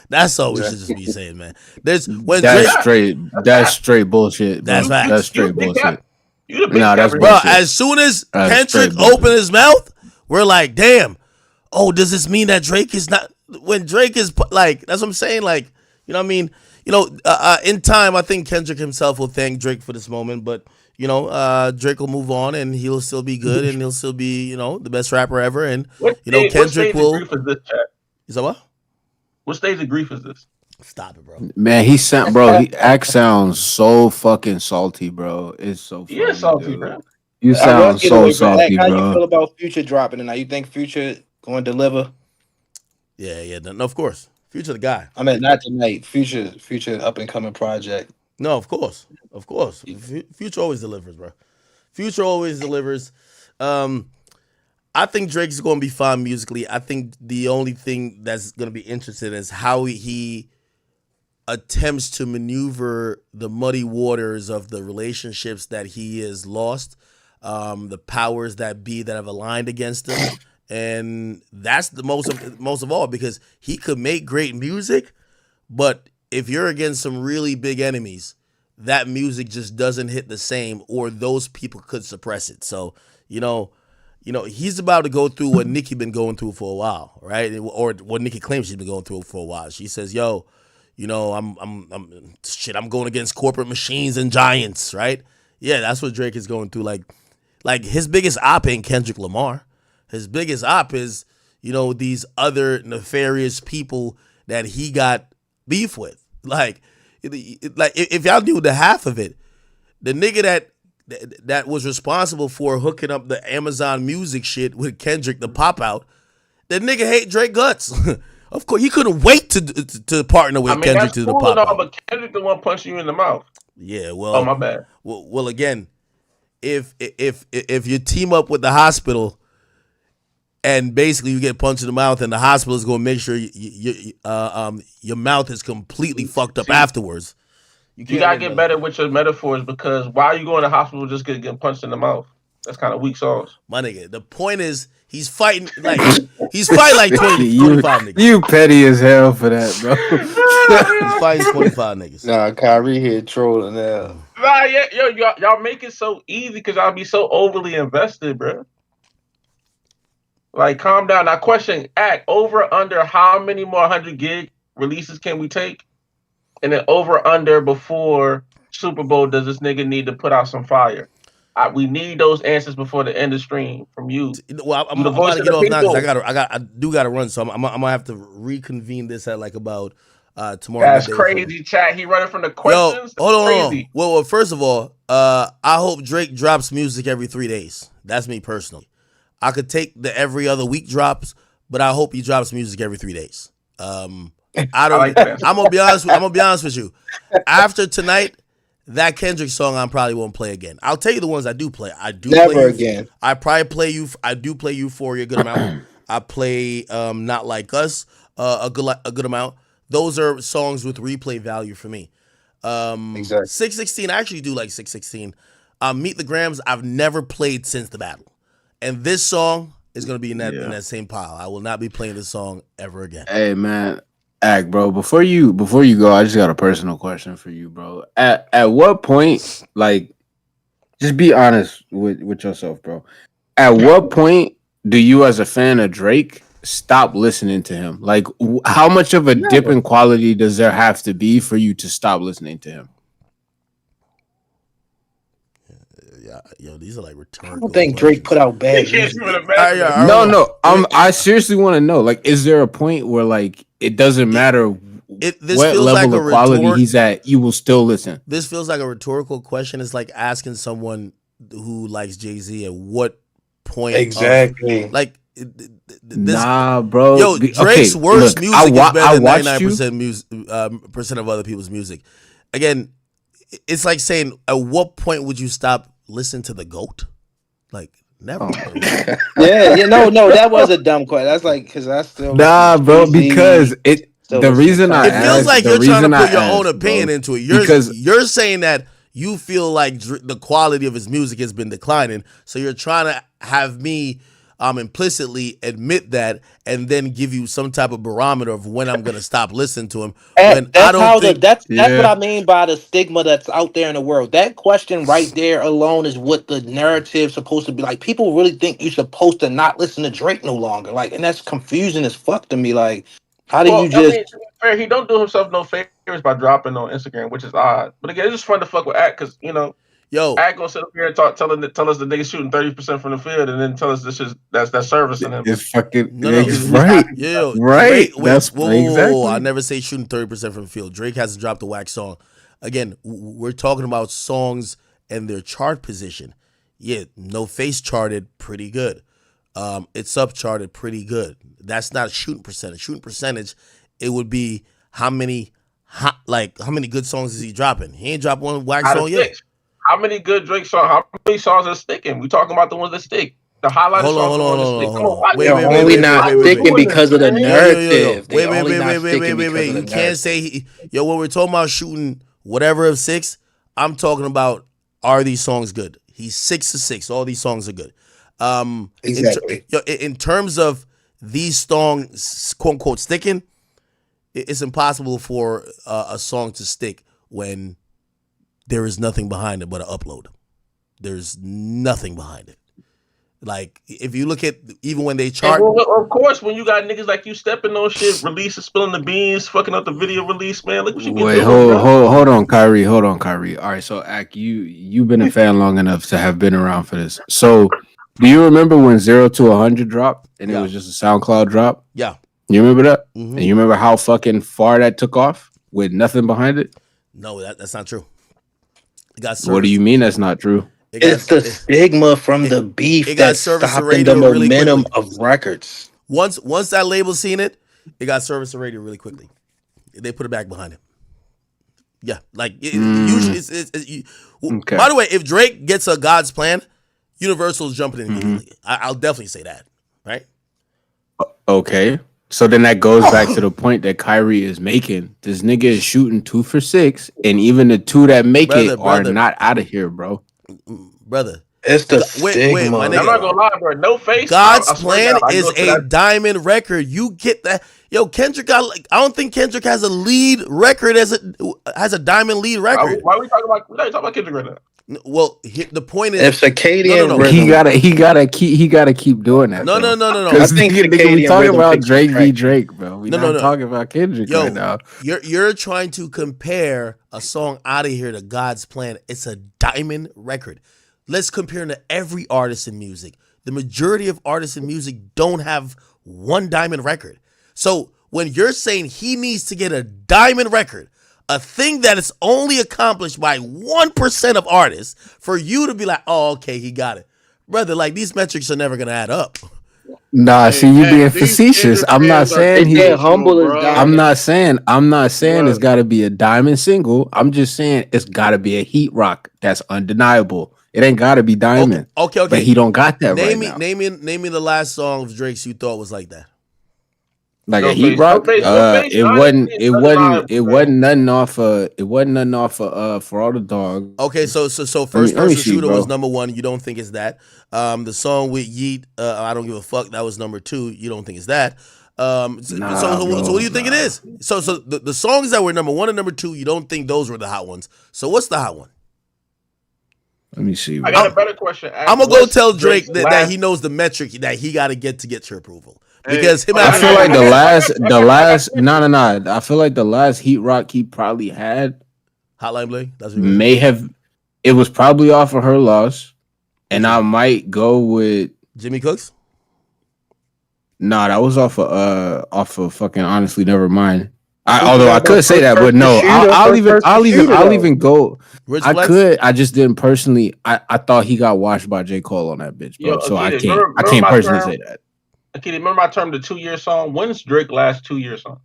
That's all we Yeah. should just be saying, man. There's when That's That's Drake, that. straight. That's That's that. straight bullshit, that's bro. You That's facts, you a straight big cat. bullshit. You the big Nah, cat that's right bro. here. bullshit. As soon as That's Kendrick straight opened bullshit. his mouth, we're like, damn. Oh, does this mean that Drake is not? When Drake is like, that's what I'm saying. Like, you know what I mean? In time, I think Kendrick himself will thank Drake for this moment, but Drake will move on and he'll still be good and he'll still be, the best rapper ever. And, What Kendrick stage of will. grief is this, chat? Is that what? What stage of grief is this? Stop it, bro. Man, he sound bro, he act sounds so fucking salty, bro. It's so He is funny, salty, dude. bro. You I want sound to get so away from Act. salty, How you bro. feel about Future dropping tonight? You think Future going to deliver? Yeah. No, of course. Future the guy. I mean, not tonight. Future up and coming project. No, of course. Of course. Future always delivers, bro. Future always delivers. Um, I think Drake's going to be fine musically. I think the only thing that's going to be interesting is how he attempts to maneuver the muddy waters of the relationships that he has lost, the powers that be that have aligned against him, and that's the most of all, because he could make great music, but if you're against some really big enemies, that music just doesn't hit the same, or those people could suppress it. So, he's about to go through what Nicki been going through for a while, right? Or what Nicki claims she's been going through for a while. She says, "Yo, I'm going against corporate machines and giants," right? Yeah, that's what Drake is going through. Like his biggest op ain't Kendrick Lamar. His biggest op is, these other nefarious people that he got beef with. Like if y'all knew the half of it, the nigga that was responsible for hooking up the Amazon Music shit with Kendrick to pop out, that nigga hate Drake guts. Of course, he couldn't wait to partner with I mean, Kendrick that's to the cool and pop all, out. but Kendrick the one punching you in the mouth. Yeah, Oh, my bad. well, again, if you team up with the hospital and basically you get punched in the mouth, and the hospital is going to make sure your mouth is completely fucked up See, afterwards. You gotta get better with your metaphors, because why are you going to the hospital just getting punched in the mouth? That's kind of weak sauce. My nigga, the point is he's fighting like 20, you 25 niggas. you petty as hell for that, bro. He's fighting 25 niggas. Nah, Kyrie here trolling now. Nah, yeah, y'all make it so easy because y'all be so overly invested, bro. Like, calm down. Now, question: over under how many more 100 gig releases can we take? And then over under before Super Bowl, does this nigga need to put out some fire? We need those answers before the end of stream from you. Well, I'm You the about voice to of get the off now because people. I do gotta run. So I'm gonna have to reconvene this at like about tomorrow That's midday. crazy, chat. He running from the Yo, questions. hold on. Crazy. Well, first of all, I hope Drake drops music every 3 days. That's me personally. I could take the every other week drops, but I hope he drops music every 3 days. I don't. like that. I'm gonna be honest with you. After tonight, that Kendrick song I probably won't play again. I'll tell you the ones I do play. I do Never play again. I probably play you. I do play Euphoria a good amount. I play Not Like Us a good amount. Those are songs with replay value for me. Exactly. 616, I actually do like 616. Meet the Grams, I've never played since the battle. And this song is gonna be in that same pile. I will not be playing this song ever again. Hey man, Ag, bro. Before you go, I just got a personal question for you, bro. At what point, like, just be honest with yourself, bro. At what point do you, as a fan of Drake, stop listening to him? Like, how much of a dip in quality does there have to be for you to stop listening to him? Yeah, yo, these are like I rhetorical. don't think Drake put out bad Can't music. even imagine. No. I seriously want to know. Like, is there a point where like it doesn't matter this what feels level like of quality he's at, you will still listen? This feels like a rhetorical question. It's like asking someone who likes Jay-Z at what point. Exactly. Nah, bro. Yo, Drake's worst music is better than 99% percent of other people's music. Again, it's like saying, at what point would you stop listening to the GOAT? Like, never. No, that was a dumb question. That's like, because I still bro, because the reason I it feels like you're trying to put your own opinion bro, into it. You're saying that you feel like the quality of his music has been declining, so you're trying to have me implicitly admit that and then give you some type of barometer of when I'm going to stop listening to him. When that's what I mean by the stigma that's out there in the world. That question right there alone is what the narrative's supposed to be. Like, people really think you're supposed to not listen to Drake no longer. Like, and that's confusing as fuck to me. Like, how do you just... I mean, to be fair, he don't do himself no favors by dropping on Instagram, which is odd. But again, it's just fun to fuck with Act, because, you know, Act gonna sit up here and tell us the nigga shooting 30% from the field, and then tell us this is that's servicing him. It's fucking right. Yeah, right. That's exactly. I never say shooting 30% from the field. Drake hasn't dropped a whack song. Again, we're talking about songs and their chart position. Yeah, No Face charted pretty good. It's up charted pretty good. That's not shooting percentage. Shooting percentage, it would be how many good songs is he dropping? He ain't dropped one whack song yet. How many good Drake songs? How many songs are sticking? We talking about the ones that stick. The highlighted songs are the ones that stick. Come on, they're only not sticking because of the narrative. Wait. You can't say when we're talking about shooting whatever of 6, I'm talking about, are these songs good? He's 6 to 6. All these songs are good. Exactly. In terms of these songs, quote unquote, sticking, it's impossible for a song to stick when there is nothing behind it but an upload. There's nothing behind it. Like, if you look at, even when they chart, of course, when you got niggas like you stepping on shit, releasing, spilling the beans, fucking up the video release, man. Look what you been doing. Hold on, Kyrie. All right, so Ak, you've been a fan long enough to have been around for this. So, do you remember when 0 to 100 dropped and it was just a SoundCloud drop? Yeah. You remember that? Mm-hmm. And you remember how fucking far that took off with nothing behind it? No, that's not true. What do you mean that's not true? It's the stigma from the beef that's stopping the momentum of records. Once that label seen it, it got service to radio really quickly. They put it back behind it. Yeah, like usually. Okay. By the way, if Drake gets a God's Plan, Universal's jumping in immediately. I'll definitely say that. Right? Okay. So then that goes back to the point that Kyrie is making. This nigga is shooting 2 for 6, and even the 2 that make it are not out of here, bro. Brother, it's the stigma. I'm not gonna lie, bro. No Face. God's Plan is a diamond record. You get that? Yo, Kendrick got I don't think Kendrick has a lead record has a diamond lead record. Why are we talking about? We're not talking about Kendrick right now. Well, the point is, if circadian he gotta keep doing that. No. I think we talking about Drake v. Drake, bro. We're not talking about Kendrick right now. You're trying to compare a song Out of Here to God's Plan. It's a diamond record. Let's compare it to every artist in music. The majority of artists in music don't have one diamond record. So when you're saying he needs to get a diamond record, a thing that is only accomplished by 1% of artists, for you to be like, oh, okay, he got it. Brother, like, these metrics are never going to add up. Nah, Hey, see you being Act, these facetious. Kendrick I'm not fans are They saying he. said delusional, humble is bro. I'm diamond. not saying. I'm not saying it's Bro, got to be a diamond single. I'm just saying it's got to be a heat rock that's undeniable. It ain't got to be Okay, diamond. okay, But okay. he don't got that right Name me, now. name me, name me the last song of Drake's you thought was like that. Like a No heat face, no rock. face, no face. It Honestly, wasn't. it's It wasn't. undeniable, It man. wasn't nothing off. It wasn't nothing off. For all the dogs. Okay, so Let me. first Let me person see, shooter was bro. number one. You don't think it's that. The song with Yeet, I don't give a fuck. That was number two. You don't think it's that. Nah, So what bro. do you think it Nah. is? So the songs that were number one and number two, you don't think those were the hot ones. So what's the hot one? Let me see, I got a bro. better question. I'm Act. gonna go What's tell Drake's Drake that he last? knows the metric that he got to get your approval hey, because him Okay, I having I feel got it. like I got it. I got it. the I got last it. no. I feel like the last heat rock he probably had Hotline Bling. That's what you mean. may have it was probably off of her loss. Which And I one? might go with Jimmy Cooks. nah, that was off of fucking honestly, never mind. We Although I talking about could say that, but first person no, shooter, first person shooter I'll though. even go. Rich I Flex. could, I just didn't personally. I thought he got washed by J. Cole on that bitch, Yo, bro. So Akita, I remember can't my personally term? say that. Akita, remember my term? The 2 year song. When's Drake last 2 year song?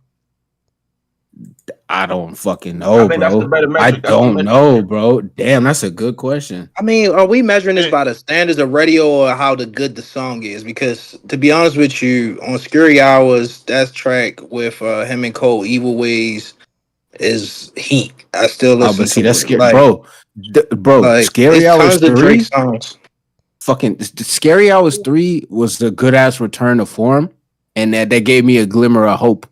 I don't fucking I know, think that's the bro. better I metric. That's the don't metric know, here. bro. Damn, that's a good question. I mean, are we measuring this hey, by the standards of radio or how the good the song is? Because to be honest with you, on Scary Hours, that track with him and Cole, Evil Ways, is heat. I still Oh, but listen see, to that's it. scary, bro. Bro, Scary It's Hours tons of Drake 3. songs. Fucking Scary Hours 3 was a good ass return to form, and that gave me a glimmer of hope.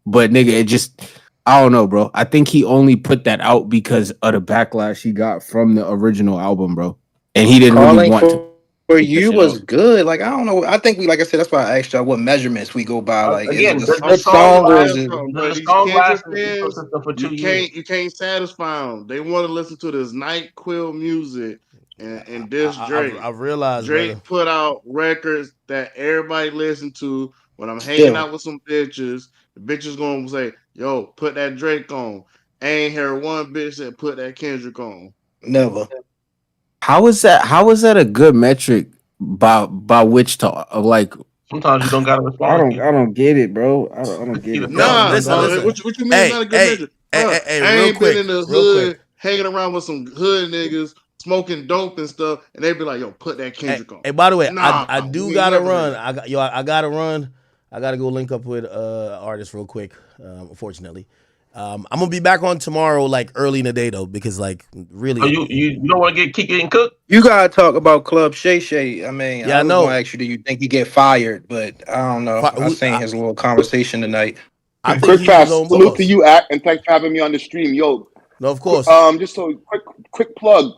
But nigga, it just I don't know, bro. I think he only put that out because of the backlash he got from the original album, bro. And he didn't really Calling want to for put that You shit was out. good. Like, I don't know. I think we, like I said, that's why I asked y'all what measurements we go by. Like, is it Again, a the good I'm song song gonna or tell is you lasts. it something, bro. The These song Kendrick lasts in the fans, ecosystem for 2 years. you can't satisfy them. They want to listen to this Night Quill music and this Drake. I've realized, brother. Drake put out records that everybody listen to. When I'm hanging still out with some bitches, the bitches gonna say, "Yo, put that Drake on." I ain't heard one bitch that put that Kendrick on. never? How is that a good metric by which to like Sometimes you don't gotta respond, Keith. I don't get it, bro. I don't get it, Keita, Yo, bro. Nah, listen, listen. what you mean it's Hey, not a good hey, measure? hey, Bro, hey, hey, I real ain't been quick, in the real quick. hood hanging around with some hood niggas smoking dope and stuff, and they be like, "Yo, put that Hey, Kendrick on." hey, by the way, Nah, I we do ain't gotta never heard run. that. I gotta run. I gotta go link up with artist real quick. Unfortunately, I'm gonna be back on tomorrow, like early in the day though, because like Oh, really, you don't want to keep getting cooked? You gotta talk about Club Shay Shay. I mean, yeah, I I was gonna know. ask you, do you think he get fired? But I don't know. I Who, seen his little conversation tonight. I think Quick he's his fast own salute to boss. you, Act, and thanks for having me on the stream. Yo, No, of course. just so quick plug.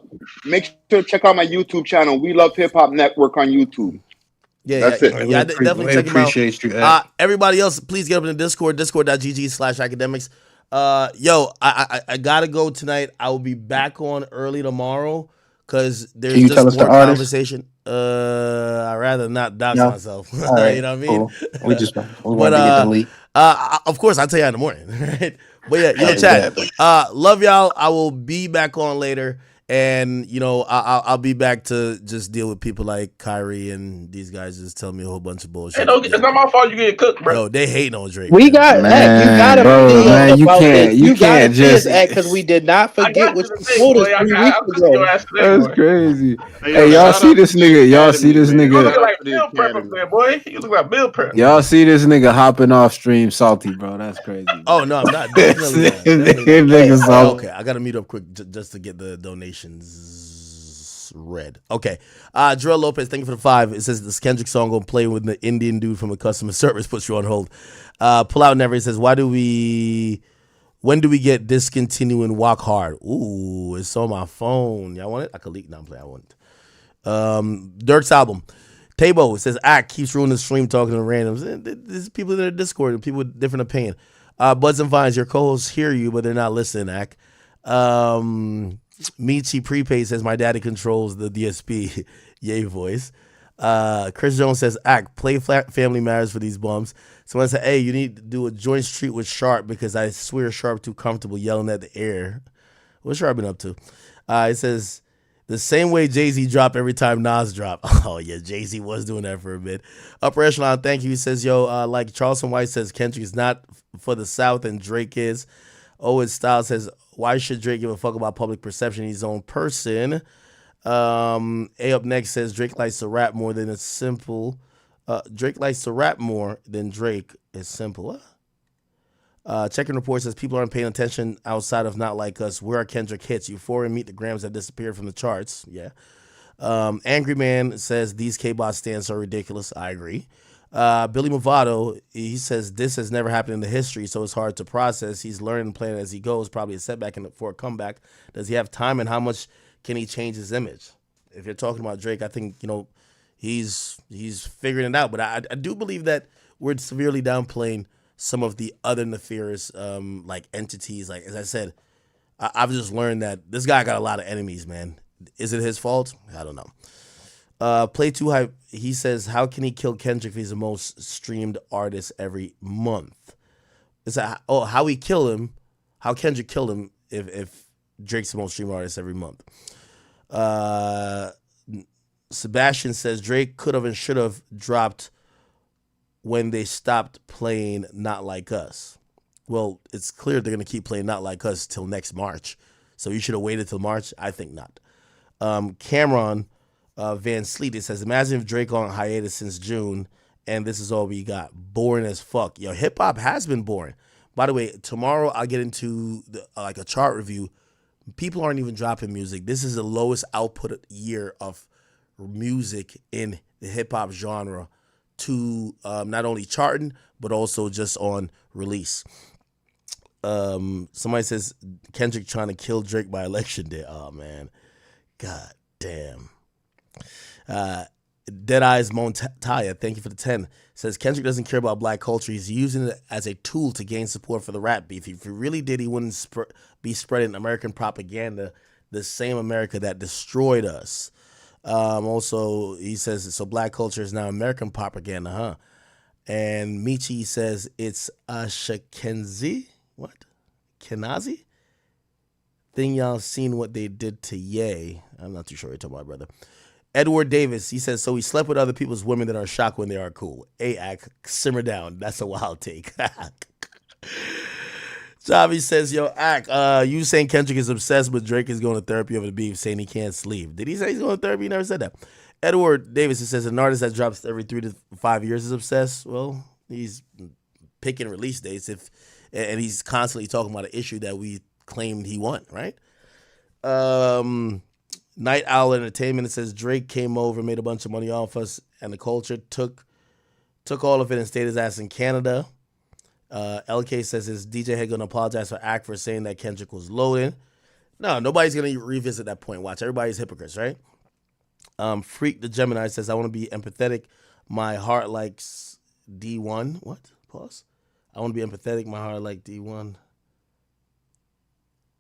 Make sure to check out my YouTube channel. We Love Hip Hop Network on YouTube. Yeah, That's it. yeah, yeah. Definitely We check him out. appreciate you, Ed. Everybody else, please get up in the Discord, discord.gg/academics. Yo, I gotta go tonight. I will be back on early tomorrow because Can there's you tell just us the more artist? conversation. I'd rather not dox No. myself. All You right, know what I mean? cool. We But wanted to get the leak. of course I'll tell you in the morning, right? But yeah, yo, And chat. that. Love y'all. I will be back on later. And you know, I'll be back to just deal with people like Kyrie and these guys just tell me a whole bunch of Hey, bullshit. don't, it's not my fault you get cooked, bro. Yo, they hating on Drake, We man. got Act. You Man, gotta bro, see us man, about this. you You gotta can't see us just Act because we did not I forget got what you you today, told us boy. three I'm weeks cooking your ago. ass today, that's boy. crazy. Hey, yo, Hey, y'all shout see out to this the nigga? Y'all see academy, this man. You nigga? looking Shout out like to the meal prep up academy. there, boy. You look like meal prep. Y'all see this nigga hopping off stream salty, bro. That's crazy, Oh bro. no, I'm not. This Definitely not. Definitely not. nigga salty. Okay, I gotta meet up quick just to get the donations read. Okay, Drill Lopez, thank you for the 5. It says this Kendrick song gonna play with the Indian dude from a customer service puts you on hold. Pull out never. It says when do we get discontinue and walk hard? Ooh, it's on my phone. Y'all want it? I could leak. No, I'm playing. I want it. Dirk's album. Tabo says Act keeps ruining the stream talking to randoms. There's people in their Discord and people with different opinion. Buds and Vines, your co-hosts hear you, but they're not listening, Act. Michi Prepaid says my daddy controls the DSP. Yay voice. Chris Jones says Act play Family Matters for these bums. Someone said, hey, you need to do a joint street with Sharp because I swear Sharp too comfortable yelling at the air. What's Sharp been up to? It says The same way Jay-Z dropped every time Nas dropped. Oh, yeah, Jay-Z was doing that for a bit. Upper Echelon, thank you. He says, yo, like Charleston White says, Kendrick is not for the South and Drake is. Owen Styles says, why should Drake give a fuck about public perception? He's his own person. A up next says, Drake likes to rap more than it's simple. Drake likes to rap more than Drake is simple. Checking report says people aren't paying attention outside of Not Like Us. Where are Kendrick hits? Euphoria and Meet the Grams have disappeared from the charts. Yeah. Angry Man says these K-Bot stands are ridiculous. I agree. Billy Movado, he says this has never happened in the history, so it's hard to process. He's learning and playing as he goes. Probably a setback for a comeback. Does he have time, and how much can he change his image? If you're talking about Drake, I think he's figuring it out. But I do believe that we're severely downplaying some of the other nefarious like entities. Like, as I said, I've just learned that this guy got a lot of enemies, man. Is it his fault? I don't know. Play Too High, he says, how can he kill Kendrick if he's the most streamed artist every month? It's how he kill him, how Kendrick killed him if Drake's the most streamed artist every month. Sebastian says Drake could have and should have dropped when they stopped playing Not Like Us. Well, it's clear they're going to keep playing Not Like Us till next March. So you should have waited till March? I think not. Cameron Van Sleet, it says, imagine if Drake on hiatus since June and this is all we got. Boring as fuck. Yo, hip-hop has been boring. By the way, tomorrow I'll get into like a chart review. People aren't even dropping music. This is the lowest output year of music in the hip-hop genre to not only charting, but also just on release. Somebody says Kendrick trying to kill Drake by election day. Oh, man. God damn. Dead Eyes Montaya, thank you for the 10. Says Kendrick doesn't care about black culture. He's using it as a tool to gain support for the rap beef. If he really did, he wouldn't be spreading American propaganda, the same America that destroyed us. Also, he says, so black culture is now American propaganda, huh? And Michi says it's a Shakenzi. What? Kenazi? Think y'all seen what they did to Ye. I'm not too sure what you're talking about, brother. Edward Davis, he says, so he slept with other people's women that are shocked when they are cool. Ack, simmer down. That's a wild take. Javi says, yo, Ack, you saying Kendrick is obsessed, but Drake is going to therapy over the beef, saying he can't sleep. Did he say he's going to therapy? He never said that. Edward Davis, he says, an artist that drops every 3 to 5 years is obsessed. Well, he's picking release dates and he's constantly talking about an issue that we claimed he won, right? Night Owl Entertainment, it says Drake came over, made a bunch of money off us, and the culture took all of it and stayed his ass in Canada. LK says, is DJ Head going to apologize for Act for saying that Kendrick was loaded? No, nobody's going to revisit that point. Watch, everybody's hypocrites, right? Freak the Gemini says, I want to be empathetic. My heart likes D1. What? Pause. I want to be empathetic. My heart like D1.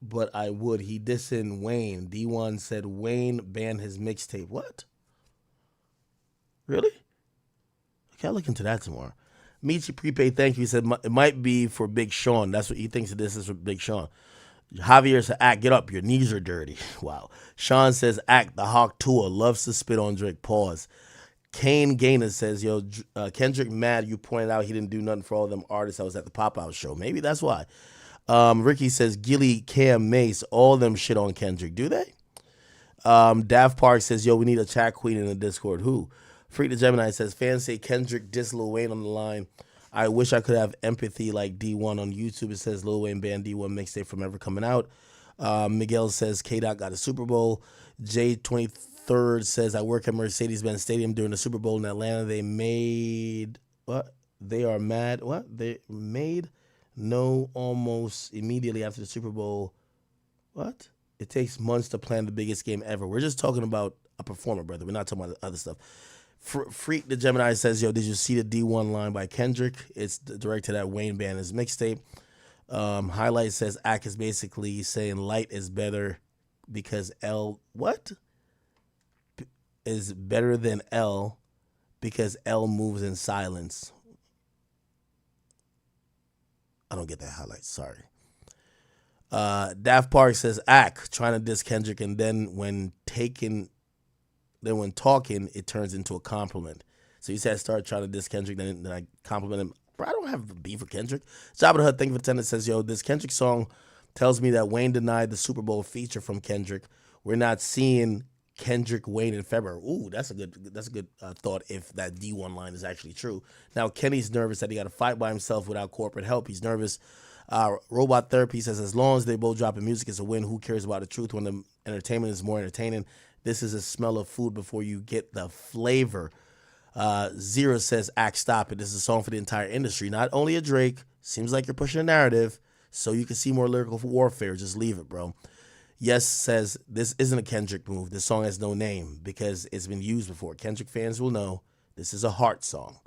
But I would. He dissing Wayne. D1 said Wayne banned his mixtape. What? Really? Okay, I'll look into that tomorrow. Michi Prepaid, thank you. He said it might be for Big Sean. That's what he thinks this is for Big Sean. Javier said, Act, get up. Your knees are dirty. Wow. Sean says, Act, the Hawk Tour loves to spit on Drake. Pause. Kane Gainer says, yo, Kendrick mad you pointed out he didn't do nothing for all them artists that was at the Pop-Out show. Maybe that's why. Ricky says, Gilly, Cam, Mace, all them shit on Kendrick. Do they? Daft Park says, yo, we need a chat queen in the Discord. Who? Freak the Gemini says, fans say Kendrick diss Lil Wayne on the line. I wish I could have empathy like D1 on YouTube. It says Lil Wayne banned D1 mixtape from ever coming out. Miguel says K-Dot got a Super Bowl. J23rd says, I work at Mercedes-Benz Stadium during the Super Bowl in Atlanta. They made, what? They are mad. What? They made no almost immediately after the Super Bowl. What? It takes months to plan the biggest game ever. We're just talking about a performer, brother. We're not talking about other stuff. Freak the Gemini says, yo, did you see the D1 line by Kendrick? It's directed at Wayne banned his mixtape. Highlight says Ack is basically saying light is better because L, what? Is better than L because L moves in silence. I don't get that highlight. Sorry. Daft Park says act trying to diss Kendrick, and then when talking, it turns into a compliment. So you said start trying to diss Kendrick, then I compliment him. Bro, I don't have beef with Kendrick. Jabba the Hutt, thank you for the 10 says, yo, this Kendrick song tells me that Wayne denied the Super Bowl feature from Kendrick. We're not seeing Kendrick Wayne in February. Ooh, that's a good thought if that D1 line is actually true. Now Kenny's nervous that he got to fight by himself without corporate help. He's nervous. Robot Therapy says, as long as they both dropping music, it's a win. Who cares about the truth when the entertainment is more entertaining? This is a smell of food before you get the flavor. Zero says, act stop it. This is a song for the entire industry, not only a Drake. Seems like you're pushing a narrative so you can see more lyrical warfare. Just leave it, bro. Yes says, this isn't a Kendrick move. This song has no name because it's been used before. Kendrick fans will know this is a heart song.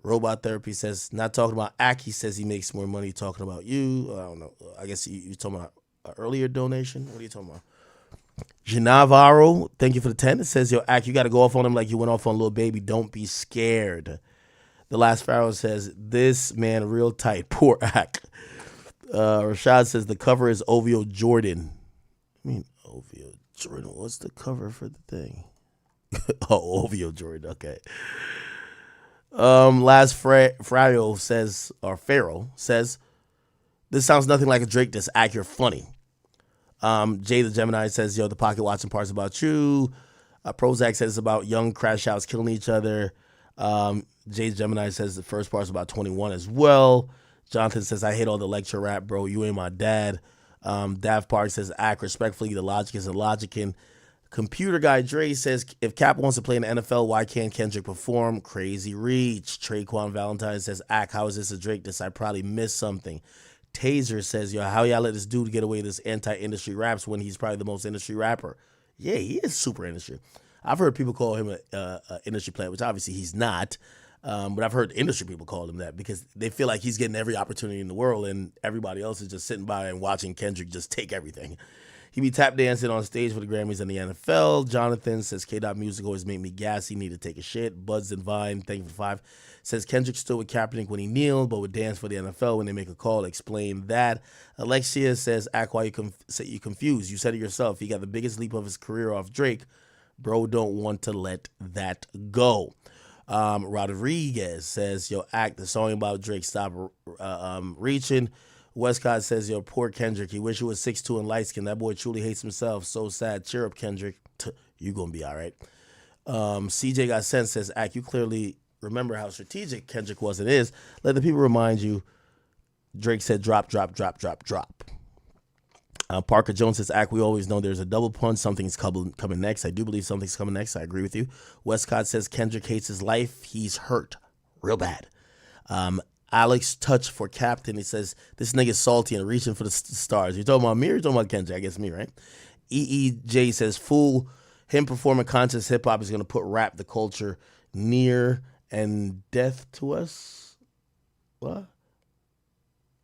Robot Therapy says, not talking about act. He says he makes more money talking about you. I don't know. I guess you're talking about an earlier donation. What are you talking about? Janavaro, thank you for the 10. It says, yo, act, you got to go off on him like you went off on Lil Baby. Don't be scared. The Last Pharaoh says, this man real tight. Poor act. Rashad says, the cover is OVO Jordan. I mean, OVO Jordan. What's the cover for the thing? Oh, OVO Jordan. Okay. Last Pharaoh says, this sounds nothing like a Drake diss. Act, you're funny. Jay the Gemini says, yo, the pocket watching part's about you. Prozac says it's about young crash outs killing each other. Jay the Gemini says the first part's about 21 as well. Jonathan says, I hate all the lecture rap, bro. You ain't my dad. Daft Park says, act respectfully. The logic is a logicin. Computer Guy Dre says, if Cap wants to play in the NFL, why can't Kendrick perform? Crazy reach. Traquan Valentine says, act, how is this a Drake diss? I probably missed something. Taser says, yo, how y'all let this dude get away with this anti-industry raps when he's probably the most industry rapper? Yeah, he is super industry. I've heard people call him an industry player, which obviously he's not. But I've heard industry people call him that because they feel like he's getting every opportunity in the world and everybody else is just sitting by and watching Kendrick just take everything. He be tap dancing on stage for the Grammys and the NFL. Jonathan says, K-Dot music always make me gassy, need to take a shit. Buds and Vine, thank you for 5. Says Kendrick stood with Kaepernick when he kneeled, but would dance for the NFL when they make a call. Explain that. Alexia says, act why you confused. You said it yourself. He got the biggest leap of his career off Drake. Bro, don't want to let that go. Rodriguez says, yo, act, the song about Drake, stop reaching. Westcott says, yo, poor Kendrick. He wish he was 6'2" and light skin. That boy truly hates himself. So sad. Cheer up, Kendrick. You gonna be all right. CJ Got Sense says, act, you clearly remember how strategic Kendrick was and is. Let the people remind you. Drake said, drop, drop, drop, drop, drop. Parker Jones says, act, we always know there's a double punch. Something's coming next. I do believe something's coming next. I agree with you. Westcott says, Kendrick hates his life. He's hurt real bad. Alex Touch for Captain. He says, this nigga's salty and reaching for the stars. You talking about me or you talking about Kendrick? I guess me, right? EEJ says, fool, him performing conscious hip-hop is going to put rap, the culture, near and death to us. What?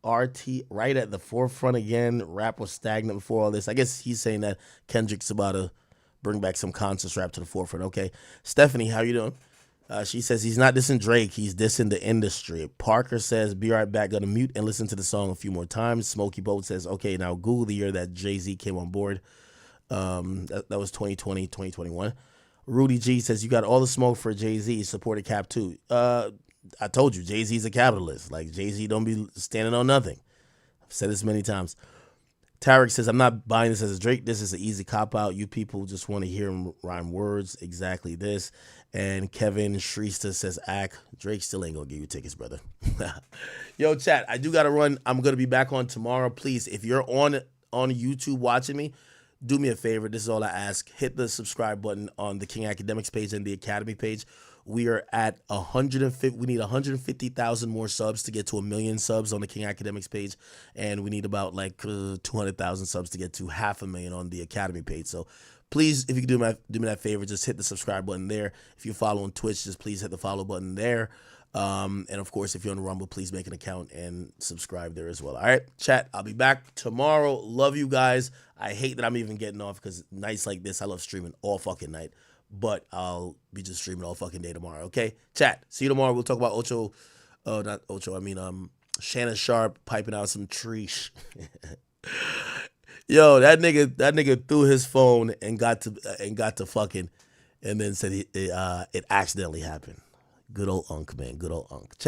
RT, right at the forefront again. Rap was stagnant before all this. I guess he's saying that Kendrick's about to bring back some conscious rap to the forefront. Okay. Stephanie, how you doing? She says he's not dissing Drake, he's dissing the industry. Parker says, be right back, gonna mute and listen to the song a few more times. Smokey Boat says, okay, now Google the year that Jay-Z came on board. That was 2020, 2021. Rudy G says, you got all the smoke for Jay-Z, supported Cap too. I told you, Jay-Z's a capitalist. Like, Jay-Z don't be standing on nothing. I've said this many times. Tarek says, I'm not buying this as a Drake. This is an easy cop-out. You people just want to hear him rhyme words. Exactly this. And Kevin Shrista says, act, Drake still ain't going to give you tickets, brother. Yo, chat, I do got to run. I'm going to be back on tomorrow. Please, if you're on YouTube watching me, do me a favor. This is all I ask. Hit the subscribe button on the King Academics page and the Academy page. We are at 150. We need 150,000 more subs to get to 1 million subs on the King Academics page, and we need about like 200,000 subs to get to 500,000 on the Academy page. So please, if you can do me that favor, just hit the subscribe button there. If you follow on Twitch, just please hit the follow button there. And of course, if you're on Rumble, please make an account and subscribe there as well. All right, chat. I'll be back tomorrow. Love you guys. I hate that I'm even getting off because nights like this, I love streaming all fucking night. But I'll be just streaming all fucking day tomorrow, okay? Chat, see you tomorrow. We'll talk about Ocho. Not Ocho, I mean Shannon Sharp piping out some treesh. Yo, that nigga threw his phone and got to fucking, and then said it accidentally happened. Good old Unc, man. Good old Unc. Chat.